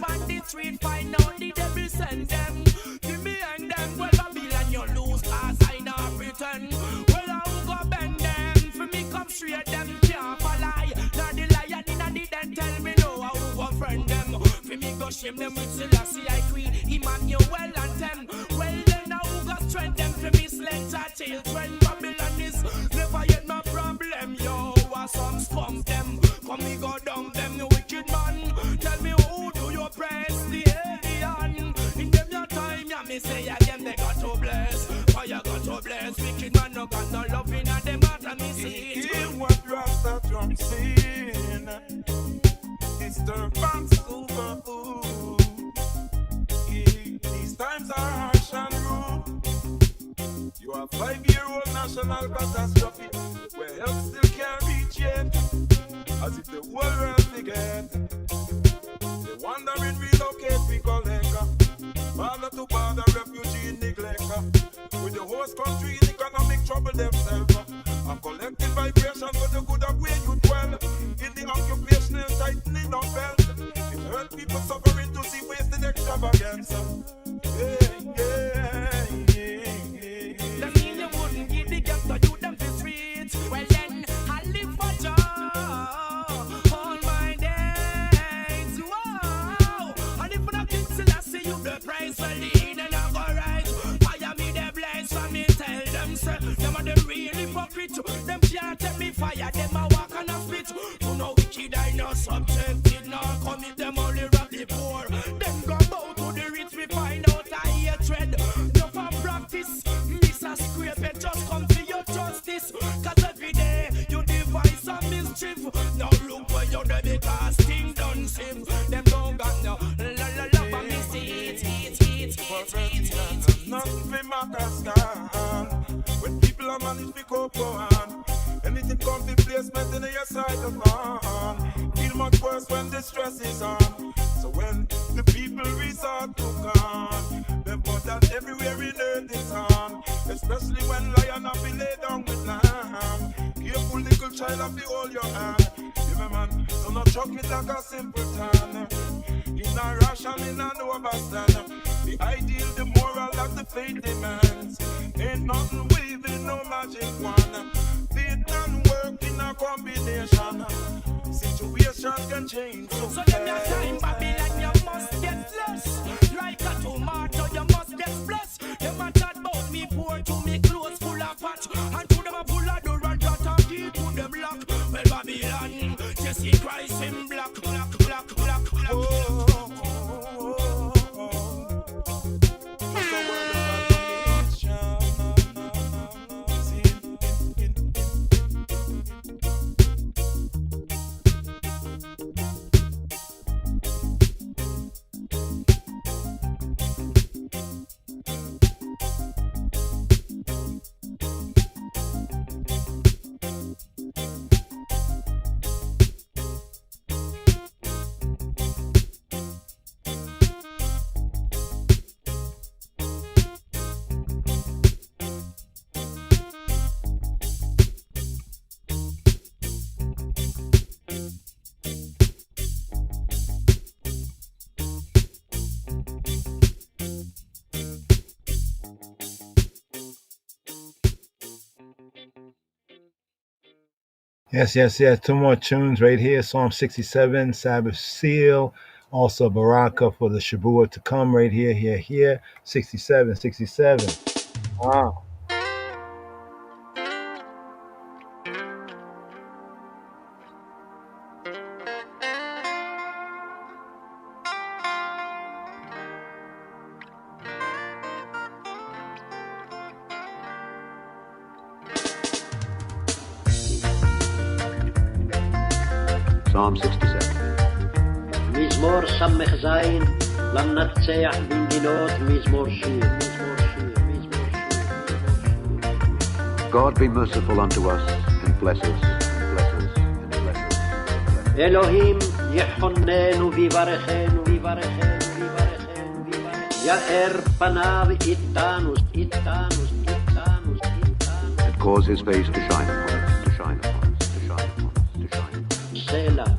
down them. For me go shame them with Selassie I Queen, Emmanuel and them. Well then now who got strength them for me slender children. Babylon is never yet my problem. Yo, was some scum them. Come me go down them, you wicked man. Tell me who do you press the alien? In them your time, yeah, me say again they got to bless. Fire got to bless. Wicked man no got no love in a them heart, and me see it. Hear what Rasta drum sing. It's the fans over. These times are harsh and rude. You are 5-year-old national catastrophe where help still can't reach yet. As if the whole world forget. They wandering, relocate, we collect. Border to border, refugee in neglect. With the host country in economic trouble themselves. A collective vibration for the good of where you dwell. In the occupational tightening of belt. It hurt people suffering to see wasted extravagance. That mean you wouldn't give the gap to you them for streets. Well then, I live for joy all my days. Whoa! And if I think till I see you the price for lean and I go right. Fire me the blaze for me tell them say them are the real hypocrite. Them can't take me fire, them a walk on a spit. You know wicked I no subjected, nor commit them only rob the poor. Them go bow to the rich, we find out I hatred. No for practice, miss a scrape it, just come to your justice. Cause every day you devise some mischief. No look for you the because thing done sim. Them don't got no love for me see it. Nothing for Makaskan. When people are managed to go on. Anything come to placement in your side of man. Feel much worse when the stress is on. So when the people resort to God, them put that everywhere in earth is on. Especially when lion have been laid down with lamb. Careful little child have to hold your hand. Yeah, man, so not chuck it like a simpleton. In a rush and in an overstand. The ideal, the moral that the faith demands. Ain't nothing waving, no magic one. Faith and work in a combination. Situation can change so them your time, Babylon, you must get blessed. Like a tomato, you must get blessed. Them a chat about me poor to me clothes full of fat. And to them a full of door and got a key to them block. Well, Babylon, Jesse Christ in black. Yes. Two more tunes right here. Psalm 67, Sabbath Seal. Also Baraka for the Shabbat to come right here. 67. Wow. Psalm 67. מזמור ס"ז למנצח בנגינות מזמור שיר. God be merciful unto us and bless us. אלוהים יחוננו ויברכנו. יאר פניו איתנו. And cause his face to shine upon us. Selah.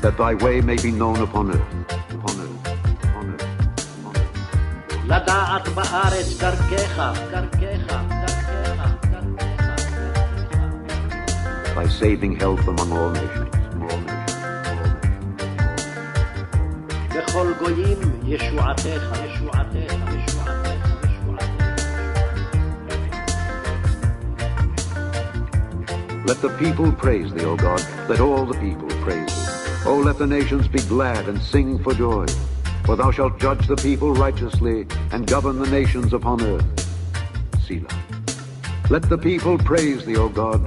That thy way may be known upon earth. לדעת בארץ דרכך. thy saving health among all nations. בכל גויים ישועתך, ישועתך, ישועתך, ישועתך. Let the people praise thee, O God. Let all the people praise thee. O let the nations be glad and sing for joy. For thou shalt judge the people righteously and govern the nations upon earth. Selah. Let the people praise thee, O God.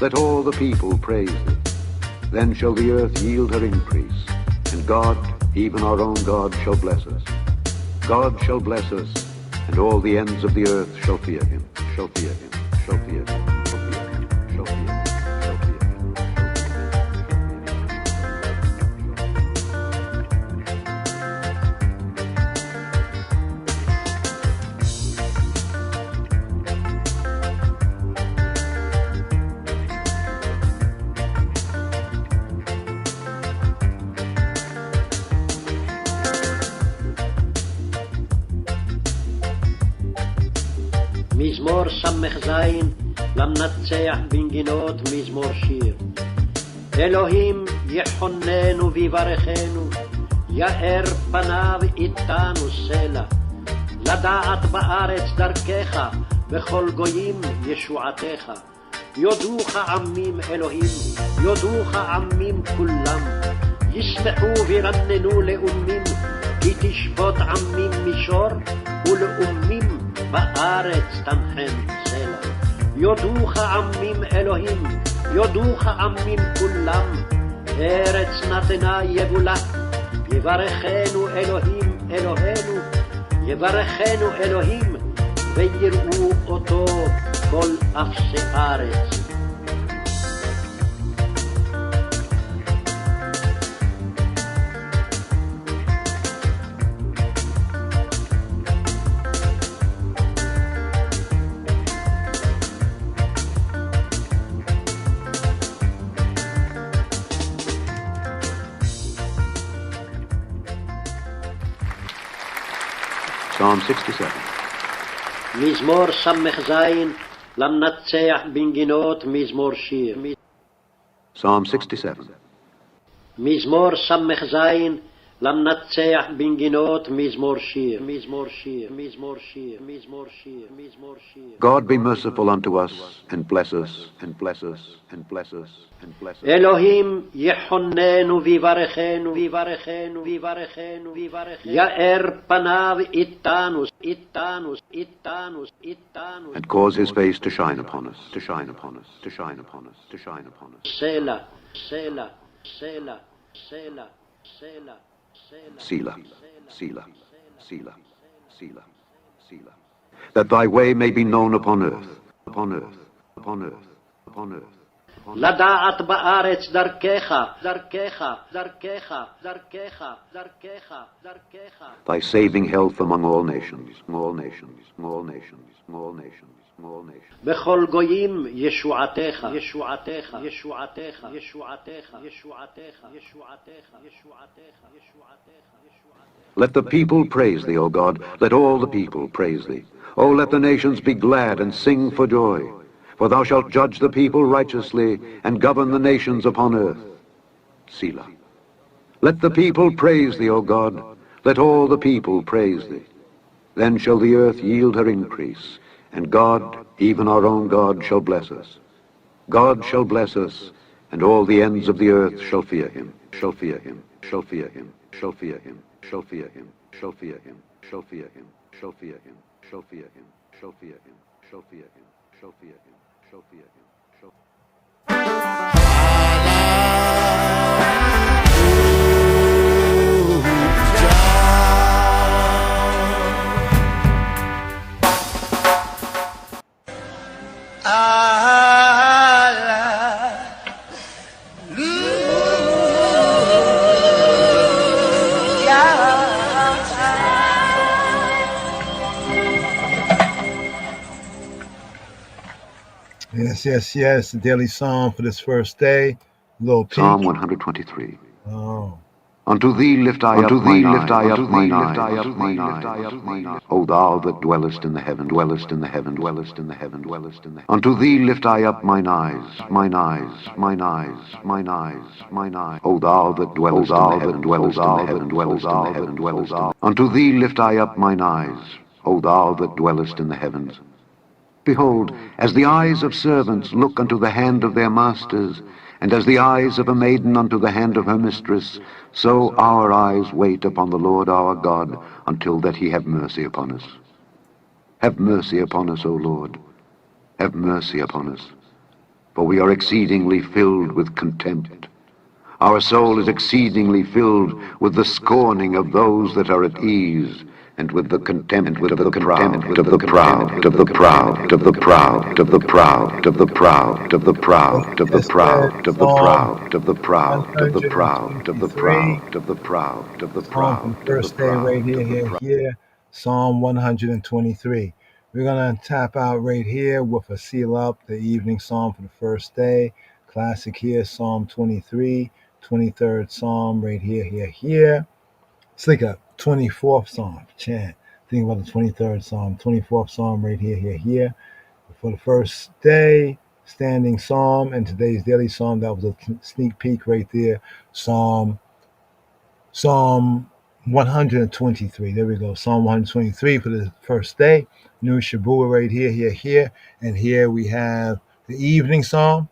Let all the people praise thee. Then shall the earth yield her increase, and God, even our own God, shall bless us. God shall bless us, and all the ends of the earth shall fear him, shall fear him, shall fear him, shall fear him, shall fear him, shall fear him. מזמור ס"ז למנצח בנגינות מזמור שיר. אלוהים יחוננו ויברכנו, יאר פניו איתנו סלע. לדעת בארץ דרכך, בכל גויים ישועתך. יודוך עמים אלוהים, יודוך עמים כולם. ישמחו וירננו לאומים, כי תשבות עמים מישור, ולאומים בארץ תנחם סלע. יודוך עמים אלוהים, יודוך עמים כולם, ארץ נתנה יבולה. יברכנו אלוהים אלוהינו, יברכנו אלוהים, ויראו אותו כל אפסי ארץ. Psalm 67. מזמור ס"ז למנצח בנגינות מזמור שיר. Psalm 67. מזמור ס"ז למנצח בנגינות מזמור שיר. מזמור שיר, מזמור שיר, מזמור שיר, מזמור שיר. God be merciful unto us, and bless us, and bless us, and bless us, and bless us. אלוהים יחוננו ויברכנו, ויברכנו, ויברכנו, ויברכנו. יאר פניו איתנו, איתנו, איתנו, איתנו. And cause his face to shine upon us, to shine upon us, to shine upon us, to shine upon us. סלע, סלע, סלע, סלע, סלע. Selah, Selah, Selah, Selah, Selah. That thy way may be known upon earth, upon earth, upon earth, upon earth. לדעת בארץ דרכך, דרכך, דרכך, דרכך, דרכך, דרכך. Thy saving health among all nations, all nations, all nations, all nations, all nations. בכל גויים ישועתך, ישועתך, ישועתך, ישועתך, ישועתך, ישועתך, ישועתך, ישועתך. Let the people praise thee, O God. Let all the people praise thee. O let the nations be glad and sing for joy. For thou shalt judge the people righteously and govern the nations upon earth. Selah. Let the people praise thee, O God. Let all the people praise thee. Then shall the earth yield her increase, and God, even our own God, shall bless us. God shall bless us, and all the ends of the earth shall fear him, shall fear him, shall fear him, shall fear him, shall fear him, shall fear him, shall fear him, shall fear him, shall fear him, shall fear him, shall fear him, shall fear him, shall fear him, shall Yes, yes, yes. The daily psalm for this first day. Little peek. Psalm 123. Oh. Unto thee lift I up mine eyes. O thou that dwellest in the heaven, dwellest in the heaven, dwellest in the heaven, dwellest in the heaven. Unto thee lift I up mine eyes, mine eyes, mine eyes, mine eyes, mine eyes. O thou that dwellest in the heaven, dwellest in the heaven, dwellest in the heaven, dwellest in the heaven. Unto thee lift I up mine eyes, O thou that dwellest in the heavens. Behold, as the eyes of servants look unto the hand of their masters, and as the eyes of a maiden unto the hand of her mistress, so our eyes wait upon the Lord our God, until that he have mercy upon us. Have mercy upon us, O Lord. Have mercy upon us. For we are exceedingly filled with contempt. Our soul is exceedingly filled with the scorning of those that are at ease, and with the contempt of the proud, of the proud, of the proud, of the proud, of the proud, of the proud, of the proud, of the proud, of the proud, of the proud, of the proud, of the proud, of the proud, of the proud. First day right here, Psalm 123. We're going to tap out right here with a seal up, the evening psalm for the first day. Classic here, Psalm 23, 23rd Psalm right here. Slick up, 24th Psalm, chant. Think about the 23rd Psalm, 24th Psalm right here. For the first day, standing Psalm, and today's daily Psalm, that was a sneak peek right there. Psalm 123. There we go. Psalm 123 for the first day. New Shabua right here. And here we have the evening Psalm,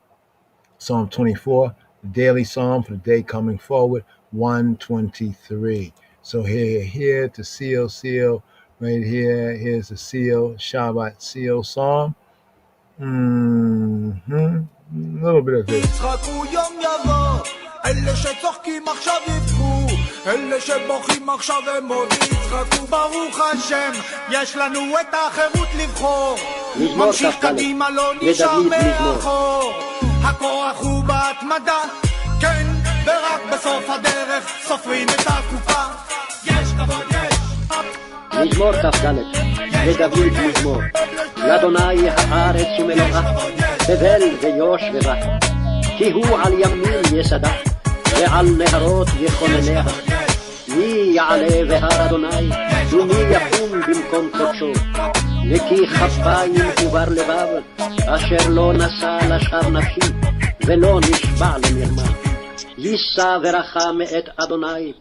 Psalm 24, the daily Psalm for the day coming forward, 123. So here to seal, right here. Here's the seal, Shabbat seal Psalm. A little bit of this. אלה שצוחקים עכשיו יבכו, אלה שבוכים עכשיו הם עוד יצחקו. ברוך השם, יש לנו את האחרות לבחור, ממשיך קדימה לא נשאר מאחור. הכוח הוא בהתמדה, כן, ורק בסוף הדרך סופרים את הקופה. יש כבוד, יש מזמור כ"ד לדוד מזמור. לאדוני הארץ ומלואה, תבל ויושביה, כי הוא על ימין יסדה ועל נהרות יכונניה. מי יעלה בהר אדוני ומי יקום במקום קודשו? נקי כפיים ובר לבב, אשר לא נשא לשכר נפשי ולא נשבע למרמה. יישא ברכה מאת אדוני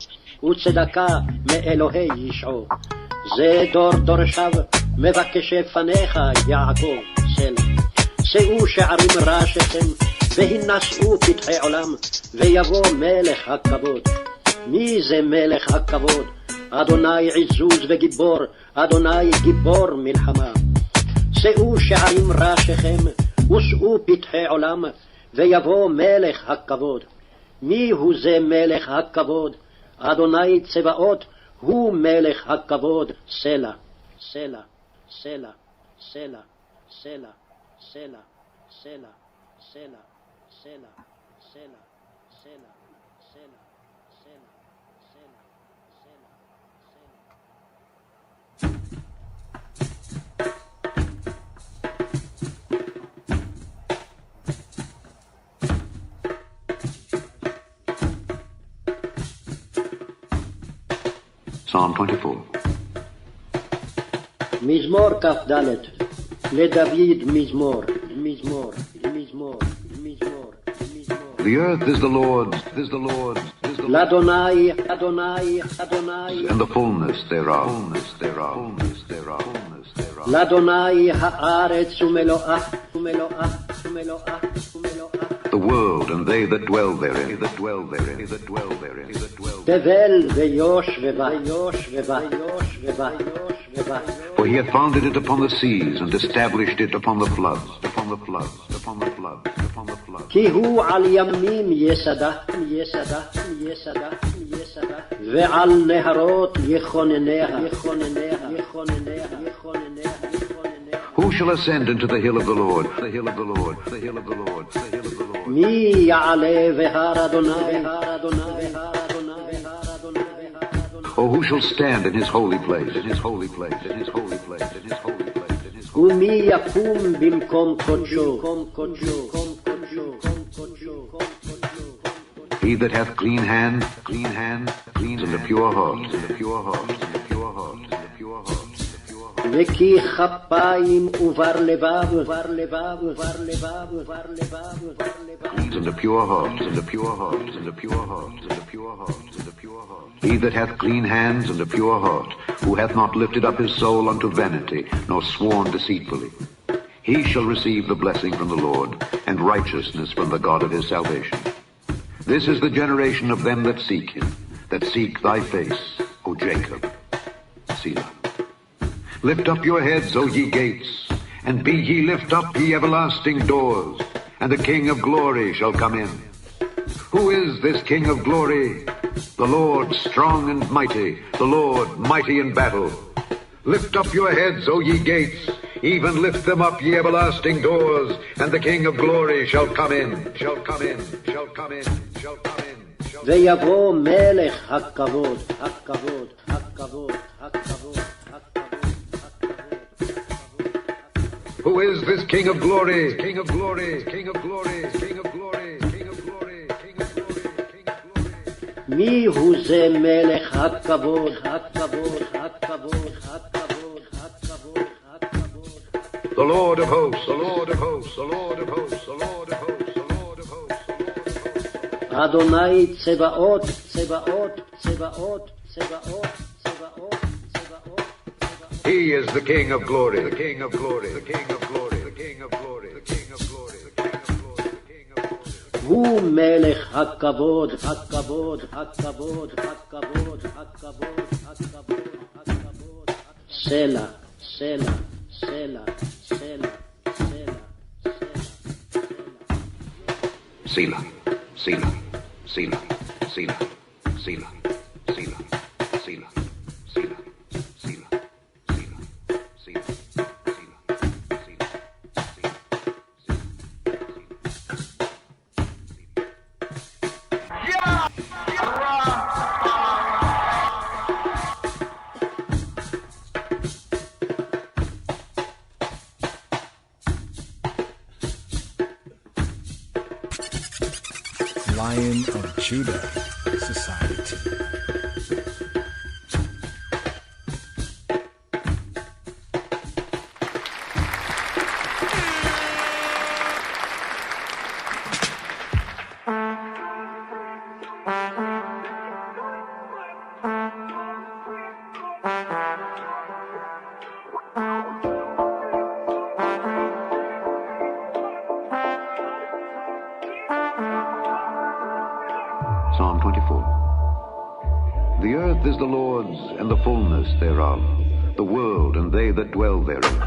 וצדקה מאלוהי ישעו. זה דור דורשיו מבקשי פניך יעקב סלע. שאו שערים ראשיכם והינשאו פתחי עולם, ויבוא מלך הכבוד. מי זה מלך הכבוד? אדוני עזוז וגיבור, אדוני גיבור מלחמה. שאו שערים ראשיכם ושאו פתחי עולם, ויבוא מלך הכבוד. מי הוא זה מלך הכבוד? אדוני צבאות הוא מלך הכבוד. סלע, סלע, סלע, סלע, סלע, סלע, סלע, סלע, סלע, סלע, סלע, סלע, סלע, Psalm 24. מזמור כ"ד לדוד מזמור. The earth is the Lord's, לאדוני, and the fullness thereof. לאדוני הארץ ומלואה. The world and they that dwell therein. תבל ויושביה. For he hath founded it upon the seas and established it upon the floods. כי הוא על ימים יסדה, ועל נהרות יכונניה. Who shall ascend into the hill of the Lord? מי יעלה בהר אדוני? Or who shall stand in his holy place? ומי יקום במקום קודשו? He that hath clean hand and a pure heart, and a pure heart, and a pure heart, and a pure heart. וכי כפיים ובר לבב, ובר לבב, ובר לבב, ובר לבב, ובר לבב. And a pure heart, and a pure heart, and a pure heart, and a pure heart, and a pure heart. He that hath clean hands and a pure heart, who hath not lifted up his soul unto vanity, nor sworn deceitfully, he shall receive the blessing from the Lord, and righteousness from the God of his salvation. This is the generation of them that seek him, that seek thy face, O Jacob. Selah. Lift up your heads, O ye gates, and be ye lift up, ye everlasting doors, and the King of glory shall come in. Who is this King of glory? The Lord strong and mighty, the Lord mighty in battle. Lift up your heads, O ye gates, even lift them up, ye everlasting doors, and the King of glory shall come in, shall come in, shall come in, shall come in. ויבוא מלך הכבוד, הכבוד, הכבוד, הכבוד. Who is this King of glory? King of glory, King of glory, King of glory, King of glory, King of glory, King of glory. מי הוא זה מלך הכבוד, הכבוד, הכבוד, הכבוד, הכבוד, הכבוד. The Lord of hosts, the Lord of hosts, the Lord of hosts, the Lord of hosts, the Lord of hosts, the Lord of hosts. אדוני צבאות, צבאות, צבאות, צבאות, צבאות. He is the King of glory, the King of glory, the King of glory, the King of glory, the King of glory, the King of glory, the King of glory. הוא מלך הכבוד, הכבוד, הכבוד, הכבוד, הכבוד, הכבוד, הכבוד. סלע, סלע, סלע, סלע, סלע, סלע. Selah, Selah, Selah, Selah, Selah, Selah, Selah. Lion of Judah Society. Psalm 24. The earth is the Lord's, and the fullness thereof, the world and they that dwell therein.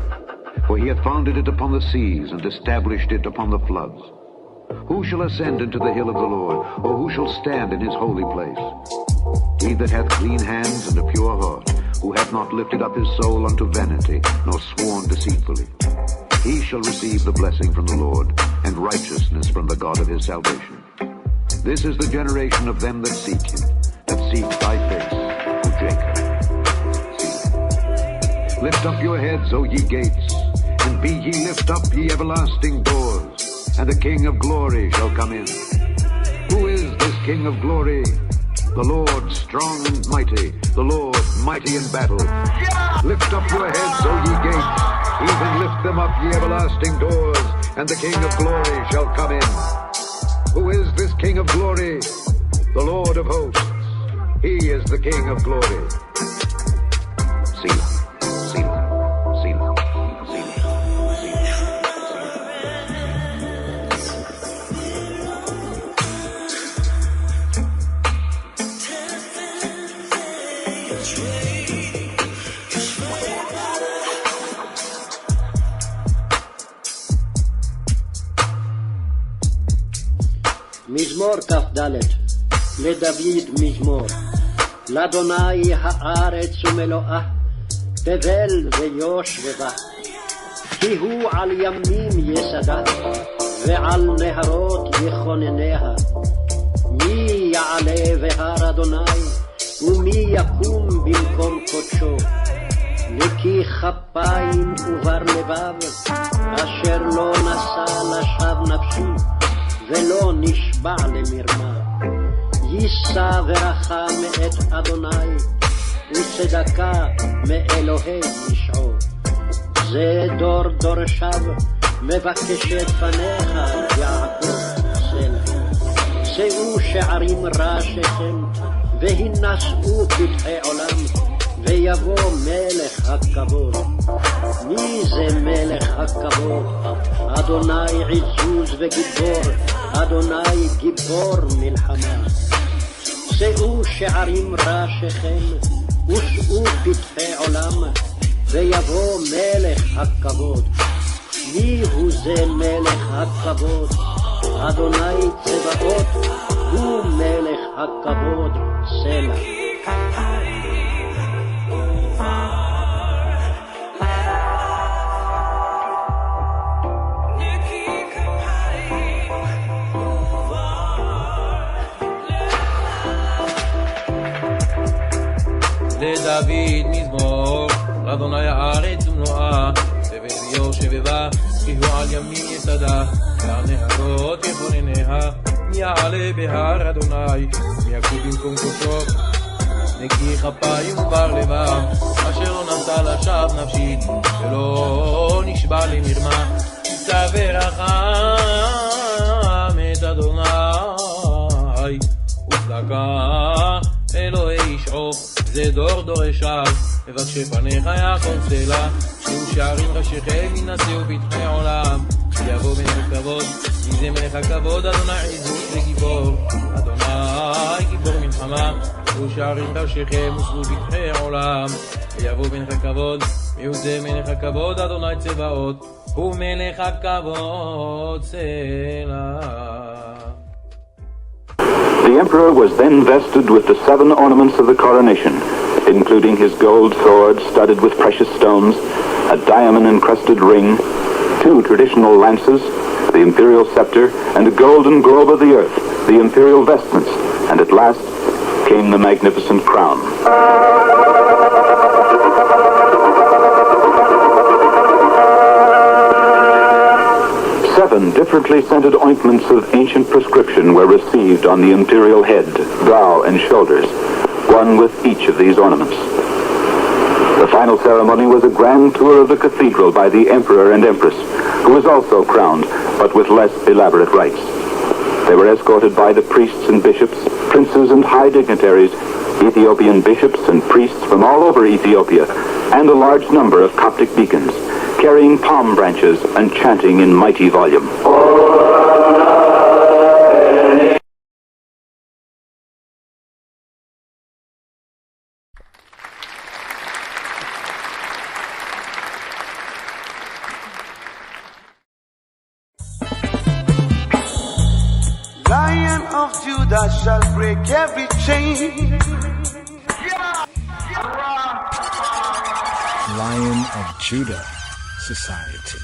For he hath founded it upon the seas, and established it upon the floods. Who shall ascend into the hill of the Lord, or who shall stand in his holy place? He that hath clean hands and a pure heart, who hath not lifted up his soul unto vanity, nor sworn deceitfully. He shall receive the blessing from the Lord, and righteousness from the God of his salvation. This is the generation of them that seek him, that seek thy face, O Jacob. Selah. Lift up your heads, O ye gates, and be ye lift up, ye everlasting doors, and the King of glory shall come in. Who is this King of glory? The Lord strong and mighty, the Lord mighty in battle. Lift up your heads, O ye gates, even lift them up, ye everlasting doors, and the King of glory shall come in. Who is this King of glory? The Lord of hosts. He is the King of glory. Selah, Selah, Selah, מזמור כ"ד לדוד מזמור. לאדוני הארץ ומלואה, תבל ויושביה. כי הוא על ימים יסדה, ועל נהרות יכונניה. מי יעלה בהר אדוני, ומי יקום במקום קודשו. נקי כפיים ובר לבב, אשר לא נשא לשווא נפשי, ולא נשבע למרמה. יישא ברכה מאת אדוני, וצדקה מאלוהי ישעו. זה דור דורשיו, מבקש את פניך יעקב סלע. שאו שערים ראשיכם, והינשאו פתחי עולם, ויבוא מלך הכבוד. מי זה מלך הכבוד? אדוני עזוז וגיבור, אדוני גיבור מלחמה. שאו שערים ראשיכם, ושאו פתחי עולם, ויבוא מלך הכבוד. מי הוא זה מלך הכבוד? אדוני צבאות, הוא מלך הכבוד סלע. לדוד מזמור, לאדוני הארץ ומלואה, סבל ויושב בה, כי הוא על ימין יסדה, ועל נהרות יכונניה, מי יעלה בהר אדוני, מי יקום במקום קודשו, נקי כפיים ובר לבב, אשר לא נשא לשווא נפשית, ולא נשבע למרמה, יישא ברחם את אדוני, וצדקה אלוהי ישעו. זה דור דורשיו, מבקשי פניך יעקב סלע. שאו שערים ראשיכם, יינשאו פתחי עולם, יבוא מלך הכבוד. מי זה מלך הכבוד? אדוני עזוז וגיבור, אדוני גיבור מלחמה. שאו שערים ראשיכם, ושאו פתחי עולם, ויבוא מלך הכבוד. מי הוא זה מלך הכבוד? אדוני צבאות, הוא מלך הכבוד סלע. The emperor was then vested with the 7 ornaments of the coronation, including his gold sword studded with precious stones, a diamond-encrusted ring, 2 traditional lances, the imperial scepter, and a golden globe of the earth, the imperial vestments, and at last came the magnificent crown. 7 differently scented ointments of ancient prescription were received on the imperial head, brow, and shoulders, one with each of these ornaments. The final ceremony was a grand tour of the cathedral by the emperor and empress, who was also crowned, but with less elaborate rites. They were escorted by the priests and bishops, princes and high dignitaries, Ethiopian bishops and priests from all over Ethiopia, and a large number of Coptic deacons, carrying palm branches and chanting in mighty volume. Lion of Judah shall break every chain. Lion of Judah Society.